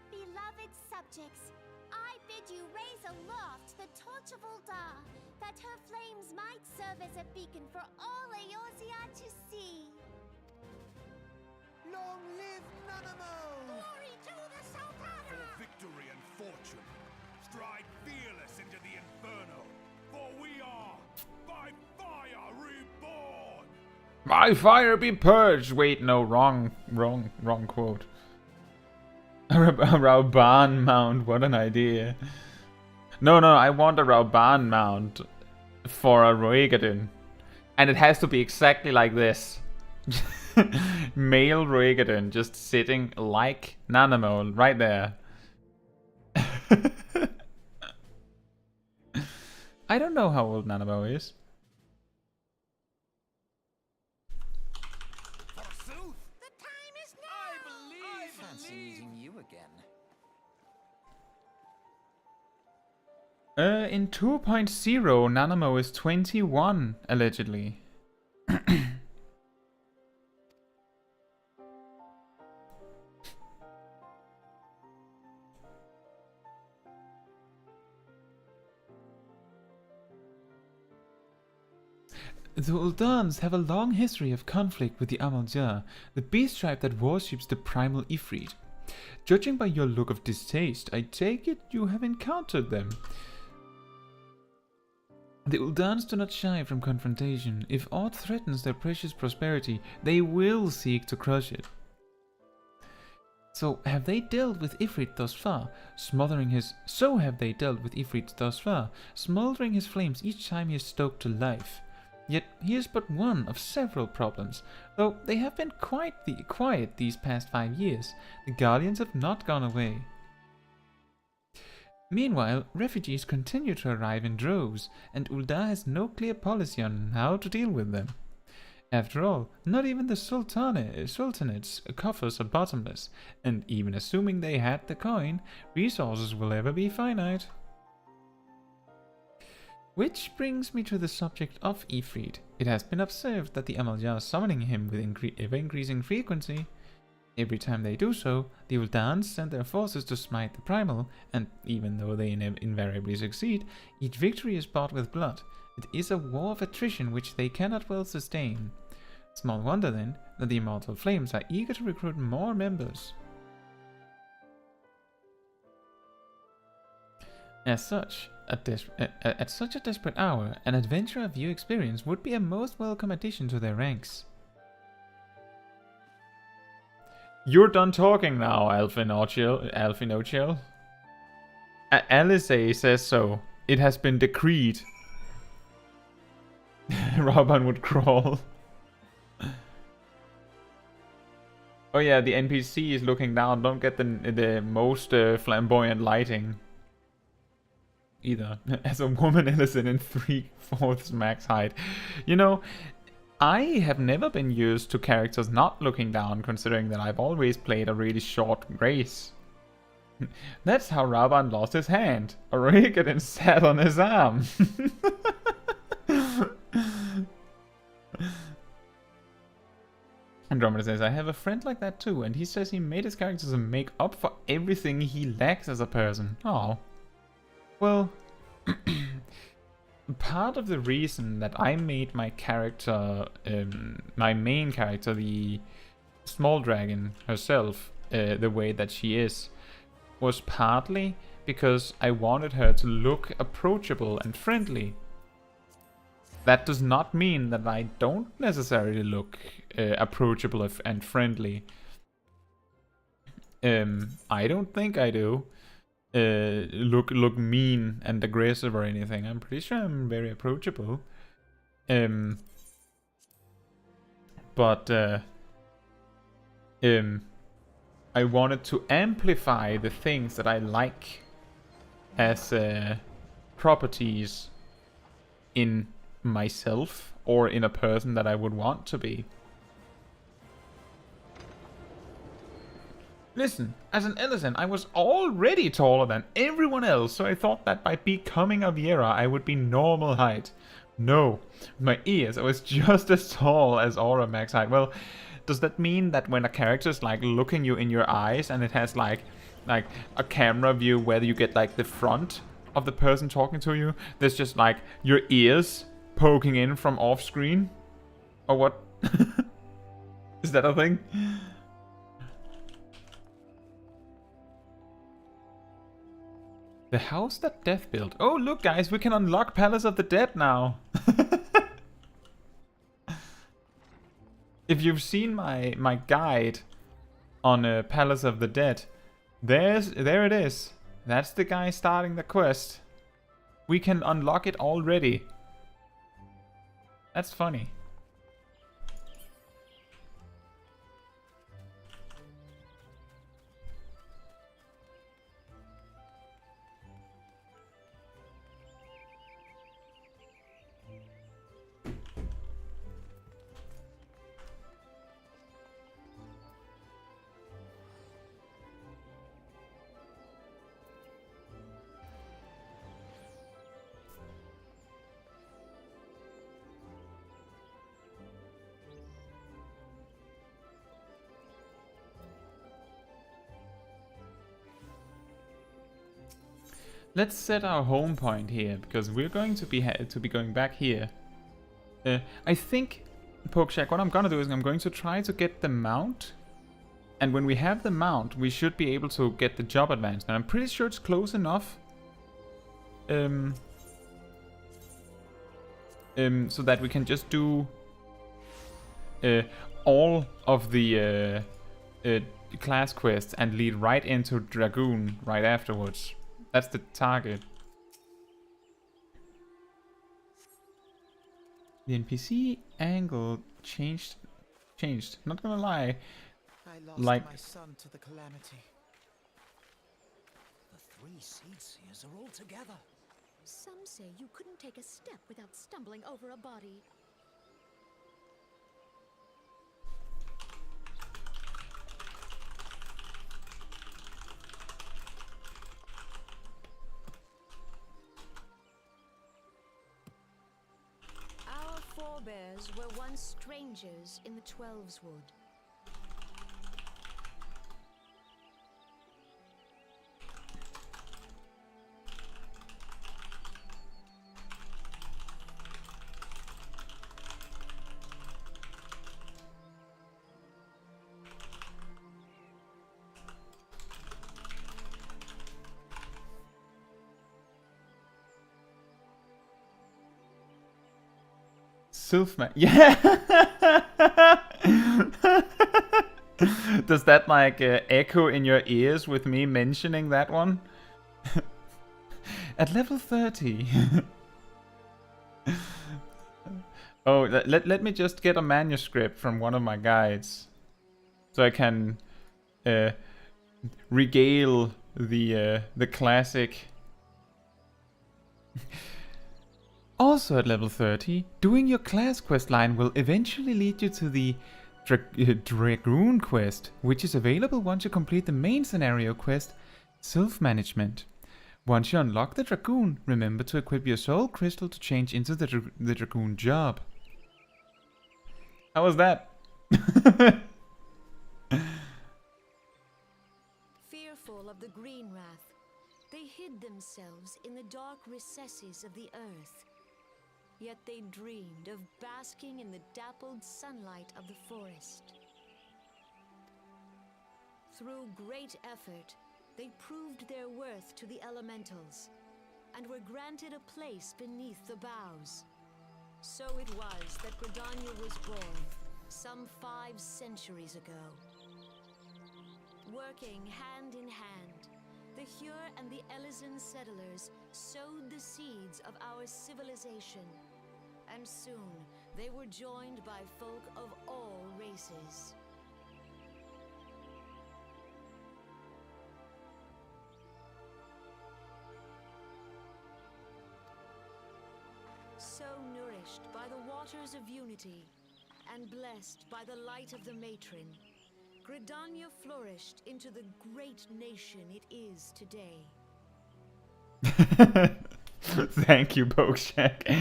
Beloved subjects, I bid you raise aloft the torch of Ul'dah, that her flames might serve as a beacon for all Eorzea to see. Long live Nanamo! Glory to the Sultana! For victory and fortune, stride fearless into the inferno, for we are by fire reborn! By fire be purged! Wait, no, wrong quote. A Raoban mount, what an idea. No, I want a Raoban mount for a Roegadyn. And it has to be exactly like this. Male Roegadyn just sitting like Nanamo right there. I don't know how old Nanamo is. Forsooth! The time is now! Fancy meeting you again. In 2.0, Nanamo is 21, allegedly. The Uldans have a long history of conflict with the Amal'Diyar, the beast tribe that worships the primal Ifrit. Judging by your look of distaste, I take it you have encountered them. The Uldans do not shy from confrontation. If aught threatens their precious prosperity, they will seek to crush it. So have they dealt with Ifrit thus far, smothering his flames each time he is stoked to life. Yet he is but one of several problems. Though they have been quite quiet these past 5 years, the Guardians have not gone away. Meanwhile, refugees continue to arrive in droves, and Ul'dah has no clear policy on how to deal with them. After all, not even the Sultanate's coffers are bottomless, and even assuming they had the coin, resources will ever be finite. Which brings me to the subject of Ifrit. It has been observed that the Amalj'aa are summoning him with ever-increasing frequency. Every time they do so, the Uldans send their forces to smite the Primal, and even though they invariably succeed, each victory is bought with blood. It is a war of attrition which they cannot well sustain. Small wonder then that the Immortal Flames are eager to recruit more members. As such, at such a desperate hour, an adventure of your experience would be a most welcome addition to their ranks. You're done talking now, Alphinochiel. Alice says so. It has been decreed. Robin would crawl. Oh yeah, the NPC is looking down. Don't get the most flamboyant lighting. Either. As a woman, Ellison in 3/4 max height. You know, I have never been used to characters not looking down, considering that I've always played a really short race. That's how Raban lost his hand. A Rigadin sat on his arm. Andromeda says, I have a friend like that too, and he says he made his character to make up for everything he lacks as a person. Oh. Well, part of the reason that I made my character, my main character, the small dragon herself, the way that she is, was partly because I wanted her to look approachable and friendly. That does not mean that I don't necessarily look approachable and friendly. I don't think I do. Look mean and aggressive or anything. I'm pretty sure I'm very approachable. But I wanted to amplify the things that I like as properties in myself or in a person that I would want to be. Listen, as an Ellison, I was already taller than everyone else, so I thought that by becoming a Viera, I would be normal height. No, my ears, I was just as tall as Aura max height. Well, does that mean that when a character is like looking you in your eyes and it has like a camera view where you get like the front of the person talking to you, there's just like your ears poking in from off screen? Or what? Is that a thing? The house that Death built. Oh, look, guys, we can unlock Palace of the Dead now. If you've seen my guide on Palace of the Dead, there it is. That's the guy starting the quest. We can unlock it already. That's funny. Let's set our home point here, because we're going to be going back here. I think, Pokeshack, what I'm gonna do is I'm going to try to get the mount. And when we have the mount, we should be able to get the job advancement. I'm pretty sure it's close enough. So that we can just do all of the class quests and lead right into Dragoon right afterwards. That's the target. The NPC angle changed. Not gonna lie. I lost Like- my son to the calamity. The three seed seers are all together. Some say you couldn't take a step without stumbling over a body. Our forebears were once strangers in the Twelves Wood. Sylph-Man. Yeah. Does that like echo in your ears with me mentioning that one? At level 30. Oh, let me just get a manuscript from one of my guides, so I can regale the classic. Also at level 30, doing your class quest line will eventually lead you to the Dragoon quest, which is available once you complete the main scenario quest, Sylph-Management. Once you unlock the Dragoon, remember to equip your soul crystal to change into the Dragoon job. How was that? Fearful of the Green Wrath, they hid themselves in the dark recesses of the earth. Yet they dreamed of basking in the dappled sunlight of the forest. Through great effort, they proved their worth to the elementals, and were granted a place beneath the boughs. So it was that Gridania was born, some 5 centuries ago. Working hand in hand, the Hure and the Elysian settlers sowed the seeds of our civilization, and soon they were joined by folk of all races. So nourished by the waters of unity, and blessed by the light of the matron, Gridania flourished into the great nation it is today. Thank you, Pokeshack. Do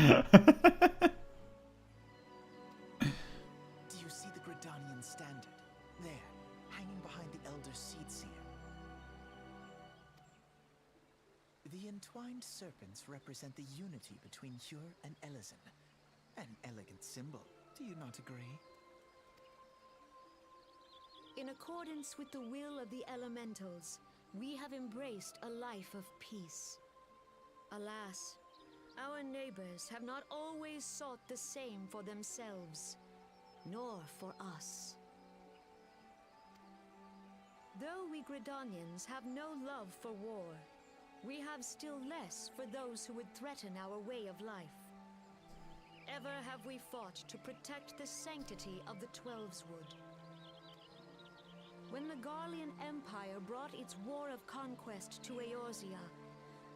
you see the Gridanian standard? There, hanging behind the Elder Seedseer. The entwined serpents represent the unity between Hure and Elysian. An elegant symbol, do you not agree? In accordance with the will of the elementals, we have embraced a life of peace. Alas, our neighbors have not always sought the same for themselves, nor for us. Though we Gridanians have no love for war, we have still less for those who would threaten our way of life. Ever have we fought to protect the sanctity of the Twelves Wood. When the Garlean Empire brought its war of conquest to Eorzea,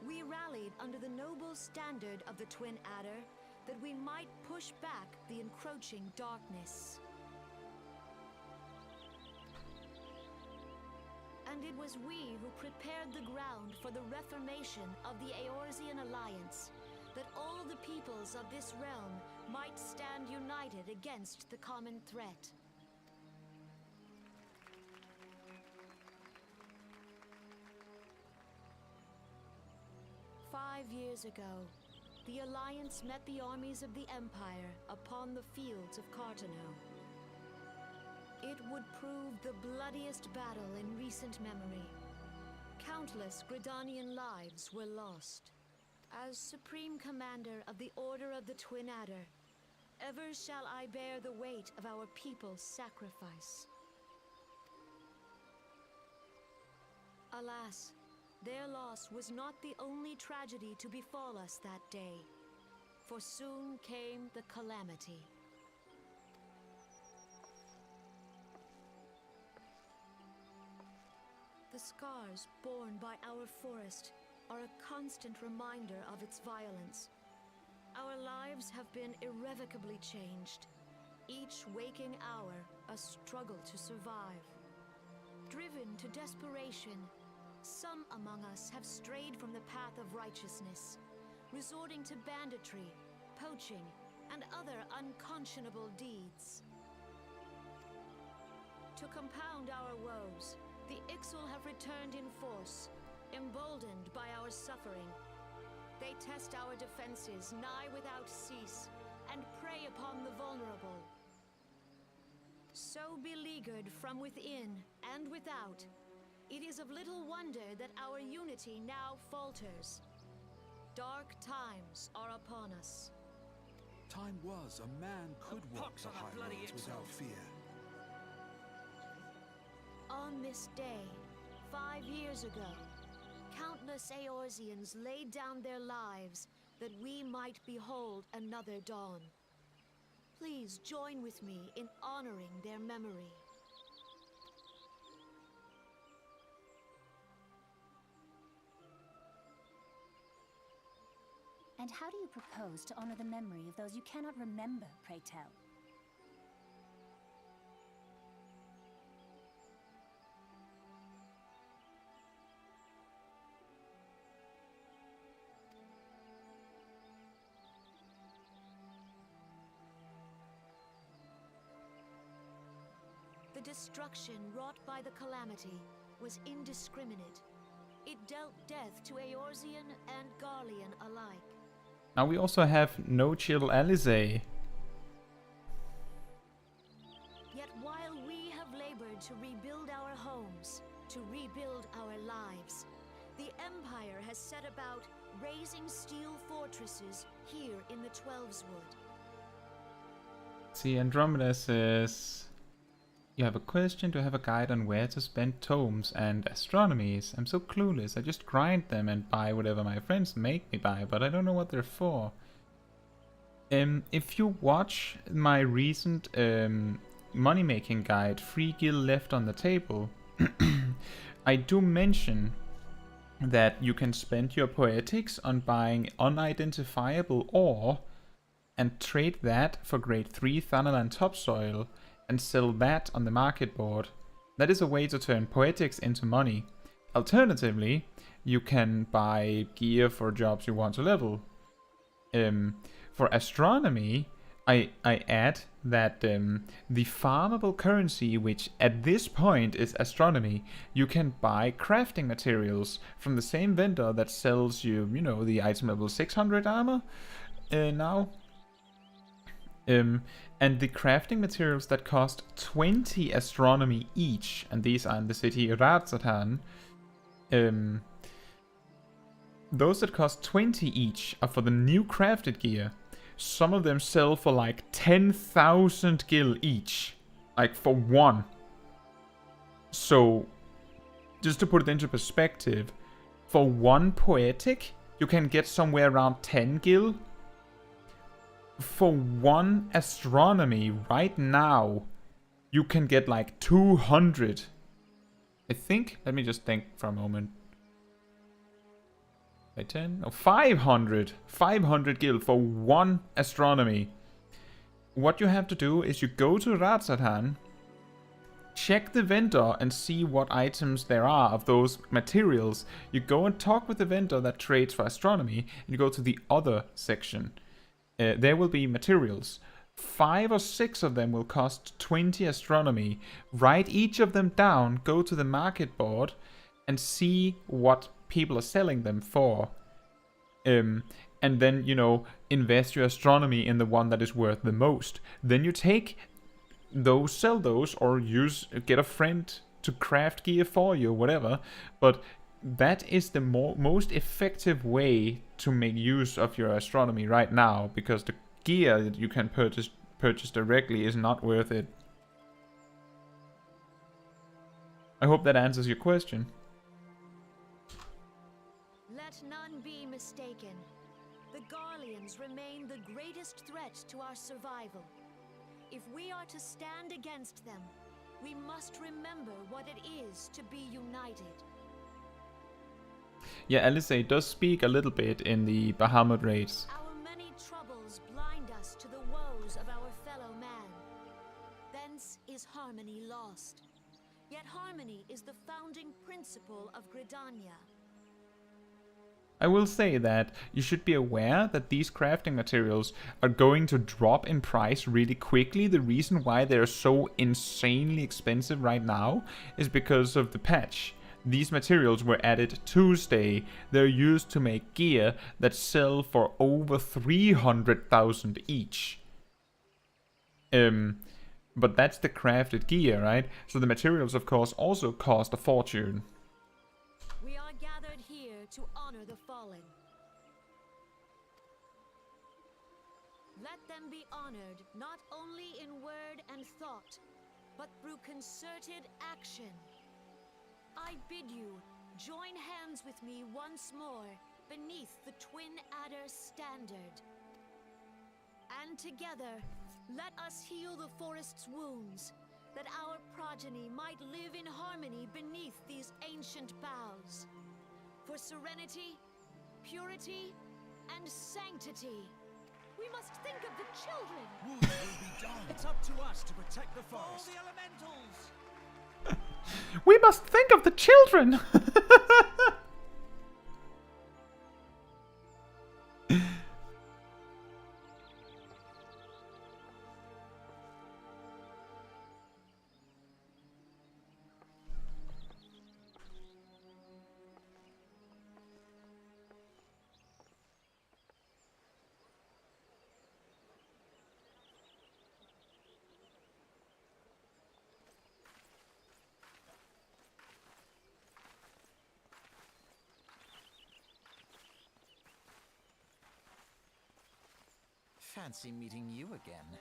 we rallied under the noble standard of the Twin Adder that we might push back the encroaching darkness. And it was we who prepared the ground for the reformation of the Eorzean Alliance, that all the peoples of this realm might stand united against the common threat. "5 years ago, the Alliance met the armies of the Empire upon the fields of Cartano. It would prove the bloodiest battle in recent memory. Countless Gridanian lives were lost. As Supreme Commander of the Order of the Twin Adder, ever shall I bear the weight of our people's sacrifice. Alas, their loss was not the only tragedy to befall us that day. for soon came the calamity. The scars borne by our forest are a constant reminder of its violence. Our lives have been irrevocably changed. Each waking hour, a struggle to survive. Driven to desperation, some among us have strayed from the path of righteousness, resorting to banditry, poaching, and other unconscionable deeds. To compound our woes, the Ixal have returned in force, emboldened by our suffering. They test our defenses nigh without cease, and prey upon the vulnerable. So beleaguered from within and without, it is of little wonder that our unity now falters. Dark times are upon us. Time was a man could walk the highroads without fear. On this day, 5 years ago, countless Eorzeans laid down their lives that we might behold another dawn. Please join with me in honoring their memory. And how do you propose to honor the memory of those you cannot remember, pray tell? The destruction wrought by the calamity was indiscriminate. It dealt death to Eorzean and Garlean alike. Now we also have No Chill Alizé. Yet while we have labored to rebuild our homes, to rebuild our lives, the Empire has set about raising steel fortresses here in the Twelveswood. See, Andromeda says, you have a question to have a guide on where to spend tomes and astronomies. I'm so clueless. I just grind them and buy whatever my friends make me buy, but I don't know what they're for. If you watch my recent money-making guide, Free Guild Left on the Table, I do mention that you can spend your poetics on buying unidentifiable ore and trade that for grade 3 Thanalan topsoil and sell that on the market board. That is a way to turn poetics into money. Alternatively, you can buy gear for jobs you want to level. For astronomy, I add that the farmable currency, which at this point is astronomy, you can buy crafting materials from the same vendor that sells you, you know, the item level 600 armor now. And the crafting materials that cost 20 astronomy each, and these are in the city Ratzatan, those that cost 20 each are for the new crafted gear. Some of them sell for like 10,000 gil each, like for one. So, just to put it into perspective, for one poetic, you can get somewhere around 10 gil. For one astronomy right now, you can get like 200. I think. Let me just think for a moment. By 10? No, 500. 500 gil for one astronomy. What you have to do is you go to Ratzatan, check the vendor and see what items there are of those materials. You go and talk with the vendor that trades for astronomy, and you go to the other section. There will be materials. 5 or 6 of them will cost 20 astronomy. Write each of them down, go to the market board, and see what people are selling them for. And then, you know, invest your astronomy in the one that is worth the most. Then you take those, sell those, or get a friend to craft gear for you, whatever. But that is the most effective way to make use of your astronomy right now, because the gear that you can purchase directly is not worth it. I hope that answers your question. Let none be mistaken. The Garleans remain the greatest threat to our survival. If we are to stand against them, we must remember what it is to be united. Yeah, Alizé does speak a little bit in the Bahamut raids. Our many troubles blind us to the woes of our fellow man. Thence is harmony lost. Yet harmony is the founding principle of Gridania. I will say that you should be aware that these crafting materials are going to drop in price really quickly. The reason why they're so insanely expensive right now is because of the patch. These materials were added Tuesday. They're used to make gear that sell for over 300,000 each. But that's the crafted gear, right? So the materials, of course, also cost a fortune. We are gathered here to honor the fallen. Let them be honored not only in word and thought, but through concerted action. I bid you join hands with me once more beneath the Twin Adder standard. And together, let us heal the forest's wounds, that our progeny might live in harmony beneath these ancient boughs. For serenity, purity, and sanctity. We must think of the children! Wood will be done. It's up to us to protect the forest. All the elementals! We must think of the children! Fancy meeting you again.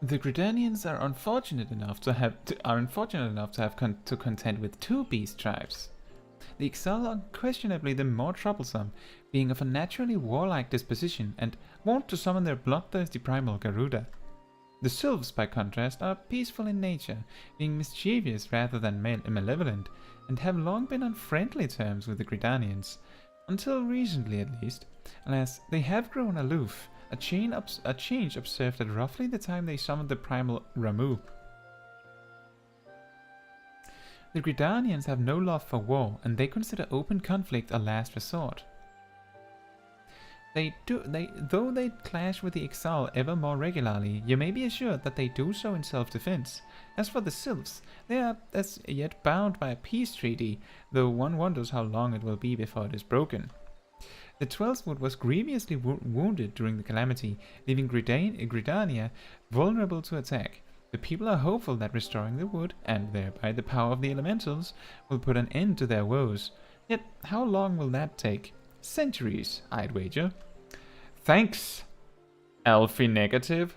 The Gridanians are unfortunate enough to have to contend with two beast tribes. The Ixal are unquestionably the more troublesome, being of a naturally warlike disposition and wont to summon their bloodthirsty primal Garuda. The Sylphs, by contrast, are peaceful in nature, being mischievous rather than malevolent, and have long been on friendly terms with the Gridanians, until recently at least. Alas, they have grown aloof, a change observed at roughly the time they summoned the primal Ramu. The Gridanians have no love for war, and they consider open conflict a last resort. Though they clash with the Ixal ever more regularly, you may be assured that they do so in self-defense. As for the Sylphs, they are as yet bound by a peace treaty, though one wonders how long it will be before it is broken. The Twelfthwood was grievously wounded during the calamity, leaving Gridania vulnerable to attack. The people are hopeful that restoring the wood, and thereby the power of the elementals, will put an end to their woes. Yet how long will that take? Centuries, I'd wager. Thanks, Alfie Negative.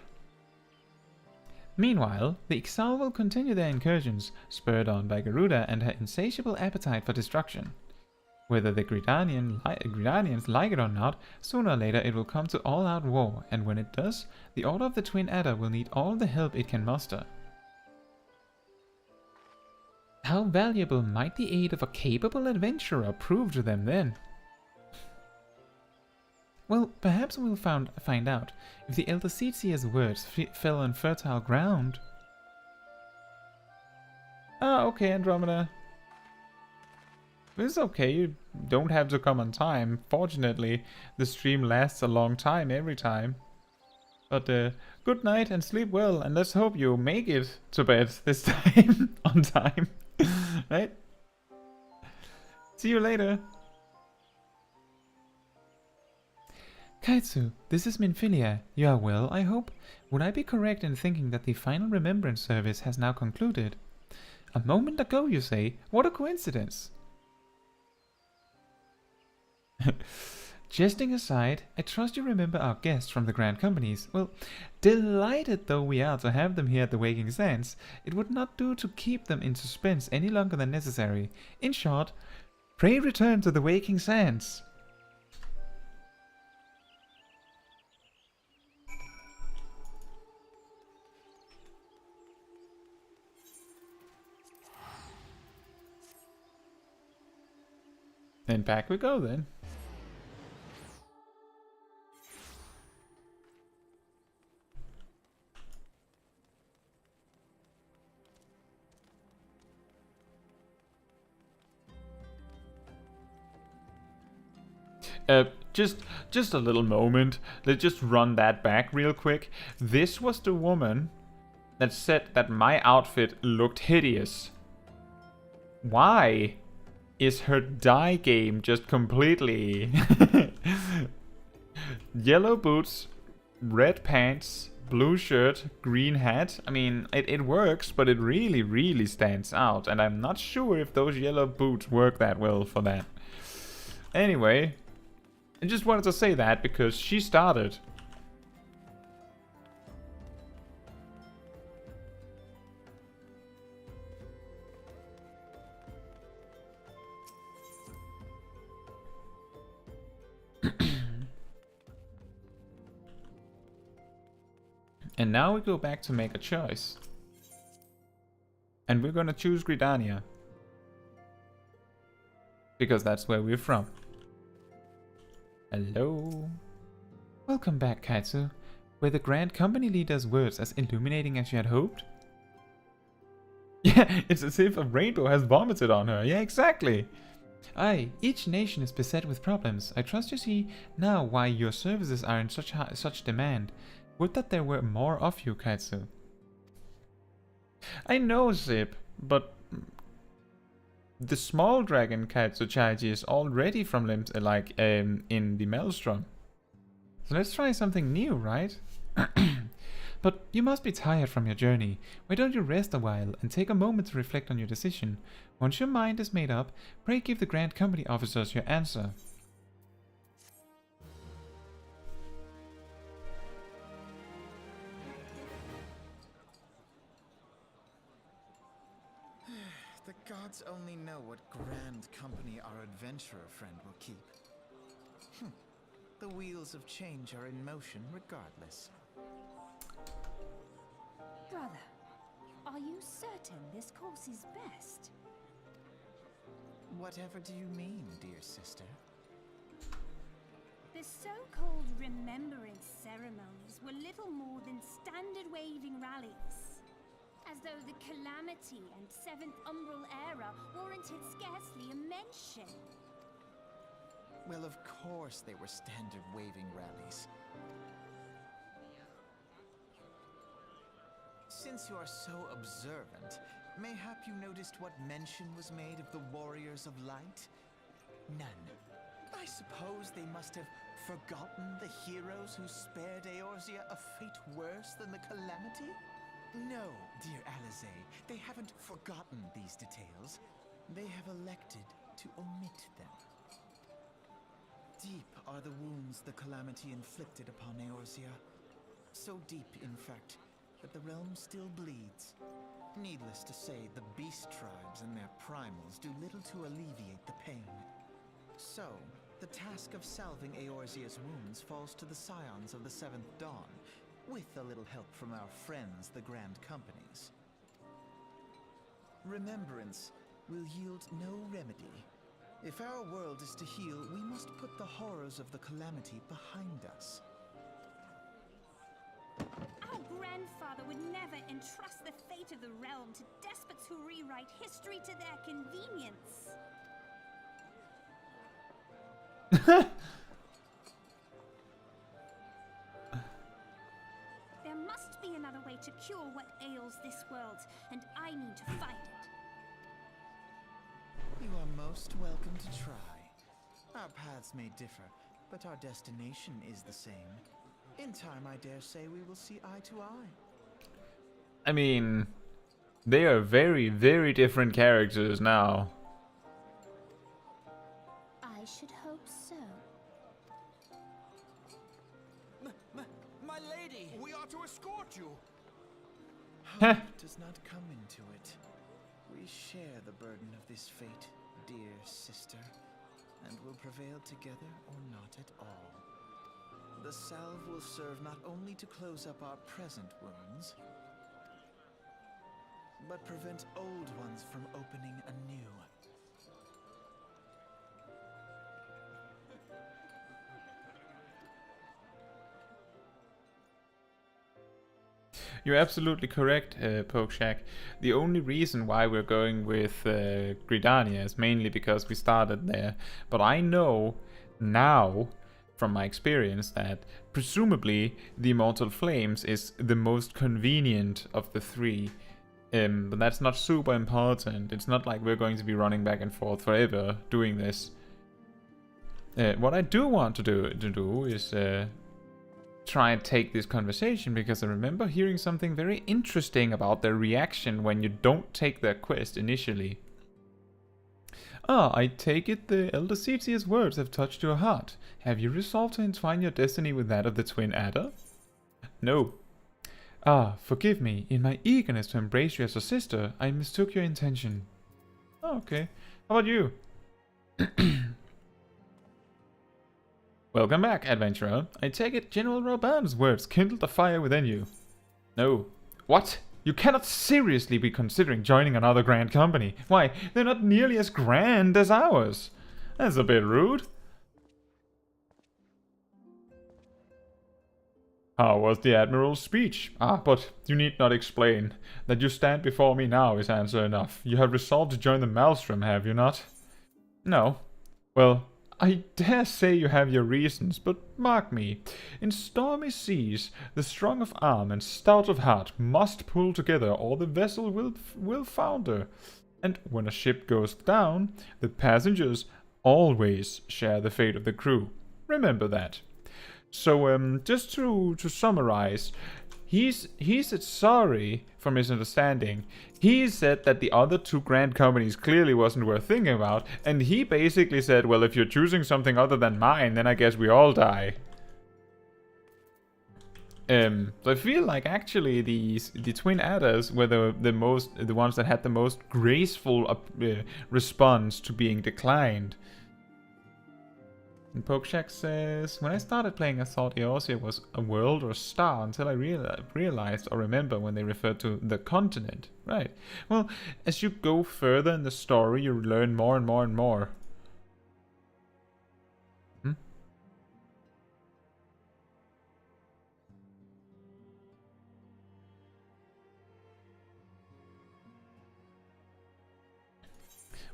Meanwhile, the Ixal will continue their incursions, spurred on by Garuda and her insatiable appetite for destruction. Whether the Gridanians like it or not, sooner or later it will come to all-out war, and when it does, the Order of the Twin Adder will need all the help it can muster. How valuable might the aid of a capable adventurer prove to them then? Well, perhaps we'll find out if the Elder Seetsia's words fell on fertile ground. Ah, okay, Andromeda. It's okay, you don't have to come on time. Fortunately, the stream lasts a long time every time. But good night and sleep well, and let's hope you make it to bed this time on time. Right? See you later. Caetsu, this is Minfilia. You are well, I hope? Would I be correct in thinking that the final remembrance service has now concluded? A moment ago, you say? What a coincidence! Jesting aside, I trust you remember our guests from the Grand Companies. Well, delighted though we are to have them here at the Waking Sands, it would not do to keep them in suspense any longer than necessary. In short, pray return to the Waking Sands. And back we go then. Just a little moment. Let's just run that back real quick. This was the woman that said that my outfit looked hideous. Why is her dye game just completely yellow boots, red pants, blue shirt, green hat? I mean, it works, but it really, really stands out. And I'm not sure if those yellow boots work that well for that. Anyway, I just wanted to say that because she started. And now we go back to make a choice. And we're gonna choose Gridania. Because that's where we're from. Hello. Welcome back, Caetsu. Were the Grand Company leader's words as illuminating as you had hoped? Yeah, it's as if a rainbow has vomited on her. Yeah, exactly. Aye, each nation is beset with problems. I trust you see now why your services are in such demand. Would that there were more of you, Caetsu. I know, Zip, but the small dragon Caetsu Chaiji is already from in the Maelstrom. So let's try something new, right? But you must be tired from your journey. Why don't you rest a while and take a moment to reflect on your decision? Once your mind is made up, pray give the Grand Company officers your answer. The gods only know what grand company our adventurer friend will keep. The wheels of change are in motion regardless. Brother, are you certain this course is best? Whatever do you mean, dear sister? The so-called remembrance ceremonies were little more than standard waving rallies. As though the Calamity and Seventh Umbral Era warranted scarcely a mention. Well, of course they were standard waving rallies. Since you are so observant, mayhap you noticed what mention was made of the Warriors of Light? None. I suppose they must have forgotten the heroes who spared Eorzea a fate worse than the Calamity? No, dear Alize, they haven't forgotten these details. They have elected to omit them. Deep are the wounds the Calamity inflicted upon Eorzea. So deep, in fact, that the realm still bleeds. Needless to say, the beast tribes and their primals do little to alleviate the pain. So, the task of salving Eorzea's wounds falls to the scions of the Seventh Dawn, with a little help from our friends, the Grand Companies. Remembrance will yield no remedy. If our world is to heal, we must put the horrors of the Calamity behind us. Our grandfather would never entrust the fate of the realm to despots who rewrite history to their convenience. There must be another way to cure what ails this world, and I need to find it. You are most welcome to try. Our paths may differ, but our destination is the same. In time, I dare say we will see eye to eye. I mean, they are very, very different characters now. I should hope so. We are to escort you. Hope does not come into it. We share the burden of this fate, dear sister, and will prevail together or not at all. The salve will serve not only to close up our present wounds, but prevent old ones from opening anew. You're absolutely correct, Pokeshack. The only reason why we're going with Gridania is mainly because we started there. But I know now, from my experience, that presumably the Immortal Flames is the most convenient of the three. But that's not super important. It's not like we're going to be running back and forth forever doing this. What I do want to do is try and take this conversation, because I remember hearing something very interesting about their reaction when you don't take their quest initially. I take it the Elder Seedseer's words have touched your heart. Have you resolved to entwine your destiny with that of the Twin Adder? No. Forgive me. In my eagerness to embrace you as a sister, I mistook your intention. Okay. How about you? Welcome back, adventurer. I take it General Roban's words kindled a fire within you. No. What? You cannot seriously be considering joining another grand company. Why, they're not nearly as grand as ours. That's a bit rude. How was the Admiral's speech? But you need not explain. That you stand before me now is answer enough. You have resolved to join the Maelstrom, have you not? No. Well, I dare say you have your reasons, but mark me. In stormy seas, the strong of arm and stout of heart must pull together, or the vessel will founder. And when a ship goes down, the passengers always share the fate of the crew. Remember that. So, just to summarize, he said sorry for misunderstanding. He said that the other two grand companies clearly wasn't worth thinking about, and he basically said, well, if you're choosing something other than mine, then I guess we all die. So I feel like actually the Twin Adders were the ones that had the most graceful response to being declined. And Pokeshack says, when I started playing, I thought Eorzea was a world or star until I realized or remember when they referred to the continent. Right. Well, as you go further in the story, you learn more and more and more.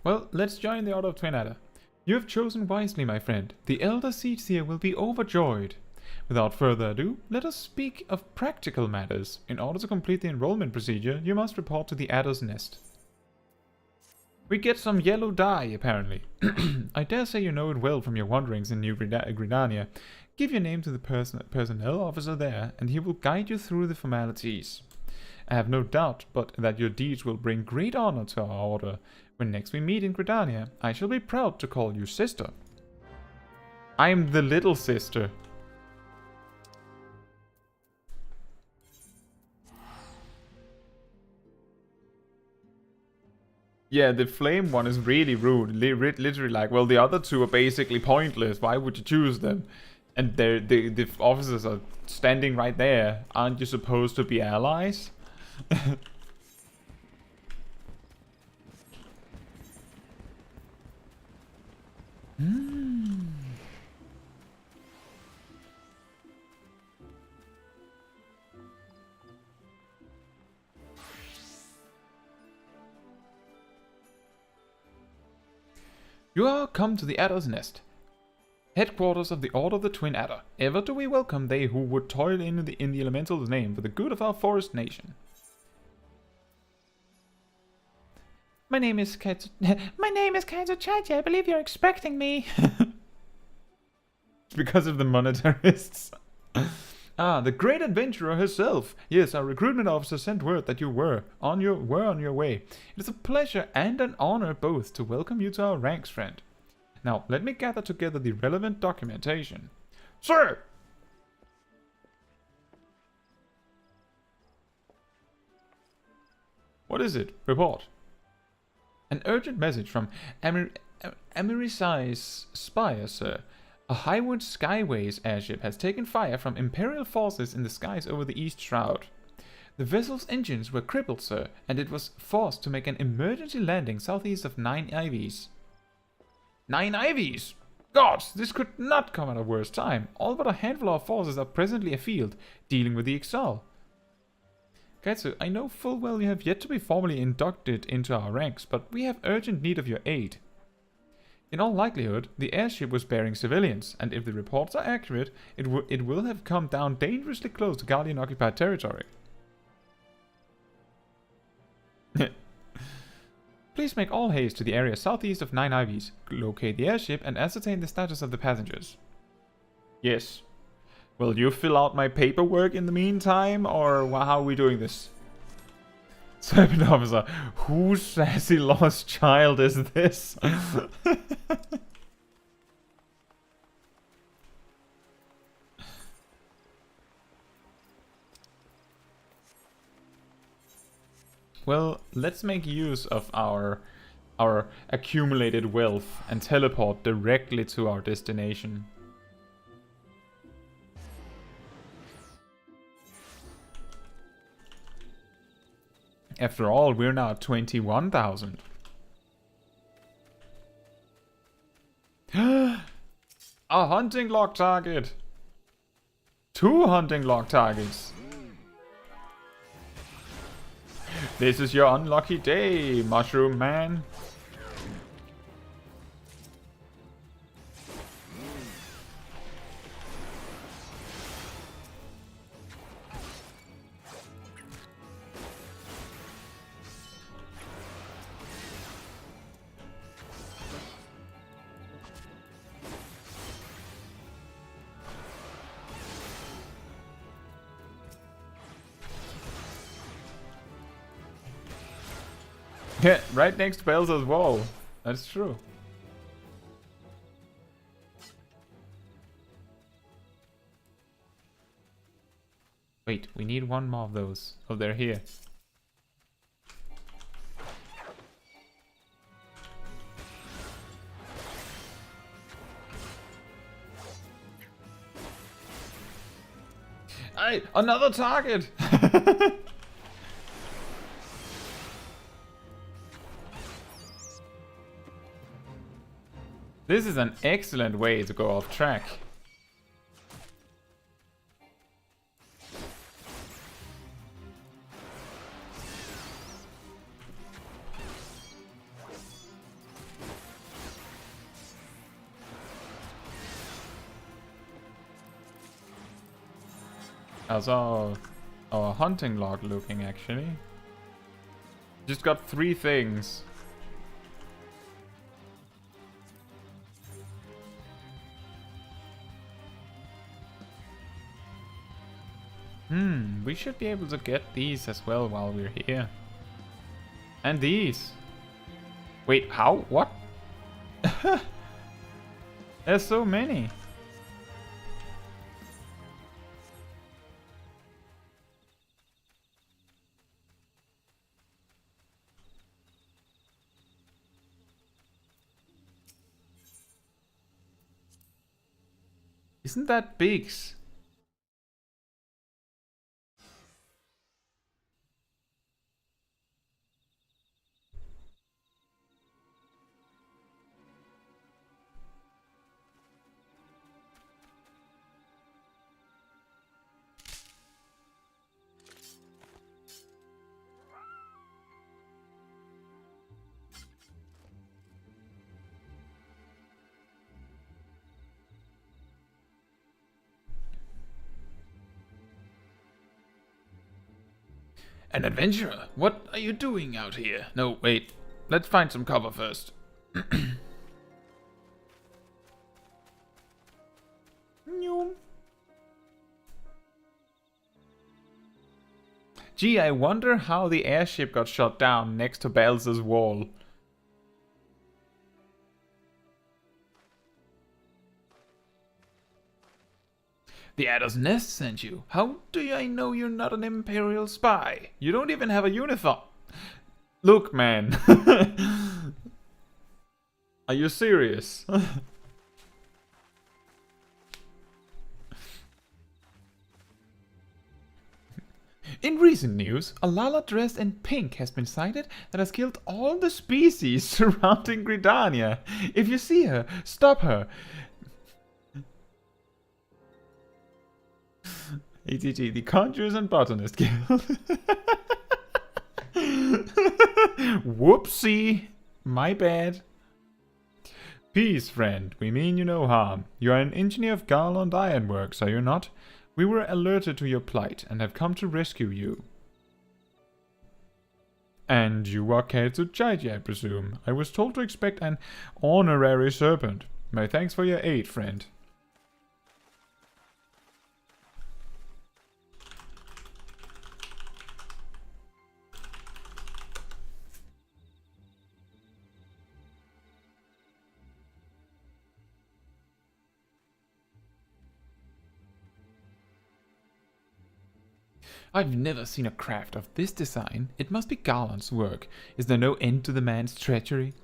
Well, let's join the Order of Twin Adder. You have chosen wisely, my friend. The Elder Seedseer will be overjoyed. Without further ado, let us speak of practical matters. In order to complete the enrollment procedure, you must report to the Adder's Nest. We get some yellow dye, apparently. I dare say you know it well from your wanderings in New Gridania. Give your name to the personnel officer there, and he will guide you through the formalities. I have no doubt but that your deeds will bring great honor to our order. When next we meet in Gridania, I shall be proud to call you sister. I'm the little sister. Yeah, the flame one is really rude. Literally like, well, the other two are basically pointless. Why would you choose them? And the officers are standing right there. Aren't you supposed to be allies? You are come to the Adder's Nest, headquarters of the Order of the Twin Adder. Ever do we welcome they who would toil in the Elemental's name for the good of our forest nation. My name is Caetsu Chaiji. I believe you're expecting me. Because of the monetarists. The great adventurer herself. Yes, our recruitment officer sent word that you were on your way. It is a pleasure and an honor both to welcome you to our ranks, friend. Now, let me gather together the relevant documentation. Sir! What is it? Report. An urgent message from Amerisi's Spire, sir. A Highwood Skyways airship has taken fire from Imperial forces in the skies over the East Shroud. The vessel's engines were crippled, sir, and it was forced to make an emergency landing southeast of 9 Ivies. 9 Ivies? Gods, this could not come at a worse time. All but a handful of forces are presently afield, dealing with the Exile. Caetsu, I know full well you have yet to be formally inducted into our ranks, but we have urgent need of your aid. In all likelihood, the airship was bearing civilians, and if the reports are accurate, it will have come down dangerously close to Guardian-occupied territory. Please make all haste to the area southeast of 9 Ivies, locate the airship, and ascertain the status of the passengers. Yes. Will you fill out my paperwork in the meantime, or how are we doing this? Serpent Officer, whose sassy lost child is this? Well, let's make use of our accumulated wealth and teleport directly to our destination. After all, we're now at 21,000. A hunting log target! 2 hunting log targets! This is your unlucky day, Mushroom Man. Yeah, right next to Belzer's wall. That's true. Wait, we need one more of those. Oh, they're here. Hey, another target! This is an excellent way to go off track. How's our hunting log looking, actually? Just got 3 things. We should be able to get these as well while we're here. And these. Wait, how? What? There's so many. Isn't that Biggs? An adventurer? What are you doing out here? No, wait. Let's find some cover first. Gee, I wonder how the airship got shot down next to Balzer's wall. The Adder's Nest sent you. How do I know you're not an Imperial spy? You don't even have a uniform. Look, man. Are you serious? In recent news, a Lala dressed in pink has been sighted that has killed all the species surrounding Gridania. If you see her, stop her. ATG, the Conjurers and Botanist Guild. Whoopsie. My bad. Peace, friend. We mean you no harm. You are an engineer of Garland Ironworks, are you not? We were alerted to your plight and have come to rescue you. And you are Caetsu Chaiji, I presume. I was told to expect an honorary serpent. My thanks for your aid, friend. I've never seen a craft of this design. It must be Garland's work. Is there no end to the man's treachery?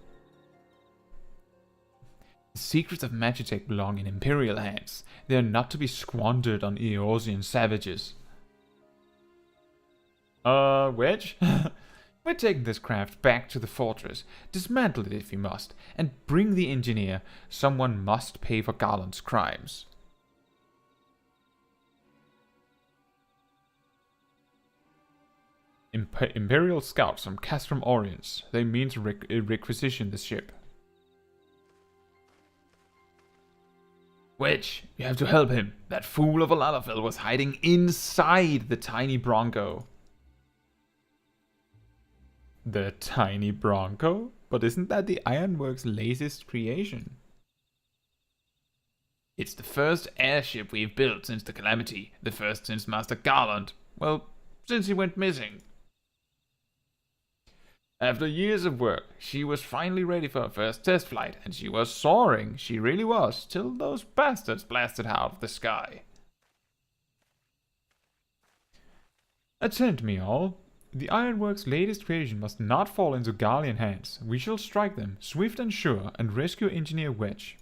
The secrets of Magitech belong in Imperial hands. They are not to be squandered on Eorzean savages. Wedge? We're taking this craft back to the fortress. Dismantle it if you must, and bring the engineer. Someone must pay for Garland's crimes. Imperial scouts from Castrum Orients. They mean to requisition the ship. Wedge, you have to help him. That fool of a Lalafell was hiding inside the tiny Bronco. The tiny Bronco? But isn't that the Ironworks' latest creation? It's the first airship we've built since the Calamity. The first since Master Garland. Well, since he went missing. After years of work, she was finally ready for her first test flight, and she was soaring, she really was, till those bastards blasted her out of the sky. Attend me all. The Ironworks' latest creation must not fall into Garlean hands. We shall strike them, swift and sure, and rescue Engineer Wedge.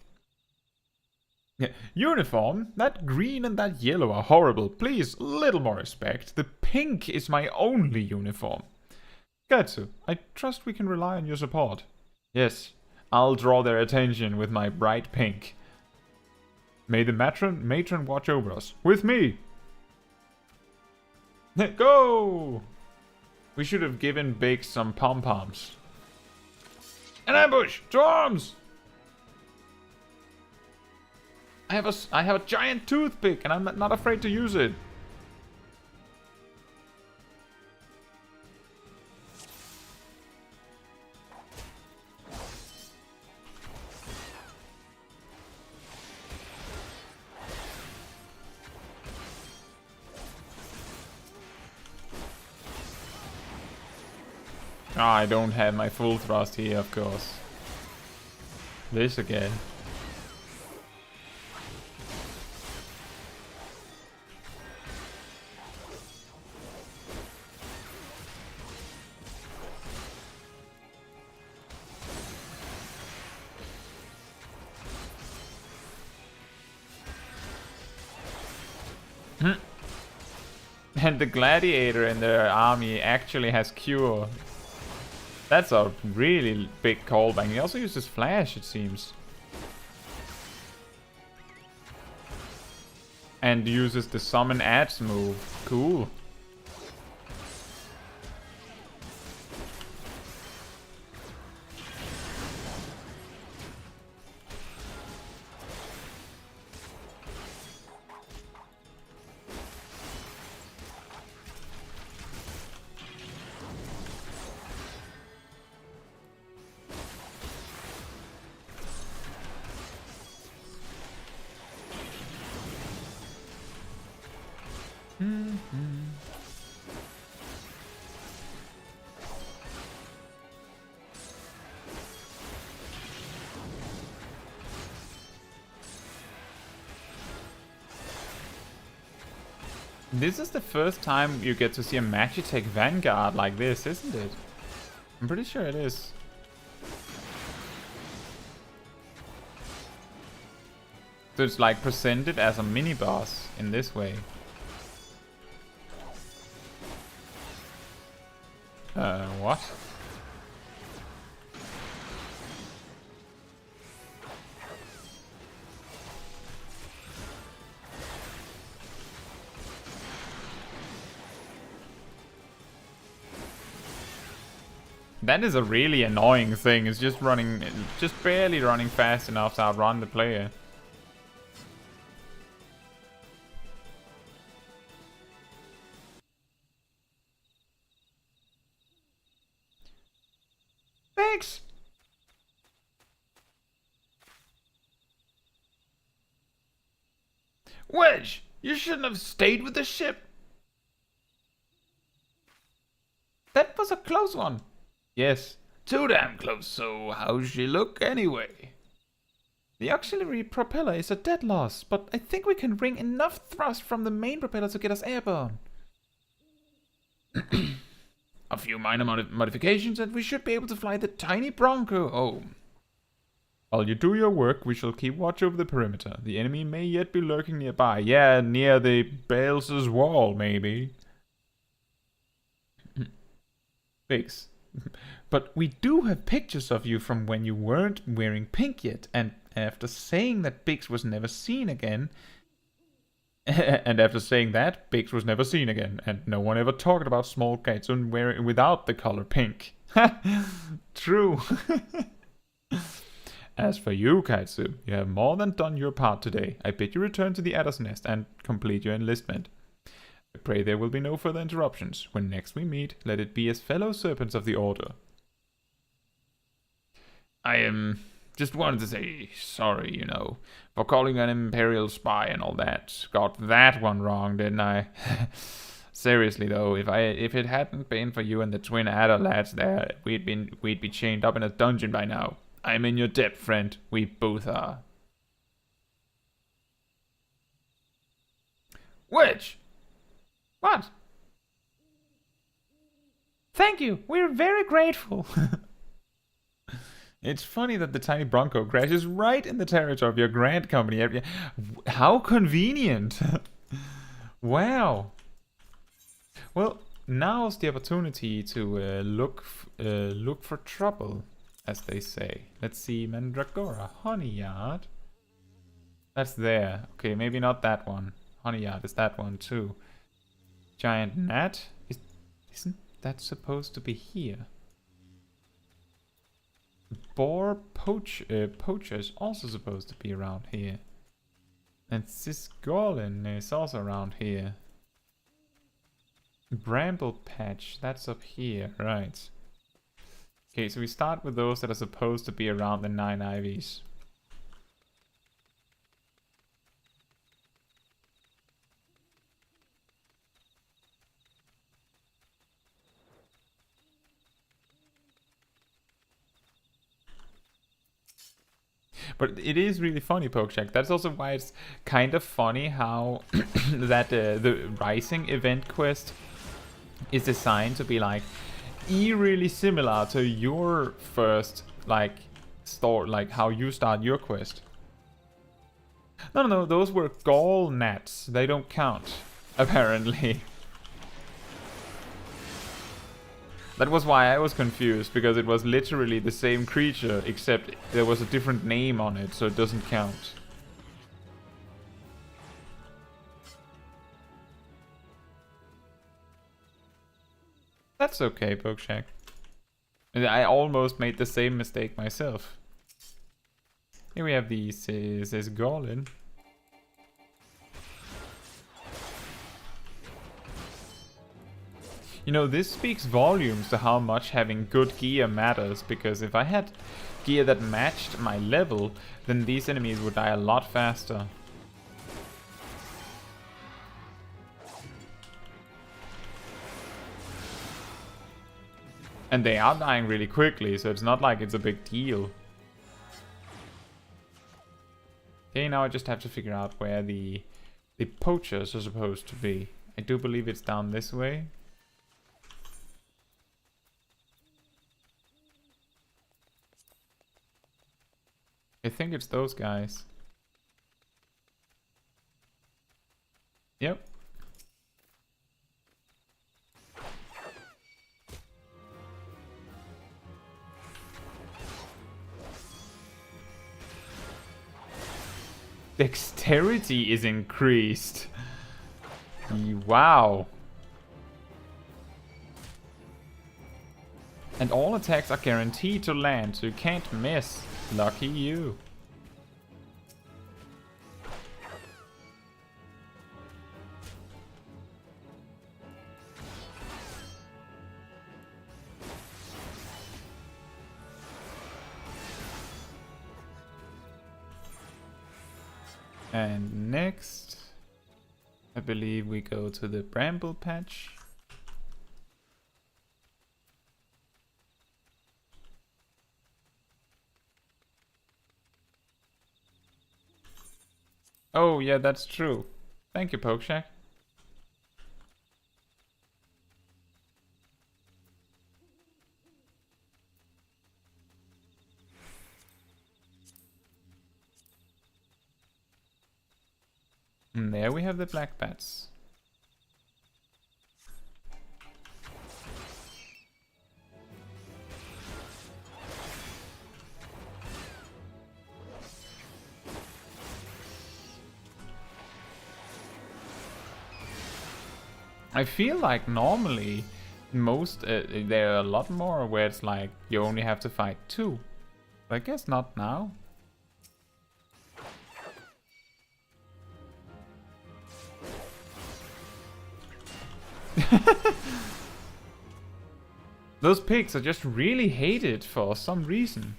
Uniform? That green and that yellow are horrible. Please, a little more respect. The pink is my only uniform. Caetsu, I trust we can rely on your support. Yes, I'll draw their attention with my bright pink. May the matron watch over us. With me! Go! We should have given Biggs some pom-poms. An ambush! To arms! I have a giant toothpick and I'm not afraid to use it. I don't have my full thrust here, of course. This again. And the gladiator in their army actually has cure. That's a really big callback. He also uses flash, it seems. And uses the summon ads move. Cool. This is the first time you get to see a Magitech Vanguard like this, isn't it? I'm pretty sure it is. So it's like presented as a mini boss in this way. What? That is a really annoying thing. It's just running, just barely running fast enough to outrun the player. Thanks. Wedge, you shouldn't have stayed with the ship. That was a close one. Yes, too damn close, so how's she look anyway? The auxiliary propeller is a dead loss, but I think we can wring enough thrust from the main propeller to get us airborne. A few minor modifications and we should be able to fly the tiny Bronco home. While you do your work, we shall keep watch over the perimeter. The enemy may yet be lurking nearby. Yeah, near the Bales' wall, maybe. Biggs. But we do have pictures of you from when you weren't wearing pink yet, and after saying that Biggs was never seen again, and Biggs was never seen again, and no one ever talked about Smol Caetsu wearing without the color pink. True. As for you, Caetsu, you have more than done your part today. I bid you return to the Adder's Nest and complete your enlistment. I pray there will be no further interruptions. When next we meet, let it be as fellow serpents of the Order. I just wanted to say sorry, you know, for calling you an Imperial spy and all that. Got that one wrong, didn't I? Seriously though, if it hadn't been for you and the twin Adder lads there, we'd be chained up in a dungeon by now. I'm in your debt, friend. We both are. Which? What? Thank you. We're very grateful. It's funny that the tiny Bronco crashes right in the territory of your grand company. How convenient. Wow. Well, now's the opportunity to look for trouble, as they say. Let's see, Mandragora, Honeyard. That's there. Okay, maybe not that one. Honeyard is that one too. Giant Gnat? Isn't that supposed to be here? Boar Poacher is also supposed to be around here. And Sisgolin is also around here. Bramble Patch, that's up here, right. Okay, so we start with those that are supposed to be around the 9 Ivies. But it is really funny, Pokeshack. That's also why it's kind of funny how that the Rising event quest is designed to be like eerily similar to your first like how you start your quest. No, those were gall gnats. They don't count, apparently. That was why I was confused, because it was literally the same creature, except there was a different name on it, so it doesn't count. That's okay, Pokeshack. I almost made the same mistake myself. Here we have these, this Golem. You know, this speaks volumes to how much having good gear matters, because if I had gear that matched my level, then these enemies would die a lot faster. And they are dying really quickly, so it's not like it's a big deal. Okay, now I just have to figure out where the poachers are supposed to be. I do believe it's down this way. I think it's those guys. Yep. Dexterity is increased. Wow. And all attacks are guaranteed to land, so you can't miss. Lucky you. And next, I believe we go to the Bramble Patch. Oh, yeah, that's true. Thank you, Pokeshack. And there we have the black bats. I feel like normally most there are a lot more where it's like you only have to fight 2. But I guess not now. Those pigs are just really hated for some reason.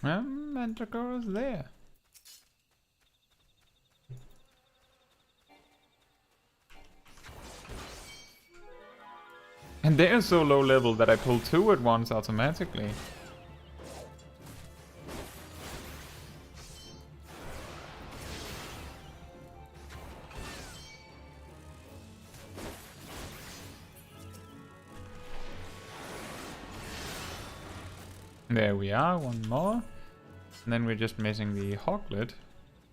Manticore's there. And they're so low level that I pull 2 at once automatically. There we are, one more. And then we're just missing the hoglet.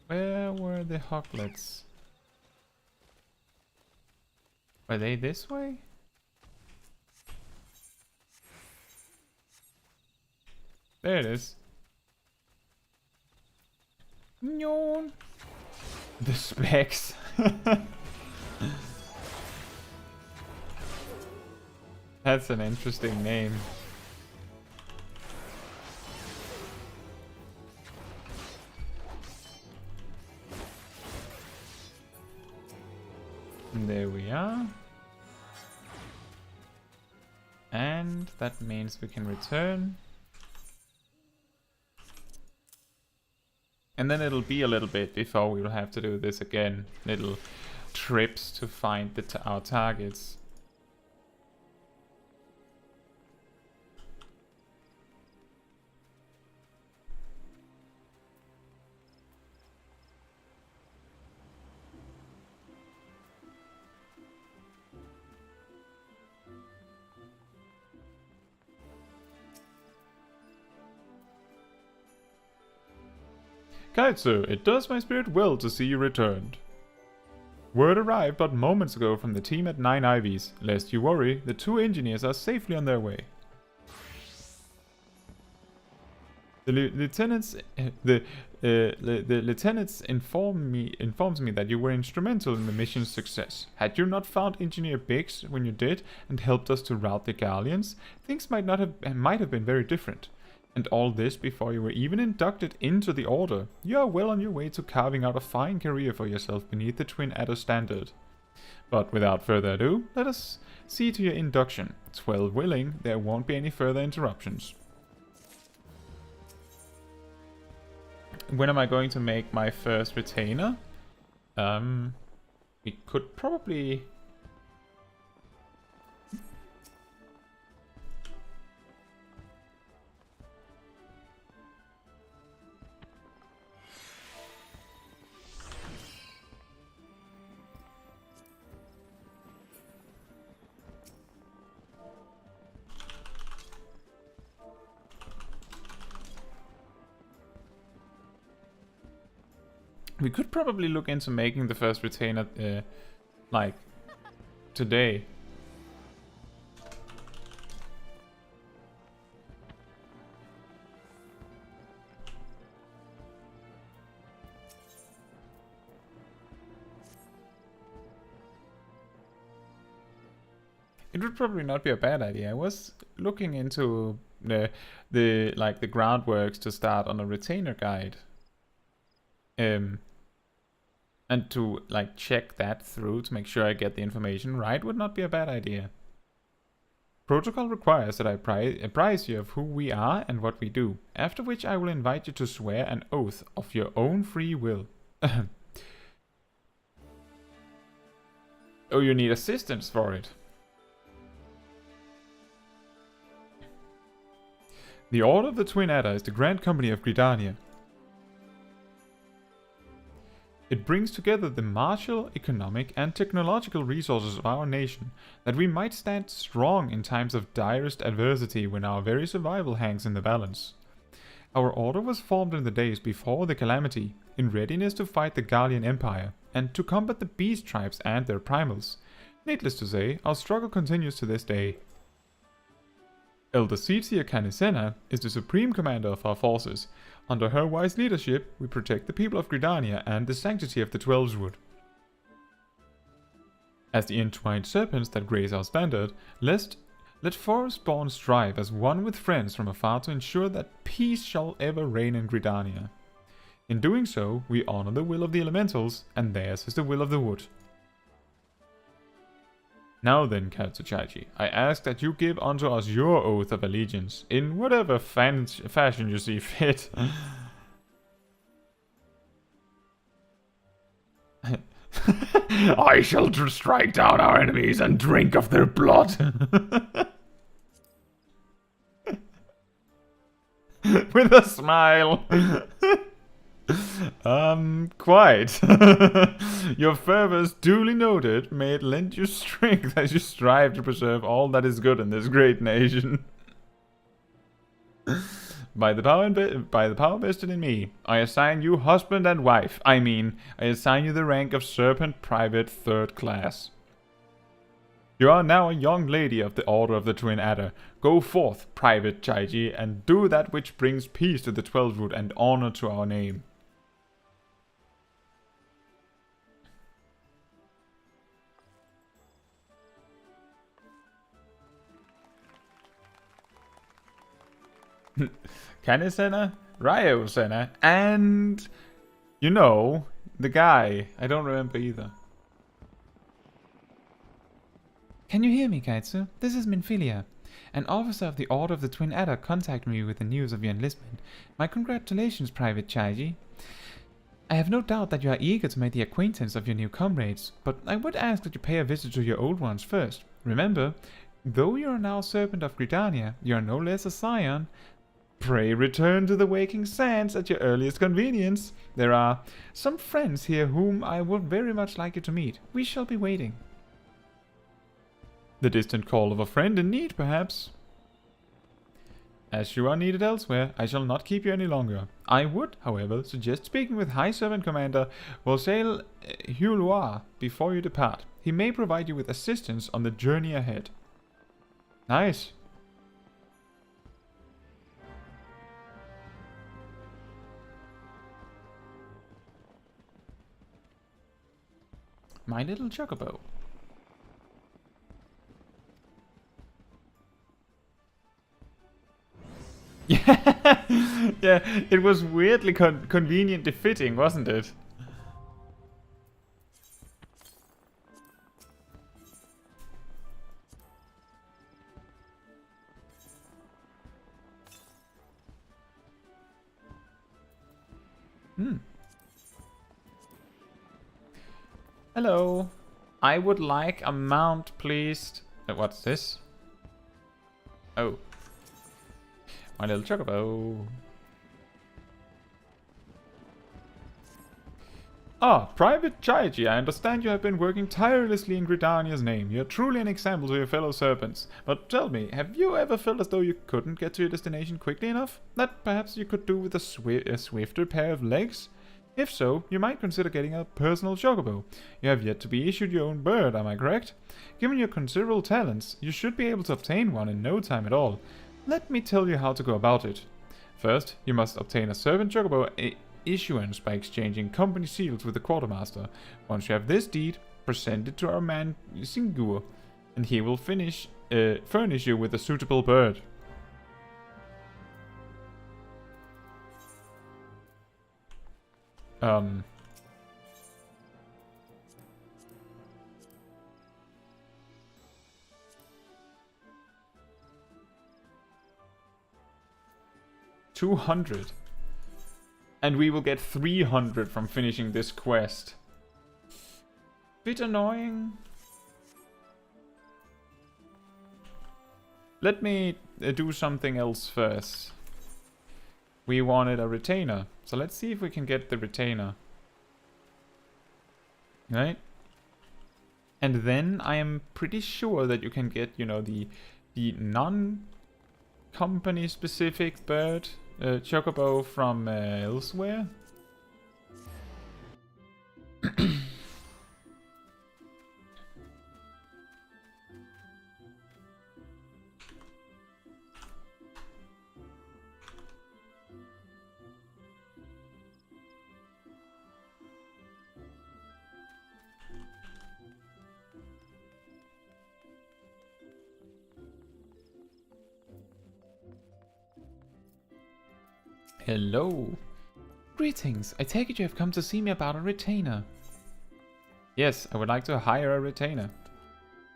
Where were the hoglets? Were they this way? There it is. Nyon. The specs. That's an interesting name. And there we are. And that means we can return. And then it'll be a little bit before we will have to do this again. Little trips to find our targets. Caetsu, it does my spirit well to see you returned. Word arrived but moments ago from the team at 9 Ivies. Lest you worry, the 2 engineers are safely on their way. The lieutenants informs me that you were instrumental in the mission's success. Had you not found Engineer Biggs when you did and helped us to rout the Galleons, things might have been very different. And all this before you were even inducted into the Order. You are well on your way to carving out a fine career for yourself beneath the Twin Adder standard. But without further ado, let us see to your induction. 12 willing, there won't be any further interruptions. when am I going to make my first retainer? We could probably... We could probably look into making the first retainer, like, today. It would probably not be a bad idea. I was looking into the groundworks to start on a retainer guide. And to like check that through to make sure I get the information right would not be a bad idea. Protocol requires that I apprise you of who we are and what we do, after which I will invite you to swear an oath of your own free will. Oh, you need assistance for it. The Order of the Twin Adder is the Grand Company of Gridania. It brings together the martial, economic, and technological resources of our nation, that we might stand strong in times of direst adversity when our very survival hangs in the balance. Our order was formed in the days before the calamity, in readiness to fight the Gallian Empire, and to combat the beast tribes and their primals. Needless to say, our struggle continues to this day. Elder Seetia Canisena is the supreme commander of our forces. Under her wise leadership, we protect the people of Gridania and the sanctity of the Twelveswood. As the entwined serpents that grace our standard, let forest-born strive as one with friends from afar to ensure that peace shall ever reign in Gridania. In doing so, we honor the will of the elementals, and theirs is the will of the wood. Now then, Caetsu Chaiji, I ask that you give unto us your oath of allegiance, in whatever fashion you see fit. I shall strike down our enemies and drink of their blood. With a smile. Quite. Your fervors duly noted, may it lend you strength as you strive to preserve all that is good in this great nation. By the power vested in me, I assign you husband and wife. I assign you the rank of Serpent Private 3rd Class. You are now a young lady of the Order of the Twin Adder. Go forth, Private Chaiji, and do that which brings peace to the Twelveswood and honor to our name. Canisena, Ryosena, and you know, the guy. I don't remember either. Can you hear me, Caetsu? This is Minfilia. An officer of the Order of the Twin Adder contacted me with the news of your enlistment. My congratulations, Private Chaiji. I have no doubt that you are eager to make the acquaintance of your new comrades, but I would ask that you pay a visit to your old ones first. Remember, though you are now Serpent of Gridania, you are no less a scion. Pray return to the waking sands at your earliest convenience. There are some friends here whom I would very much like you to meet. We shall be waiting. The distant call of a friend in need, perhaps. As you are needed elsewhere, I shall not keep you any longer. I would, however, suggest speaking with High Servant Commander Vosel Hulois before you depart. He may provide you with assistance on the journey ahead. Nice. My little Chocobo. Yeah, it was weirdly conveniently fitting, wasn't it? Hello. I would like a mount, please. What's this? Oh. My little chocobo. Ah, Private Chaiji, I understand you have been working tirelessly in Gridania's name. You're truly an example to your fellow serpents. But tell me, have you ever felt as though you couldn't get to your destination quickly enough? That perhaps you could do with a swifter pair of legs? If so, you might consider getting a personal chocobo. You have yet to be issued your own bird, am I correct? Given your considerable talents, you should be able to obtain one in no time at all. Let me tell you how to go about it. First, you must obtain a servant chocobo issuance by exchanging company seals with the quartermaster. Once you have this deed, present it to our man Singur, and he will furnish you with a suitable bird. $200. And we will get 300 from finishing this quest. Bit annoying. Let me do something else first. We wanted a retainer. So let's see if we can get the retainer. Right? And then I am pretty sure that you can get, you know, the non-company specific bird. Chocobo from elsewhere. Hello. Greetings. I take it you have come to see me about a retainer. Yes, I would like to hire a retainer.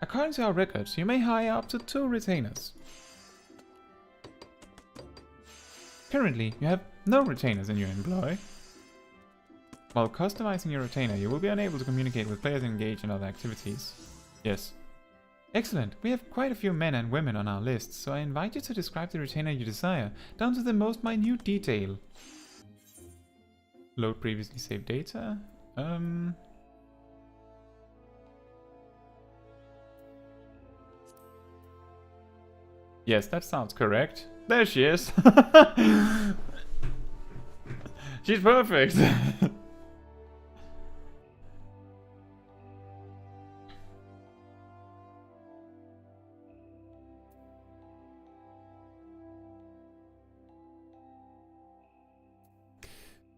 According to our records, you may hire up to 2 retainers. Currently, you have no retainers in your employ. While customizing your retainer, you will be unable to communicate with players and engage in other activities. Yes. Excellent. We have quite a few men and women on our list, so I invite you to describe the retainer you desire, down to the most minute detail. Load previously saved data. Yes, that sounds correct. There she is. She's perfect.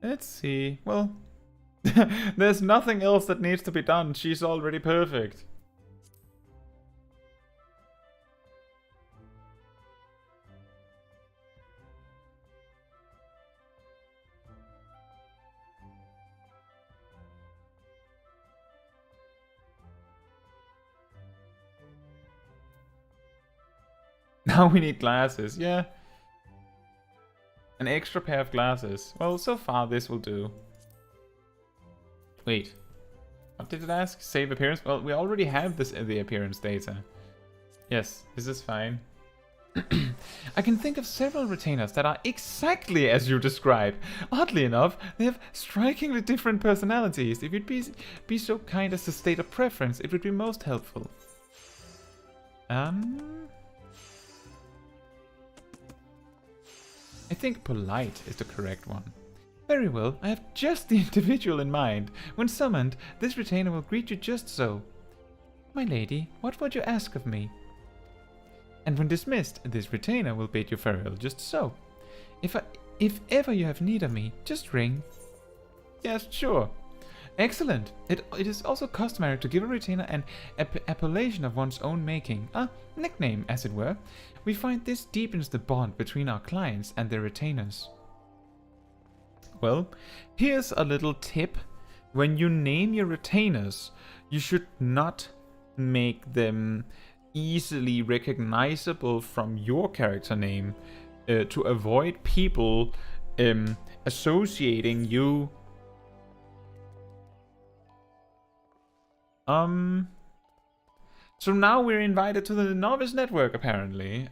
Let's see. Well, there's nothing else that needs to be done. She's already perfect. Now we need glasses, yeah. An extra pair of glasses. Well, so far this will do. Wait. What did it ask? Save appearance? Well, we already have the appearance data. Yes, this is fine. I can think of several retainers that are exactly as you describe. Oddly enough, they have strikingly different personalities. If you'd be so kind as to state a preference, it would be most helpful. I think polite is the correct one. Very well, I have just the individual in mind. When summoned, this retainer will greet you just so. My lady, what would you ask of me? And when dismissed, this retainer will bid you farewell just so. If ever you have need of me, just ring. Yes, sure. Excellent. It is also customary to give a retainer an appellation of one's own making, a nickname, as it were. We find this deepens the bond between our clients and their retainers. Well, here's a little tip. When you name your retainers, you should not make them easily recognizable from your character name to avoid people associating you So now we're invited to the Novice Network, apparently.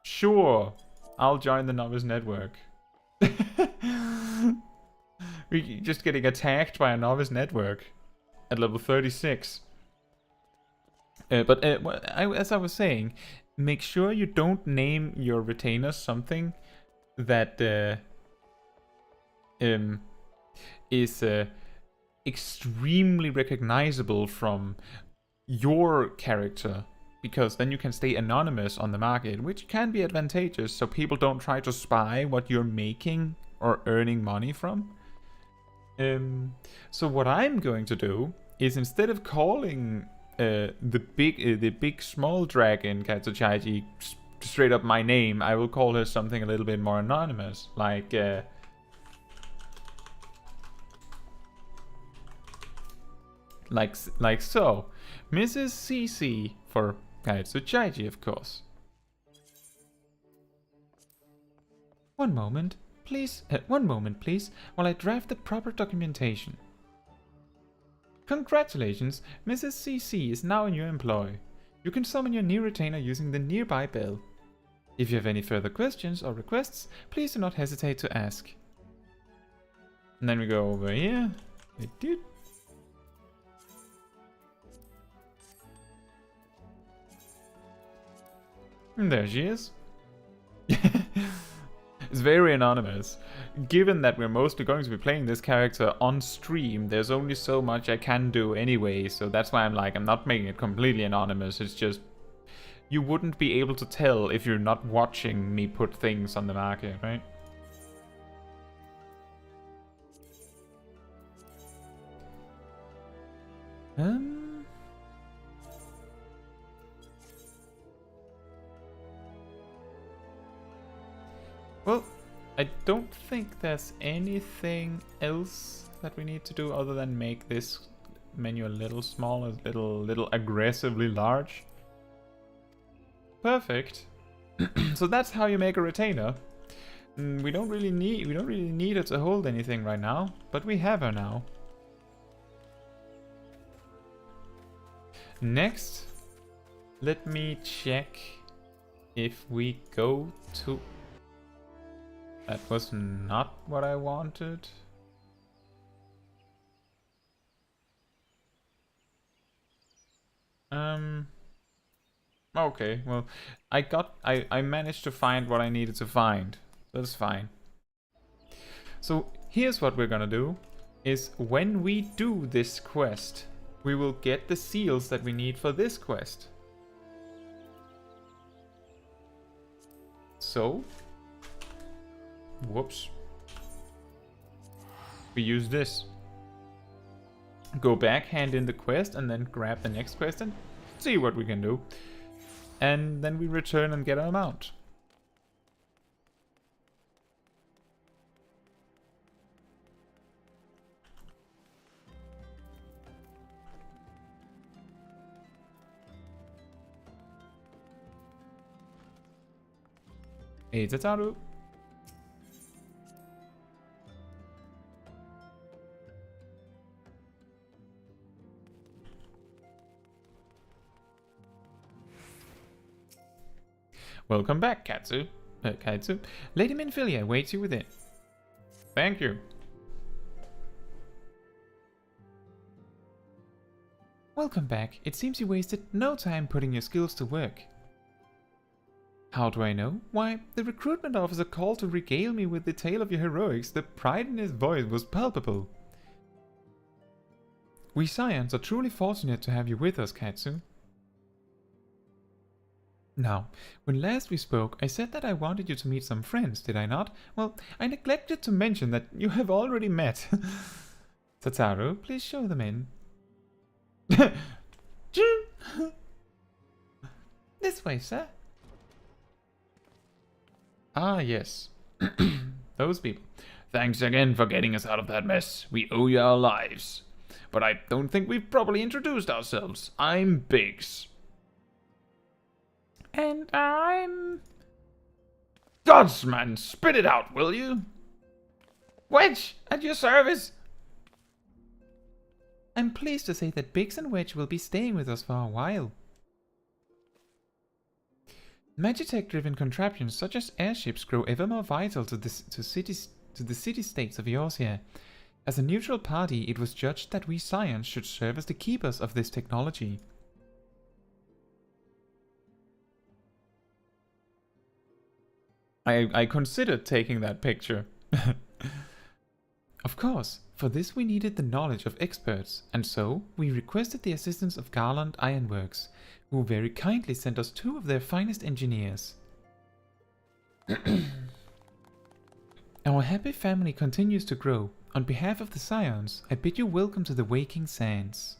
Sure. I'll join the Novice Network. We're just getting attacked by a Novice Network at level 36. As I was saying, make sure you don't name your retainer something that is extremely recognizable from your character, because then you can stay anonymous on the market, which can be advantageous, so people don't try to spy what you're making or earning money from. So what I'm going to do is, instead of calling the big small dragon Caetsu Chaiji straight up my name, I will call her something a little bit more anonymous, like so, Mrs. CC for Caetsu Chaiji, of course. One moment, please, while I draft the proper documentation. Congratulations, Mrs. CC is now in your employ. You can summon your new retainer using the nearby bell. If you have any further questions or requests, please do not hesitate to ask. And then we go over here. And there she is. It's very anonymous. Given that we're mostly going to be playing this character on stream, there's only so much I can do anyway, so that's why I'm not making it completely anonymous. It's just, you wouldn't be able to tell if you're not watching me put things on the market, right? Well, I don't think there's anything else that we need to do other than make this menu a little smaller, a little aggressively large. Perfect. So that's how you make a retainer. We don't really need her to hold anything right now, but we have her now. Next, let me check if we go to... That was not what I wanted. Okay, well, I managed to find what I needed to find. That's fine. So here's what we're gonna do, is when we do this quest, we will get the seals that we need for this quest. So, whoops. We use this. Go back, hand in the quest, and then grab the next quest and see what we can do. And then we return and get our mount. Hey, Tataru. Welcome back, Kaetsu. Lady Minfilia awaits you within. Thank you. Welcome back. It seems you wasted no time putting your skills to work. How do I know? Why, the recruitment officer called to regale me with the tale of your heroics. The pride in his voice was palpable. We Scions are truly fortunate to have you with us, Kaetsu. Now, when last we spoke, I said that I wanted you to meet some friends, did I not? Well, I neglected to mention that you have already met. Tataru, please show them in. This way, sir. Ah, yes. Those people. Thanks again for getting us out of that mess. We owe you our lives. But I don't think we've properly introduced ourselves. I'm Biggs. And I'm... Gods, man, spit it out, will you? Wedge, at your service. I'm pleased to say that Biggs and Wedge will be staying with us for a while. Magitech-driven contraptions such as airships grow ever more vital to the city-states of Eorzea. As a neutral party, it was judged that we Scions should serve as the keepers of this technology. I considered taking that picture. Of course, for this we needed the knowledge of experts, and so we requested the assistance of Garland Ironworks, who very kindly sent us 2 of their finest engineers. Our happy family continues to grow. On behalf of the Scions, I bid you welcome to the Waking Sands.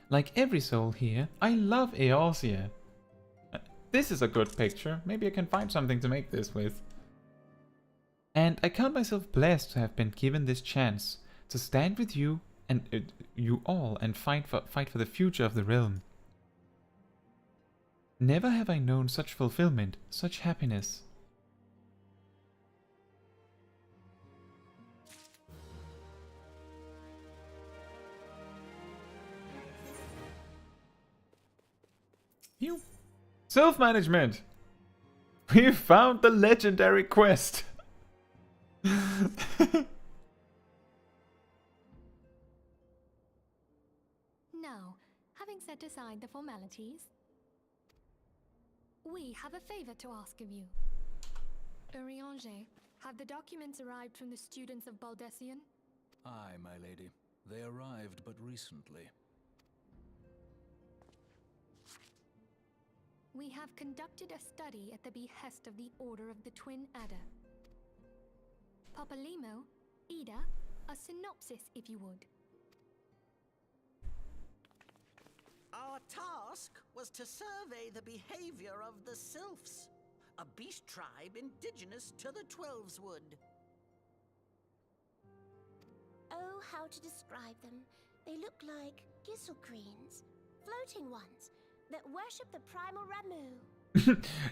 Like every soul here, I love Eorzea. This is a good picture. Maybe I can find something to make this with. And I count myself blessed to have been given this chance to stand with you and you all and fight for the future of the realm. Never have I known such fulfillment, such happiness. You Sylph-Management! We found the legendary quest! Now, having set aside the formalities, we have a favor to ask of you. Urianger, have the documents arrived from the students of Baldessian? Aye, my lady. They arrived but recently. We have conducted a study at the behest of the Order of the Twin Adder. Papalimo, Ida, a synopsis if you would. Our task was to survey the behavior of the Sylphs, a beast tribe indigenous to the Twelveswood. Oh, how to describe them. They look like gizzle-greens, floating ones, that worship the primal Ramu.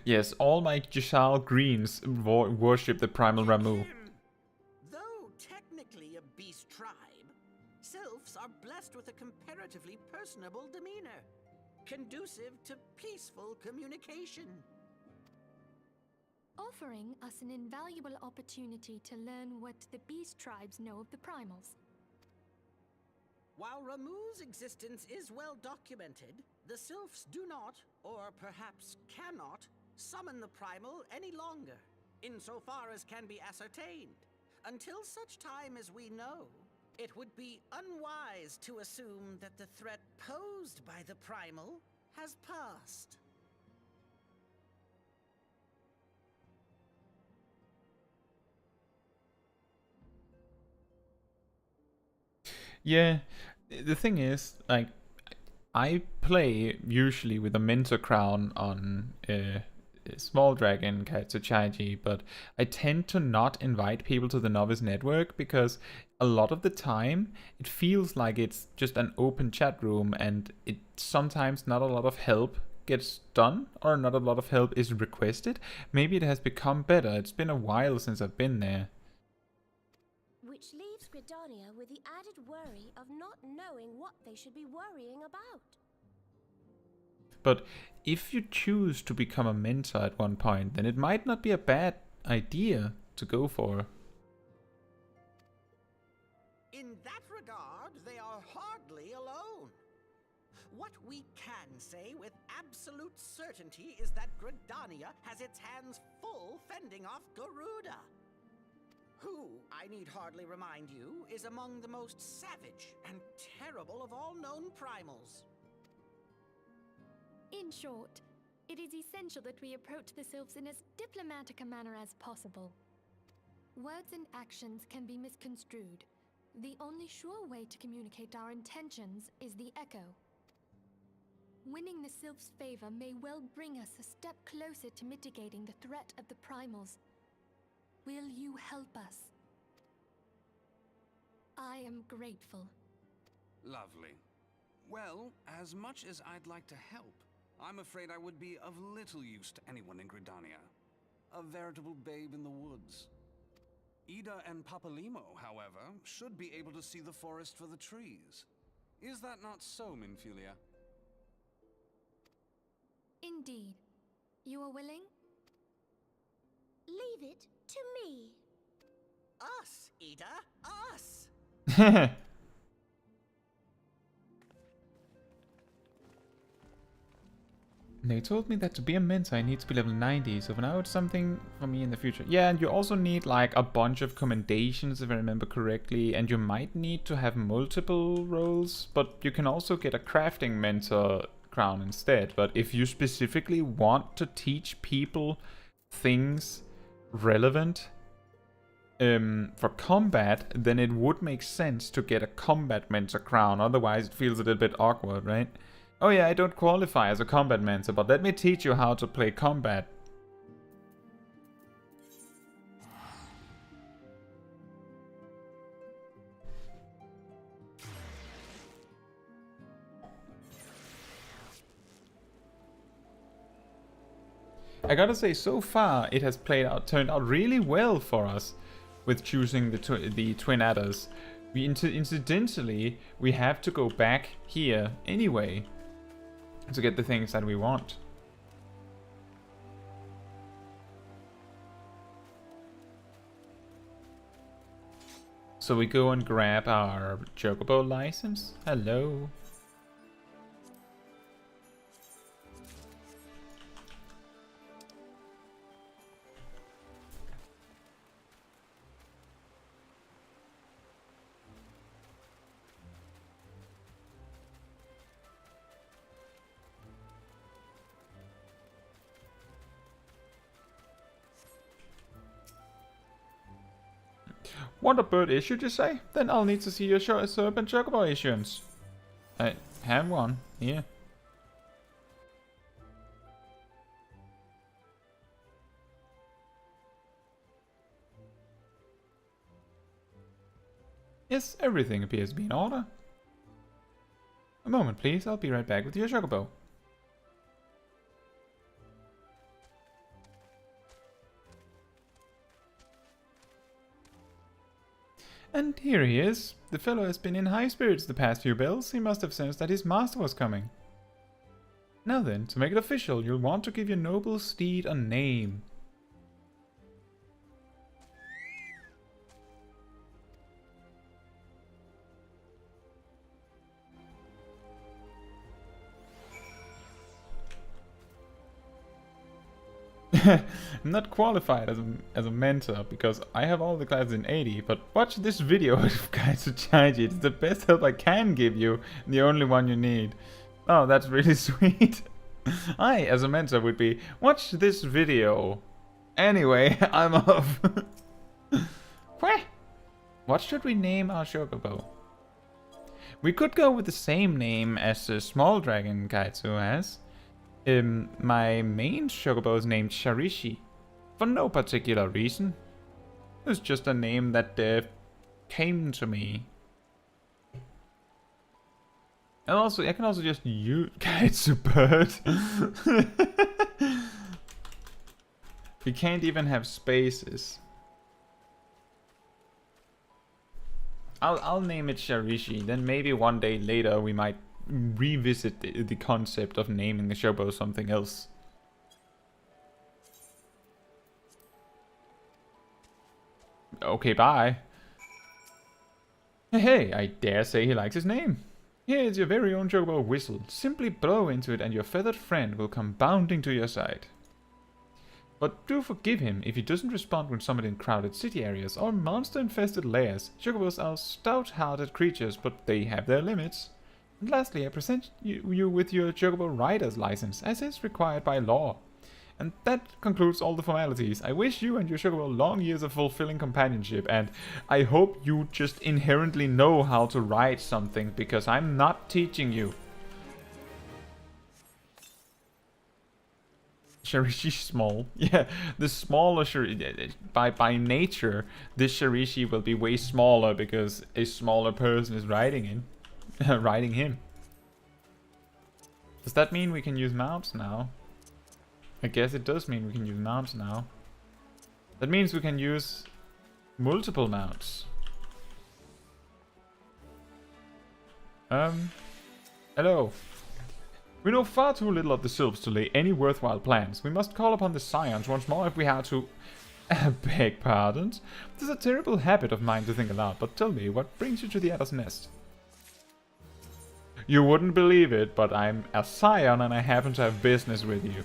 Yes, all my Jishal Greens worship the primal Ramu. Though technically a beast tribe, Sylphs are blessed with a comparatively personable demeanor, conducive to peaceful communication. Offering us an invaluable opportunity to learn what the beast tribes know of the primals. While Ramu's existence is well documented, the Sylphs do not, or perhaps cannot, summon the primal any longer, insofar as can be ascertained. Until such time as we know, it would be unwise to assume that the threat posed by the primal has passed. Yeah, the thing is, like, I play usually with a mentor crown on Smol Caetsu Chaiji, but I tend to not invite people to the novice network because a lot of the time it feels like it's just an open chat room and it sometimes not a lot of help gets done or not a lot of help is requested. Maybe it has become better. It's been a while since I've been there. Which leaves Gridania with the added worry of not knowing what they should be worrying about. But if you choose to become a mentor at one point, then it might not be a bad idea to go for. In that regard, they are hardly alone. What we can say with absolute certainty is that Gridania has its hands full fending off Garuda, who, I need hardly remind you, is among the most savage and terrible of all known primals. In short, it is essential that we approach the Sylphs in as diplomatic a manner as possible. Words and actions can be misconstrued. The only sure way to communicate our intentions is the echo. Winning the Sylphs' favor may well bring us a step closer to mitigating the threat of the primals. Will you help us? I am grateful. Lovely. Well, as much as I'd like to help, I'm afraid I would be of little use to anyone in Gridania. A veritable babe in the woods. Ida and Papalimo, however, should be able to see the forest for the trees. Is that not so, Minfilia? Indeed. You are willing? Leave it to me. Us, Ida, us! They told me that to be a mentor I need to be level 90, so for now it's something for me in the future. Yeah, and you also need like a bunch of commendations if I remember correctly, and you might need to have multiple roles, but you can also get a crafting mentor crown instead. But if you specifically want to teach people things relevant for combat, then it would make sense to get a combat mentor crown, otherwise it feels a little bit awkward, right? Oh yeah, I don't qualify as a combat mentor, but let me teach you how to play combat. I gotta say, so far it has turned out really well for us with choosing the twin adders. Incidentally, we have to go back here anyway to get the things that we want. So we go and grab our Chocobo license. Hello. Want a bird issued, you say? Then I'll need to see your Serpent Chocobo issuance. I have one here. Yes, everything appears to be in order. A moment, please. I'll be right back with your Chocobo. And here he is. The fellow has been in high spirits the past few bells. He must have sensed that his master was coming. Now then, to make it official, you'll want to give your noble steed a name. I'm not qualified as a mentor because I have all the classes in 80, but watch this video of Caetsu Chaiji. It's the best help I can give you, the only one you need. Oh, that's really sweet. I, as a mentor, would be, watch this video. Anyway, I'm off. What should we name our Chocobo? We could go with the same name as the small dragon Caetsu has. My main Chocobo is named Sharishi, for no particular reason. It was just a name that came to me. And also, I can also just use Caetsu bird. We can't even have spaces. I'll name it Sharishi, then maybe one day later we might revisit the concept of naming the Chocobo something else. Okay, bye. Hey, I dare say he likes his name. Here is your very own Chocobo whistle. Simply blow into it and your feathered friend will come bounding to your side. But do forgive him if he doesn't respond when summoned in crowded city areas or monster-infested lairs. Chocobos are stout-hearted creatures, but they have their limits. And lastly, I present you with your Chocobo Rider's license, as is required by law. And that concludes all the formalities. I wish you and your Chocobo long years of fulfilling companionship, and I hope you just inherently know how to ride something, because I'm not teaching you. Sharishi small. Yeah, the smaller Sharishi, by nature, this Sharishi will be way smaller because a smaller person is riding him. Riding him. Does that mean we can use mounts now? I guess it does mean we can use mounts now. That means we can use Multiple mounts. Hello. We know far too little of the Sylphs to lay any worthwhile plans. We must call upon the Scions once more if we have to... beg pardons? It is a terrible habit of mine to think aloud, but tell me, what brings you to the Adder's Nest? You wouldn't believe it, but I'm a Scion and I happen to have business with you.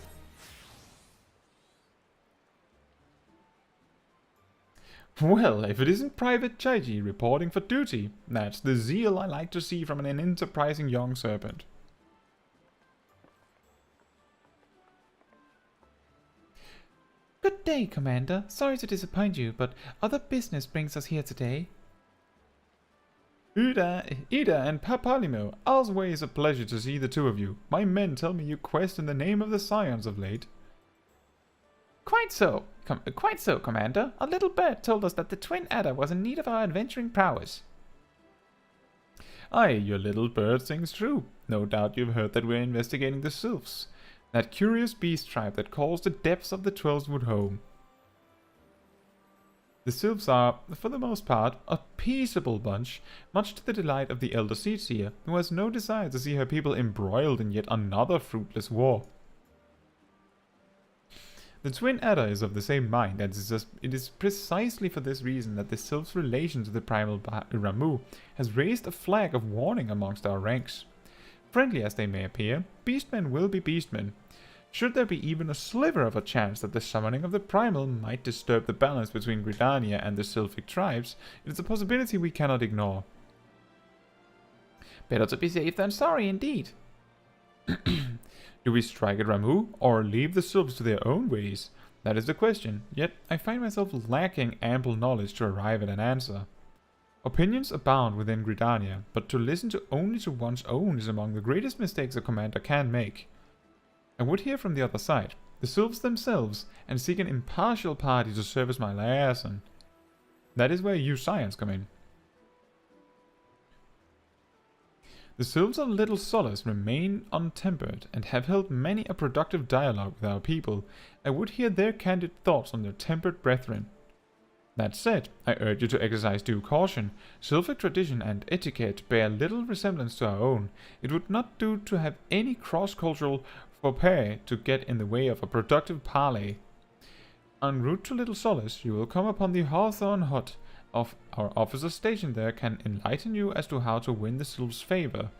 Well, if it isn't Private Chaiji reporting for duty, that's the zeal I like to see from an enterprising young serpent. Good day, Commander. Sorry to disappoint you, but other business brings us here today. Ida and Papalimo, always a pleasure to see the two of you. My men tell me you quest in the name of the Scions of late. Quite so, Commander. A little bird told us that the Twin Adder was in need of our adventuring prowess. Aye, your little bird sings true. No doubt you've heard that we're investigating the Sylphs. That curious beast tribe that calls the depths of the Twelvewood home. The Sylphs are, for the most part, a peaceable bunch, much to the delight of the Elder Seer, who has no desire to see her people embroiled in yet another fruitless war. The Twin Adder is of the same mind, and it is precisely for this reason that the Sylph's relation to the primal Ramu has raised a flag of warning amongst our ranks. Friendly as they may appear, beastmen will be beastmen. Should there be even a sliver of a chance that the summoning of the primal might disturb the balance between Gridania and the Sylphic tribes, it is a possibility we cannot ignore. Better to be safe than sorry, indeed. Do we strike at Ramu, or leave the Sylphs to their own ways? That is the question, yet I find myself lacking ample knowledge to arrive at an answer. Opinions abound within Gridania, but to listen only to one's own is among the greatest mistakes a commander can make. I would hear from the other side, the Sylphs themselves, and seek an impartial party to serve as my liaison. That is where you Scions come in. The Sylphs of Little Solace remain untempered, and have held many a productive dialogue with our people. I would hear their candid thoughts on their tempered brethren. That said, I urge you to exercise due caution. Sylphic tradition and etiquette bear little resemblance to our own. It would not do to have any cross-cultural faux pas to get in the way of a productive parley. En route to Little Solace, you will come upon the Hawthorn Hut. Our officer stationed there can enlighten you as to how to win the Sylph's favor.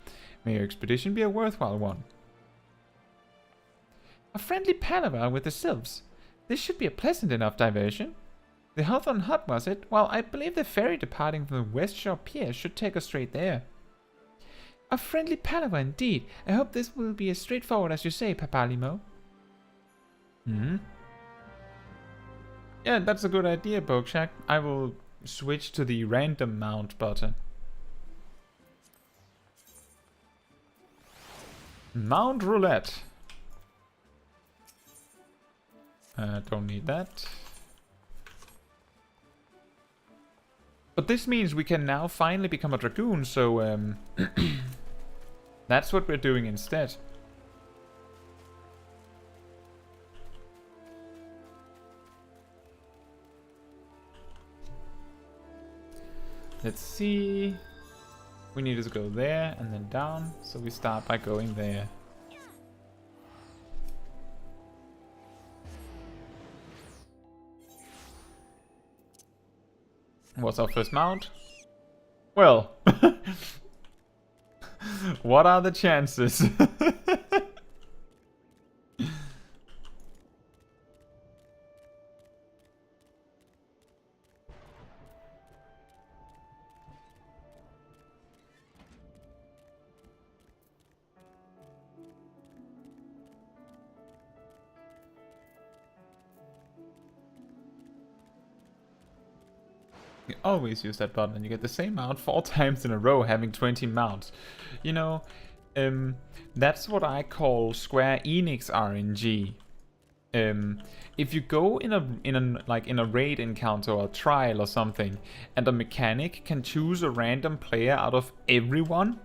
May your expedition be a worthwhile one. A friendly palaver with the Sylphs. This should be a pleasant enough diversion. The Hawthorn Hut, was it? Well, I believe the ferry departing from the West Shore Pier should take us straight there. A friendly palaver indeed. I hope this will be as straightforward as you say, Papalimo. Yeah, that's a good idea, Bokshak. I will switch to the random mount button. Mount roulette. Don't need that. But this means we can now finally become a Dragoon, so that's what we're doing instead. Let's see. We need to go there and then down, so we start by going there. What's our first mount? Well, what are the chances? You always use that button and you get the same mount 4 times in a row, having 20 mounts. You know, that's what I call Square Enix RNG. If you go in a raid encounter or a trial or something, and a mechanic can choose a random player out of everyone,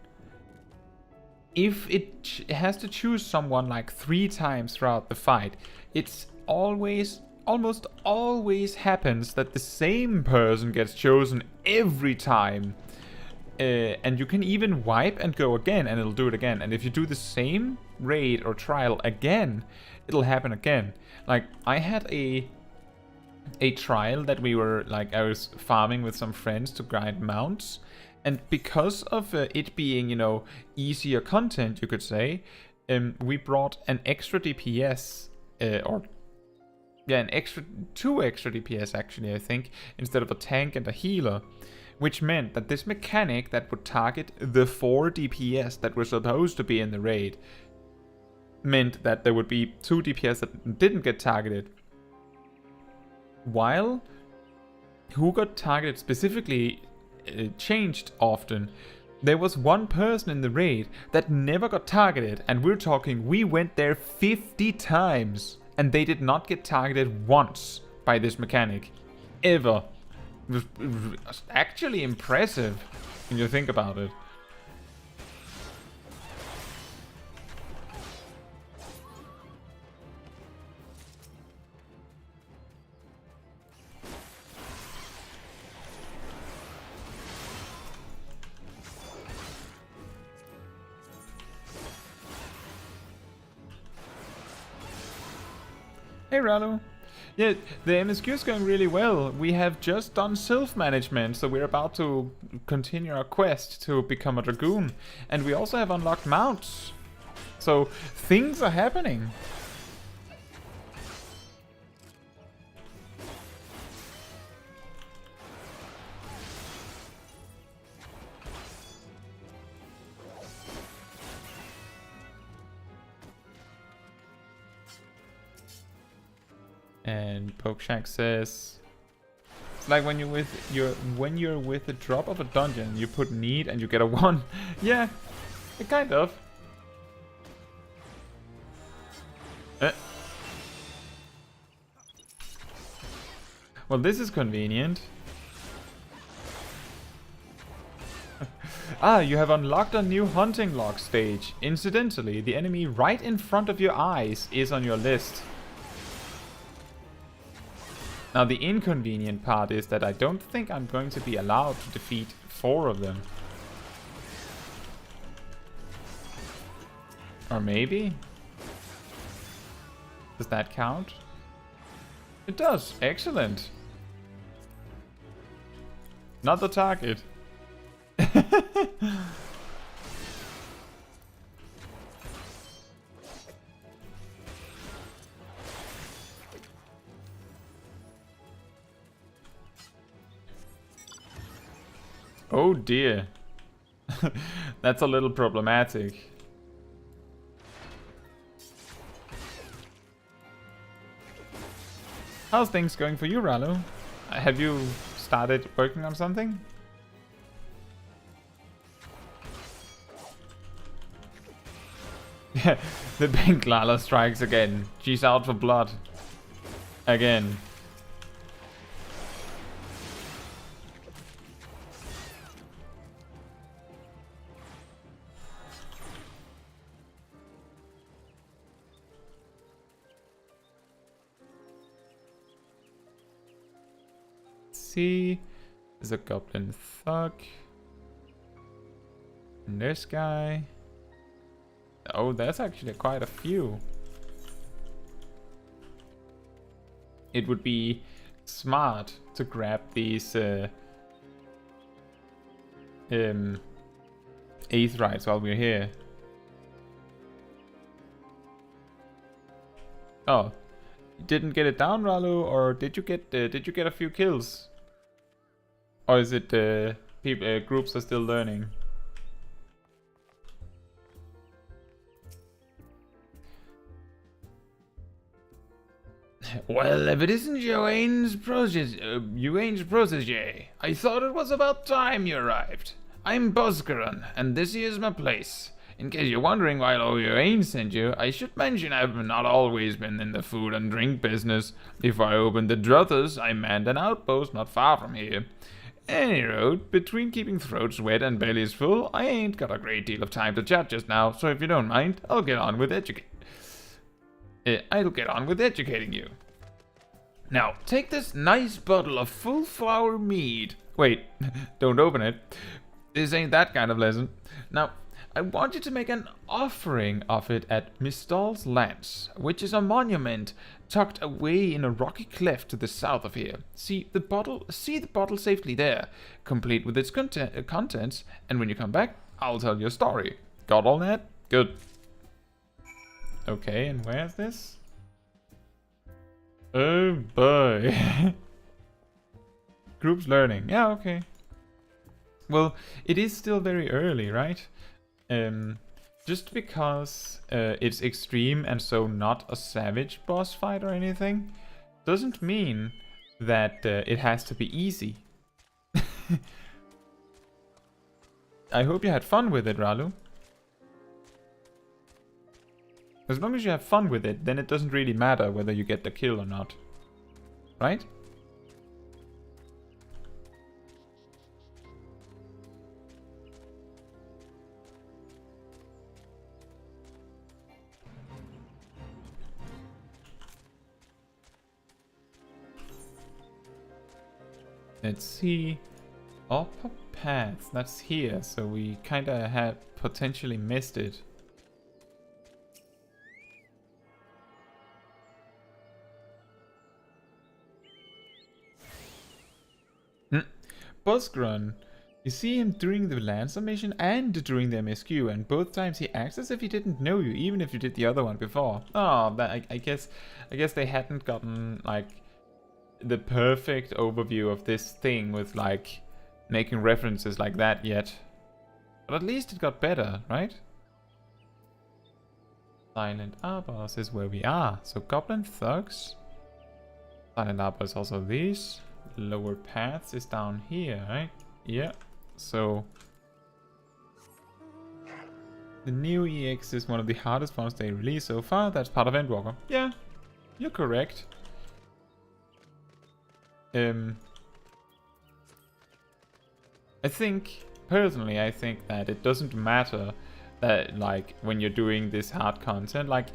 if it has to choose someone like 3 times throughout the fight, it's always almost always happens that the same person gets chosen every time. And you can even wipe and go again, and it'll do it again. And if you do the same raid or trial again, it'll happen again. Like, I had a trial that we were, like, I was farming with some friends to grind mounts. And because of it being, you know, easier content, you could say, we brought an extra DPS, two extra DPS actually, I think, instead of a tank and a healer. Which meant that this mechanic that would target the 4 DPS that were supposed to be in the raid meant that there would be 2 DPS that didn't get targeted. While who got targeted specifically changed often, there was one person in the raid that never got targeted, and we're talking we went there 50 times and they did not get targeted once by this mechanic. Ever. It was actually impressive when you think about it. Hey Rallo. Yeah, the MSQ is going really well. We have just done Sylph-Management, so we're about to continue our quest to become a Dragoon. And we also have unlocked mounts. So, things are happening. And Pokeshack says, it's like when you're with the drop of a dungeon, you put need and you get a 1. Yeah, kind of. Well, this is convenient. You have unlocked a new hunting log stage. Incidentally, the enemy right in front of your eyes is on your list. Now, the inconvenient part is that I don't think I'm going to be allowed to defeat 4 of them. Or maybe? Does that count? It does. Excellent. Not the target. Oh dear. That's a little problematic. How's things going for you, Rallo? Have you started working on something? Yeah, the pink Lala strikes again. She's out for blood. Again. See, there's a goblin thug. And this guy. Oh, that's actually quite a few. It would be smart to grab these aetherites while we're here. Oh, you didn't get it down, Ralu, or did you get a few kills? Or is it people groups are still learning? Well, if it isn't Yuane's protege, I thought it was about time you arrived. I'm Buskaran, and this here's my place. In case you're wondering why Yuane sent you, I should mention I've not always been in the food and drink business. Before I opened the Druthers, I manned an outpost not far from here. Any road, between keeping throats wet and bellies full, I ain't got a great deal of time to chat just now, so if you don't mind, I'll get on with educating you. Now, take this nice bottle of full flower mead. Wait, don't open it. This ain't that kind of lesson. Now, I want you to make an offering of it at Mistal's Lance, which is a monument tucked away in a rocky cleft to the south of here. See the bottle safely there, complete with its contents, and when you come back, I'll tell you a story. Got all that? Good. Okay, and where's this? Oh boy. Groups learning. Yeah, okay. Well, it is still very early, right? Just because it's extreme and so not a savage boss fight or anything, doesn't mean that it has to be easy. I hope you had fun with it, Ralu. As long as you have fun with it, then it doesn't really matter whether you get the kill or not. Right? Let's see. Upper path. That's here, so we kinda have potentially missed it. Buzzgrun. You see him during the Lancer mission and during the MSQ, and both times he acts as if he didn't know you, even if you did the other one before. Oh, that, I guess they hadn't gotten like the perfect overview of this thing with like making references like that yet. But at least it got better, right? Silent Arbors is where we are. So Goblin Thugs. Silent Arbor is also these. Lower Paths is down here, right? Yeah. So the new EX is one of the hardest ones they released so far. That's part of Endwalker. Yeah, you're correct. Personally, I think that it doesn't matter that, like, when you're doing this hard content, like,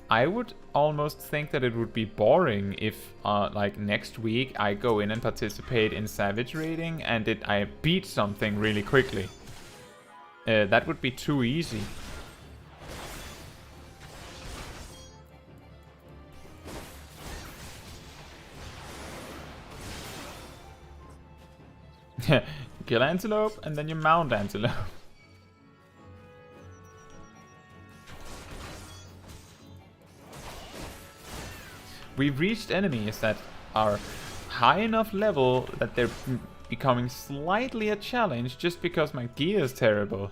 I would almost think that it would be boring if, like, next week I go in and participate in Savage Raiding and I beat something really quickly. That would be too easy. Kill antelope and then you mount antelope. We've reached enemies that are high enough level that they're becoming slightly a challenge just because my gear is terrible.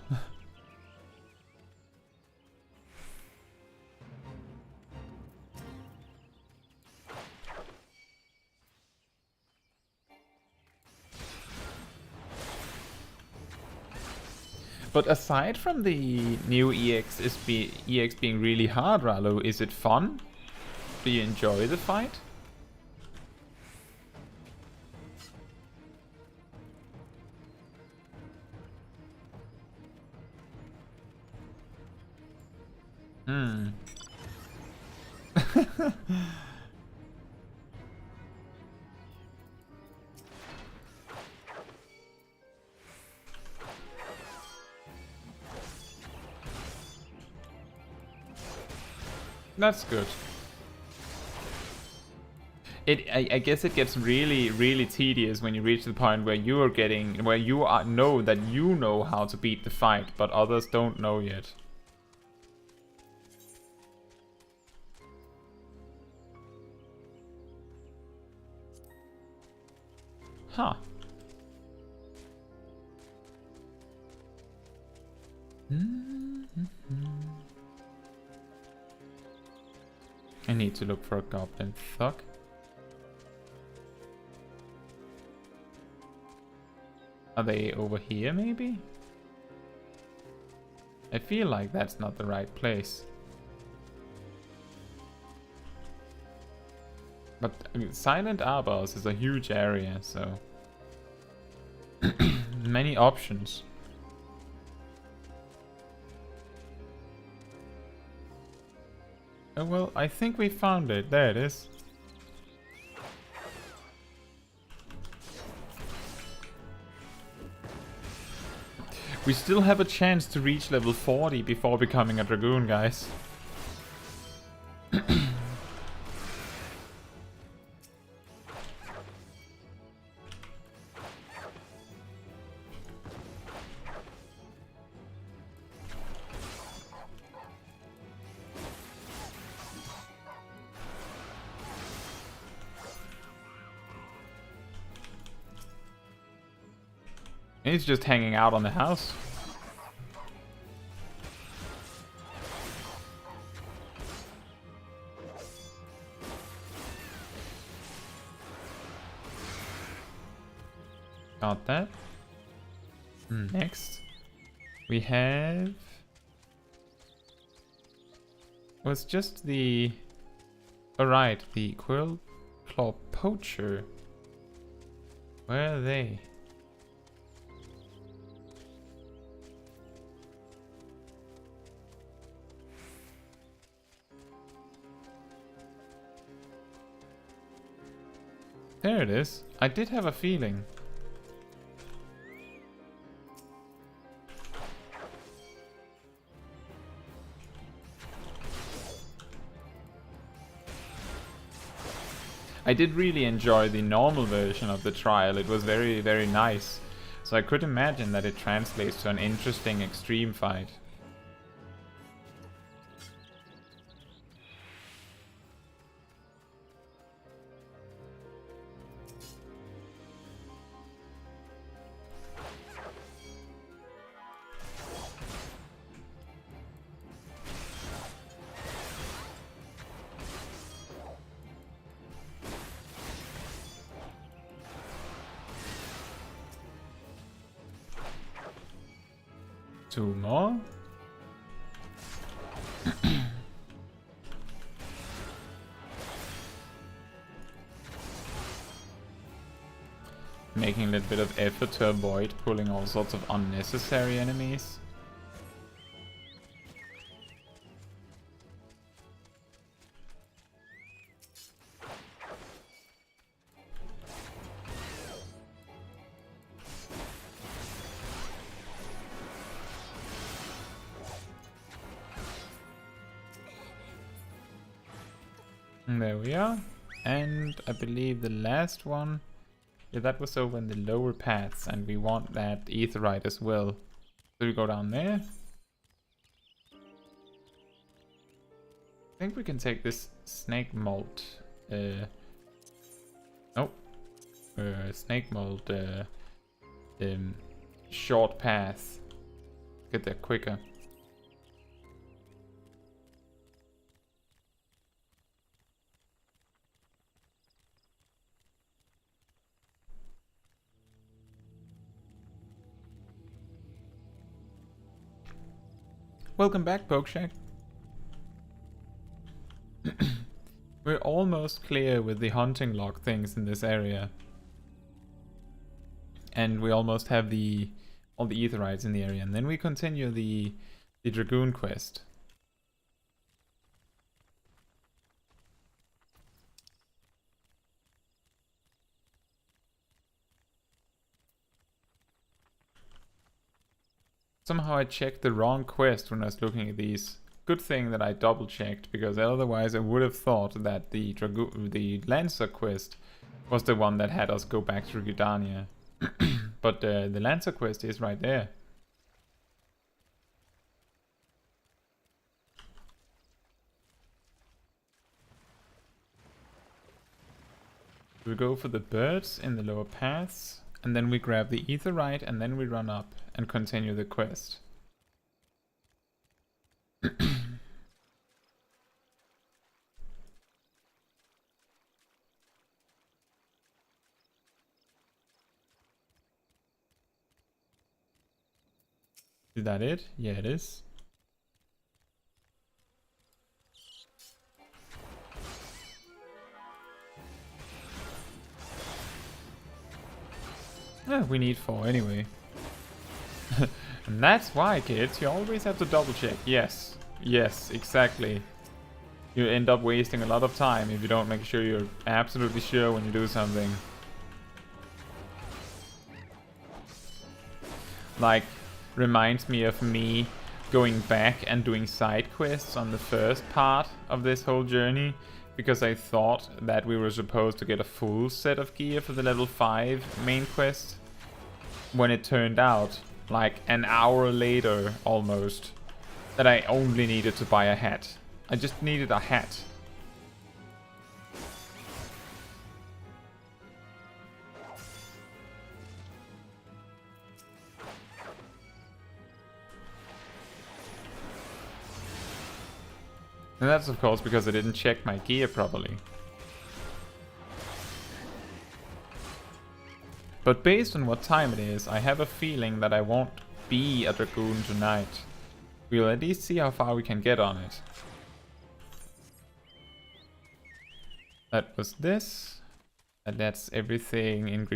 But aside from the new EX being really hard, Ralu, is it fun? Do you enjoy the fight? That's good. I guess it gets really, really tedious when you reach the point where you know that you know how to beat the fight, but others don't know yet. Huh. I need to look for a Goblin Thug. Are they over here, maybe? I feel like that's not the right place. But I mean, Silent Arbors is a huge area, so many options. Oh well, I think we found it. There it is. We still have a chance to reach level 40 before becoming a Dragoon, guys. He's just hanging out on the house. Got that. Next, we have... was just the... Alright, the Quill Claw Poacher. Where are they? There it is. I did have a feeling. I did really enjoy the normal version of the trial. It was very, very nice. So I could imagine that it translates to an interesting extreme fight. Two more. Making a little bit of effort to avoid pulling all sorts of unnecessary enemies. There we are, and I believe the last one, yeah, that was over in the lower paths, and we want that aetheryte as well. So we go down there. I think we can take this snake mold, snake mold, short path. Get there quicker. Welcome back, Pokeshack. We're almost clear with the hunting log things in this area. And we almost have all the aetherytes in the area. And then we continue the Dragoon quest. Somehow I checked the wrong quest when I was looking at these. Good thing that I double checked, because otherwise I would have thought that the Lancer quest was the one that had us go back through Gridania. But the Lancer quest is right there. We go for the birds in the lower paths, and then we grab the aetheryte, and then we run up and continue the quest. Is that it? Yeah, it is. Yeah, we need 4 anyway. And that's why, kids, you always have to double check. Yes, yes, exactly. You end up wasting a lot of time if you don't make sure you're absolutely sure when you do something. Like, reminds me of me going back and doing side quests on the first part of this whole journey, because I thought that we were supposed to get a full set of gear for the level 5 main quest, when it turned out, like an hour later almost, that I only needed to buy a hat. I just needed a hat. And that's of course because I didn't check my gear properly. But based on what time it is, I have a feeling that I won't be a Dragoon tonight. We'll at least see how far we can get on it. That was this. And that's everything in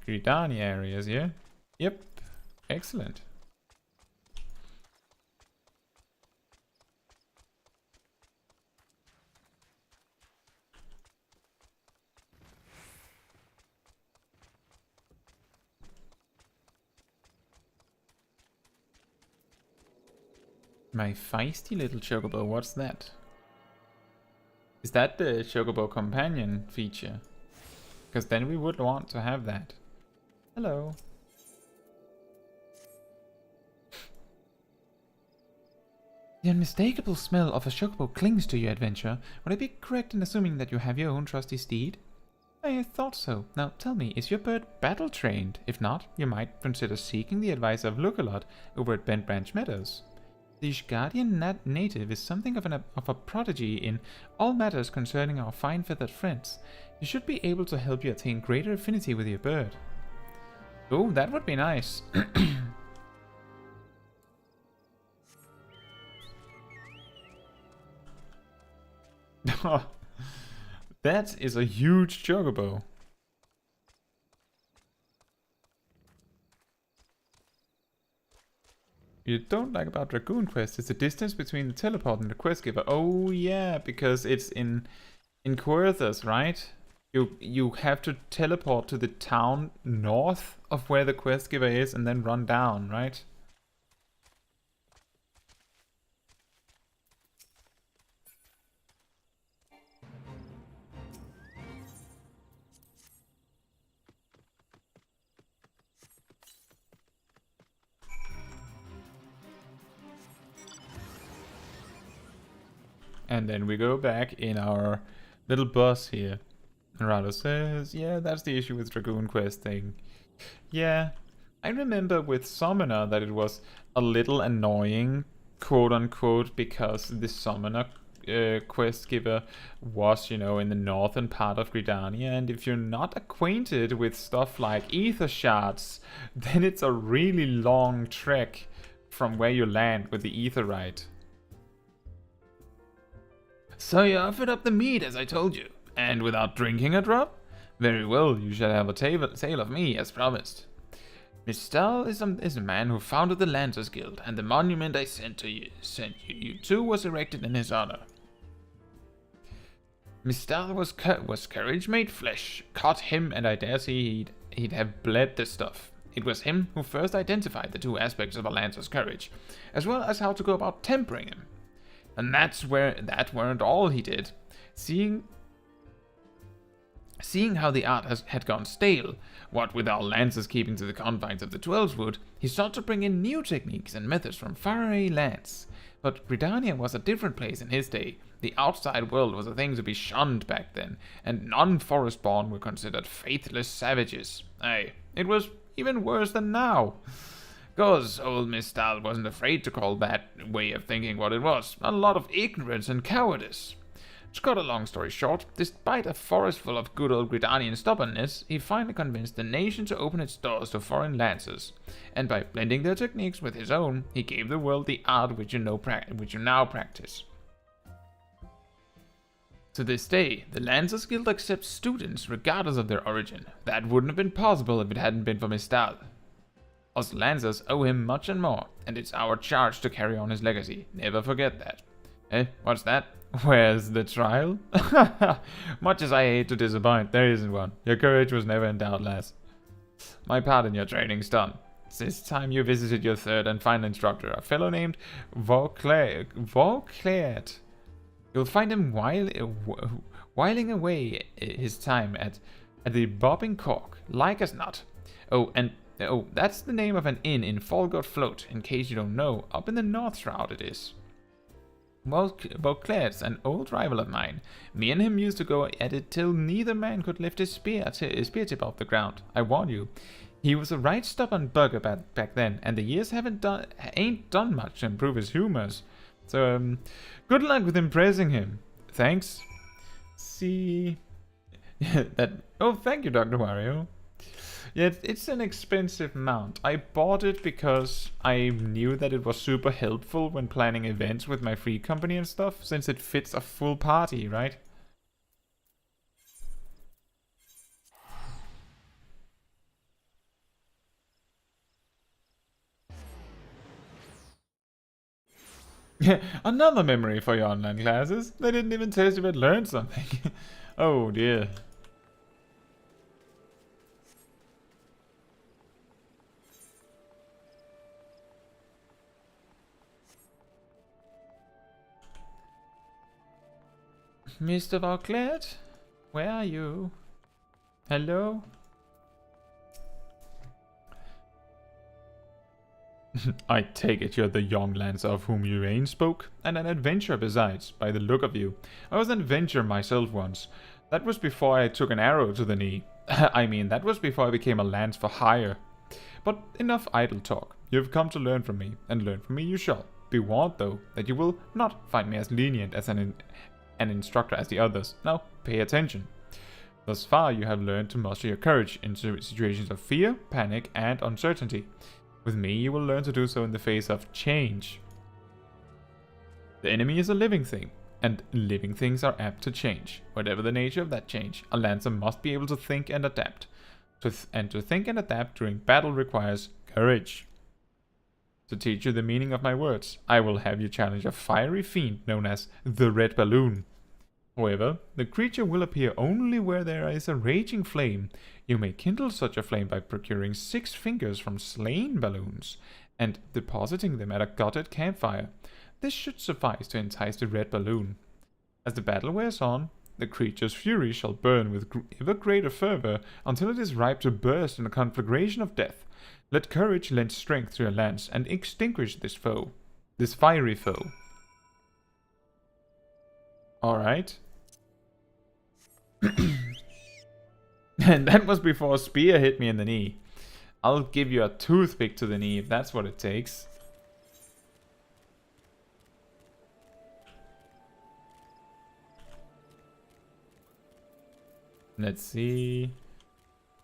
Gridania areas, yeah? Yep. Excellent. My feisty little Chocobo, what's that? Is that the Chocobo Companion feature? Because then we would want to have that. Hello. The unmistakable smell of a Chocobo clings to your adventure. Would I be correct in assuming that you have your own trusty steed? I thought so. Now tell me, is your bird battle trained? If not, you might consider seeking the advice of Lookalot over at Bent Branch Meadows. The Ishgardian native is something of a prodigy in all matters concerning our fine feathered friends. He should be able to help you attain greater affinity with your bird. Oh, that would be nice. That is a huge Chocobo. You don't like about Dragoon quest is the distance between the teleport and the quest giver. Oh yeah, because it's in Querthus, right? You have to teleport to the town north of where the quest giver is and then run down, right? And then we go back in our little bus here. And Rado says, yeah, that's the issue with Dragoon quest thing. Yeah, I remember with Summoner that it was a little annoying, quote unquote, because the Summoner quest giver was, you know, in the northern part of Gridania. And if you're not acquainted with stuff like ether shards, then it's a really long trek from where you land with the etherite. So you offered up the meat, as I told you, and without drinking a drop? Very well, you shall have a tale of me, as promised. Mistal is a man who founded the Lancers Guild, and the monument I sent you to was erected in his honor. Mistal was courage made flesh. Caught him, and I dare say he'd have bled the stuff. It was him who first identified the two aspects of a Lancer's courage, as well as how to go about tempering him. And that weren't all he did. Seeing how the art had gone stale, what with our lancers keeping to the confines of the Twelveswood, he sought to bring in new techniques and methods from faraway lands. But Gridania was a different place in his day. The outside world was a thing to be shunned back then, and non-forest-born were considered faithless savages. Aye, it was even worse than now. 'Cause old Mistal wasn't afraid to call that way of thinking what it was. A lot of ignorance and cowardice. To cut a long story short, despite a forest full of good old Gridanian stubbornness, he finally convinced the nation to open its doors to foreign lancers. And by blending their techniques with his own, he gave the world the art which you now practice. To this day, the Lancers Guild accepts students regardless of their origin. That wouldn't have been possible if it hadn't been for Mistal. Us Lancers owe him much and more, and it's our charge to carry on his legacy. Never forget that. Eh, what's that? Where's the trial? Much as I hate to disappoint, there isn't one. Your courage was never in doubt, lass. My part in your training's done. This time you visited your third and final instructor, a fellow named Volclaird. You'll find him whiling away his time at the Bobbing Cork, like as not. Oh, that's the name of an inn in Folgard Float, in case you don't know. Up in the North Shroud it is. Volclaird's an old rival of mine. Me and him used to go at it till neither man could lift his spear tip off the ground. I warn you. He was a right stubborn bugger back then, and the years ain't done much to improve his humors. So, good luck with impressing him. Thanks. See... Oh, thank you, Dr. Wario. Yeah, it's an expensive mount. I bought it because I knew that it was super helpful when planning events with my free company and stuff, since it fits a full party, right? Another memory for your online classes. They didn't even test if I'd learned something. Oh dear. Mr. Volclaird? Where are you? Hello? I take it you're the young lancer of whom Urain spoke, and an adventurer besides, by the look of you. I was an adventurer myself once. That was before I took an arrow to the knee. I mean, that was before I became a lance for hire. But enough idle talk. You have come to learn from me, and learn from me you shall. Be warned, though, that you will not find me as lenient as an instructor as the others. Now, pay attention. Thus far, you have learned to muster your courage in situations of fear, panic, and uncertainty. With me, you will learn to do so in the face of change. The enemy is a living thing, and living things are apt to change. Whatever the nature of that change, a lancer must be able to think and adapt. To think and adapt during battle requires courage. To teach you the meaning of my words, I will have you challenge a fiery fiend known as the Red Balloon. However, the creature will appear only where there is a raging flame. You may kindle such a flame by procuring 6 fingers from slain balloons and depositing them at a gutted campfire. This should suffice to entice the Red Balloon. As the battle wears on, the creature's fury shall burn with ever greater fervor until it is ripe to burst in a conflagration of death. Let courage lend strength to your lance and extinguish this foe. This fiery foe. Alright. And that was before a spear hit me in the knee. I'll give you a toothpick to the knee if that's what it takes. Let's see.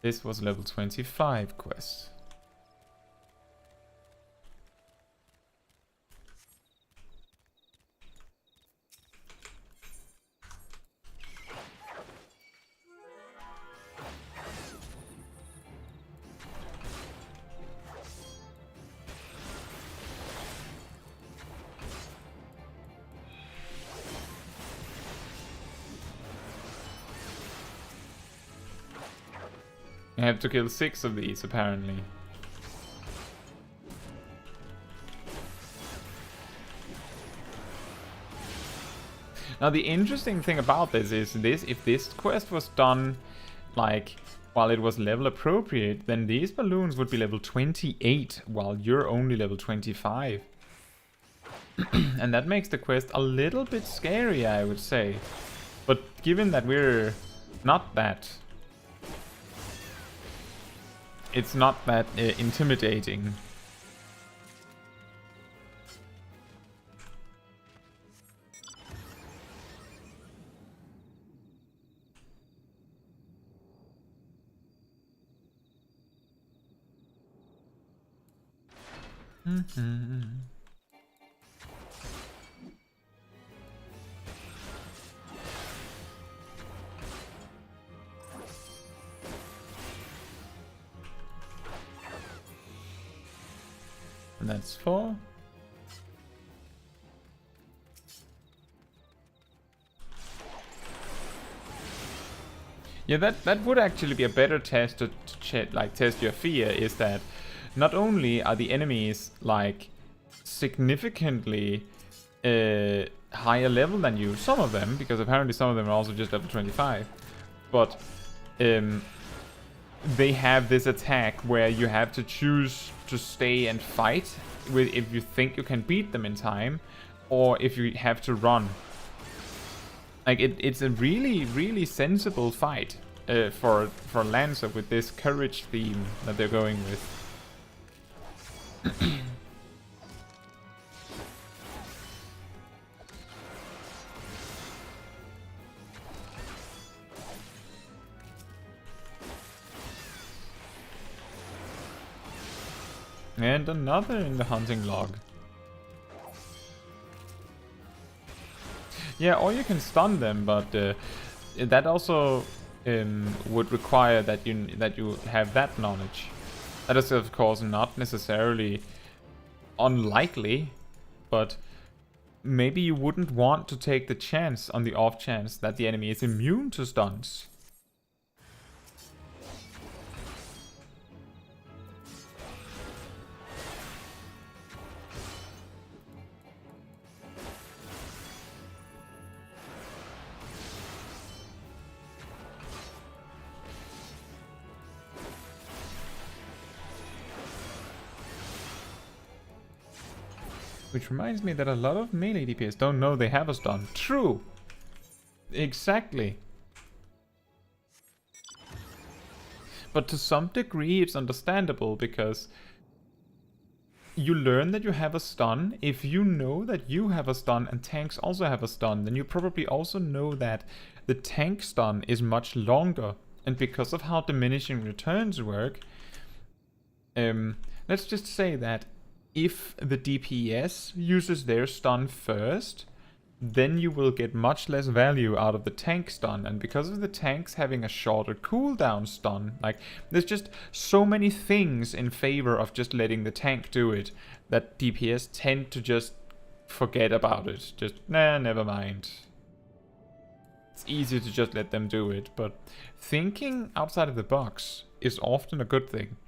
This was level 25 quest. I have to kill 6 of these, apparently. Now the interesting thing about this is if this quest was done like while it was level appropriate, then these balloons would be level 28 while you're only level 25. And that makes the quest a little bit scary, I would say. But given that we're not that... It's not that intimidating. And that's 4. Yeah, that would actually be a better test to test your fear, is that not only are the enemies like significantly higher level than you, some of them, because apparently some of them are also just level 25, but they have this attack where you have to choose to stay and fight with if you think you can beat them in time, or if you have to run. Like it's a really, really sensible fight for Lancer with this courage theme that they're going with. And another in the hunting log. Yeah, or you can stun them, but that also would require that you have that knowledge. That is, of course, not necessarily unlikely, but maybe you wouldn't want to take the chance on the off chance that the enemy is immune to stuns. Which reminds me that a lot of melee DPS don't know they have a stun. True! Exactly. But to some degree it's understandable, because you learn that you have a stun. If you know that you have a stun and tanks also have a stun, then you probably also know that the tank stun is much longer. And because of how diminishing returns work, let's just say that if the DPS uses their stun first, then you will get much less value out of the tank stun. And because of the tanks having a shorter cooldown stun, like, there's just so many things in favor of just letting the tank do it, that DPS tend to just forget about it. Just, nah, never mind. It's easy to just let them do it, but thinking outside of the box is often a good thing.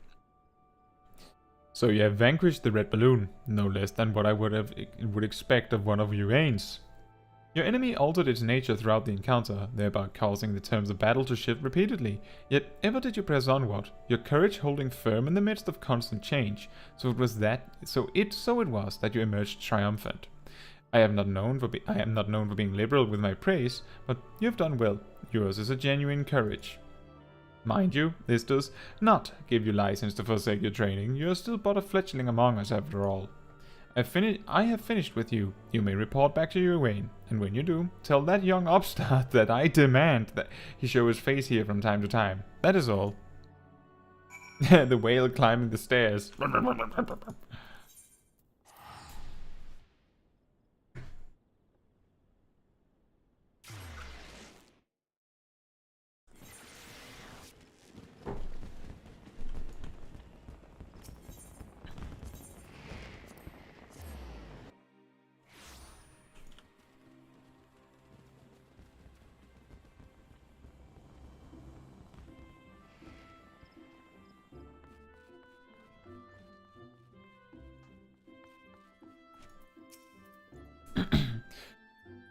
So you have vanquished the red balloon, no less than what I would expect of one of your Ains. Your enemy altered its nature throughout the encounter, thereby causing the terms of battle to shift repeatedly. Yet ever did you press onward, your courage holding firm in the midst of constant change. So it was that you emerged triumphant. I am not known for being liberal with my praise, but you have done well. Yours is a genuine courage. Mind you, this does not give you license to forsake your training. You are still but a fledgling among us after all. I have finished with you. You may report back to your Wayne, and when you do, tell that young upstart that I demand that he show his face here from time to time. That is all. The whale climbing the stairs.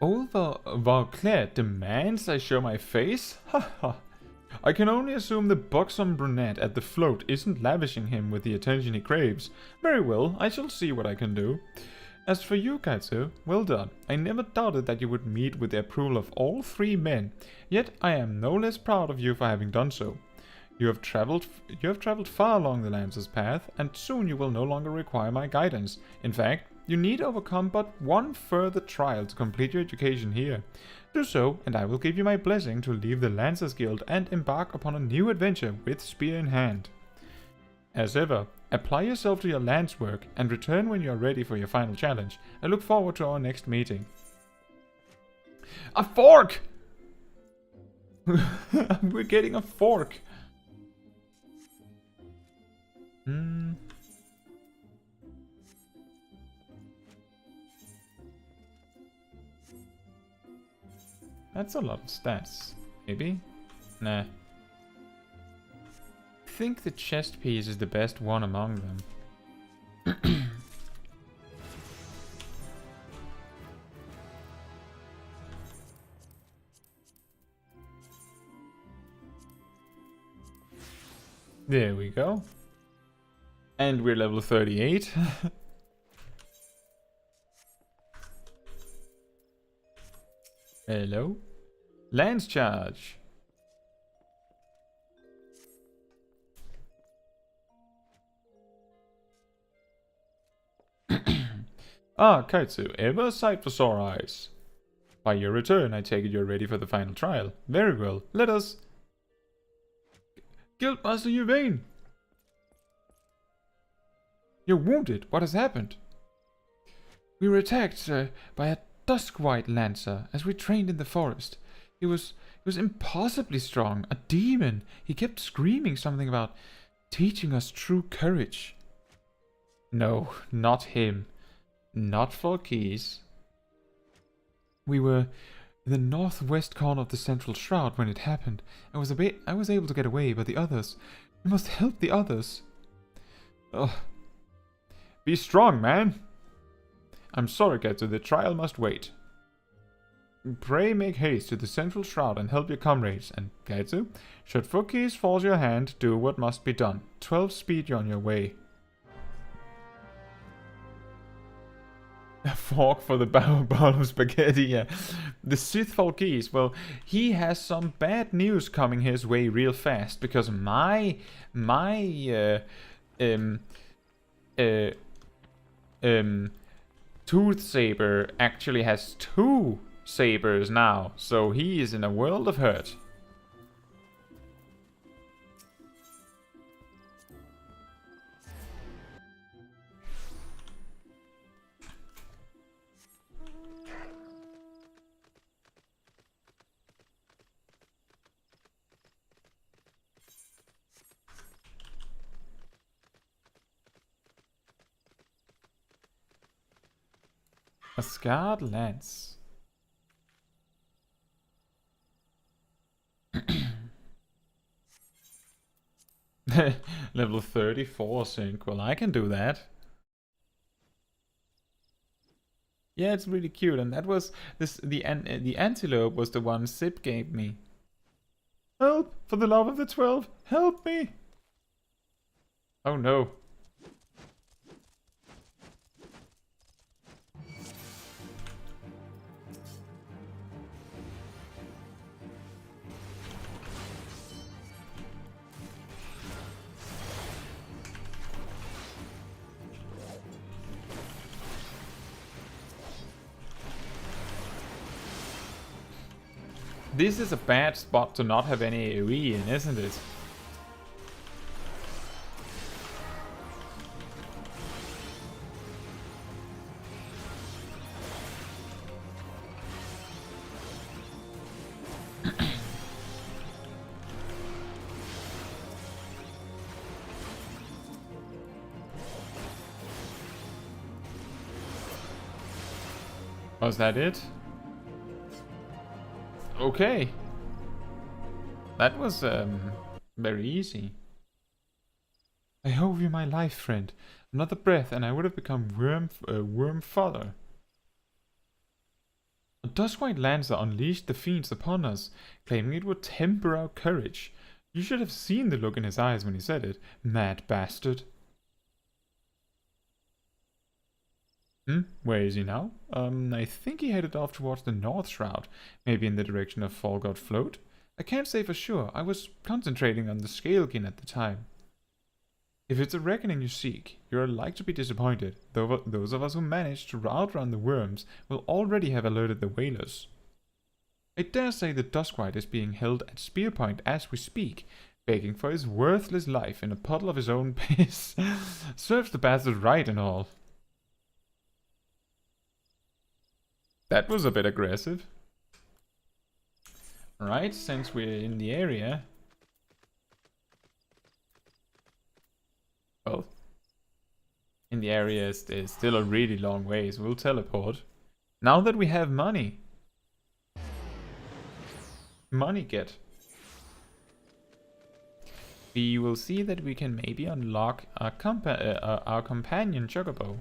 Old Vauclair demands I show my face? Ha ha. I can only assume the buxom brunette at the float isn't lavishing him with the attention he craves. Very well, I shall see what I can do. As for you, Caetsu, well done. I never doubted that you would meet with the approval of all three men, yet I am no less proud of you for having done so. You have traveled far along the Lancer's path, and soon you will no longer require my guidance. In fact, you need overcome but one further trial to complete your education here. Do so, and I will give you my blessing to leave the Lancers Guild and embark upon a new adventure with spear in hand. As ever, apply yourself to your lance work and return when you are ready for your final challenge. I look forward to our next meeting. A fork! We're getting a fork. That's a lot of stats. Maybe? Nah. think the chest piece is the best one among them. There we go. And we're level 38. Hello. Lance charge. Ah, Kaetsu, ever a sight for sore eyes. By your return, I take it you're ready for the final trial. Very well, let us... Guildmaster Yvain! You're wounded. What has happened? We were attacked by a dusk-white lancer as we trained in the forest. He was impossibly strong, a demon. He kept screaming something about teaching us true courage. No, not him. Not for keys. We were in the northwest corner of the central shroud when it happened. I was able to get away, but the others... We must help the others. Ugh. Be strong, man. I'm sorry, Kaetsu, the trial must wait. Pray make haste to the central shroud and help your comrades. And Kaetsu, should Fukis force your hand, do what must be done. 12 speed on your way. A fork for the bowl of spaghetti, yeah. The Sith Falkis, well, he has some bad news coming his way real fast, because my Tooth Saber actually has 2 sabers now, so he is in a world of hurt. A scarred lance. Level 34 sync. Well, I can do that. Yeah, it's really cute, and that was this. The antelope was the one Sip gave me. Help! For the love of the 12, help me! Oh no. This is a bad spot to not have any AoE in, isn't it? Was that it? Okay. That was very easy. I owe you my life, friend. Another breath and I would have become worm fodder. A dusk-white lancer unleashed the fiends upon us, claiming it would temper our courage. You should have seen the look in his eyes when he said it. Mad bastard. Where is he now? I think he headed off towards the North Shroud, maybe in the direction of Fall God Float. I can't say for sure, I was concentrating on the Scalekin at the time. If it's a reckoning you seek, you're like to be disappointed, though those of us who managed to outrun the worms will already have alerted the whalers. I dare say the Duskwhite is being held at spear point as we speak, begging for his worthless life in a puddle of his own piss. Serves the bastard right and all. That was a bit aggressive. Alright, since we're in the area... Well, in the area is still a really long ways. We'll teleport. Now that we have money. Money get. we will see that we can maybe unlock our companion Chocobo.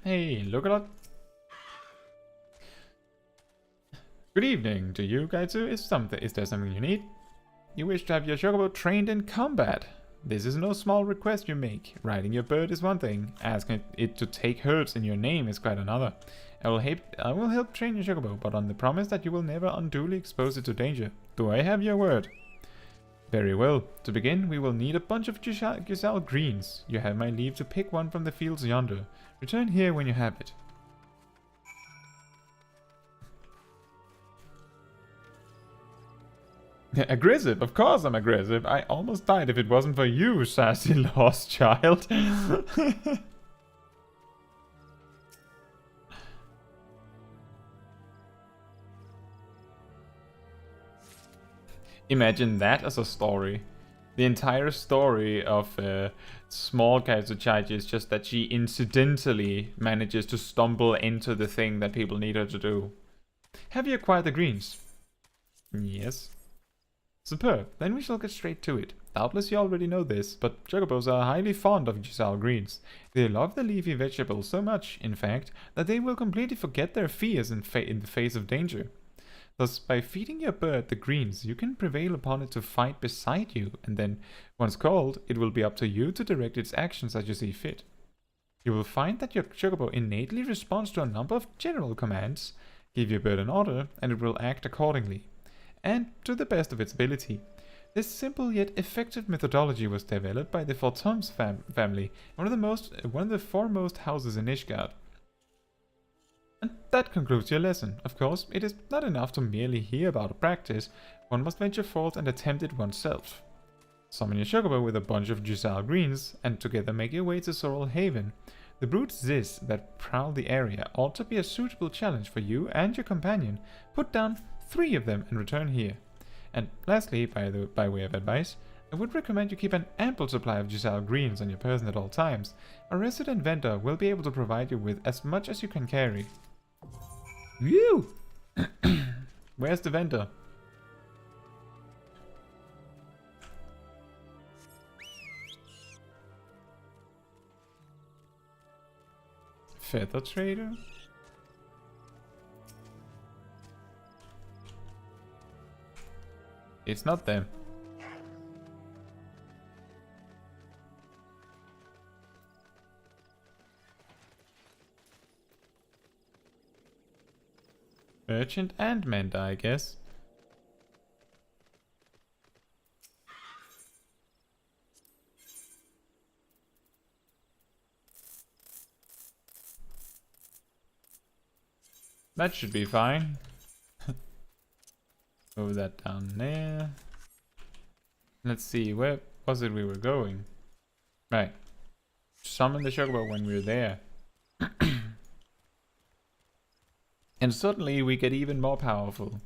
Hey, look at that. Good evening to you, Kaetsu. Is there something you need? You wish to have your Chocobo trained in combat. This is no small request you make. Riding your bird is one thing. Asking it to take herds in your name is quite another. I will help train your Chocobo, but on the promise that you will never unduly expose it to danger. Do I have your word? Very well. To begin, we will need a bunch of Giselle greens. You have my leave to pick one from the fields yonder. Return here when you have it. Aggressive? Of course I'm aggressive. I almost died if it wasn't for you, sassy lost child. Imagine that as a story. The entire story of Smol Caetsu Chaiji is just that she incidentally manages to stumble into the thing that people need her to do. Have you acquired the greens? Yes. Superb. Then we shall get straight to it. Doubtless you already know this, but Chocobos are highly fond of Giselle greens. They love the leafy vegetables so much, in fact, that they will completely forget their fears in the face of danger. Thus, by feeding your bird the greens, you can prevail upon it to fight beside you, and then, once called, it will be up to you to direct its actions as you see fit. You will find that your Chocobo innately responds to a number of general commands. Give your bird an order, and it will act accordingly, and to the best of its ability. This simple yet effective methodology was developed by the Fortums family, one of the foremost houses in Ishgard. And that concludes your lesson. Of course, it is not enough to merely hear about a practice. One must venture forth and attempt it oneself. Summon your Chocobo with a bunch of Giselle greens, and together make your way to Sorrel Haven. The brute Ziz that prowl the area ought to be a suitable challenge for you and your companion. Put down 3 of them and return here. And lastly, by way of advice, I would recommend you keep an ample supply of Giselle greens on your person at all times. A resident vendor will be able to provide you with as much as you can carry. Whew! Where's the vendor? Feather trader? It's not them. Merchant and mender, I guess. That should be fine. Move that down there. Let's see, where was it we were going? Right. Summon the Chocobo when we're there. And suddenly we get even more powerful.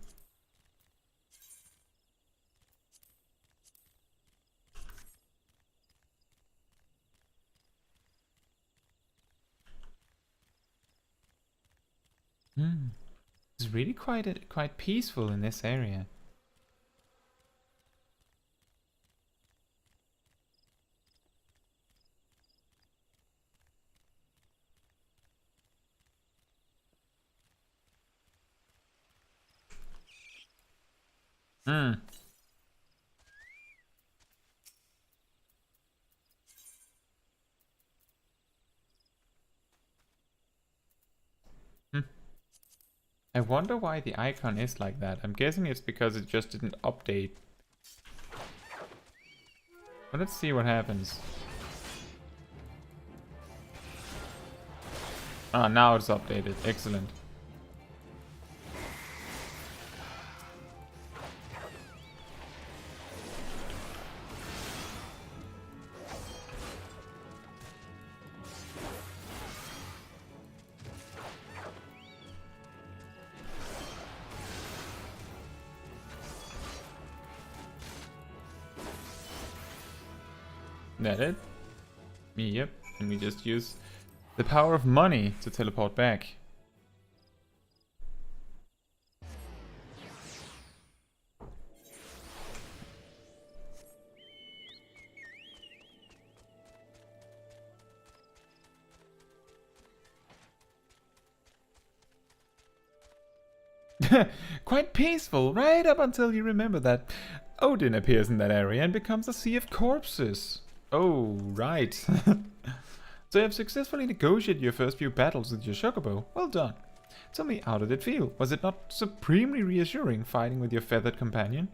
It's really quite peaceful in this area. I wonder why the icon is like that. I'm guessing it's because it just didn't update. But let's see what happens. Ah, now it's updated. Excellent. That it? Yep. And we just use the power of money to teleport back. Quite peaceful, right up until you remember that Odin appears in that area and becomes a sea of corpses. Oh, right. So you have successfully negotiated your first few battles with your Chocobo. Well done. Tell me, how did it feel? Was it not supremely reassuring fighting with your feathered companion?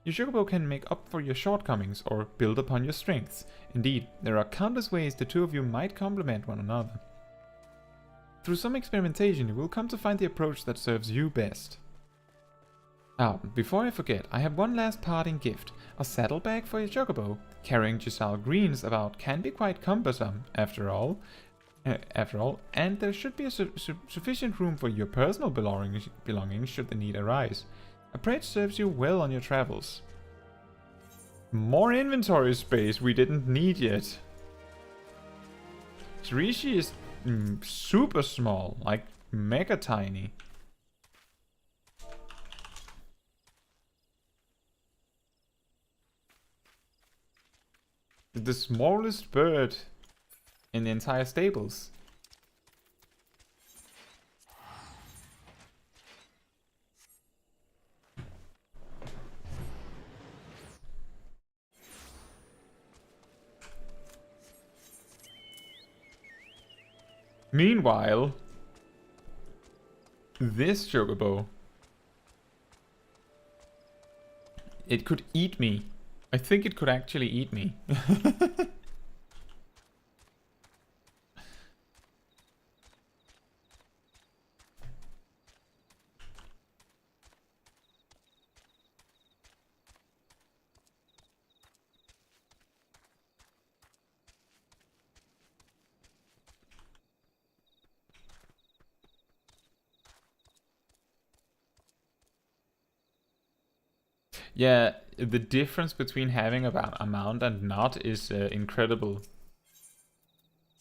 Your Chocobo can make up for your shortcomings or build upon your strengths. Indeed, there are countless ways the two of you might complement one another. Through some experimentation, you will come to find the approach that serves you best. Now, before I forget, I have one last parting gift. A saddlebag for your Chocobo. Carrying Giselle greens about can be quite cumbersome, after all, and there should be sufficient room for your personal belongings should the need arise. I pray it serves you well on your travels. More inventory space we didn't need yet. Rishi is super small, like mega tiny. The smallest bird in the entire stables. Meanwhile, this Chocobo, it could eat me. I think it could actually eat me. Yeah, the difference between having a mount and not is incredible.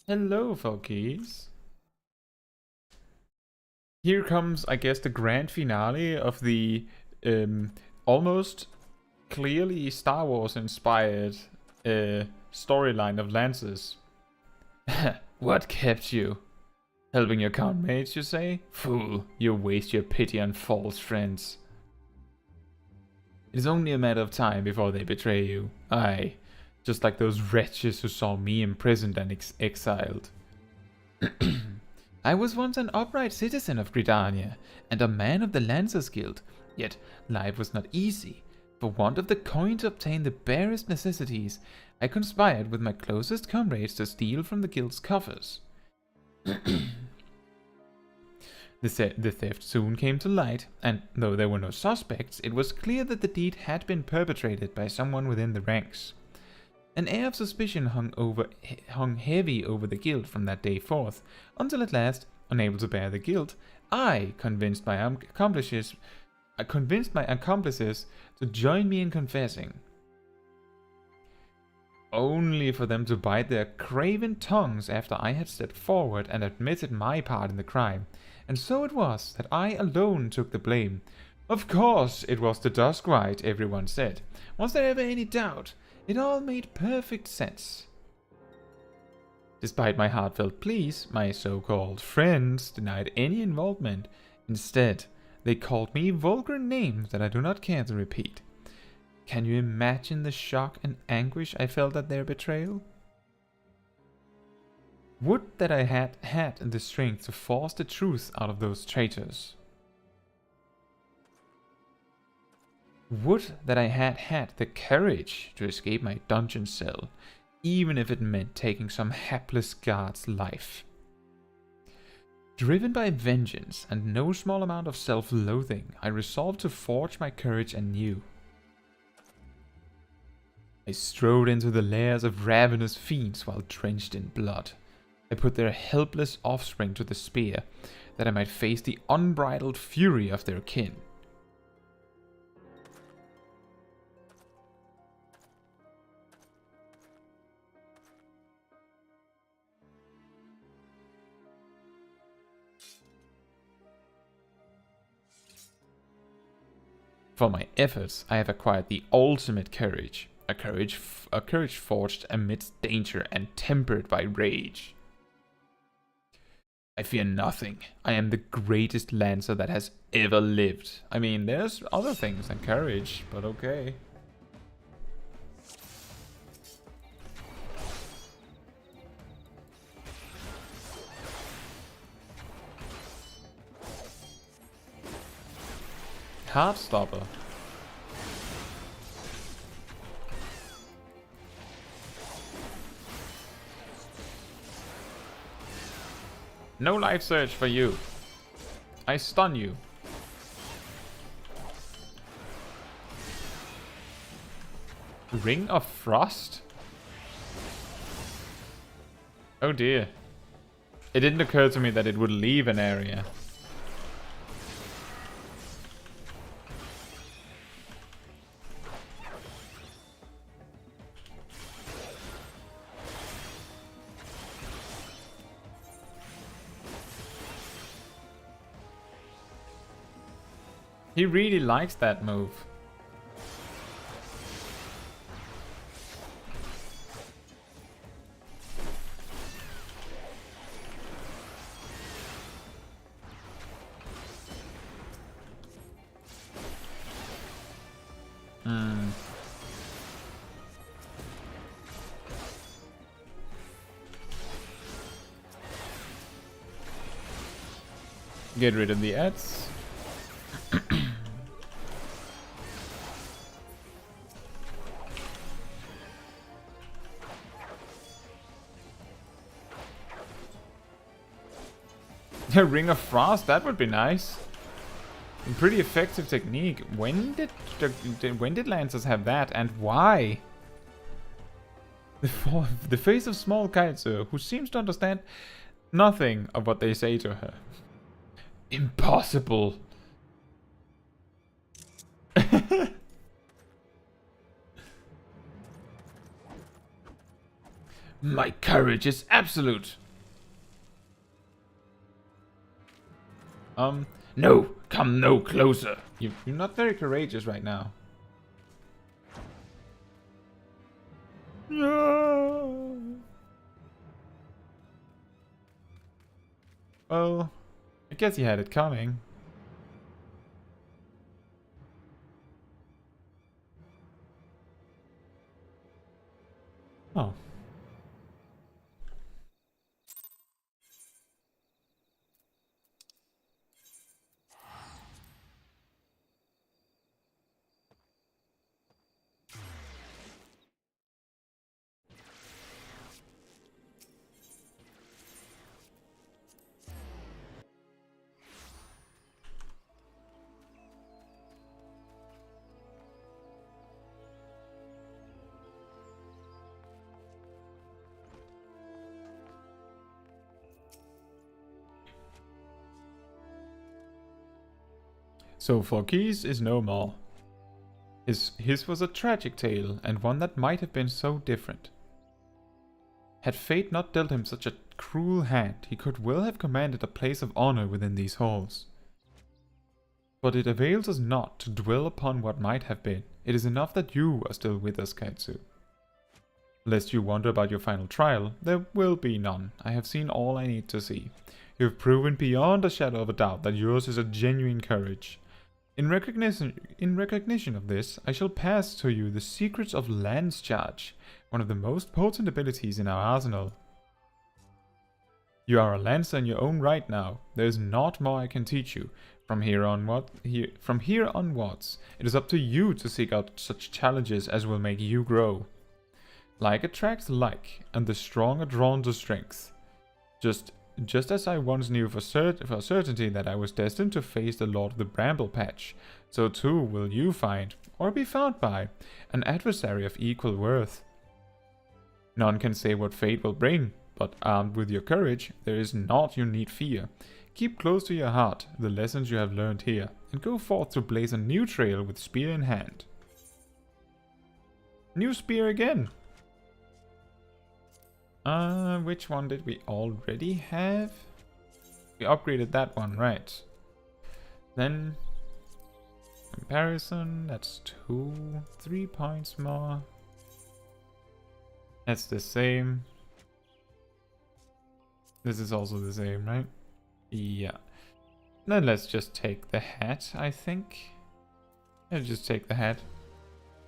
Hello, folkies. Here comes, I guess, the grand finale of the almost clearly Star Wars inspired storyline of Lances. What kept you? Helping your countmates, you say? Fool, you waste your pity on false friends. It is only a matter of time before they betray you. Aye, just like those wretches who saw me imprisoned and exiled. I was once an upright citizen of Gridania, and a man of the Lancers Guild, yet life was not easy. For want of the coin to obtain the barest necessities, I conspired with my closest comrades to steal from the guild's coffers. The theft soon came to light, and though there were no suspects, it was clear that the deed had been perpetrated by someone within the ranks. An air of suspicion hung heavy over the guild from that day forth, until at last, unable to bear the guilt, I convinced my accomplices to join me in confessing. Only for them to bite their craven tongues after I had stepped forward and admitted my part in the crime. And so it was that I alone took the blame. Of course it was the Duskwite, everyone said. Was there ever any doubt? It all made perfect sense. Despite my heartfelt pleas, my so-called friends denied any involvement. Instead, they called me vulgar names that I do not care to repeat. Can you imagine the shock and anguish I felt at their betrayal? Would that I had had the strength to force the truth out of those traitors. Would that I had had the courage to escape my dungeon cell, even if it meant taking some hapless guard's life. Driven by vengeance and no small amount of self-loathing, I resolved to forge my courage anew. I strode into the lairs of ravenous fiends while drenched in blood. I put their helpless offspring to the spear, that I might face the unbridled fury of their kin. For my efforts, I have acquired the ultimate courage, a courage forged amidst danger and tempered by rage. I fear nothing. I am the greatest lancer that has ever lived. I mean, there's other things than courage, but okay. Heartstopper. No life surge for you. I stun you. Ring of Frost? Oh dear. It didn't occur to me that it would leave an area. He really likes that move. Get rid of the ads. A Ring of Frost, that would be nice. A pretty effective technique. When did Lancers have that, and why? The face of Smol Caetsu, who seems to understand nothing of what they say to her. Impossible. My courage is absolute. No, come no closer. You're not very courageous right now. No. Well, I guess he had it coming. Oh. So Forkis is no more. His was a tragic tale, and one that might have been so different. Had fate not dealt him such a cruel hand, he could well have commanded a place of honor within these halls. But it avails us not to dwell upon what might have been. It is enough that you are still with us, Caetsu. Lest you wonder about your final trial, there will be none. I have seen all I need to see. You have proven beyond a shadow of a doubt that yours is a genuine courage. In recognition of this, I shall pass to you the secrets of Lance Charge, one of the most potent abilities in our arsenal. You are a lancer in your own right now. There is naught more I can teach you. From here onwards, it is up to you to seek out such challenges as will make you grow. Like attracts like, and the strong are drawn to strength. Just as I once knew for certainty that I was destined to face the Lord of the Bramble Patch, so too will you find, or be found by, an adversary of equal worth. None can say what fate will bring, but armed with your courage, there is naught you need fear. Keep close to your heart the lessons you have learned here, and go forth to blaze a new trail with spear in hand. New spear again! Which one did we already have? We upgraded that one, right. Then, comparison, that's 3 points more. That's the same. This is also the same, right? Yeah. Then let's just take the hat, I think. Let's just take the hat.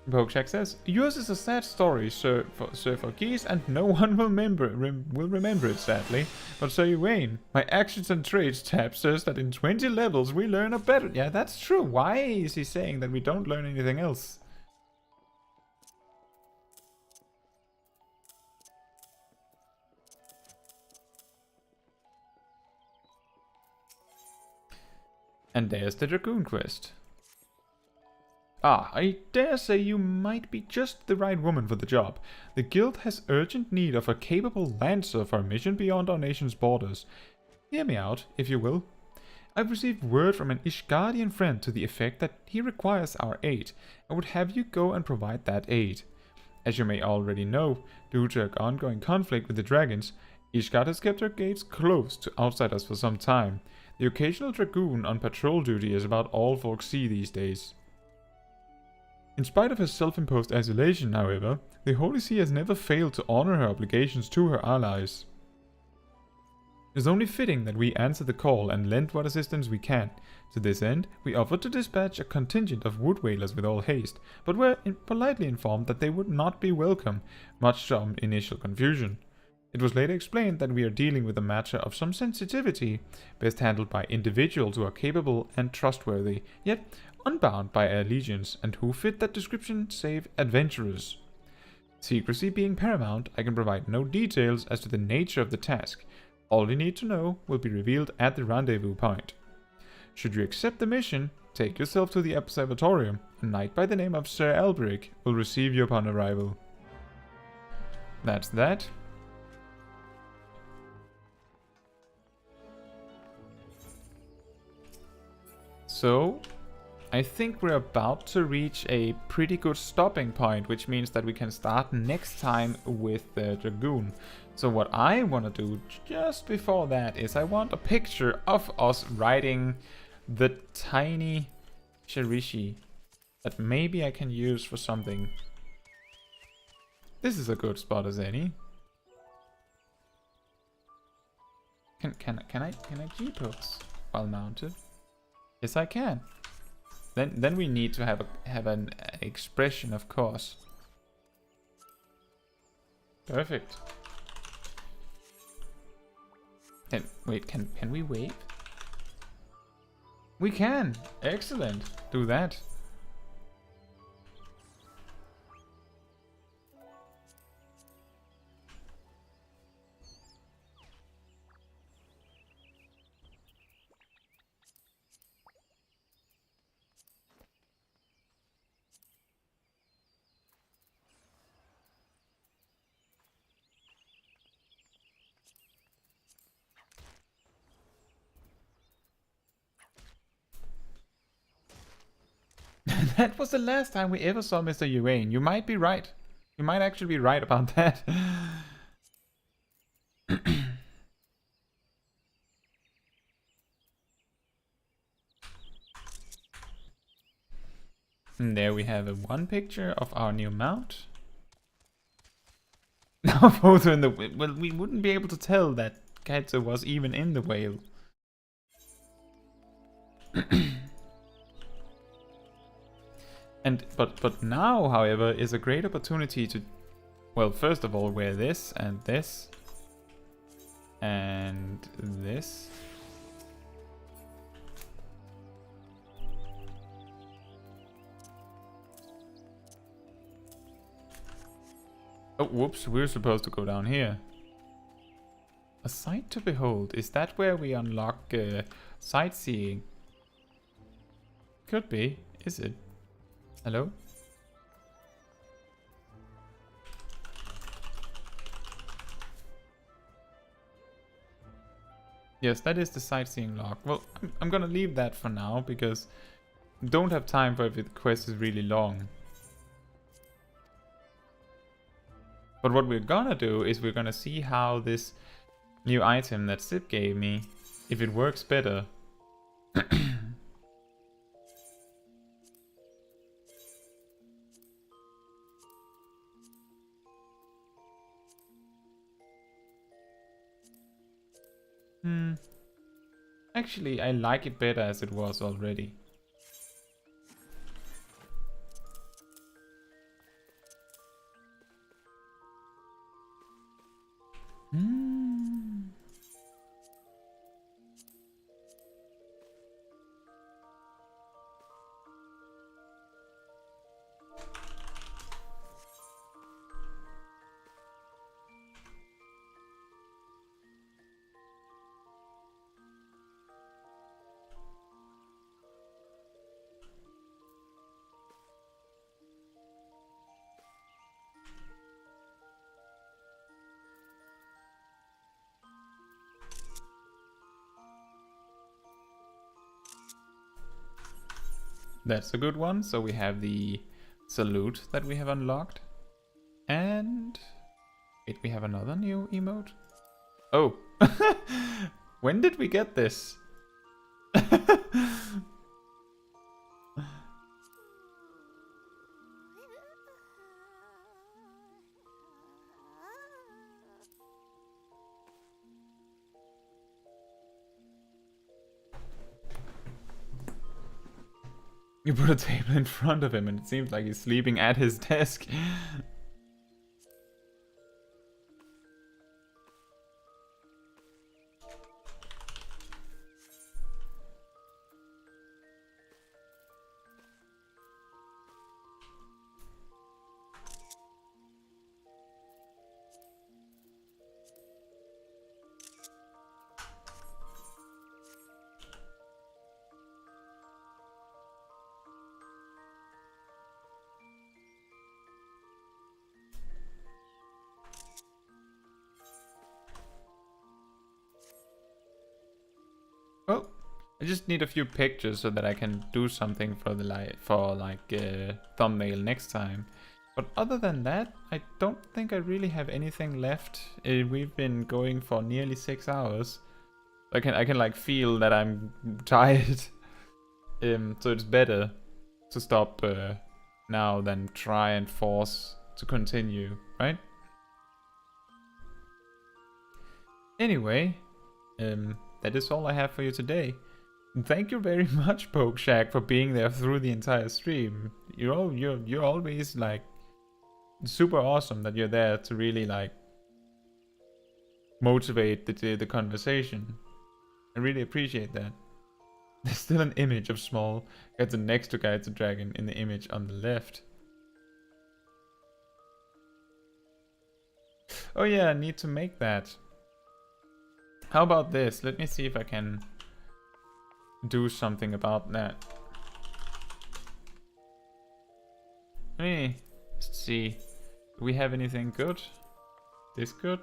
Pokeshak says, yours is a sad story, Sir Forgeese, and no one will remember it, sadly. But Sir Ywain, my actions and traits tab says that in 20 levels we learn a better... Yeah, that's true. Why is he saying that we don't learn anything else? And there's the Dragoon quest. Ah, I dare say you might be just the right woman for the job. The guild has urgent need of a capable lancer for a mission beyond our nation's borders. Hear me out, if you will. I've received word from an Ishgardian friend to the effect that he requires our aid, and would have you go and provide that aid. As you may already know, due to an ongoing conflict with the dragons, Ishgard has kept her gates closed to outsiders for some time. The occasional Dragoon on patrol duty is about all folks see these days. In spite of her self-imposed isolation, however, the Holy See has never failed to honor her obligations to her allies. It is only fitting that we answer the call and lend what assistance we can. To this end, we offered to dispatch a contingent of wood whalers with all haste, but were politely informed that they would not be welcome, much to our initial confusion. It was later explained that we are dealing with a matter of some sensitivity, best handled by individuals who are capable and trustworthy, yet unbound by allegiance, and who fit that description save adventurers. Secrecy being paramount, I can provide no details as to the nature of the task. All you need to know will be revealed at the rendezvous point. Should you accept the mission, take yourself to the observatorium. A knight by the name of Sir Alberic will receive you upon arrival. That's that. So, I think we're about to reach a pretty good stopping point, which means that we can start next time with the Dragoon. So what I want to do just before that is I want a picture of us riding the tiny Shirishi that maybe I can use for something. This is a good spot as any. Can I G-pose while mounted? Yes, I can. Then we need to have an expression, of course. Perfect. Can we wave? We can. Excellent. Do that. That was the last time we ever saw Mr. Ywain. You might be right. You might actually be right about that. And there we have one picture of our new mount. Now photo in the... Well, we wouldn't be able to tell that Caetsu was even in the whale. But now, however, is a great opportunity to, well, first of all, wear this and this and this. Oh, whoops, we're supposed to go down here. A sight to behold. Is that where we unlock sightseeing? Could be. Is it? Hello? Yes, that is the sightseeing log. Well, I'm gonna leave that for now because I don't have time for if the quest is really long. But what we're gonna do is we're gonna see how this new item that Sip gave me, if it works better. Actually, I like it better as it was already. That's a good one. So we have the salute that we have unlocked. And wait, we have another new emote? Oh, when did we get this? You put a table in front of him and it seems like he's sleeping at his desk. Oh, I just need a few pictures so that I can do something for the thumbnail next time. But other than that, I don't think I really have anything left. We've been going for nearly 6 hours. I can like feel that I'm tired. So it's better to stop now than try and force to continue, right? Anyway, that is all I have for you today. Thank you very much, Pokeshack, for being there through the entire stream. You're always like super awesome that you're there to really like motivate the conversation. I really appreciate that. There's still an image of Smol Caetsu next to Caetsu Dragon in the image on the left. Oh yeah, I need to make that. How about this? Let me see if I can do something about that. Let's see. Do we have anything good? This good?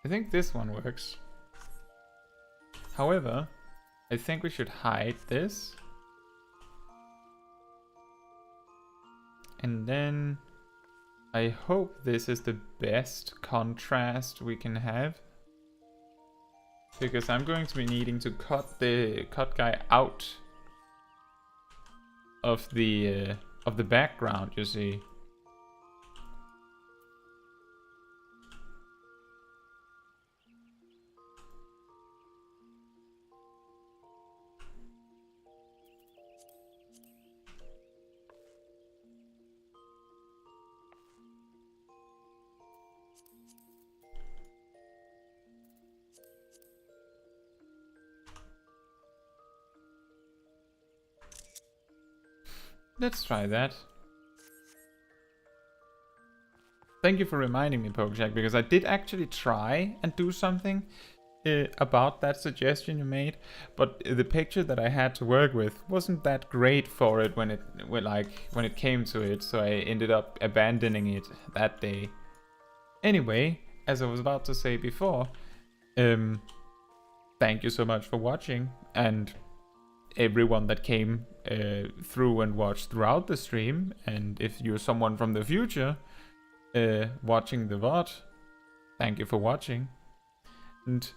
I think this one works. However, I think we should hide this. And then I hope this is the best contrast we can have. Because I'm going to be needing to cut the guy out of the background, you see. Let's try that. Thank you for reminding me, Pokeshack, because I did actually try and do something about that suggestion you made, but the picture that I had to work with wasn't that great for it when it came to it, so I ended up abandoning it that day. Anyway, as I was about to say before, thank you so much for watching, and everyone that came through and watched throughout the stream, and if you're someone from the future watching the VOD, thank you for watching. And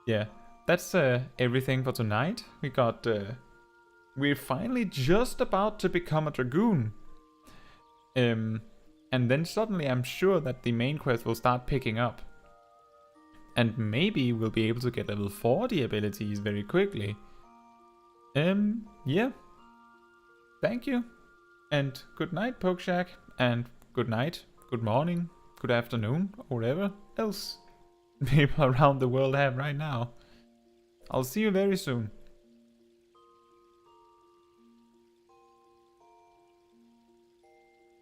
yeah, that's everything for tonight. We're finally just about to become a Dragoon. And then suddenly I'm sure that the main quest will start picking up. And maybe we'll be able to get level 40 abilities very quickly. Yeah. Thank you. And good night, Pokeshack. And good night, good morning, good afternoon, or whatever else people around the world have right now. I'll see you very soon.